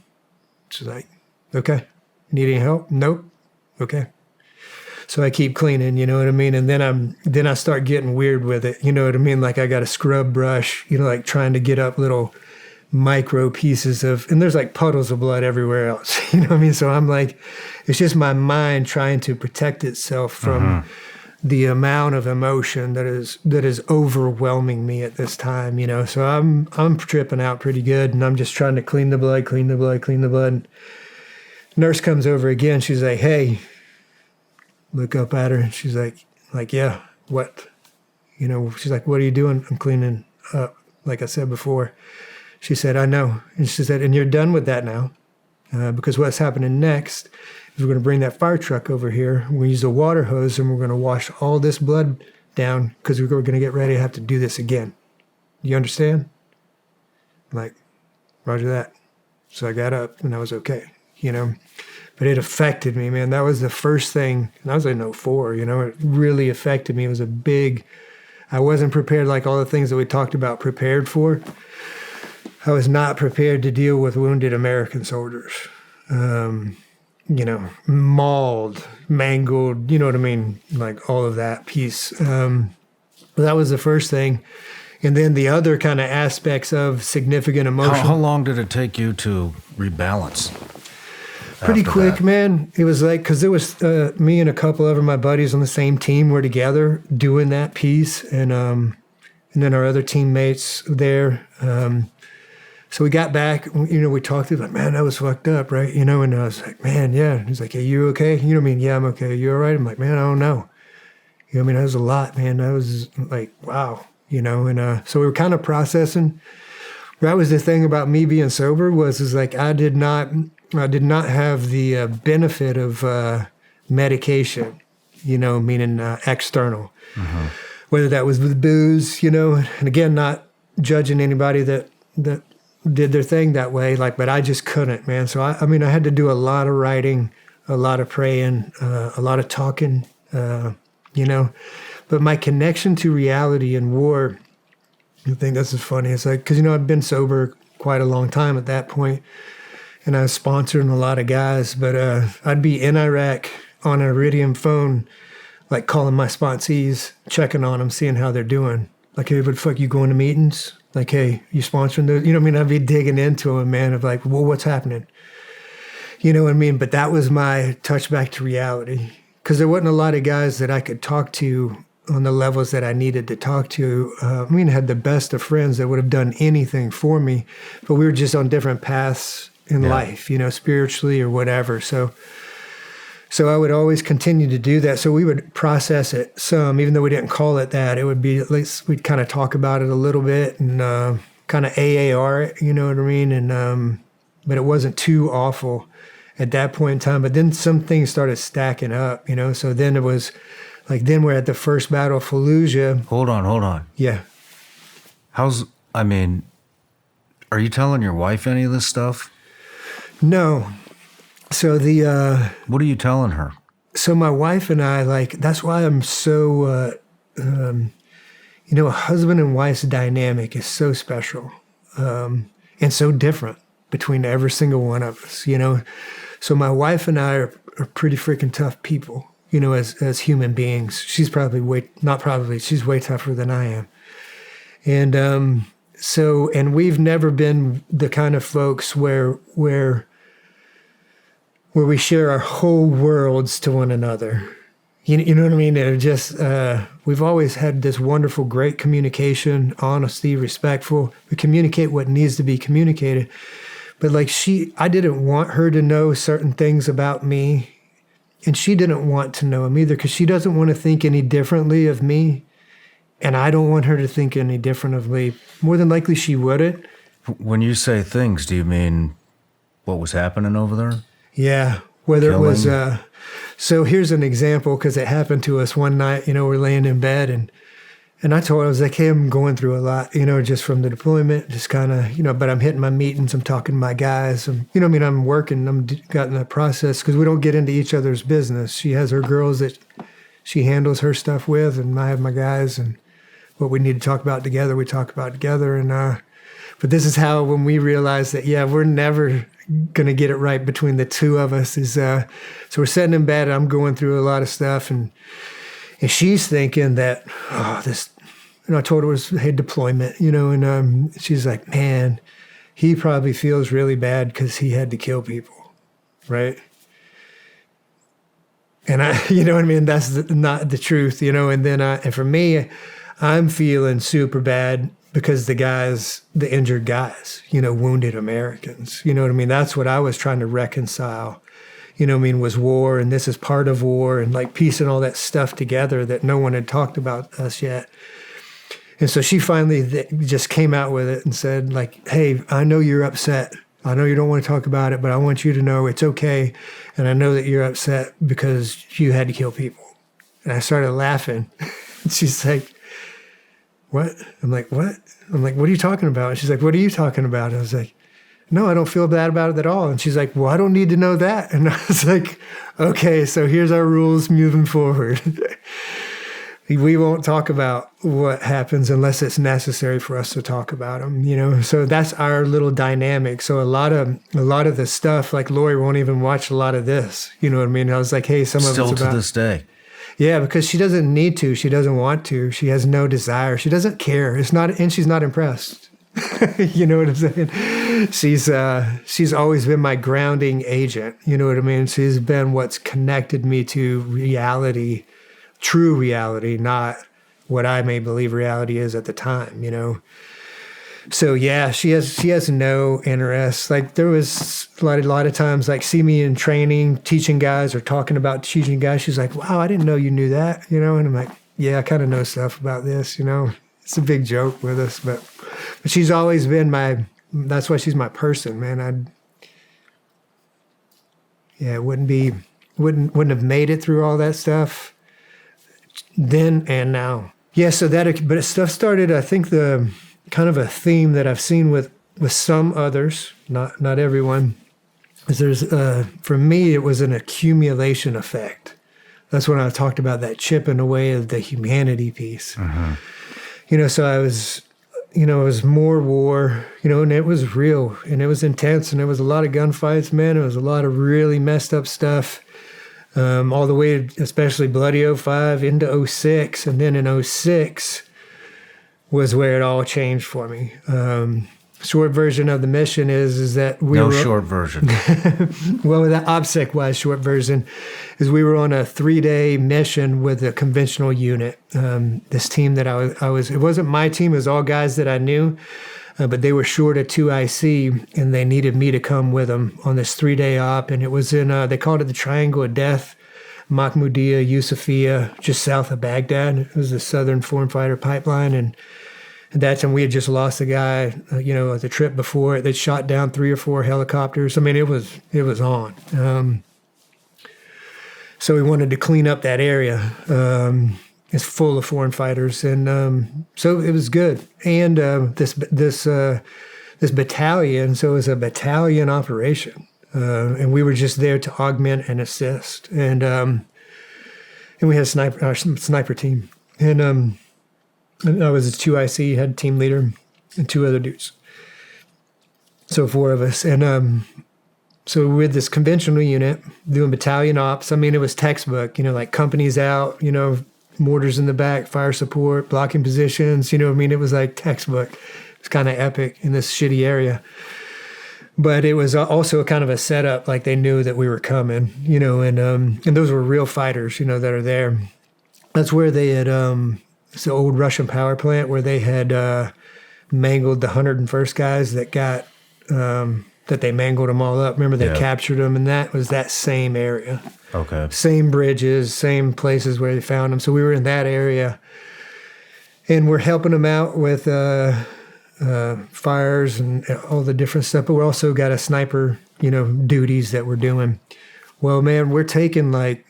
She's like, okay. Need any help? Nope. Okay. So I keep cleaning, you know what I mean? And then I start getting weird with it, you know what I mean? I got a scrub brush, trying to get up little micro pieces of, and there's like puddles of blood everywhere else. You know what I mean? So I'm like, it's just my mind trying to protect itself from the amount of emotion that is overwhelming me at this time, you know. So I'm tripping out pretty good, and I'm just trying to clean the blood. And nurse comes over again. She's like, "Hey," look up at her, and she's like, "Yeah, what?" You know, she's like, "What are you doing?" "I'm cleaning up," like I said before. She said, "I know." And she said, "And you're done with that now, because what's happening next is we're going to bring that fire truck over here. We're going to use a water hose, and we're going to wash all this blood down because we're going to get ready to have to do this again. You understand?" I'm like, "Roger that." So I got up, and I was okay, you know. But it affected me, man. That was the first thing, and I was in 04, you know. It really affected me. It was a big, I wasn't prepared like all the things that we talked about prepared for. I was not prepared to deal with wounded American soldiers. You know, mauled, mangled, you know what I mean? Like all of that piece. That was the first thing. And then the other kind of aspects of significant emotion. How long did it take you to rebalance? Pretty quick, man. It was like, because there was me and a couple of my buddies on the same team were together doing that piece. And then our other teammates there. So we got back, you know, we talked to him, like, "Man, that was fucked up, right?" You know, and I was like, "Man, yeah." And he's like, "Hey, you okay?" You know what I mean? "Yeah, I'm okay. You all right?" I'm like, "Man, I don't know." You know what I mean? That was a lot, man. That was like, wow, you know. And so we were kind of processing. That was the thing about me being sober is like I did not have the benefit of medication, you know, meaning external. Whether that was with booze, you know, and again, not judging anybody that did their thing that way, like, but I just couldn't, man. So I mean, I had to do a lot of writing, a lot of praying, a lot of talking, you know. But my connection to reality in war, I think this is funny. It's like, because, you know, I've been sober quite a long time at that point, and I was sponsoring a lot of guys, but I'd be in Iraq on an Iridium phone, like calling my sponsees, checking on them, seeing how they're doing. Like, "Hey, what the fuck, you going to meetings? Like, hey, you sponsoring those?" You know what I mean? I'd be digging into them, man, of like, well, what's happening? You know what I mean? But that was my touch back to reality, because there wasn't a lot of guys that I could talk to on the levels that I needed to talk to. I mean, I had the best of friends that would have done anything for me, but we were just on different paths in life, you know, spiritually or whatever. So I would always continue to do that. So we would process it some, even though we didn't call it that. It would be, at least we'd kind of talk about it a little bit and kind of AAR it, you know what I mean? And but it wasn't too awful at that point in time. But then some things started stacking up, you know? So then it was like, then we're at the first Battle of Fallujah. Hold on. Yeah. Are you telling your wife any of this stuff? No. So what are you telling her? So my wife and I, like, that's why I'm so, you know, a husband and wife's dynamic is so special and so different between every single one of us, you know. So my wife and I are pretty freaking tough people, you know, as human beings. She's she's way tougher than I am. And and we've never been the kind of folks where we share our whole worlds to one another. You know what I mean? They're just, we've always had this wonderful, great communication, honesty, respectful. We communicate what needs to be communicated. But like I didn't want her to know certain things about me, and she didn't want to know them either, because she doesn't want to think any differently of me, and I don't want her to think any differently. More than likely she wouldn't. When you say things, do you mean what was happening over there? Yeah, whether it was, so here's an example, because it happened to us one night, you know, we're laying in bed, and I told her, I was like, "Hey, I'm going through a lot, you know, just from the deployment, just kind of, you know, but I'm hitting my meetings, I'm talking to my guys, you know what I mean, I'm working, I'm got in that process, because we don't get into each other's business. She has her girls that she handles her stuff with, and I have my guys, and what we need to talk about together, we talk about together, and but this is how, when we realized that, yeah, we're never going to get it right between the two of us, is so we're sitting in bed, and I'm going through a lot of stuff, and she's thinking that, oh, this, you know, I told her it was, hey, deployment, you know, and she's like, "Man, he probably feels really bad because he had to kill people, right? And you know what I mean? That's not the truth, and then and for me, I'm feeling super bad because the injured guys, wounded Americans, you know what I mean? That's what I was trying to reconcile, was war, and this is part of war, and like piecing all that stuff together that no one had talked about us yet. And so she finally just came out with it and said, like, hey, I know you're upset. I know you don't want to talk about it, but I want you to know it's okay. And I know that you're upset because you had to kill people. And I started laughing. She's like, what? I'm like, what? I'm like, what are you talking about? And she's like, what are you talking about? I was like, no, I don't feel bad about it at all. And she's like, well, I don't need to know that. And I was like, okay, so here's our rules moving forward. We won't talk about what happens unless it's necessary for us to talk about them, So that's our little dynamic. So a lot of the stuff, like Lori won't even watch a lot of this. You know what I mean? I was like, hey, some of it's about... Still to this day. Yeah, because she doesn't need to. She doesn't want to. She has no desire. She doesn't care. And she's not impressed. You know what I'm saying? She's always been my grounding agent. You know what I mean? She's been what's connected me to reality. True reality, not what I may believe reality is at the time, So yeah, she has no interest. Like there was a lot of times, like see me in training, teaching guys or talking about teaching guys. She's like, "Wow, I didn't know you knew that," And I'm like, "Yeah, I kind of know stuff about this," It's a big joke with us, but she's always been that's why she's my person, man. Wouldn't have made it through all that stuff. Then and now. Yeah, so but stuff started, I think the kind of a theme that I've seen with some others, not everyone, is there's, for me, it was an accumulation effect. That's when I talked about that chipping away of the humanity piece. Uh-huh. So I was, it was more war, and it was real, and it was intense, and there was a lot of gunfights, man. It was a lot of really messed up stuff. All the way, especially bloody 05 into 06. And then in 06 was where it all changed for me. Short version of the mission is that short version. Well, the OPSEC-wise short version is we were on a 3-day mission with a conventional unit. This team that I was, it wasn't my team, it was all guys that I knew. But they were short of 2 IC, and they needed me to come with them on this 3-day op. And it was in, they called it the Triangle of Death, Mahmoudiya, Yusufia, just south of Baghdad. It was the southern foreign fighter pipeline. And at that time, we had just lost a guy, the trip before. They shot down 3 or 4 helicopters. I mean, it was on. So we wanted to clean up that area. It's full of foreign fighters, and so it was good. And this battalion, so it was a battalion operation, and we were just there to augment and assist. And we had our sniper team, and I was a 2 IC, had a team leader, and 2 other dudes. So 4 of us, and so with this conventional unit doing battalion ops. I mean, it was textbook, like companies out, mortars in the back, fire support, blocking positions, it was like textbook. It was kind of epic in this shitty area. But it was also a kind of a setup, like they knew that we were coming, and those were real fighters, that are there. That's where they had, it's the old Russian power plant where they had mangled the 101st guys that got, that they mangled them all up. Remember, they captured them, and that was that same area. Okay. Same bridges, same places where they found them. So we were in that area, and we're helping them out with fires and all the different stuff. But we also got a sniper, duties that we're doing. Well, man, we're taking like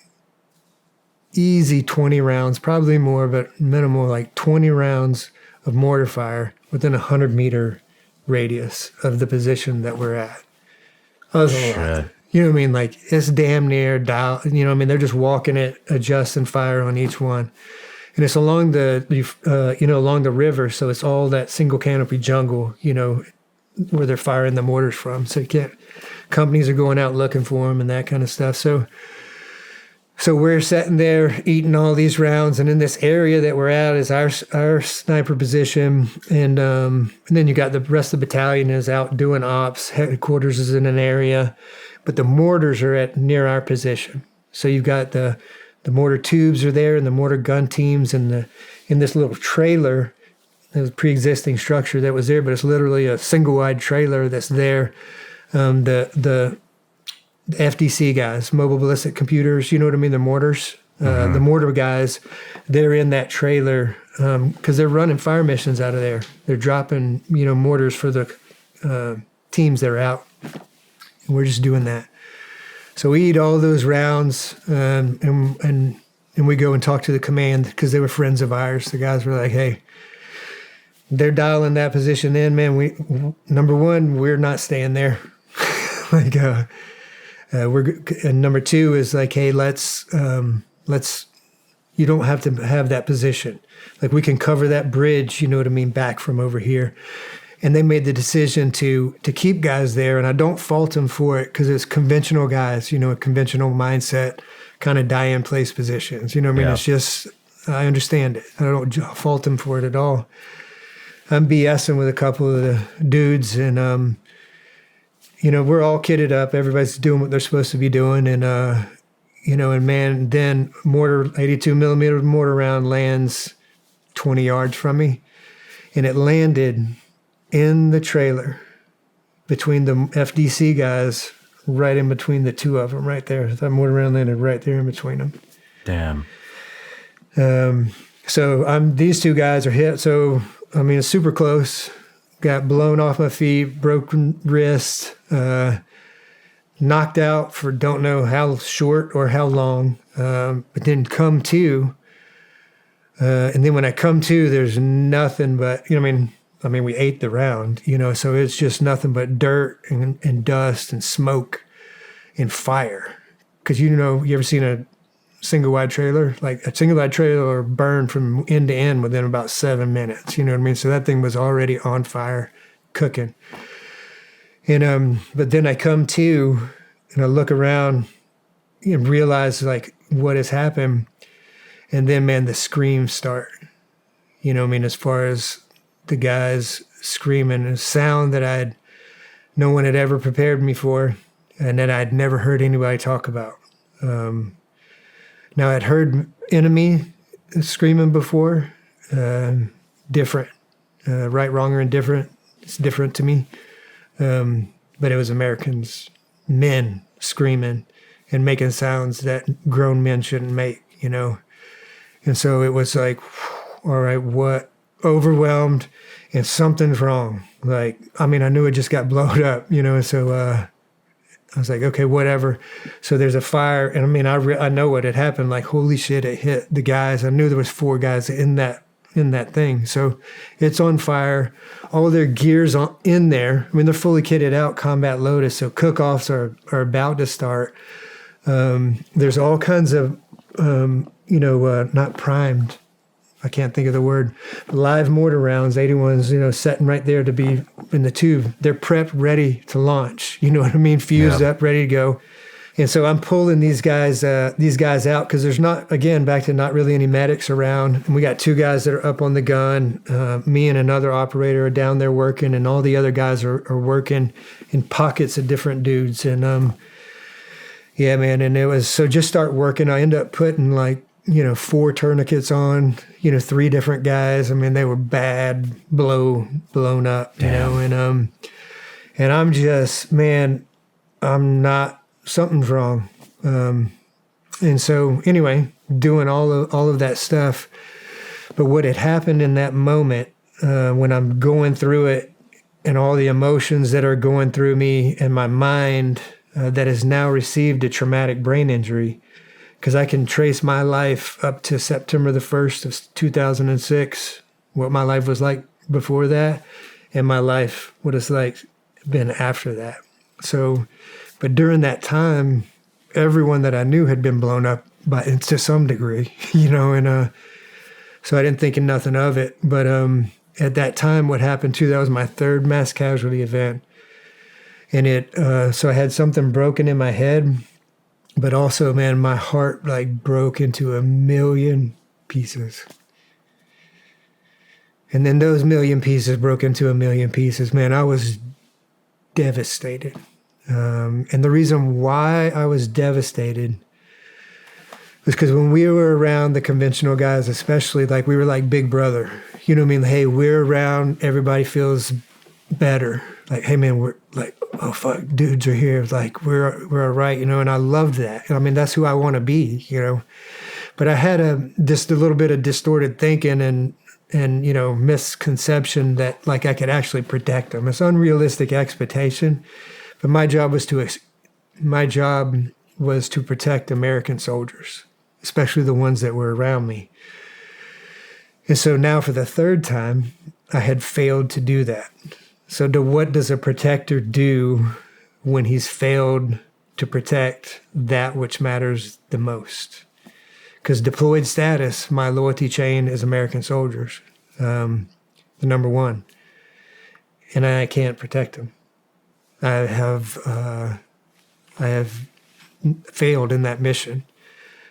easy 20 rounds, probably more, but minimal, like 20 rounds of mortar fire within a 100-meter radius of the position that we're at. That was a lot. You know what I mean? Like, it's damn near dial. They're just walking it, adjusting fire on each one. And it's along along the river. So it's all that single canopy jungle, where they're firing the mortars from. So companies are going out looking for them and that kind of stuff. So So we're sitting there eating all these rounds, and in this area that we're at is our sniper position, and then you got the rest of the battalion is out doing ops. Headquarters is in an area, but the mortars are at near our position. So you've got the mortar tubes are there, and the mortar gun teams, and in this little trailer. There's a pre-existing structure that was there, but it's literally a single-wide trailer that's there. The FDC guys, mobile ballistic computers, you know what I mean, the mortars, the mortar guys, they're in that trailer because they're running fire missions out of there. They're dropping, mortars for the teams that are out. And we're just doing that. So we eat all those rounds, and we go and talk to the command because they were friends of ours. The guys were like, hey, they're dialing that position in, man. Number one, we're not staying there. And number two is like, hey, let's, you don't have to have that position. Like we can cover that bridge, you know what I mean, back from over here. And they made the decision to keep guys there. And I don't fault them for it because it's conventional guys, a conventional mindset, kind of die in place positions. You know what I mean? Yeah. It's just, I understand it. I don't fault them for it at all. I'm BSing with a couple of the dudes, and we're all kitted up. Everybody's doing what they're supposed to be doing, and and man, then 82 millimeter mortar round lands 20 yards from me, and it landed in the trailer between the FDC guys, right in between the two of them, right there. That mortar round landed right there in between them. Damn. So these two guys are hit. So. I mean, it's super close. Got blown off my feet, broken wrist, knocked out for don't know how short or how long. But then come to, and then when I come to, there's nothing but I mean, we ate the round, so it's just nothing but dirt and dust and smoke and fire. Because you ever seen a single wide trailer? Like a single wide trailer burned from end to end within about 7 minutes. You know what I mean? So that thing was already on fire, cooking. And but then I come to and I look around and realize like what has happened. And then man, the screams start. As far as the guys screaming, a sound that no one had ever prepared me for, and that I'd never heard anybody talk about. Now, I'd heard enemy screaming before, different, right, wrong, or indifferent. It's different to me. But it was Americans, men screaming and making sounds that grown men shouldn't make, And so it was like, all right, what? Overwhelmed, and something's wrong. Like, I knew it just got blown up, so... I was like, okay, whatever. So there's a fire, and I know what had happened. Like, holy shit, it hit the guys. I knew there was 4 guys in that thing. So it's on fire. All their gear's in there. They're fully kitted out, combat loaded. So cook-offs are about to start. There's all kinds of, not primed. I can't think of the word. Live mortar rounds, 81s, sitting right there to be in the tube. They're prepped, ready to launch. You know what I mean? Fused up, ready to go. And so I'm pulling these guys out because there's not really any medics around. And we got 2 guys that are up on the gun. Me and another operator are down there working, and all the other guys are working in pockets of different dudes. And yeah, man. And it was so just start working. I end up putting 4 tourniquets on, 3 different guys. They were bad, blown up, and I'm just, man, I'm not, something's wrong. And so anyway, doing all of that stuff. But what had happened in that moment, when I'm going through it and all the emotions that are going through me and my mind, that has now received a traumatic brain injury, because I can trace my life up to September the 1st of 2006, what my life was like before that, and my life, what it's like been after that. So, but during that time, everyone that I knew had been blown up to some degree, and so I didn't think of nothing of it. But at that time, what happened too, that was my 3rd mass casualty event. And so I had something broken in my head. But also, man, my heart like broke into a million pieces. And then those million pieces broke into a million pieces. Man, I was devastated. And the reason why I was devastated was because when we were around the conventional guys, especially, like we were like big brother. You know what I mean? Hey, we're around, everybody feels better. Like, hey man, we're like, oh fuck, dudes are here. Like we're all right, you know, and I loved that. I mean, that's who I want to be, you know. But I had just a little bit of distorted thinking and you know, misconception that like I could actually protect them. It's unrealistic expectation, but my job was to protect American soldiers, especially the ones that were around me. And so now for the third time, I had failed to do that. So what does a protector do when he's failed to protect that which matters the most? Because deployed status, my loyalty chain is American soldiers, the number one. And I can't protect them. I have failed in that mission.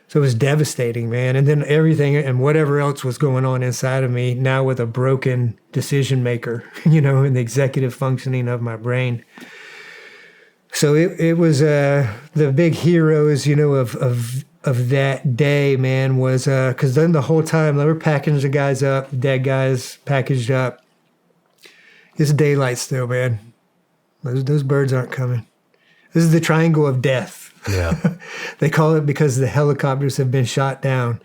So it was devastating, man. And then everything and whatever else was going on inside of me, now with a broken decision maker, you know, in the executive functioning of my brain. So it was the big heroes, you know, of that day, man, was because then the whole time they were packaging the guys up, the dead guys packaged up. It's daylight still, man. Those birds aren't coming. This is the triangle of death. Yeah. They call it because the helicopters have been shot down.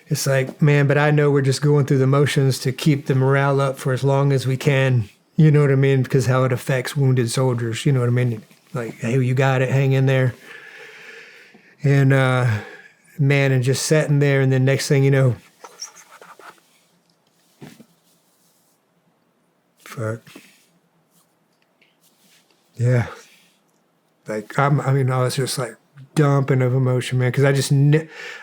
It's like, man, but I know we're just going through the motions to keep the morale up for as long as we can. You know what I mean? Because how it affects wounded soldiers. You know what I mean? Like, hey, you got it. Hang in there. And, man, and just sitting there. And then next thing you know, fuck. Yeah. Like, I was just like dumping of emotion, man, because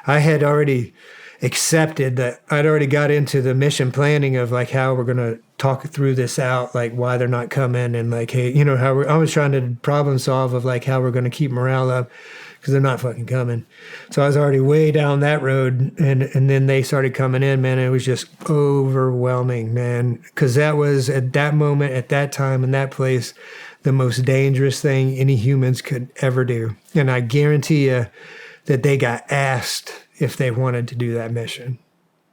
I had already accepted that I'd already got into the mission planning of like how we're going to talk through this out, like why they're not coming and like, hey, you know, I was trying to problem solve of like how we're going to keep morale up because they're not fucking coming. So I was already way down that road and then they started coming in, man. And it was just overwhelming, man, because that was at that moment, at that time, in that place, the most dangerous thing any humans could ever do. And I guarantee you that they got asked if they wanted to do that mission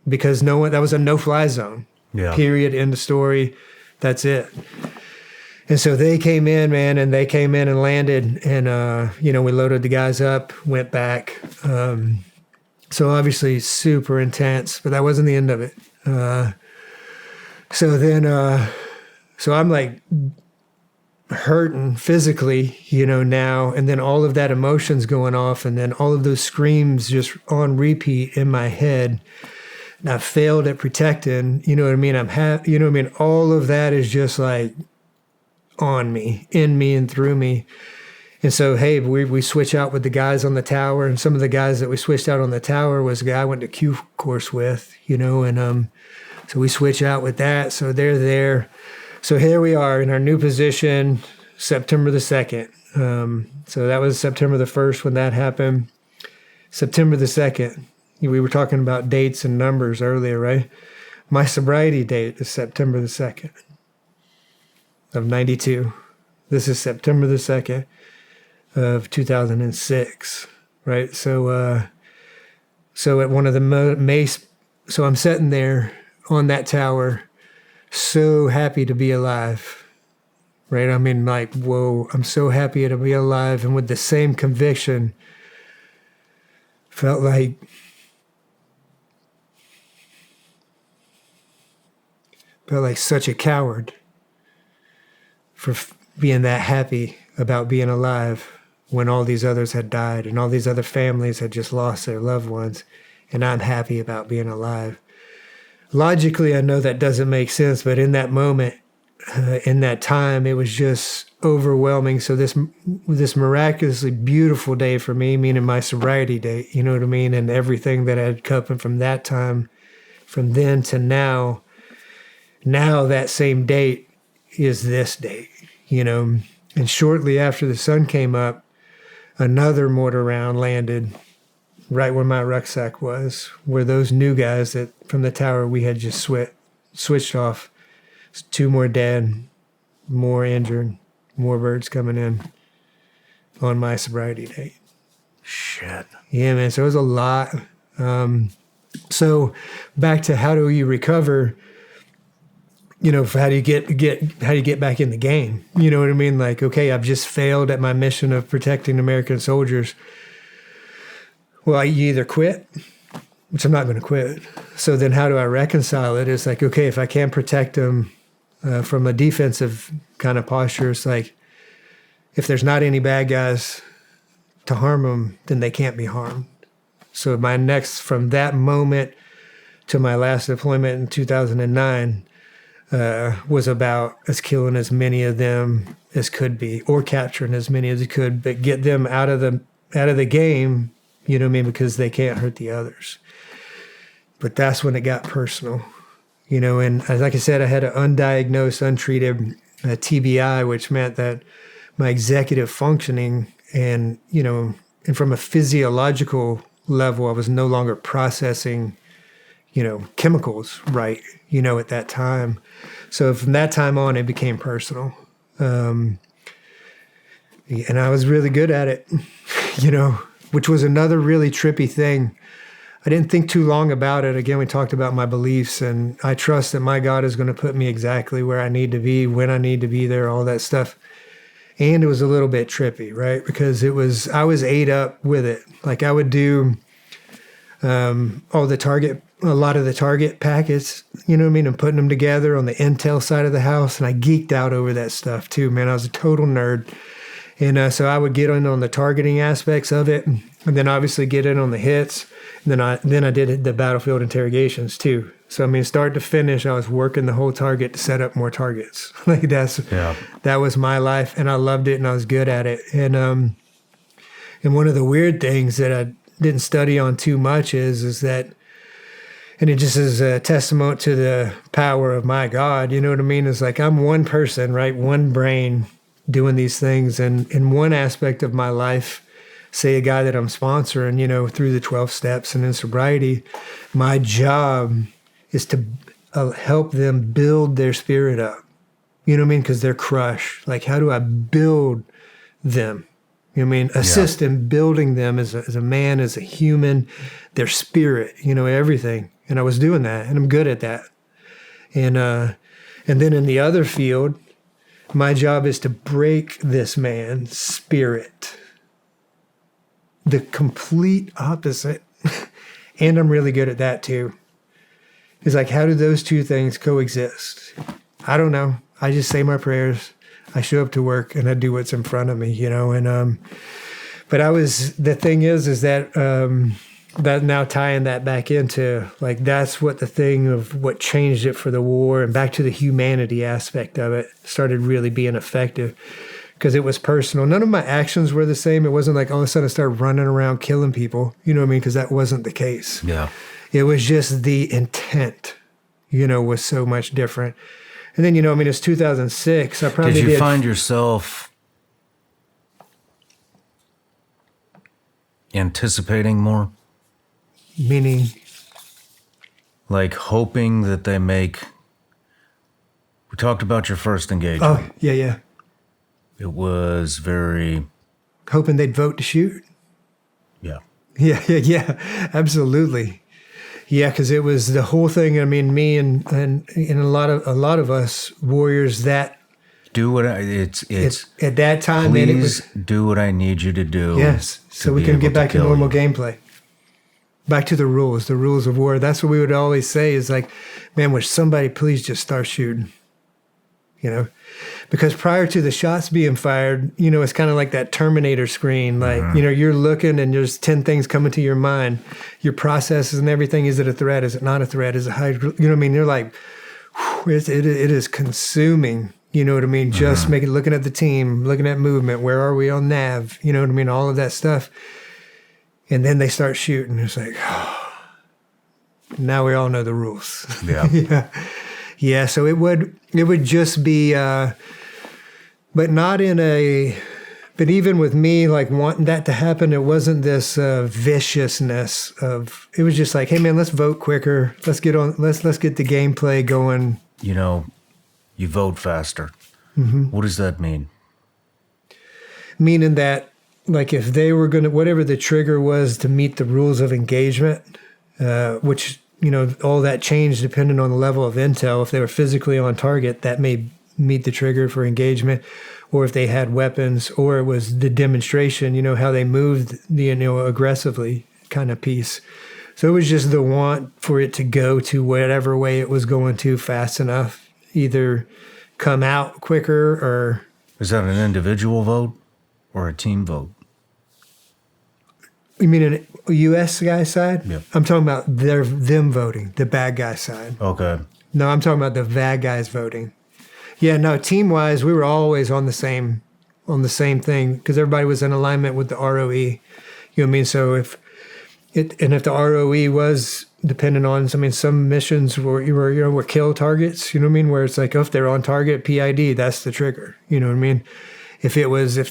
because that was a no-fly zone. Yeah. Period. End of story. That's it. And so they came in, man, and they came in and landed and, you know, we loaded the guys up, went back. So obviously super intense, but that wasn't the end of it. So I'm like, hurting physically, you know, now, and then all of that emotions going off, and then all of those screams just on repeat in my head. And I failed at protecting, you know what I mean? You know what I mean? All of that is just like on me, in me, and through me. And so, hey, we switch out with the guys on the tower, and some of the guys that we switched out on the tower was a guy I went to Q course with, you know, and so we switch out with that. So they're there. So here we are in our new position, September the 2nd. So that was September the 1st when that happened. September the 2nd. We were talking about dates and numbers earlier, right? My sobriety date is September the 2nd of 92. This is September the 2nd of 2006, right? So at one of the so I'm sitting there on that tower, so happy to be alive, right? I mean, like, whoa, I'm so happy to be alive. And with the same conviction, felt like such a coward for being that happy about being alive when all these others had died and all these other families had just lost their loved ones. And I'm happy about being alive. Logically, I know that doesn't make sense, but in that moment, in that time, it was just overwhelming. So this miraculously beautiful day for me, meaning my sobriety date, you know what I mean? And everything that had come from that time, from then to now that same date is this date, you know? And shortly after the sun came up, another mortar round landed right where my rucksack was, where those new guys that from the tower we had just switched off. 2 more dead, more injured, more birds coming in on my sobriety date. Shit. Yeah, man. So it was a lot. So back to how do you recover? How do you get back in the game? You know what I mean? Like, okay, I've just failed at my mission of protecting American soldiers. Well, you either quit, which I'm not going to quit. So then how do I reconcile it? It's like, okay, if I can't protect them from a defensive kind of posture, it's like, if there's not any bad guys to harm them, then they can't be harmed. So from that moment to my last deployment in 2009 was about killing as many of them as could be, or capturing as many as you could, but get them out of the game. You know what I mean? Because they can't hurt the others. But that's when it got personal, and like I said, I had an undiagnosed, untreated TBI, which meant that my executive functioning and from a physiological level, I was no longer processing, chemicals right, at that time. So from that time on, it became personal. And I was really good at it, which was another really trippy thing. I didn't think too long about it. Again, we talked about my beliefs, and I trust that my God is going to put me exactly where I need to be, when I need to be there, all that stuff. And it was a little bit trippy, right? Because I was ate up with it. Like I would do a lot of the target packets, and putting them together on the intel side of the house. And I geeked out over that stuff too, man. I was a total nerd. And so I would get in on the targeting aspects of it, and then obviously get in on the hits. And then I did the battlefield interrogations too. So start to finish, I was working the whole target to set up more targets. That was my life, and I loved it, and I was good at it. And one of the weird things that I didn't study on too much is that, and it just is a testament to the power of my God. You know what I mean? It's like I'm one person, right? One brain doing these things, and in one aspect of my life, say a guy that I'm sponsoring, through the 12 steps and in sobriety, my job is to help them build their spirit up. You know what I mean? Because they're crushed. Like, how do I build them? You know what I mean? Assist in building them as a man, as a human, their spirit, everything. And I was doing that, and I'm good at that. And then in the other field, my job is to break this man's spirit. The complete opposite. And I'm really good at that too. It's like, how do those two things coexist? I don't know. I just say my prayers. I show up to work and I do what's in front of me, and, but the thing is that, that now tying that back into, like, that's what the thing of what changed it for the war, and back to the humanity aspect of it started really being effective. Because it was personal. None of my actions were the same. It wasn't like all of a sudden I started running around killing people. You know what I mean? Because that wasn't the case. Yeah. It was just the intent, was so much different. And then, it's 2006. I probably did. You find yourself anticipating more? Meaning? Like hoping that they make... We talked about your first engagement. Oh, yeah. It was very... Hoping they'd vote to shoot? Yeah. Yeah, absolutely. Yeah, because it was the whole thing. Me and a lot of us warriors that... Do what it's at that time, please, man, it was... do what I need you to do. Yes, so we can get back to normal gameplay. Back to the rules of war. That's what we would always say is like, man, would somebody please just start shooting? Because prior to the shots being fired, it's kind of like that Terminator screen. Like, you're looking and there's 10 things coming to your mind. Your processes and everything. Is it a threat? Is it not a threat? Is it high? You know what I mean? You're like, it is consuming. You know what I mean? Just looking at the team, looking at movement. Where are we on nav? You know what I mean? All of that stuff. And then they start shooting. It's like, now we all know the rules. Yeah. Yeah, so it would just be, but not in a But even with me, like wanting that to happen, it wasn't this viciousness of. It was just like, hey man, let's vote quicker. Let's get on. Let's get the gameplay going. You know, you vote faster. What does that mean? Meaning that, like, if they were gonna, whatever the trigger was to meet the rules of engagement, which all that changed depending on the level of intel. If they were physically on target, that may meet the trigger for engagement. Or if they had weapons, or it was the demonstration, how they moved the, aggressively kind of piece. So it was just the want for it to go to whatever way it was going to fast enough, either come out quicker or. Is that an individual vote or a team vote? You mean a U.S. guy side? Yep. I'm talking about them voting, the bad guy side. Okay. No, I'm talking about the bad guys voting. Yeah, no, team-wise, we were always on the same thing because everybody was in alignment with the ROE. You know what I mean? So if the ROE was dependent on, some missions were kill targets. You know what I mean? Where it's like, if they're on target, PID, that's the trigger. You know what I mean? If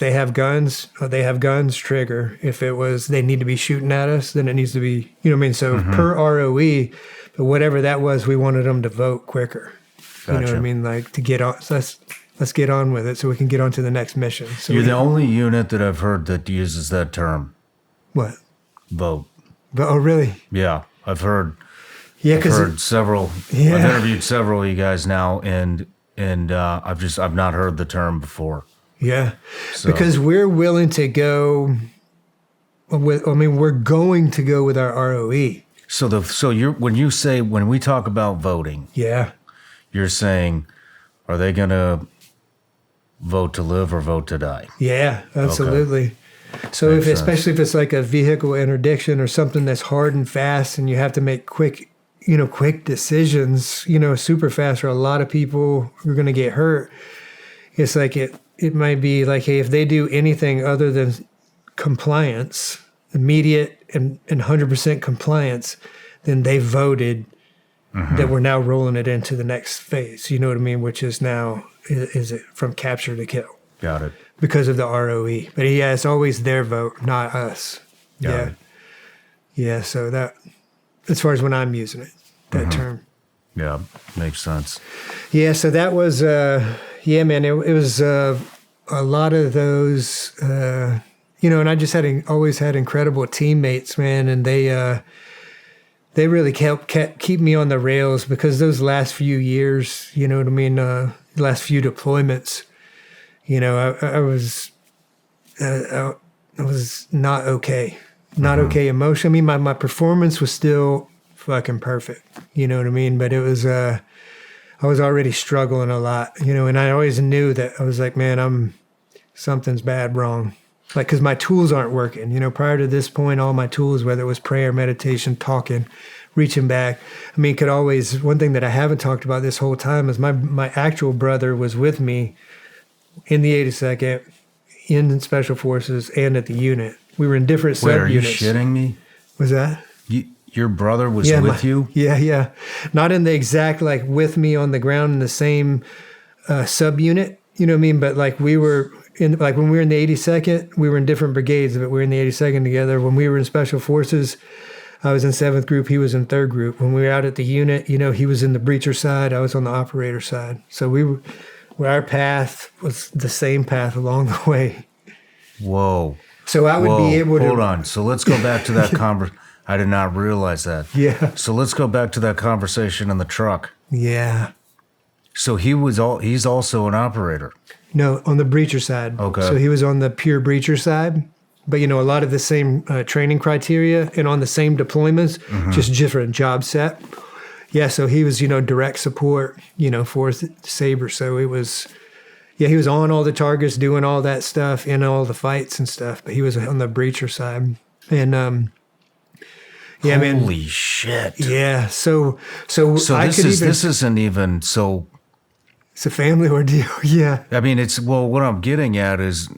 they have guns, they have guns, trigger. If it was they need to be shooting at us, then it needs to be. You know what I mean? So per ROE, but whatever that was, we wanted them to vote quicker. Gotcha. You know what I mean? Like to get on. So let's get on with it so we can get on to the next mission. So You're the only unit that I've heard that uses that term. What? Vote. Oh, really? Yeah, I've heard. Yeah, I've heard several. Yeah. I've interviewed several of you guys now, and I've not heard the term before. Yeah, So. because we're willing to go with. We're going to go with our ROE. When we talk about voting, Yeah. you're saying, are they going to vote to live or vote to die? Yeah, absolutely. Okay. So especially if it's like a vehicle interdiction or something that's hard and fast, and you have to make quick decisions, super fast, or a lot of people are going to get hurt. It's like it might be like, hey, if they do anything other than compliance, immediate and 100% compliance, then they voted that we're now rolling it into the next phase. You know what I mean? Which is now, is it from capture to kill? Got it. Because of the ROE. But yeah, it's always their vote, not us. Got it. Yeah, so that, as far as when I'm using it, that term. Yeah, makes sense. Yeah, so that was, man, it was a lot of those, and I just always had incredible teammates, man, and they really kept keep me on the rails because those last few years, you know what I mean, last few deployments, I was not okay. Not okay emotionally. I mean, my performance was still fucking perfect. You know what I mean? But it was, I was already struggling a lot, and I always knew that I was like, man, something's bad wrong. Like, cause my tools aren't working, prior to this point, all my tools, whether it was prayer, meditation, talking, reaching back. I mean, one thing that I haven't talked about this whole time is my actual brother was with me in the 82nd, in Special Forces, and at the unit. We were in different subunits. Wait, are you shitting me? Was that? Your brother was with you? Yeah. Not in the exact, like, with me on the ground in the same subunit, you know what I mean? But, like, we were in, like, when we were in the 82nd, we were in different brigades, but we were in the 82nd together. When we were in Special Forces, I was in 7th group, he was in 3rd group. When we were out at the unit, he was in the breacher side, I was on the operator side. So our path was the same path along the way. Whoa. So I would be able to... Hold on. So let's go back to that conversation. I did not realize that. Yeah. So let's go back to that conversation in the truck. Yeah. So he's also an operator. No, on the breacher side. Okay. So he was on the pure breacher side, but a lot of the same training criteria and on the same deployments, just different job set. Yeah, so he was, direct support, for Sabre. So it was, he was on all the targets, doing all that stuff, in all the fights and stuff, but he was on the breacher side. And, yeah, man. Holy shit. Yeah. So this isn't even so. It's a family ordeal. Yeah. I mean, what I'm getting at is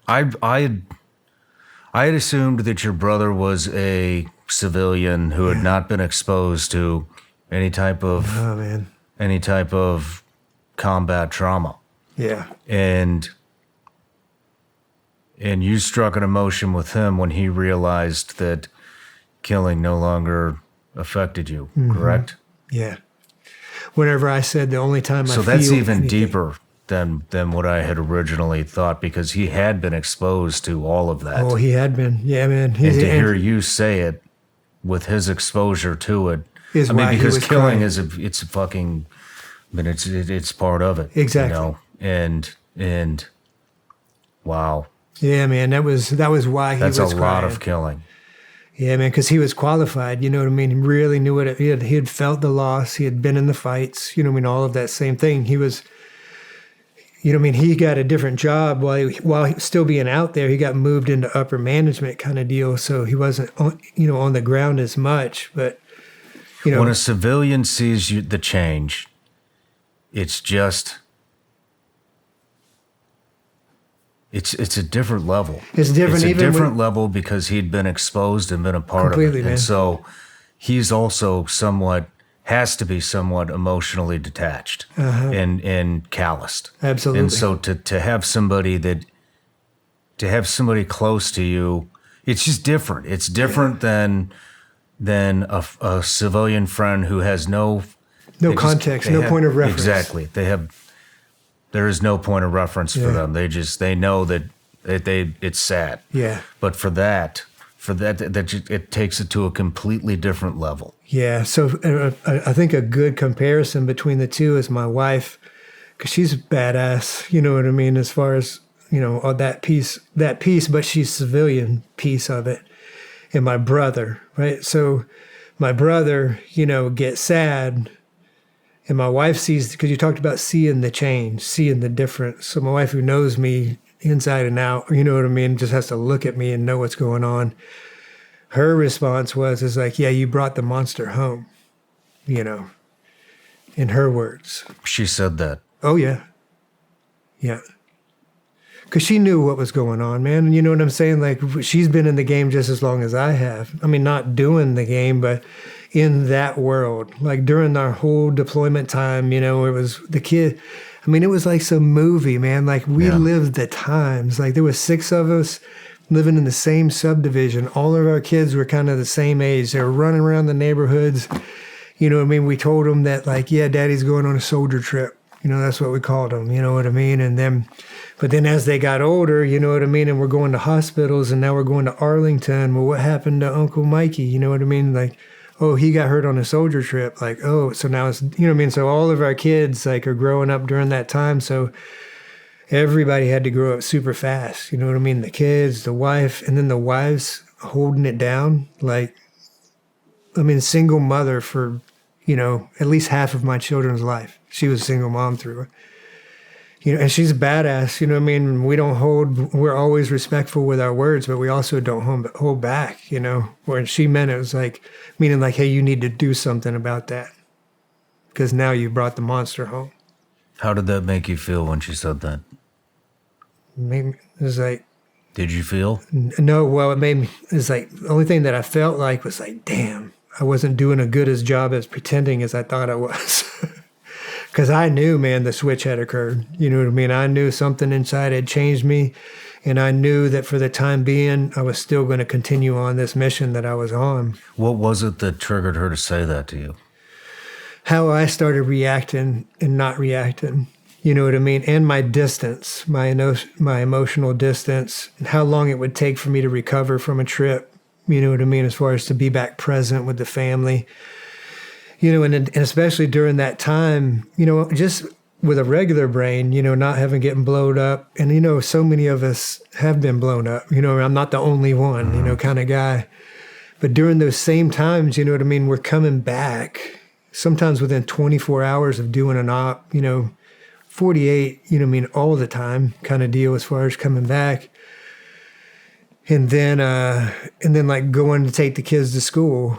I had assumed that your brother was a civilian who had not been exposed to any type of combat trauma. Yeah. And And you struck an emotion with him when he realized that killing no longer affected you, correct? Yeah. Whenever I said the only time I feel that's even anything. deeper than what I had originally thought, because he had been exposed to all of that. Oh, he had been. Yeah, man. And to hear you say it with his exposure to it, is I mean, why because he was killing crying. it's a fucking, I mean, it's part of it. Exactly. You know? And wow. Yeah, man. That was why he was crying. That's a lot of killing. Yeah, man, because he was qualified, you know what I mean? He really knew what he had felt the loss. He had been in the fights, you know what I mean? All of that same thing. He was, you know what I mean? He got a different job while he was still being out there. He got moved into upper management kind of deal. So he wasn't, on the ground as much. But, when a civilian sees the change, it's just, it's a different level. It's different. It's a different level because he'd been exposed and been a part of it. Man. And so he's also has to be somewhat emotionally detached and calloused. Absolutely. And so to have somebody close to you, it's just different. It's different than a civilian friend who has no context, no point of reference. Exactly. There is no point of reference for them. They know that it's sad. Yeah. But for that it takes it to a completely different level. Yeah. So I think a good comparison between the two is my wife, because she's badass. You know what I mean? As far as, that piece, but she's civilian piece of it. And my brother, right? So my brother, gets sad. And my wife sees, because you talked about seeing the change, seeing the difference. So my wife, who knows me inside and out, you know what I mean, just has to look at me and know what's going on. Her response is like, yeah, you brought the monster home, in her words. She said that. Oh, yeah. Yeah. Because she knew what was going on, man. You know what I'm saying? Like, she's been in the game just as long as I have. I mean, not doing the game, but in that world. Like, during our whole deployment time, it was the kid. I mean, it was like some movie, man. Like, we lived the times. Like, there was 6 of us living in the same subdivision. All of our kids were kind of the same age. They were running around the neighborhoods. You know what I mean? We told them that, like, yeah, Daddy's going on a soldier trip. That's what we called them. You know what I mean? But then as they got older, you know what I mean? And we're going to hospitals, and now we're going to Arlington. Well, what happened to Uncle Mikey? You know what I mean? Like, oh, he got hurt on a soldier trip. Like, oh, so now it's, you know what I mean? So all of our kids, like, are growing up during that time. So everybody had to grow up super fast. You know what I mean? The kids, the wife, and then the wives holding it down. Like, I mean, single mother for, at least half of my children's life. She was a single mom through it. And she's a badass, you know what I mean? We're always respectful with our words, but we also don't hold back, Where she meant it was like, meaning like, hey, you need to do something about that because now you brought the monster home. How did that make you feel when she said that? It was like... Did you feel? No, well, it's like, the only thing that I felt like was like, damn, I wasn't doing a good as job as pretending as I thought I was. Because I knew, man, the switch had occurred. You know what I mean? I knew something inside had changed me. And I knew that for the time being, I was still going to continue on this mission that I was on. What was it that triggered her to say that to you? How I started reacting and not reacting. You know what I mean? And my distance, my emotional distance, and how long it would take for me to recover from a trip. You know what I mean? As far as to be back present with the family. And especially during that time, just with a regular brain, not having getting blown up. And, so many of us have been blown up. I'm not the only one, kind of guy. But during those same times, you know what I mean, we're coming back, sometimes within 24 hours of doing an op, 48, all the time kind of deal as far as coming back. And then like going to take the kids to school.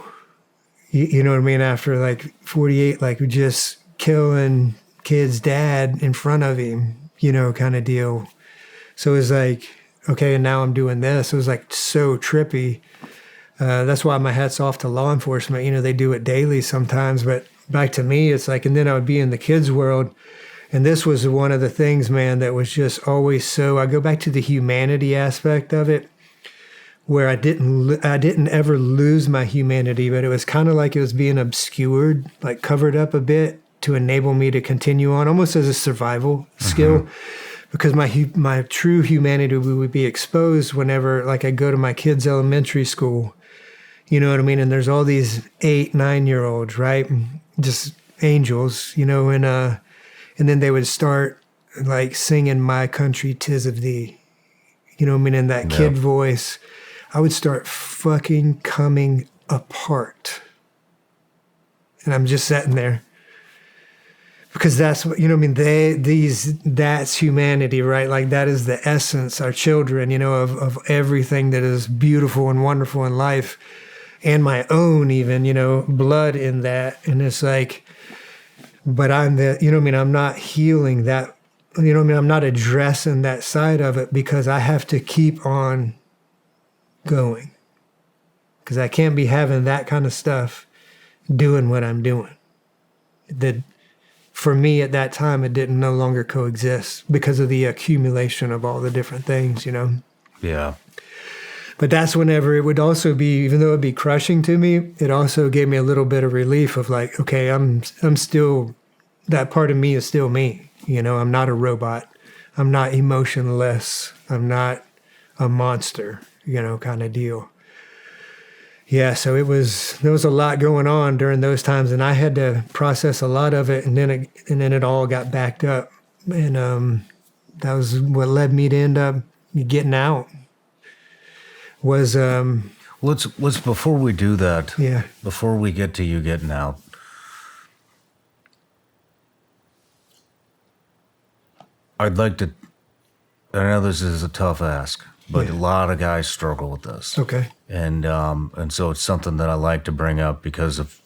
You know what I mean? After like 48, like just killing kid's dad in front of him, kind of deal. So it was like, okay, and now I'm doing this. It was like so trippy. That's why my hat's off to law enforcement. They do it daily sometimes, but back to me, it's like, and then I would be in the kids' world And this was one of the things, man, that was just always so, I go back to the humanity aspect of it, where I didn't ever lose my humanity, but it was kind of like it was being obscured, like covered up a bit to enable me to continue on, almost as a survival skill, because my true humanity would be exposed whenever, like, I go to my kids' elementary school, you know what I mean? And there's all these 8, 9-year-olds, right? Just angels, you know, and then they would start like singing "My Country 'Tis of Thee," you know what I mean? In that kid voice, I would start fucking coming apart. And I'm just sitting there. Because that's what, you know what I mean? That's humanity, right? Like, that is the essence, our children, you know, of everything that is beautiful and wonderful in life, and my own even, you know, blood in that. And it's like, but I'm you know what I mean? I'm not healing that, you know what I mean? I'm not addressing that side of it because I have to keep on going. Because I can't be having that kind of stuff doing what I'm doing. That, for me at that time, it didn't no longer coexist because of the accumulation of all the different things, you know? Yeah. But that's whenever it would also be, even though it'd be crushing to me, it also gave me a little bit of relief of like, okay, I'm still, that part of me is still me. You know, I'm not a robot. I'm not emotionless. I'm not a monster, you know, kind of deal. Yeah, so there was a lot going on during those times, and I had to process a lot of it, and then it all got backed up, and that was what led me to end up getting out. Was let's before we do that. Yeah. Before we get to you getting out, I'd like to. I know this is a tough ask, but a lot of guys struggle with this. Okay. And so it's something that I like to bring up because of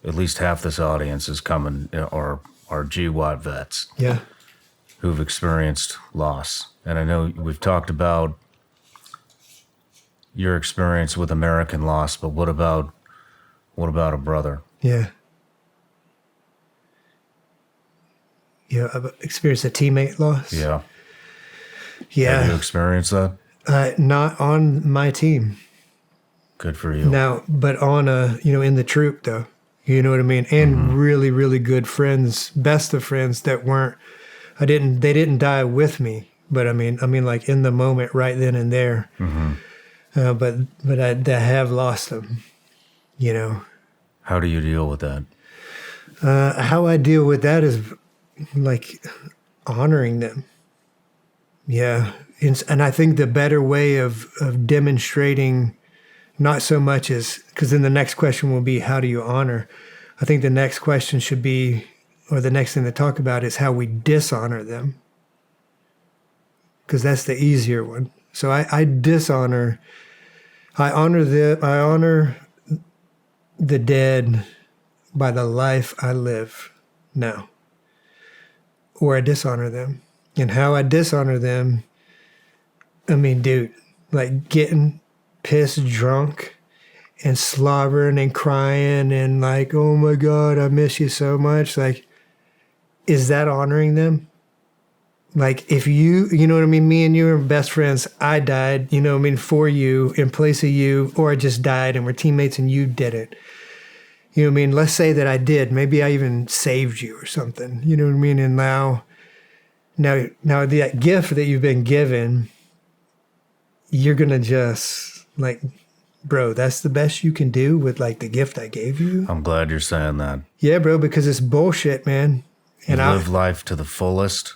at least half this audience is coming are GWAT vets. Yeah. Who've experienced loss. And I know we've talked about your experience with American loss, but what about a brother? Yeah. Yeah, I've experienced a teammate loss. Yeah. Yeah. Have you experienced that? Not on my team. Good for you. Now, but on in the troop though. You know what I mean? And really, really good friends, best of friends that they didn't die with me, but I mean like in the moment right then and there. But I have lost them, you know. How do you deal with that? How I deal with that is like honoring them. Yeah. And I think the better way of demonstrating, not so much as, because then the next question will be, how do you honor? I think the next question should be, or the next thing to talk about is how we dishonor them. Because that's the easier one. So I honor the dead by the life I live now. Or I dishonor them. And how I dishonor them, I mean, dude, like getting pissed drunk and slobbering and crying and like, oh my God, I miss you so much. Like, is that honoring them? Like, if you know what I mean? Me and you are best friends. I died, you know what I mean, for you, in place of you, or I just died and we're teammates and you did it. You know what I mean? Let's say that I did. Maybe I even saved you or something. You know what I mean? And now that gift that you've been given, you're going to just like, bro, that's the best you can do with like the gift I gave you. I'm glad you're saying that. Yeah, bro, because it's bullshit, man. And live life to the fullest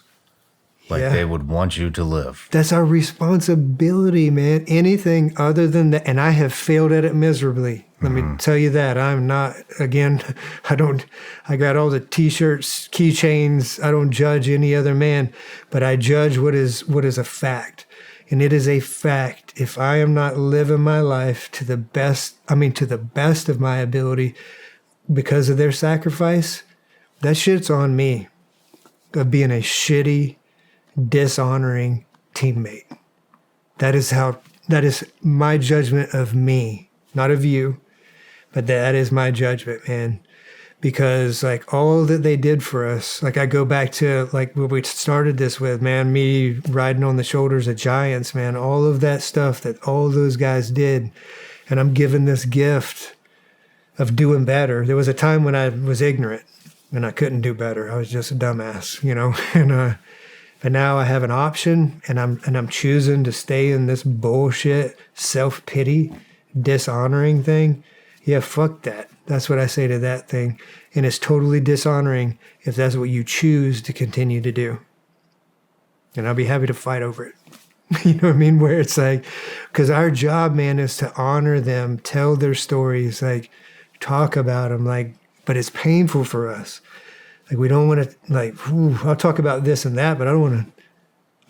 like they would want you to live. That's our responsibility, man. Anything other than that, and I have failed at it miserably. Let me tell you that. I'm not, again, I got all the t-shirts, keychains. I don't judge any other man, but I judge what is a fact. And it is a fact. If I am not living my life to the best of my ability because of their sacrifice, that shit's on me of being a shitty, dishonoring teammate. That is my judgment of me, not of you, but that is my judgment, man. because like all that they did for us, like I go back to like what we started this with, man, me riding on the shoulders of giants, man, all of that stuff that all those guys did. And I'm given this gift of doing better. There was a time when I was ignorant and I couldn't do better. I was just a dumbass, you know, but now I have an option, and I'm choosing to stay in this bullshit, self-pity, dishonoring thing. Yeah, fuck that. That's what I say to that thing. And it's totally dishonoring if that's what you choose to continue to do. And I'll be happy to fight over it. You know what I mean? Where it's like, because our job, man, is to honor them, tell their stories, like talk about them, like, but it's painful for us. Like we don't want to, like, I'll talk about this and that, but I don't want to, I'm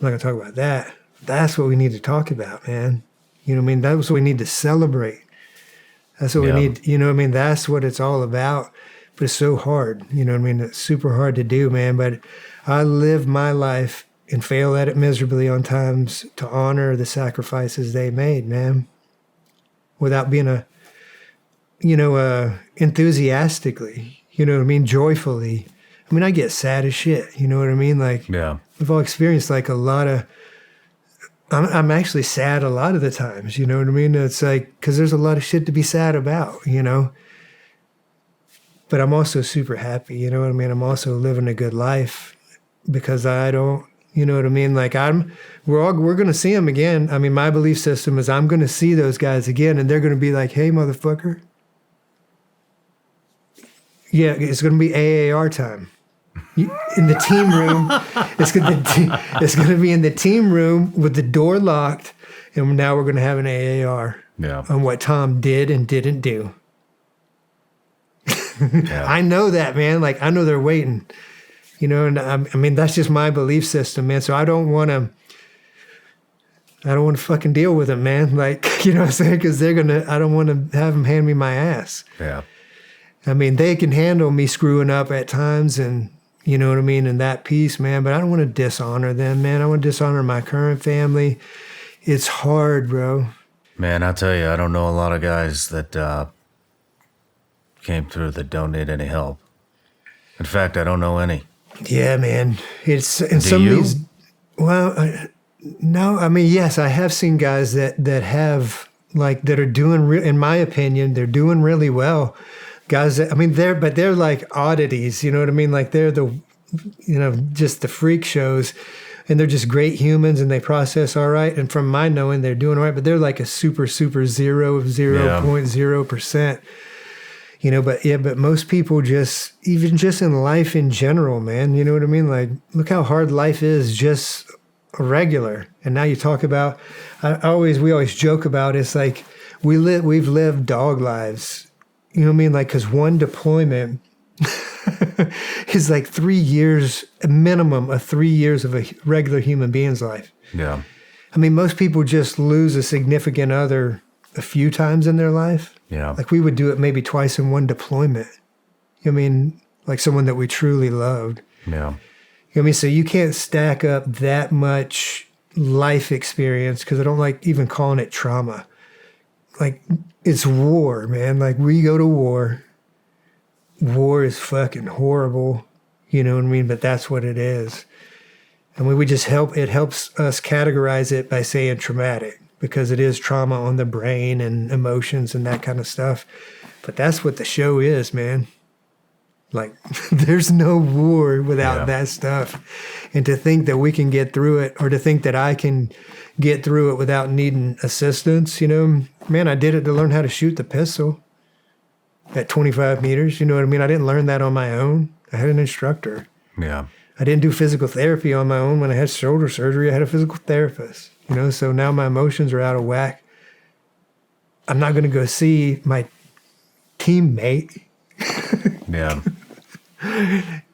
not going to talk about that. That's what we need to talk about, man. You know what I mean? That's what we need to celebrate. That's what we need, you know what I mean? That's what it's all about. But it's so hard, you know what I mean? It's super hard to do, man. But I live my life and fail at it miserably on times to honor the sacrifices they made, man. Without being enthusiastically, you know what I mean? Joyfully. I mean, I get sad as shit, you know what I mean? Like, we've all experienced like a lot of, I'm actually sad a lot of the times, you know what I mean? It's like, because there's a lot of shit to be sad about, you know? But I'm also super happy, you know what I mean? I'm also living a good life because I don't, you know what I mean? Like we're going to see them again. I mean, my belief system is I'm going to see those guys again, and they're going to be like, hey, motherfucker. Yeah, it's going to be AAR time. In the team room, it's going to be in the team room with the door locked, and now we're going to have an AAR on what Tom did and didn't do. I know that, man. Like, I know they're waiting, you know, and I mean, that's just my belief system, man. So I don't want to fucking deal with them, man. Like, you know what I'm saying? Because I don't want to have them hand me my ass. Yeah. I mean, they can handle me screwing up at times, and you know what I mean, in that piece, man. But I don't want to dishonor them, man. I want to dishonor my current family. It's hard, bro. Man, I tell you, I don't know a lot of guys that came through that don't need any help. In fact, I don't know any. Yeah, man. It's and Do some you? of these. Well, no. I mean, yes, I have seen guys that have like that are doing. In my opinion, they're doing really well. Guys, I mean, they're like oddities, you know what I mean? Like they're the, you know, just the freak shows, and they're just great humans, and they process all right. And from my knowing, they're doing all right, but they're like a super 0.0%, you know, but most people just, even just in life in general, man, you know what I mean? Like, look how hard life is just regular. And now you talk about, we always joke about, it's like we've lived dog lives. You know what I mean? Like, because one deployment is like 3 years, a minimum of 3 years of a regular human being's life. Yeah. I mean, most people just lose a significant other a few times in their life. Yeah. Like, we would do it maybe twice in one deployment. You know what I mean? Like someone that we truly loved. Yeah. You know what I mean? So you can't stack up that much life experience, because I don't like even calling it trauma. Like, it's war, man. Like, we go to war. War is fucking horrible. You know what I mean? But that's what it is. And it helps us categorize it by saying traumatic, because it is trauma on the brain and emotions and that kind of stuff. But that's what the show is, man. Like, there's no war without that stuff. And to think that we can get through it, or to think that I can get through it without needing assistance, you know, man, I did it to learn how to shoot the pistol at 25 meters. You know what I mean? I didn't learn that on my own. I had an instructor. Yeah. I didn't do physical therapy on my own. When I had shoulder surgery, I had a physical therapist, you know, so now my emotions are out of whack. I'm not going to go see my teammate. Yeah.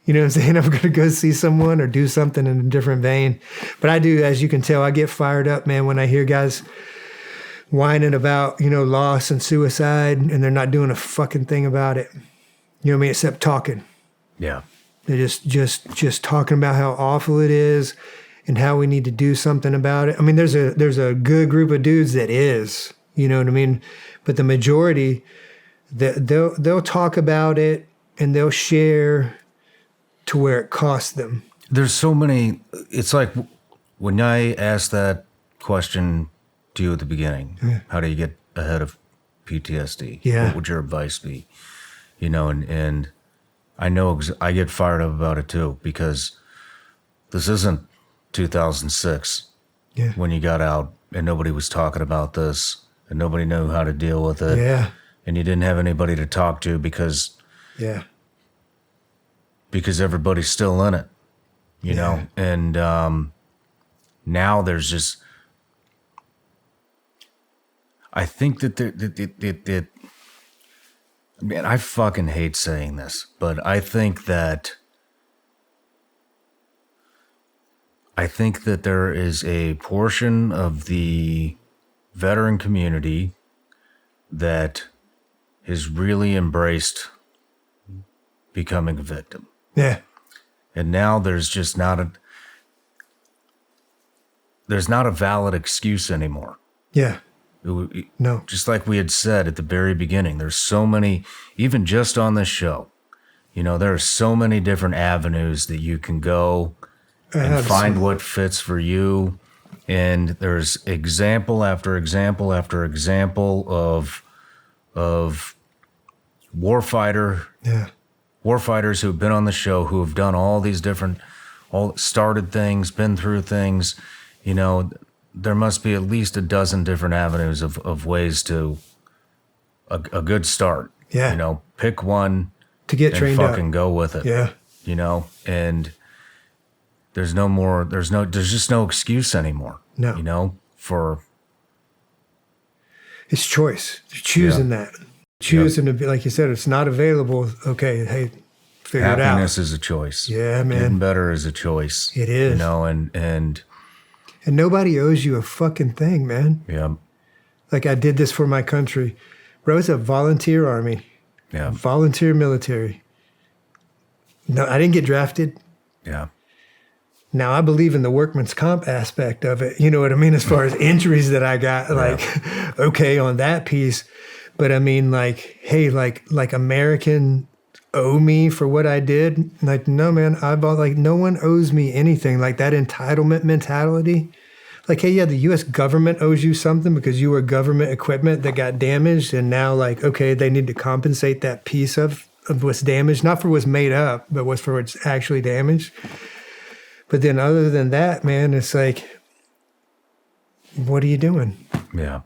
You know what I'm saying? I'm going to go see someone or do something in a different vein. But I do, as you can tell, I get fired up, man, when I hear guys whining about, you know, loss and suicide, and they're not doing a fucking thing about it. You know what I mean? Except talking. Yeah. They're just talking about how awful it is and how we need to do something about it. I mean, there's a good group of dudes that is, you know what I mean? But the majority, they'll talk about it and they'll share to where it costs them. There's so many. It's like when I asked that question to you at the beginning, how do you get ahead of PTSD? Yeah. What would your advice be? You know, and I know I get fired up about it too, because this isn't 2006 when you got out and nobody was talking about this and nobody knew how to deal with it. Yeah. And you didn't have anybody to talk to because everybody's still in it, you know? And now there's just, I think that man, I fucking hate saying this, but I think that there is a portion of the veteran community that has really embraced becoming a victim. Yeah. And now there's just not a valid excuse anymore. Yeah. No. Just like we had said at the very beginning, there's so many, even just on this show, you know, there are so many different avenues that you can go and find what fits for you. And there's example after example after example of warfighters who've been on the show, who have done all these different, started things, been through things. You know, there must be at least a dozen different avenues of ways to a good start. Yeah. You know, pick one to get and trained fucking up. go with it. Yeah. You know, and there's just no excuse anymore. No. You know, for it's choice. You're choosing that. Choosing to be, like you said, it's not available. Okay, hey, figure it out. Happiness is a choice. Yeah, man. Getting better is a choice. It is. You know, and nobody owes you a fucking thing, man. Yeah. Like, I did this for my country. Bro, it's a volunteer army. Yeah. Volunteer military. No, I didn't get drafted. Yeah. Now, I believe in the workman's comp aspect of it. You know what I mean? As far as injuries that I got, like, okay, on that piece. But I mean, like, hey, like American owe me for what I did. Like, no, man, no one owes me anything. Like, that entitlement mentality. Like, hey, yeah, the U.S. government owes you something because you were government equipment that got damaged. And now, like, okay, they need to compensate that piece of what's damaged, not for what's made up, but what's for what's actually damaged. But then other than that, man, it's like, what are you doing? Yeah.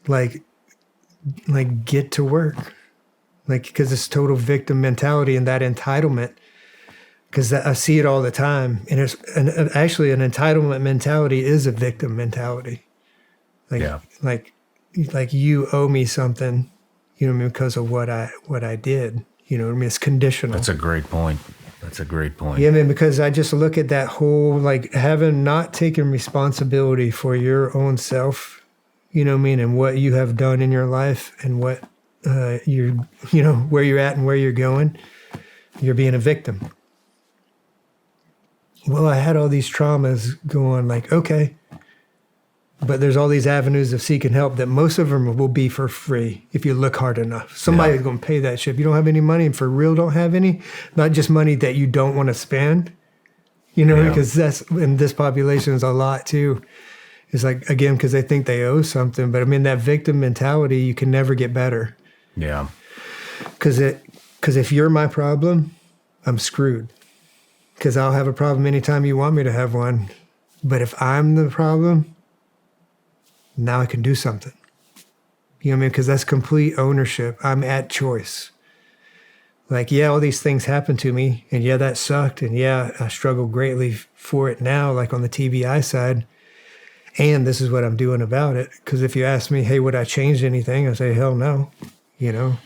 Like get to work. Like, because it's total victim mentality and that entitlement. Because I see it all the time. And actually an entitlement mentality is a victim mentality. Like you owe me something, you know what I mean, because of what I did. You know what I mean? It's conditional. That's a great point. Yeah, man, because I just look at that whole, like, having not taken responsibility for your own self, you know what I mean, and what you have done in your life and what you know, where you're at and where you're going, you're being a victim. Well, I had all these traumas going, like, okay, but there's all these avenues of seeking help that most of them will be for free if you look hard enough. Somebody's going to pay that shit. If you don't have any money, and for real don't have any, not just money that you don't want to spend, you know, because that's, in this population is a lot too. It's like, again, because they think they owe something. But I mean, that victim mentality, you can never get better. Yeah. Because if you're my problem, I'm screwed. Because I'll have a problem anytime you want me to have one. But if I'm the problem, now I can do something. You know what I mean? Because that's complete ownership. I'm at choice. Like, yeah, all these things happened to me. And yeah, that sucked. And yeah, I struggle greatly for it now, like on the TBI side. And this is what I'm doing about it. Because if you ask me, hey, would I change anything? I say, hell no. You know?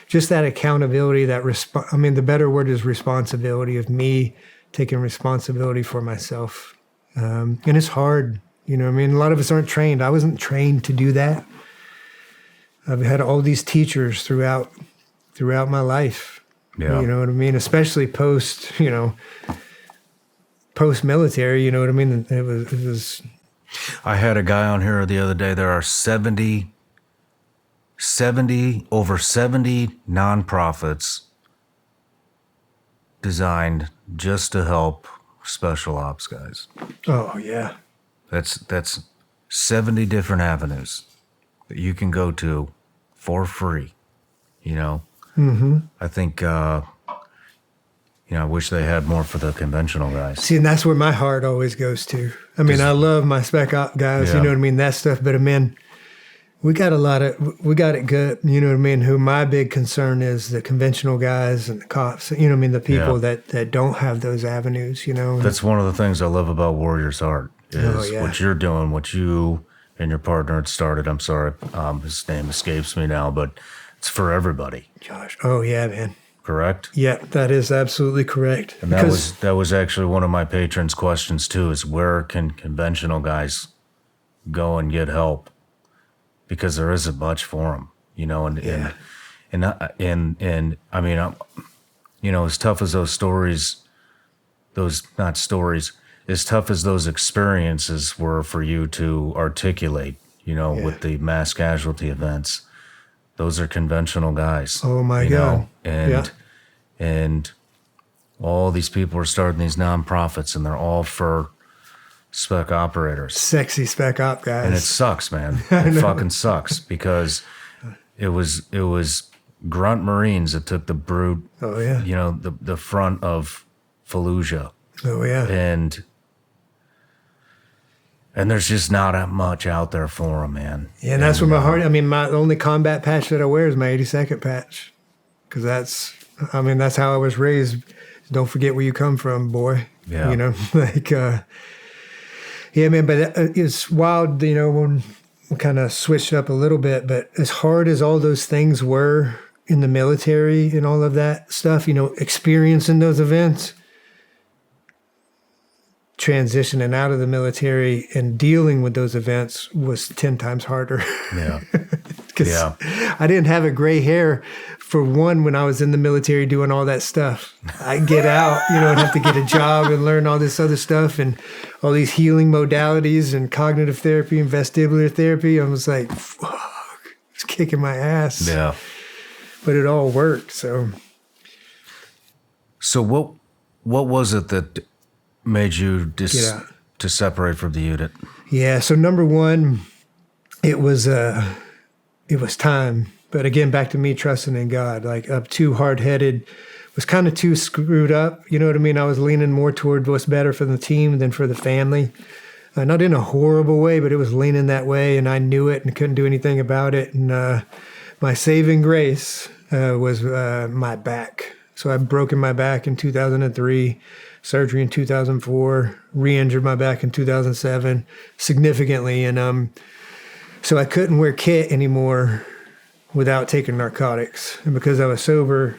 Just that accountability, the better word is responsibility, of me taking responsibility for myself. And it's hard. You know what I mean? A lot of us aren't trained. I wasn't trained to do that. I've had all these teachers throughout my life. Yeah. You know what I mean? Especially post-military, you know what I mean? It was I had a guy on here the other day. There are over 70 nonprofits designed just to help special ops guys. Oh, yeah. That's 70 different avenues that you can go to for free, you know? Mm-hmm. I think, I wish they had more for the conventional guys. See, and that's where my heart always goes to. I mean, I love my spec op guys, Yeah. you know what I mean, that stuff. But, man, we got it good, you know what I mean, who my big concern is the conventional guys and the cops, you know what I mean, the people that don't have those avenues, you know. That's one of the things I love about Warrior's Heart is what you're doing, what you and your partner had started. I'm sorry, his name escapes me now, but it's for everybody. Josh. Oh, yeah, man. Correct? Yeah, that is absolutely correct. And that was actually one of my patrons' questions too, is where can conventional guys go and get help? Because there isn't much for them, you know, and I mean, as tough as those stories, as tough as those experiences were for you to articulate, with the mass casualty events, those are conventional guys. Oh my God. And all these people are starting these nonprofits, and they're all for spec operators. Sexy spec op guys. And it sucks, man. It fucking sucks, because it was grunt Marines that took the brute, the front of Fallujah. Oh yeah. And there's just not that much out there for them, man. Yeah, and that's where my heart, my only combat patch that I wear is my 82nd patch. Because that's how I was raised. Don't forget where you come from, boy. Yeah. Yeah, man, but it's wild, when we kind of switched up a little bit, but as hard as all those things were in the military and all of that stuff, experiencing those events, transitioning out of the military and dealing with those events was 10 times harder. Yeah. Because I didn't have a gray hair, for one, when I was in the military doing all that stuff. I'd get out, and have to get a job and learn all this other stuff and all these healing modalities and cognitive therapy and vestibular therapy. I was like, fuck, it's kicking my ass. Yeah. But it all worked, so. So what was it that made you to separate from the unit? Yeah, so number one, it was time. But again, back to me trusting in God. Like, I'm too hard-headed, was kind of too screwed up. You know what I mean? I was leaning more toward what's better for the team than for the family. Not in a horrible way, but it was leaning that way, and I knew it and couldn't do anything about it. And my saving grace was my back. So I broken my back in 2003, surgery in 2004, re-injured my back in 2007 significantly. And so I couldn't wear kit anymore without taking narcotics. And because I was sober,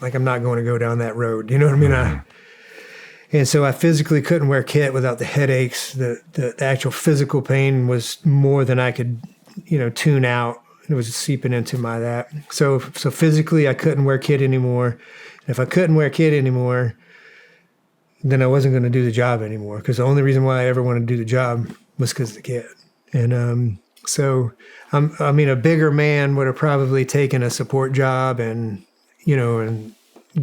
like, I'm not going to go down that road. You know what I mean? Mm-hmm. And so I physically couldn't wear kit without the headaches. The actual physical pain was more than I could, tune out. It was seeping into that. So physically I couldn't wear kit anymore. And if I couldn't wear kit anymore, then I wasn't going to do the job anymore. Because the only reason why I ever wanted to do the job was because of the kit. And so, a bigger man would have probably taken a support job and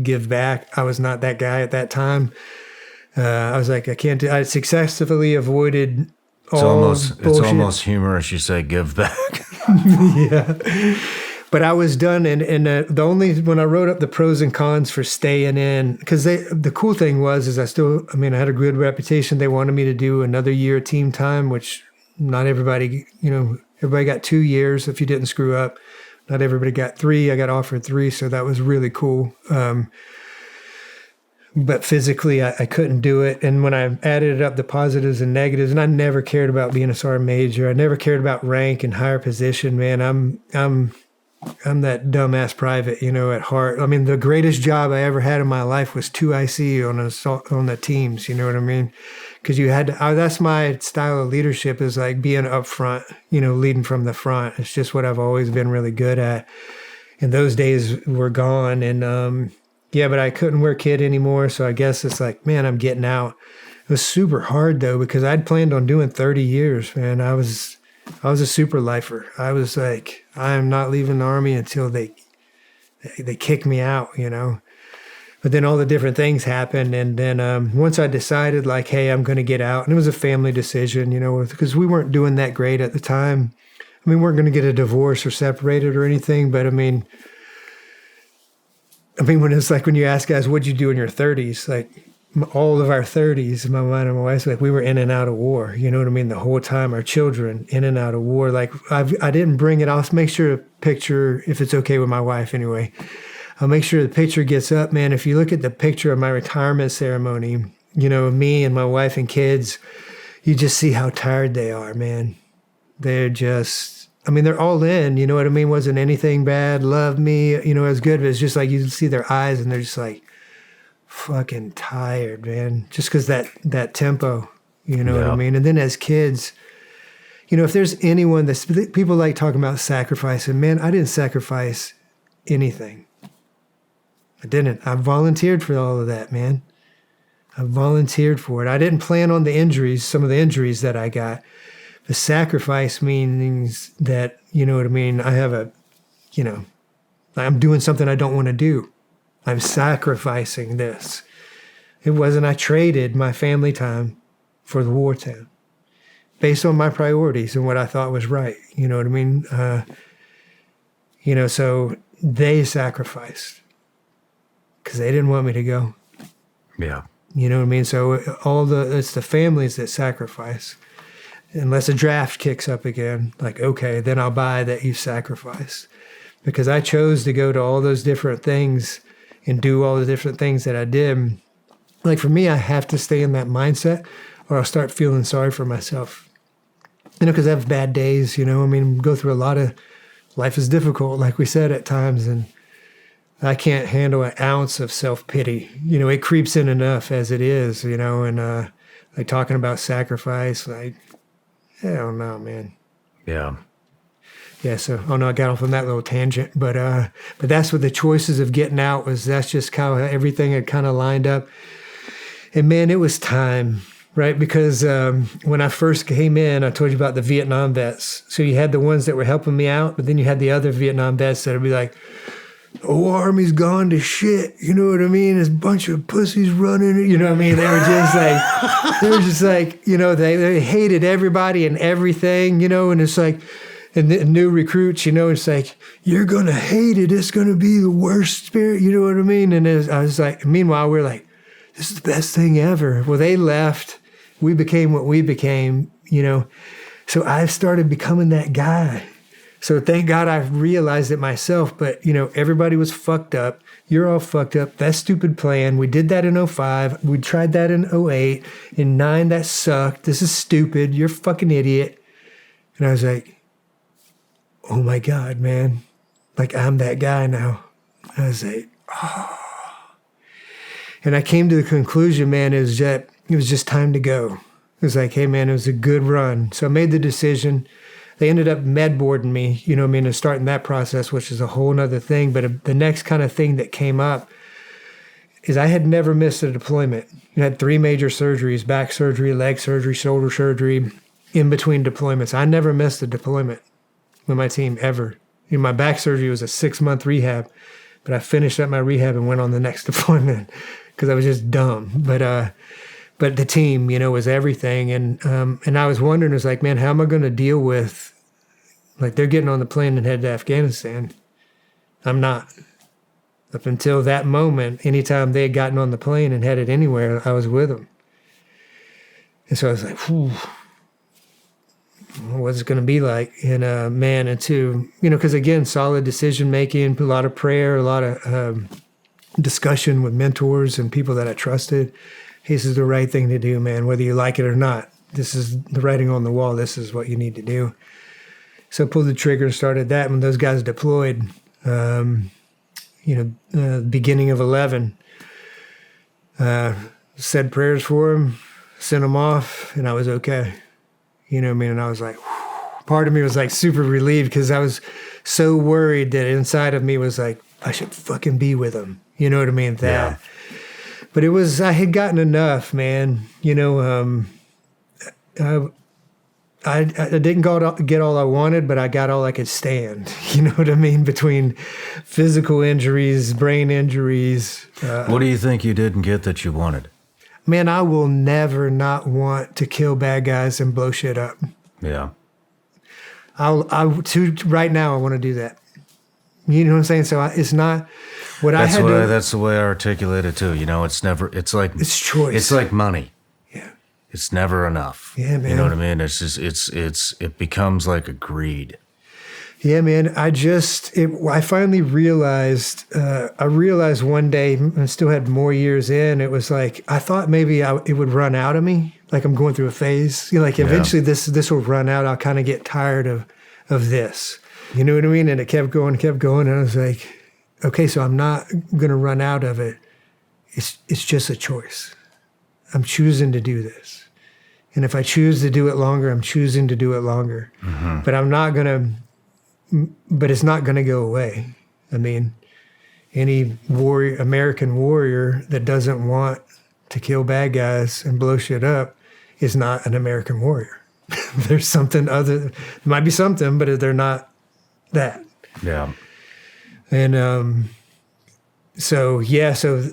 give back. I was not that guy at that time. I was like, I can't do. I successfully avoided It's almost humorous you say give back. Yeah. But I was done, and when I wrote up the pros and cons for staying in, because the cool thing was I had a good reputation. They wanted me to do another year team time, which not everybody, everybody got 2 years if you didn't screw up. Not everybody got 3. I got offered 3, so that was really cool. But physically, I couldn't do it. And when I added up the positives and negatives, and I never cared about being a sergeant major. I never cared about rank and higher position, man. I'm that dumbass private, at heart. The greatest job I ever had in my life was 2 IC on the teams, you know what I mean? Because you had to, that's my style of leadership, is like being up front, leading from the front. It's just what I've always been really good at. And those days were gone. And but I couldn't wear kit anymore. So I guess it's like, man, I'm getting out. It was super hard though, because I'd planned on doing 30 years, man. I was a super lifer. I was like, I am not leaving the Army until they kick me out, But then all the different things happened. And then once I decided, like, hey, I'm going to get out, and it was a family decision, you know, because we weren't doing that great at the time. I mean, we weren't going to get a divorce or separated or anything. But I mean, when it's like when you ask guys, what'd you do in your 30s? Like all of our 30s, my mom and my wife, like we were in and out of war. You know what I mean? The whole time, our children in and out of war. Like I didn't bring it. I'll make sure the picture, if it's okay with my wife anyway, I'll make sure the picture gets up, man. If you look at the picture of my retirement ceremony, you know, me and my wife and kids, you just see how tired they are, man. They're just, I mean, they're all in, you know what I mean? Wasn't anything bad, loved me, you know, it was good. But it's just like you see their eyes and they're just like fucking tired, man. Just because that tempo, you know what I mean? And then as kids, you know, if there's anyone that's, people like talking about sacrifice, and man, I didn't sacrifice anything. I didn't. I volunteered for all of that, man. I volunteered for it. I didn't plan on the injuries, some of the injuries that I got. The sacrifice means that, you know what I mean, I have a, you know, I'm doing something I don't want to do. I'm sacrificing this. It wasn't, I traded my family time for the wartime based on my priorities and what I thought was right. You know what I mean? You know, so they sacrificed because they didn't want me to go. Yeah. You know what I mean? So it's the families that sacrifice. Unless a draft kicks up again, like, okay, then I'll buy that you sacrificed. Because I chose to go to all those different things and do all the different things that I did. Like for me, I have to stay in that mindset or I'll start feeling sorry for myself. You know, because I have bad days, you know, I mean, go through a lot of, life is difficult, like we said at times, and I can't handle an ounce of self-pity. You know, it creeps in enough as it is, you know, and like talking about sacrifice, like, hell no, man. Yeah. Yeah, so, oh no, I got off on that little tangent, but that's what the choices of getting out was. That's just how everything had kind of lined up. And man, it was time, right? Because when I first came in, I told you about the Vietnam vets. So you had the ones that were helping me out, but then you had the other Vietnam vets that would be like, oh, Army's gone to shit. You know what I mean? There's a bunch of pussies running. You know what I mean? They were just like, you know, they hated everybody and everything, you know, and it's like, and the new recruits, you know, it's like, you're going to hate it. It's going to be the worst spirit. You know what I mean? And I was like, meanwhile, we're like, this is the best thing ever. Well, they left. We became what we became, you know. So I started becoming that guy. So thank God I realized it myself, but, you know, everybody was fucked up. You're all fucked up. That stupid plan. We did that in 2005. We tried that in 2008. In 2009, that sucked. This is stupid. You're a fucking idiot. And I was like, oh my God, man. Like, I'm that guy now. I was like, oh. And I came to the conclusion, man, it was just time to go. It was like, hey, man, it was a good run. So I made the decision. They ended up med boarding me, you know what I mean, and starting that process, which is a whole nother thing. But the next kind of thing that came up is I had never missed a deployment. I had 3 major surgeries, back surgery, leg surgery, shoulder surgery, in between deployments. I never missed a deployment with my team ever. You know, my back surgery was a 6-month rehab, but I finished up my rehab and went on the next deployment because I was just dumb. But the team, you know, was everything. And I was wondering, it was like, man, how am I going to deal with, like, they're getting on the plane and head to Afghanistan. I'm not. Up until that moment, anytime they had gotten on the plane and headed anywhere, I was with them. And so I was like, whew, what's it going to be like? And man, and two, you know, because again, solid decision-making, a lot of prayer, a lot of discussion with mentors and people that I trusted. This is the right thing to do, man, whether you like it or not. This is the writing on the wall. This is what you need to do. So I pulled the trigger and started that. When those guys deployed, beginning of 11, said prayers for them, sent them off, and I was okay. You know what I mean? And I was like, whew. Part of me was like super relieved because I was so worried that inside of me was like, I should fucking be with them. You know what I mean? That. Yeah. But it was, I had gotten enough, man. You know, I didn't get all I wanted, but I got all I could stand. You know what I mean? Between physical injuries, brain injuries. What do you think you didn't get that you wanted? Man, I will never not want to kill bad guys and blow shit up. Yeah. Right now, I want to do that. You know what I'm saying? So it's not what that's the way I articulate it too. You know, it's choice. It's like money. Yeah. It's never enough. Yeah, man. You know what I mean? It's just, it becomes like a greed. Yeah, man. I finally realized, one day, I still had more years in, it was like, I thought maybe it would run out of me. Like I'm going through a phase. You know, like eventually this will run out. I'll kind of get tired of this. You know what I mean? And it kept going. And I was like, okay, so I'm not going to run out of it. It's just a choice. I'm choosing to do this. And if I choose to do it longer, I'm choosing to do it longer. Mm-hmm. But it's not going to go away. I mean, any American warrior that doesn't want to kill bad guys and blow shit up is not an American warrior. There's something there might be something, but they're not that. Yeah. And so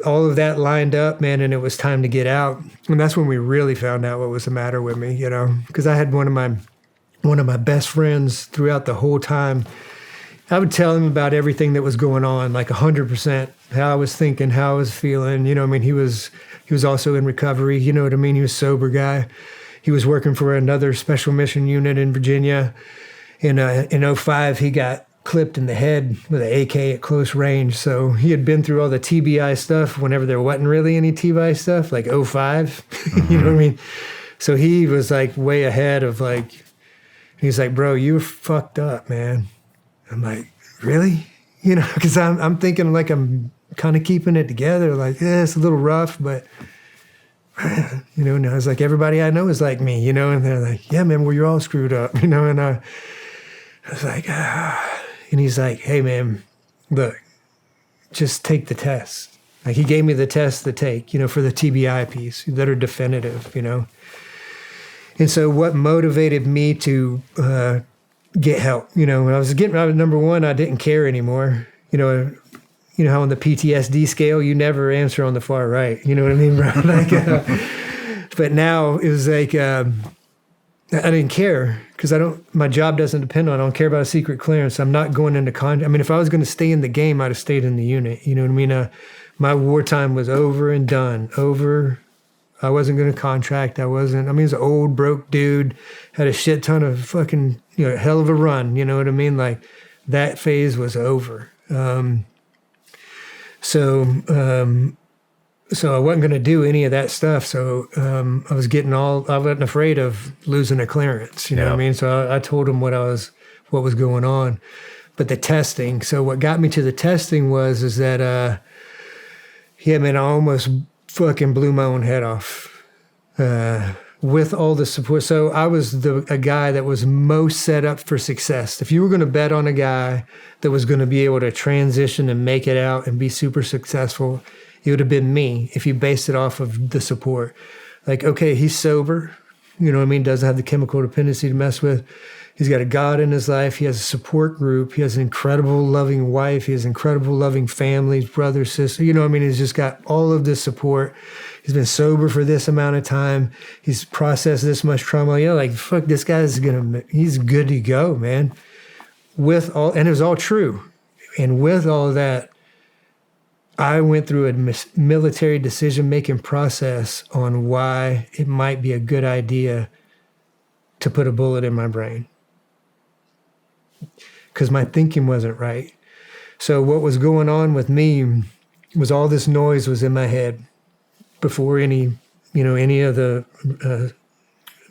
all of that lined up, man, and it was time to get out. And that's when we really found out what was the matter with me, you know, because I had one of my best friends throughout the whole time. I would tell him about everything that was going on, like 100%, how I was thinking, how I was feeling. You know, I mean, he was also in recovery. You know what I mean? He was a sober guy. He was working for another special mission unit in Virginia. In 2005, he got clipped in the head with an AK at close range. So he had been through all the TBI stuff whenever there wasn't really any TBI stuff, like 2005. Mm-hmm. You know what I mean? So he was like way ahead of like, he's like, bro, you were fucked up, man. I'm like, really? You know, because I'm thinking like I'm kind of keeping it together. Like, yeah, it's a little rough, but, you know, now it's like everybody I know is like me, you know, and they're like, yeah, man, well, you're all screwed up, you know, and I was like, and he's like, hey, man, look, just take the test. Like he gave me the test to take, you know, for the TBI piece that are definitive, you know. And so what motivated me to get help, you know, when I was number one, I didn't care anymore. You know how on the PTSD scale, you never answer on the far right. You know what I mean, bro? Like, but now it was like, I didn't care because my job doesn't depend on it. I don't care about a secret clearance. I'm not going into I mean, if I was going to stay in the game, I'd have stayed in the unit. You know what I mean? My wartime was over and done. I wasn't going to contract. I was an old, broke dude, had a shit ton of fucking, you know, hell of a run. You know what I mean? Like that phase was over. So I wasn't going to do any of that stuff. So I wasn't afraid of losing a clearance. You know what I mean? So I told him what was going on. But the testing. So what got me to the testing is that, I almost fucking blew my own head off with all the support. So I was a guy that was most set up for success. If you were going to bet on a guy that was going to be able to transition and make it out and be super successful, it would have been me if you based it off of the support. Like, okay, he's sober, you know what I mean? Doesn't have the chemical dependency to mess with. He's got a God in his life. He has a support group. He has an incredible, loving wife. He has incredible, loving family, brother, sister. You know what I mean? He's just got all of this support. He's been sober for this amount of time. He's processed this much trauma. You know, like, fuck, this guy's he's good to go, man. And it was all true. And with all of that, I went through a military decision-making process on why it might be a good idea to put a bullet in my brain. Because my thinking wasn't right. So what was going on with me was all this noise was in my head before any of the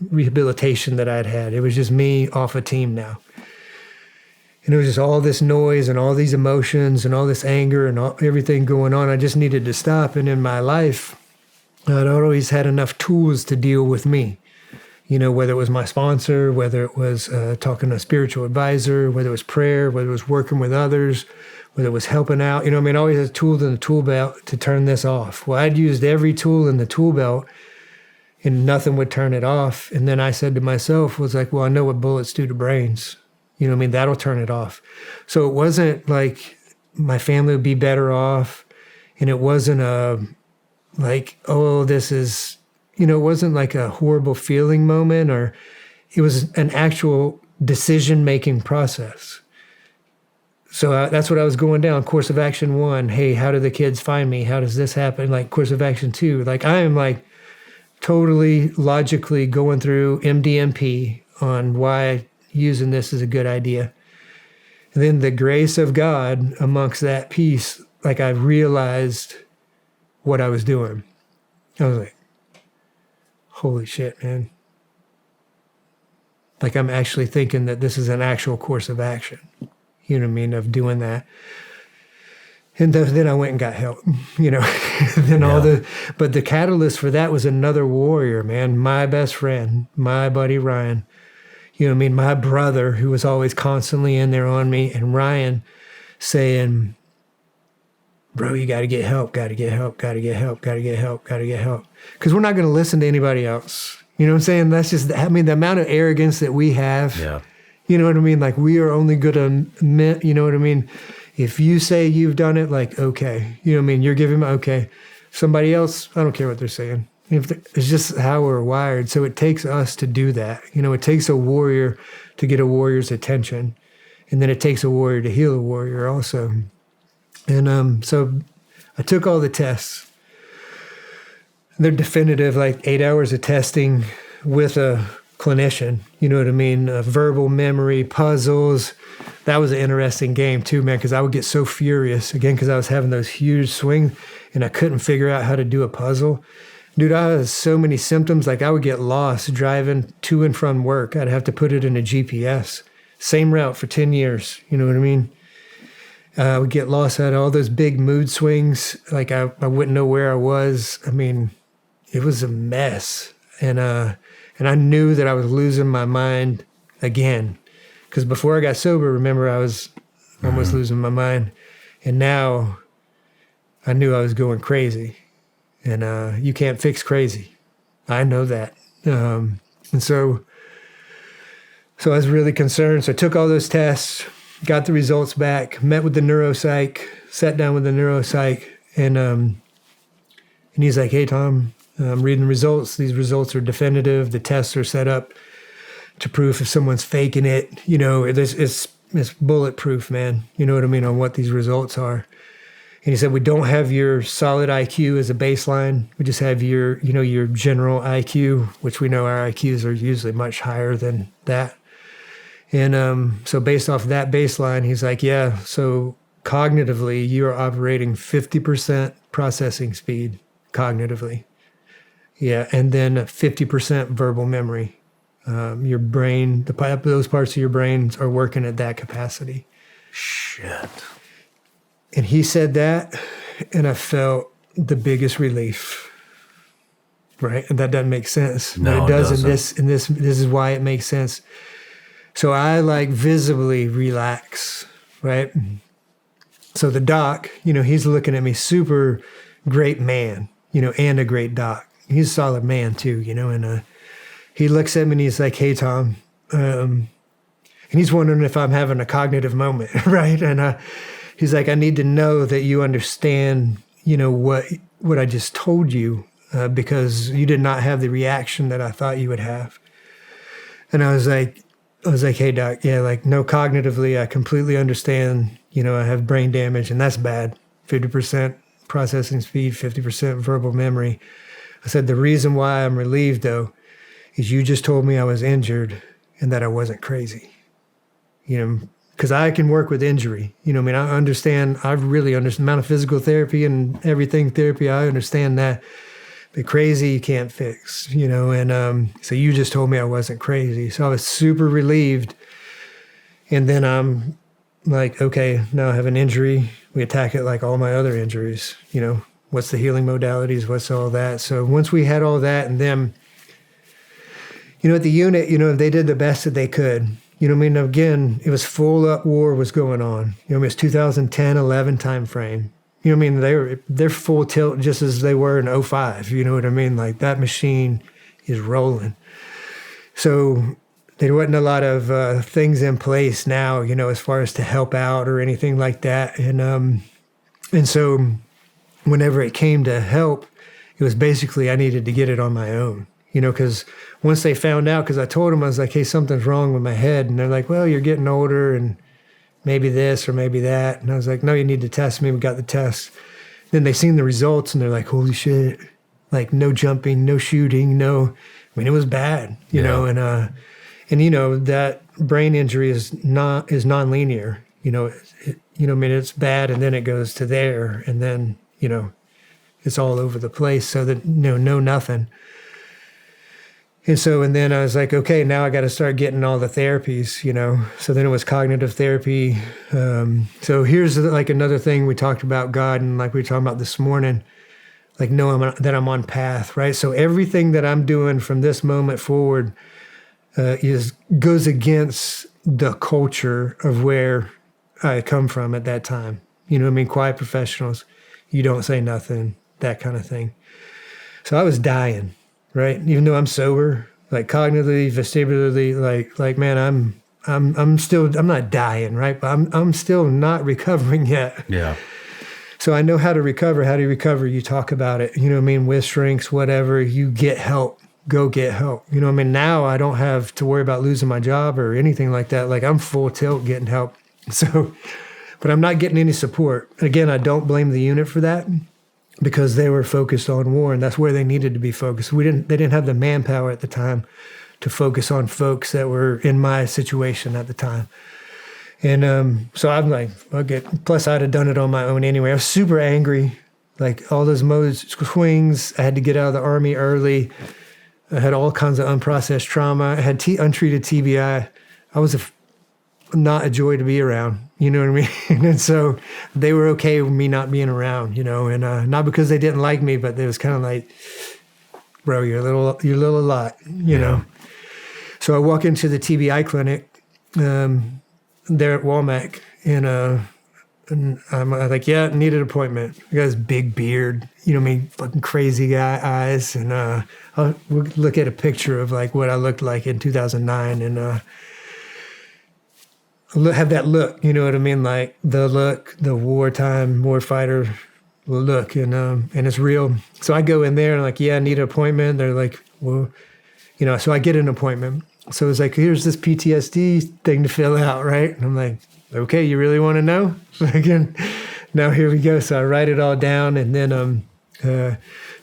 rehabilitation that I'd had. It was just me off a team now. And it was just all this noise and all these emotions and all this anger and everything going on. I just needed to stop. And in my life, I'd always had enough tools to deal with me. You know, whether it was my sponsor, whether it was talking to a spiritual advisor, whether it was prayer, whether it was working with others, whether it was helping out. You know, I always had tools in the tool belt to turn this off. Well, I'd used every tool in the tool belt and nothing would turn it off. And then I said to myself, was like, well, I know what bullets do to brains. You know what I mean? That'll turn it off. So it wasn't like my family would be better off. And it wasn't like, oh, this is, it wasn't like a horrible feeling moment, or it was an actual decision-making process. So that's what I was going down. Course of action 1, hey, how do the kids find me? How does this happen? Like course of action 2, like I am like totally logically going through MDMP on why using this is a good idea. And then the grace of God amongst that piece, like I realized what I was doing. I was like, holy shit, man. Like I'm actually thinking that this is an actual course of action. You know what I mean? Of doing that. And then I went and got help, then but the catalyst for that was another warrior, man. My best friend, my buddy Ryan, you know what I mean? My brother, who was always constantly in there on me, and Ryan saying, bro, you got to get help, got to get help, got to get help, got to get help, got to get help. Because we're not going to listen to anybody else. You know what I'm saying? That's just, the amount of arrogance that we have. Yeah. You know what I mean? Like we are only good to admit, you know what I mean? If you say you've done it, like, okay, you know what I mean? You're giving me, okay. Somebody else, I don't care what they're saying. It's just how we're wired. So it takes us to do that. It takes a warrior to get a warrior's attention. And then it takes a warrior to heal a warrior also. And so I took all the tests. They're definitive, like 8 hours of testing with a clinician, you know what I mean? Verbal memory, puzzles. That was an interesting game too, man, because I would get so furious, again, because I was having those huge swings and I couldn't figure out how to do a puzzle. Dude, I had so many symptoms, like I would get lost driving to and from work. I'd have to put it in a GPS. Same route for 10 years, you know what I mean? I would get lost. I had all those big mood swings, like I wouldn't know where I was. I mean, it was a mess. And I knew that I was losing my mind again. Because before I got sober, remember, I was almost losing my mind. And now I knew I was going crazy. And you can't fix crazy. I know that. And so I was really concerned. So I took all those tests, got the results back, met with the neuropsych, sat down with the neuropsych, and he's like, hey, Tom, I'm reading the results. These results are definitive. The tests are set up to prove if someone's faking it. It's bulletproof, man. You know what I mean, on what these results are. And he said, we don't have your solid IQ as a baseline. We just have your general IQ, which we know our IQs are usually much higher than that. And so based off that baseline, he's like, yeah, so cognitively, you are operating 50% processing speed cognitively. Yeah, and then 50% verbal memory. Your brain, those parts of your brain are working at that capacity. Shit. And he said that, and I felt the biggest relief. Right? And that doesn't make sense. No, but it does. doesn't. This is why it makes sense. So I like visibly relax, right? So the doc, he's looking at me, super great man, and a great doc. He's a solid man too, and he looks at me and he's like, hey, Tom, and he's wondering if I'm having a cognitive moment, right? And he's like, I need to know that you understand, what I just told you, because you did not have the reaction that I thought you would have. And I was like, hey, doc, yeah, like, no, cognitively, I completely understand, I have brain damage, and that's bad. 50% processing speed, 50% verbal memory. I said, the reason why I'm relieved, though, is you just told me I was injured and that I wasn't crazy. Because I can work with injury. I understand, I really understand the amount of physical therapy and everything therapy, I understand that. But crazy, you can't fix, and so you just told me I wasn't crazy. So I was super relieved. And then I'm like, okay, now I have an injury. We attack it like all my other injuries, what's the healing modalities, what's all that. So once we had all that, and then, at the unit, they did the best that they could. Again, it was full up war was going on. It was 2010, 11 time frame. They're full tilt just as they were in 05. You know what I mean? Like that machine is rolling. So there wasn't a lot of things in place now, as far as to help out or anything like that. And so whenever it came to help, it was basically I needed to get it on my own, because once they found out, because I told them, I was like, hey, something's wrong with my head. And they're like, well, you're getting older and maybe this or maybe that. And I was like, no, you need to test me. We got the test. Then they seen the results and they're like, holy shit, like no jumping, no shooting, it was bad, you know, and that brain injury is nonlinear, it's bad and then it goes to there and then, it's all over the place. So that, no nothing. And then I was like, okay, now I got to start getting all the therapies, So then it was cognitive therapy. So here's like another thing we talked about God and like we were talking about this morning, like that I'm on path, right? So everything that I'm doing from this moment forward goes against the culture of where I come from at that time. Quiet professionals, you don't say nothing, that kind of thing. So I was dying. Right, even though I'm sober, like cognitively, vestibularly, like man, I'm not dying, right? But I'm still not recovering yet. Yeah. So I know how to recover. How do you recover? You talk about it. With shrinks, whatever. You get help. Go get help. Now I don't have to worry about losing my job or anything like that. Like I'm full tilt getting help. So, but I'm not getting any support. Again, I don't blame the unit for that. Because they were focused on war, and that's where they needed to be focused. They didn't have the manpower at the time to focus on folks that were in my situation at the time. And so I'm like, okay. Plus, I'd have done it on my own anyway. I was super angry, like all those mode swings. I had to get out of the Army early. I had all kinds of unprocessed trauma. I had untreated TBI. I was not a joy to be around, you know what I mean? And so they were okay with me not being around, and not because they didn't like me, but it was kind of like, bro, you're a little lot, you know? So I walk into the TBI clinic there at Walmart, and I'm like, yeah, need an appointment. I got this big beard, fucking crazy guy eyes. And I'll look at a picture of like what I looked like in 2009 and have that look, you know what I mean? Like the look, the wartime warfighter look, and it's real. So I go in there and like, yeah, I need an appointment. They're like, well, so I get an appointment. So it's like, here's this PTSD thing to fill out, right? And I'm like, okay, you really want to know? Again, now here we go. So I write it all down and then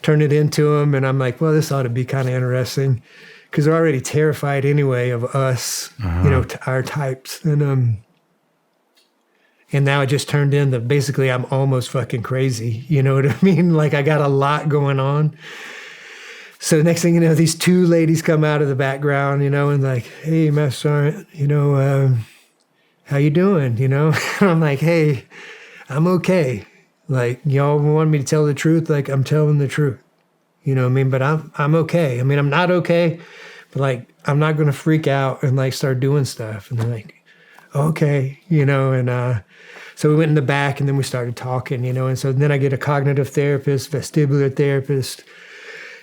turn it into them. And I'm like, well, this ought to be kind of interesting. Because they're already terrified anyway of us, our types. And now it just turned into basically I'm almost fucking crazy. You know what I mean? Like I got a lot going on. So the next thing you know, these two ladies come out of the background, and like, hey, Master Sergeant, how you doing? I'm like, hey, I'm okay. Like y'all want me to tell the truth? Like I'm telling the truth. You know what I mean? But I'm okay. I mean, I'm not okay, but like, I'm not going to freak out and like start doing stuff. And they're like, okay, and so we went in the back and then we started talking, and so then I get a cognitive therapist, vestibular therapist,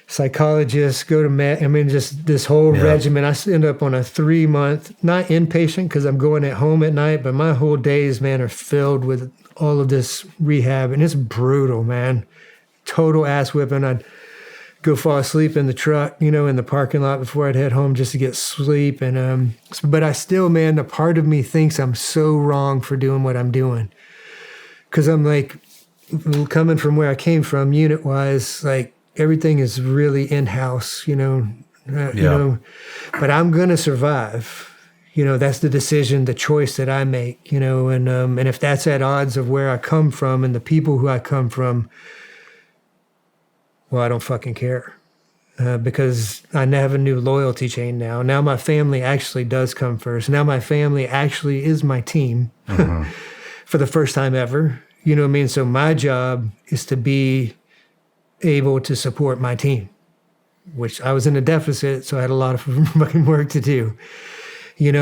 psychologist, go to just this whole regimen. I end up on a 3-month, not inpatient because I'm going at home at night, but my whole days, man, are filled with all of this rehab and it's brutal, man. Total ass whipping. I'd go fall asleep in the truck, in the parking lot before I'd head home just to get sleep. And but I still, man, a part of me thinks I'm so wrong for doing what I'm doing. Because I'm like, coming from where I came from, unit-wise, like everything is really in-house, you know. But I'm going to survive. That's the decision, the choice that I make, and if that's at odds of where I come from and the people who I come from, well, I don't fucking care because I have a new loyalty chain now. Now my family actually does come first. Now my family actually is my team for the first time ever. You know what I mean? So my job is to be able to support my team, which I was in a deficit, so I had a lot of fucking work to do.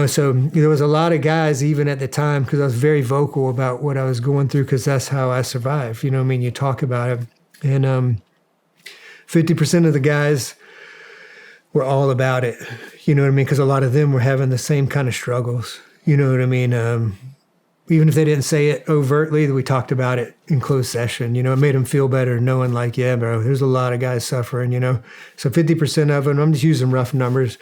So there was a lot of guys even at the time because I was very vocal about what I was going through because that's how I survive. You talk about it. And 50% of the guys were all about it. You know what I mean? Because a lot of them were having the same kind of struggles. You know what I mean? Even if they didn't say it overtly, we talked about it in closed session. You know, it made them feel better knowing like, yeah, bro, there's a lot of guys suffering, you know. So 50% of them, I'm just using rough numbers,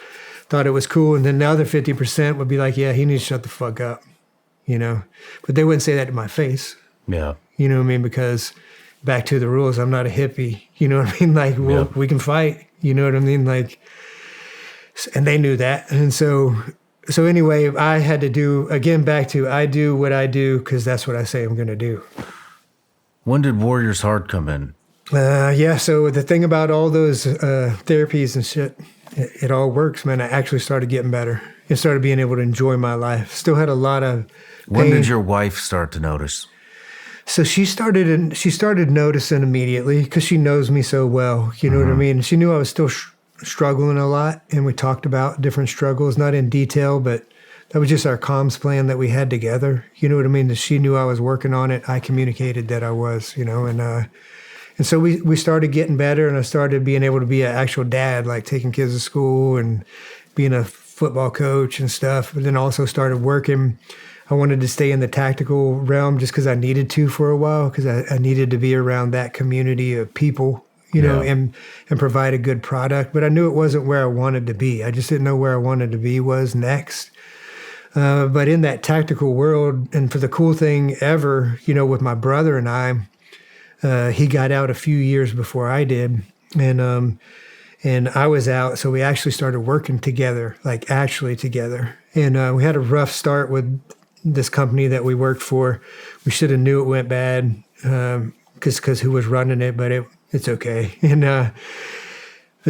thought it was cool. And then the other 50% would be like, yeah, he needs to shut the fuck up, you know. But they wouldn't say that to my face. Yeah. You know what I mean? Because back to the rules, I'm not a hippie. You know what I mean? Like, well, we can fight. You know what I mean? Like, and they knew that. And so anyway, I had to do, again, back to I do what I do because that's what I say I'm going to do. When did Warrior's Heart come in? Yeah, so the thing about all those therapies and shit, it all works, man. I actually started getting better and started being able to enjoy my life. Still had a lot of pain. When did your wife start to notice? So she started noticing immediately because she knows me so well. You know what I mean? She knew I was still struggling a lot, and we talked about different struggles, not in detail, but that was just our comms plan that we had together. You know what I mean? She knew I was working on it. I communicated that I was, you know, and so we started getting better, and I started being able to be an actual dad, like taking kids to school and being a football coach and stuff, but then also started working. I wanted to stay in the tactical realm just because I needed to for a while, because I needed to be around that community of people, you know, and provide a good product. But I knew it wasn't where I wanted to be. I just didn't know where I wanted to be was next. But in that tactical world, and for the cool thing ever, you know, with my brother and I, he got out a few years before I did. And I was out, so we actually started working together, like actually together. And we had a rough start with this company that we worked for. We should have knew it went bad because who was running it, but it's okay. And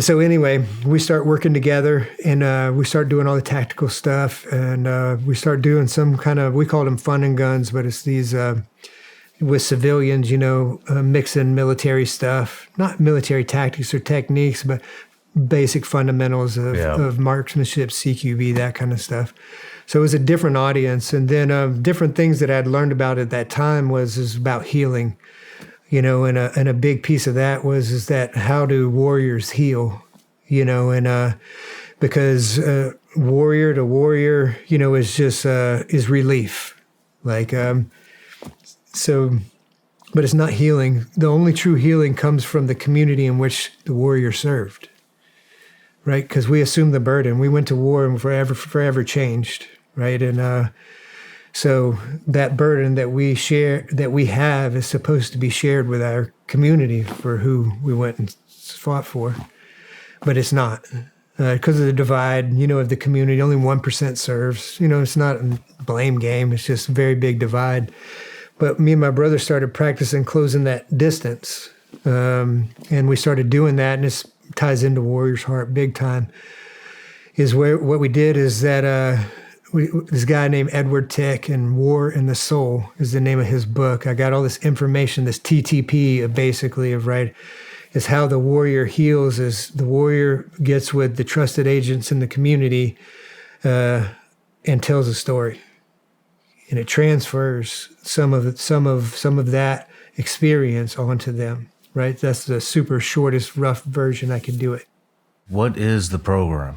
so anyway, we start working together, and we start doing all the tactical stuff, and we start doing some kind of, we call them fun and guns, but it's these with civilians, you know, mixing military stuff, not military tactics or techniques, but basic fundamentals of marksmanship, CQB, that kind of stuff. So it was a different audience. And then different things that I'd learned about at that time was about healing, you know, and a big piece of that is that how do warriors heal, you know, and because warrior to warrior, you know, is just is relief. Like, so, but it's not healing. The only true healing comes from the community in which the warrior served, right? Because we assumed the burden. We went to war and forever changed, right? And so that burden that we share, that we have, is supposed to be shared with our community for who we went and fought for, but it's not. Because of the divide, you know, of the community, only 1% serves. You know, it's not a blame game. It's just a very big divide. But me and my brother started practicing closing that distance. And we started doing that, and this ties into Warrior's Heart big time, is what we did is that this guy named Edward Tick, and War in the Soul is the name of his book. I got all this information, this TTP basically of, right, is how the warrior heals, is the warrior gets with the trusted agents in the community and tells a story. And it transfers some of that experience onto them, right? That's the super shortest, rough version I can do it. What is the program?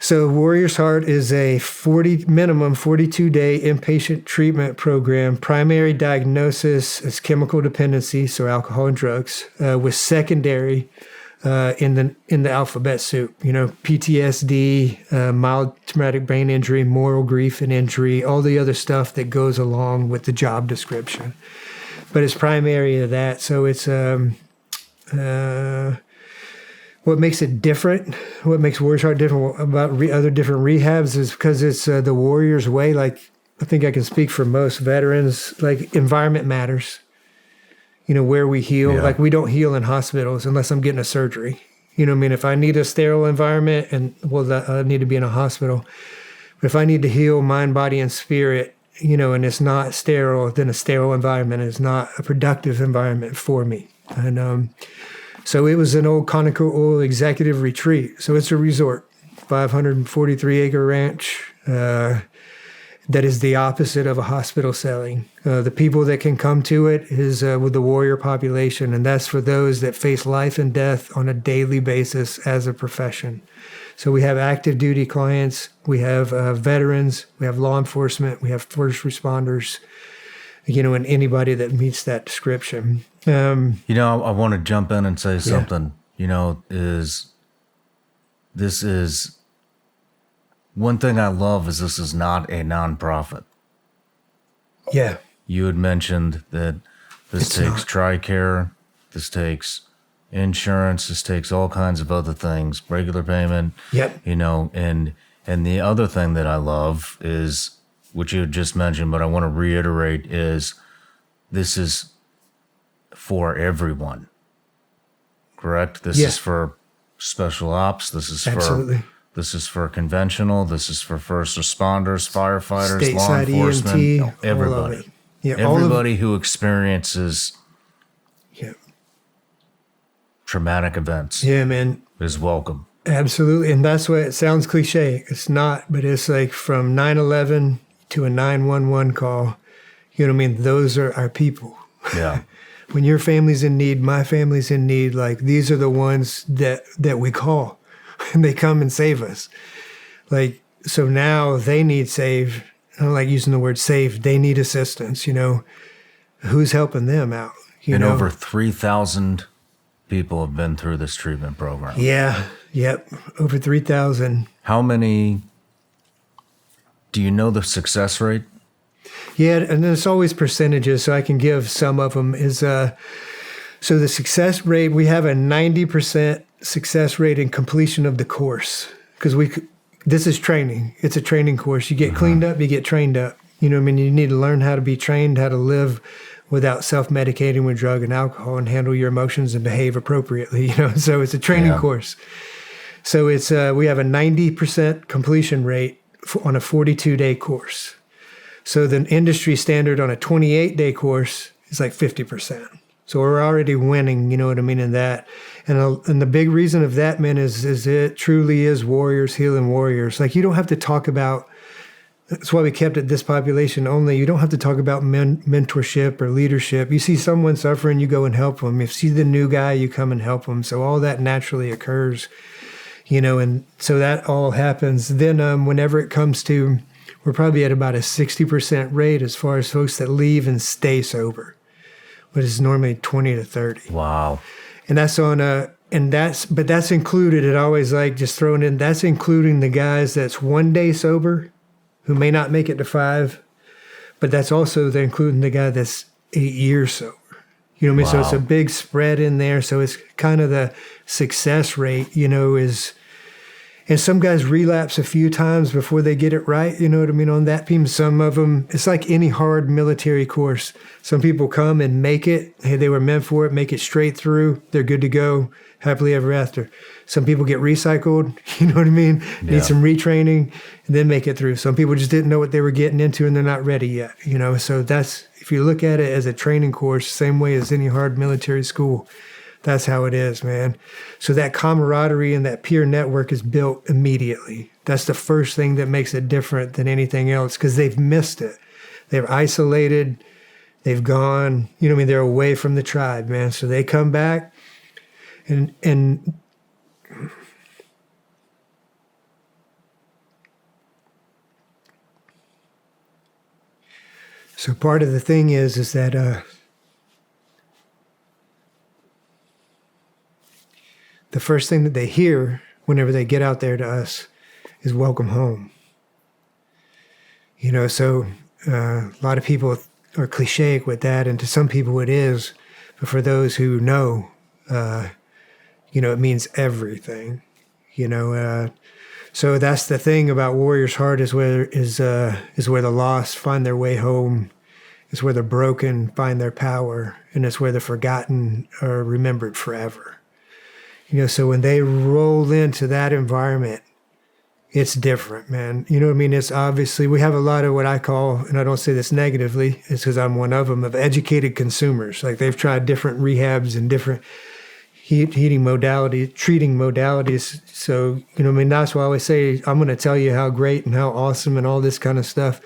So Warrior's Heart is a minimum 42-day inpatient treatment program. Primary diagnosis is chemical dependency, so alcohol and drugs, with secondary in the alphabet soup. You know, PTSD, mild traumatic brain injury, moral grief and injury, all the other stuff that goes along with the job description. But it's primary to that. So it's what makes it different, what makes Warrior's Heart different about other different rehabs is because it's the warrior's way. Like, I think I can speak for most veterans, like, environment matters. You know, where we heal. Yeah. Like, we don't heal in hospitals unless I'm getting a surgery. You know what I mean? If I need a sterile environment, I need to be in a hospital. But if I need to heal mind, body, and spirit, you know, and it's not sterile, then a sterile environment is not a productive environment for me. And so it was an old Conoco Oil executive retreat. So it's a resort, 543-acre ranch. That is the opposite of a hospital setting. The people that can come to it is with the warrior population, and that's for those that face life and death on a daily basis as a profession. So we have active duty clients, we have veterans, we have law enforcement, we have first responders, and anybody that meets that description. I want to jump in and say something, this is one thing I love is this is not a nonprofit. Yeah. You had mentioned that this takes TRICARE, this takes insurance, this takes all kinds of other things, regular payment. Yep. And the other thing that I love is, which you had just mentioned, but I want to reiterate, is this is for everyone. Correct? This is for special ops. This is for conventional. This is for first responders, firefighters, stateside law enforcement, EMT, everybody. Yeah, everybody who experiences traumatic events. Yeah, man. Is welcome. Absolutely. And that's what it sounds cliche. It's not, but it's like from 9/11 to a 911 call. You know what I mean? Those are our people. Yeah. When your family's in need, my family's in need, like these are the ones that we call and they come and save us. Like, so now they need saved. I don't like using the word saved. They need assistance, Who's helping them out? Over 3,000 people have been through this treatment program. Yeah. Yep. Over 3,000. How many, do you know the success rate? Yeah, and it's always percentages, so I can give some of them. So the success rate, we have a 90% success rate in completion of the course, because this is training. It's a training course. You get cleaned up, you get trained up. You need to learn how to be trained, how to live without self-medicating with drug and alcohol and handle your emotions and behave appropriately. So it's a training course. So it's we have a 90% completion rate on a 42-day course. So the industry standard on a 28-day course is like 50%. So we're already winning, you know what I mean, in that. And the big reason of that, man, is it truly is warriors healing warriors. Like, you don't have to talk about, that's why we kept it this population only. You don't have to talk about mentorship or leadership. You see someone suffering, you go and help them. If you see the new guy, you come and help them. So all that naturally occurs, and so that all happens. Then whenever it comes to, we're probably at about a 60% rate as far as folks that leave and stay sober, which is normally 20 to 30. Wow. And that's but that's included. It always like just throwing in, that's including the guys that's 1 day sober who may not make it to 5, but that's also including the guy that's 8 years sober. You know what I mean? So it's a big spread in there. So it's kind of the success rate, is. And some guys relapse a few times before they get it right, you know what I mean, on that team. Some of them, it's like any hard military course. Some people come and make it. Hey, they were meant for it, make it straight through. They're good to go, happily ever after. Some people get recycled, you know what I mean? Yeah. Need some retraining, and then make it through. Some people just didn't know what they were getting into, and they're not ready yet, So that's, if you look at it as a training course, same way as any hard military school, that's how it is, man. So that camaraderie and that peer network is built immediately. That's the first thing that makes it different than anything else, because they've missed it. They're isolated. They've gone, they're away from the tribe, man. So they come back and so part of the thing is that the first thing that they hear whenever they get out there to us is welcome home. So a lot of people are cliche with that, and to some people it is, but for those who know, it means everything. So that's the thing about Warrior's Heart is where the lost find their way home, is where the broken find their power, and it's where the forgotten are remembered forever. So when they roll into that environment, it's different, man. You know what I mean? It's obviously, we have a lot of what I call, and I don't say this negatively, it's because I'm one of them, of educated consumers. Like, they've tried different rehabs and different treating modalities. So, that's why I always say, I'm going to tell you how great and how awesome and all this kind of stuff,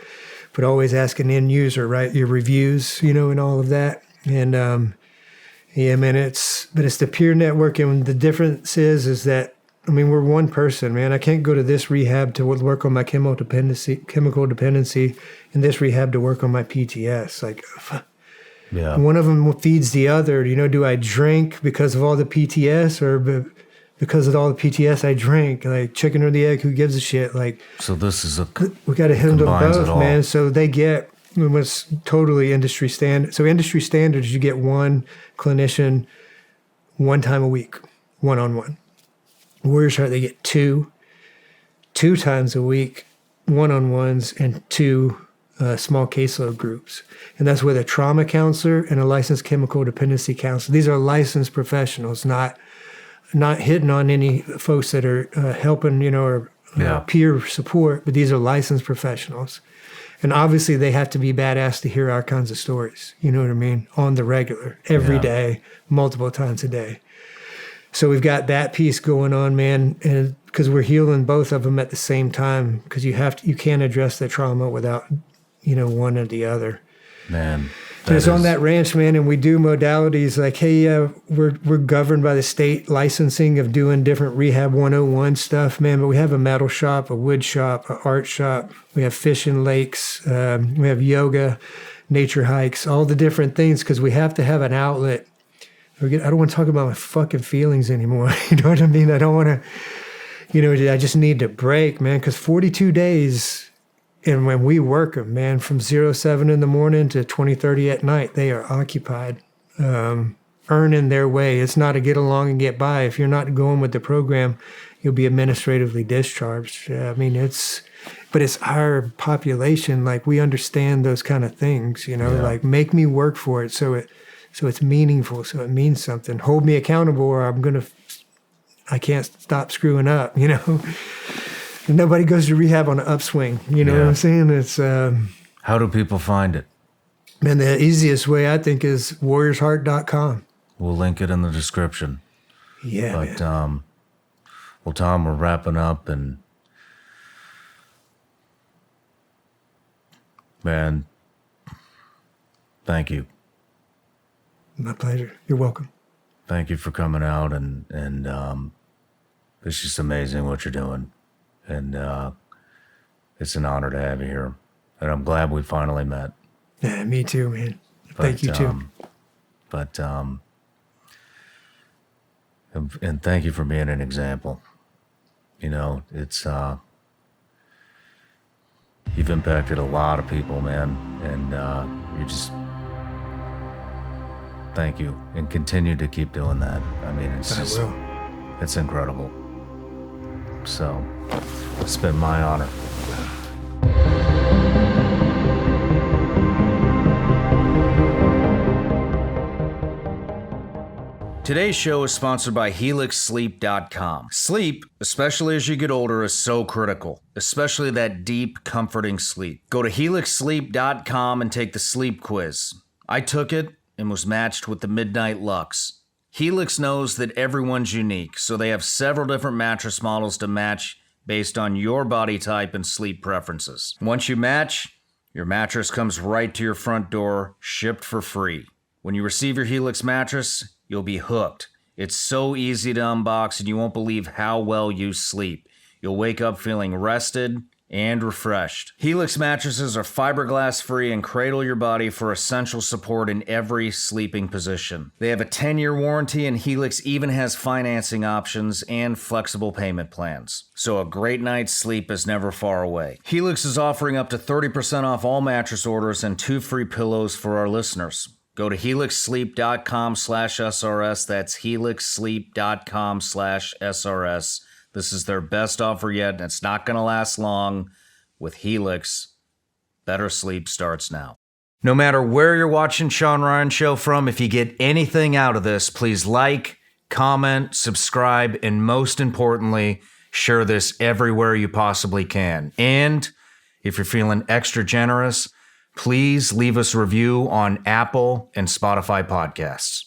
but always ask an end user, right? Your reviews, and all of that. And, yeah, man, it's the peer network. And the difference is that we're one person, man. I can't go to this rehab to work on my chemical dependency, and this rehab to work on my PTS. Like, yeah. One of them feeds the other. Do I drink because of all the PTS, or because of all the PTS I drink? Like, chicken or the egg, who gives a shit? Like, so this is we got to handle both, man. So they get what's totally industry standard. So industry standards, you get one clinician 1 time a week, one-on-one. Warriors Heart, they get two times a week, one-on-ones, and 2 small caseload groups. And that's with a trauma counselor and a licensed chemical dependency counselor. These are licensed professionals, not hitting on any folks that are helping, or peer support, but these are licensed professionals. And obviously they have to be badass to hear our kinds of stories, you know what I mean, on the regular, every day, multiple times a day. So we've got that piece going on, man, and because we're healing both of them at the same time, because you can't address the trauma without, one or the other. Man. It's on that ranch, man, and we do modalities like, hey, we're governed by the state licensing of doing different Rehab 101 stuff, man, but we have a metal shop, a wood shop, an art shop. We have fishing lakes. We have yoga, nature hikes, all the different things, because we have to have an outlet. I don't want to talk about my fucking feelings anymore. You know what I mean? I don't want to, I just need to break, man, because 42 days... And when we work them, man, from 07 in the morning to 20:30 at night, they are occupied, earning their way. It's not a get along and get by. If you're not going with the program, you'll be administratively discharged. But it's our population. Like, we understand those kind of things, like, make me work for it. So it's meaningful. So it means something. Hold me accountable, or I can't stop screwing up, Nobody goes to rehab on an upswing. You know what I'm saying? It's how do people find it? Man, the easiest way, I think, is warriorsheart.com. We'll link it in the description. Yeah, but well, Tom, we're wrapping up, and man, thank you. My pleasure. You're welcome. Thank you for coming out, and it's just amazing what you're doing. And it's an honor to have you here. And I'm glad we finally met. Yeah, me too, man. Thank you, too. And thank you for being an example. It's, you've impacted a lot of people, man. And thank you. And continue to keep doing that. It's incredible. So, it's been my honor. Today's show is sponsored by HelixSleep.com. Sleep, especially as you get older, is so critical, especially that deep, comforting sleep. Go to HelixSleep.com and take the sleep quiz. I took it and was matched with the Midnight Lux. Helix knows that everyone's unique, so they have several different mattress models to match based on your body type and sleep preferences. Once you match, your mattress comes right to your front door, shipped for free. When you receive your Helix mattress, you'll be hooked. It's so easy to unbox, and you won't believe how well you sleep. You'll wake up feeling rested and refreshed. Helix mattresses are fiberglass-free and cradle your body for essential support in every sleeping position. They have a 10-year warranty, and Helix even has financing options and flexible payment plans. So a great night's sleep is never far away. Helix is offering up to 30% off all mattress orders and 2 free pillows for our listeners. Go to helixsleep.com/SRS. That's helixsleep.com/SRS. This is their best offer yet, and it's not going to last long. With Helix, better sleep starts now. No matter where you're watching Shawn Ryan Show from, if you get anything out of this, please like, comment, subscribe, and most importantly, share this everywhere you possibly can. And if you're feeling extra generous, please leave us a review on Apple and Spotify podcasts.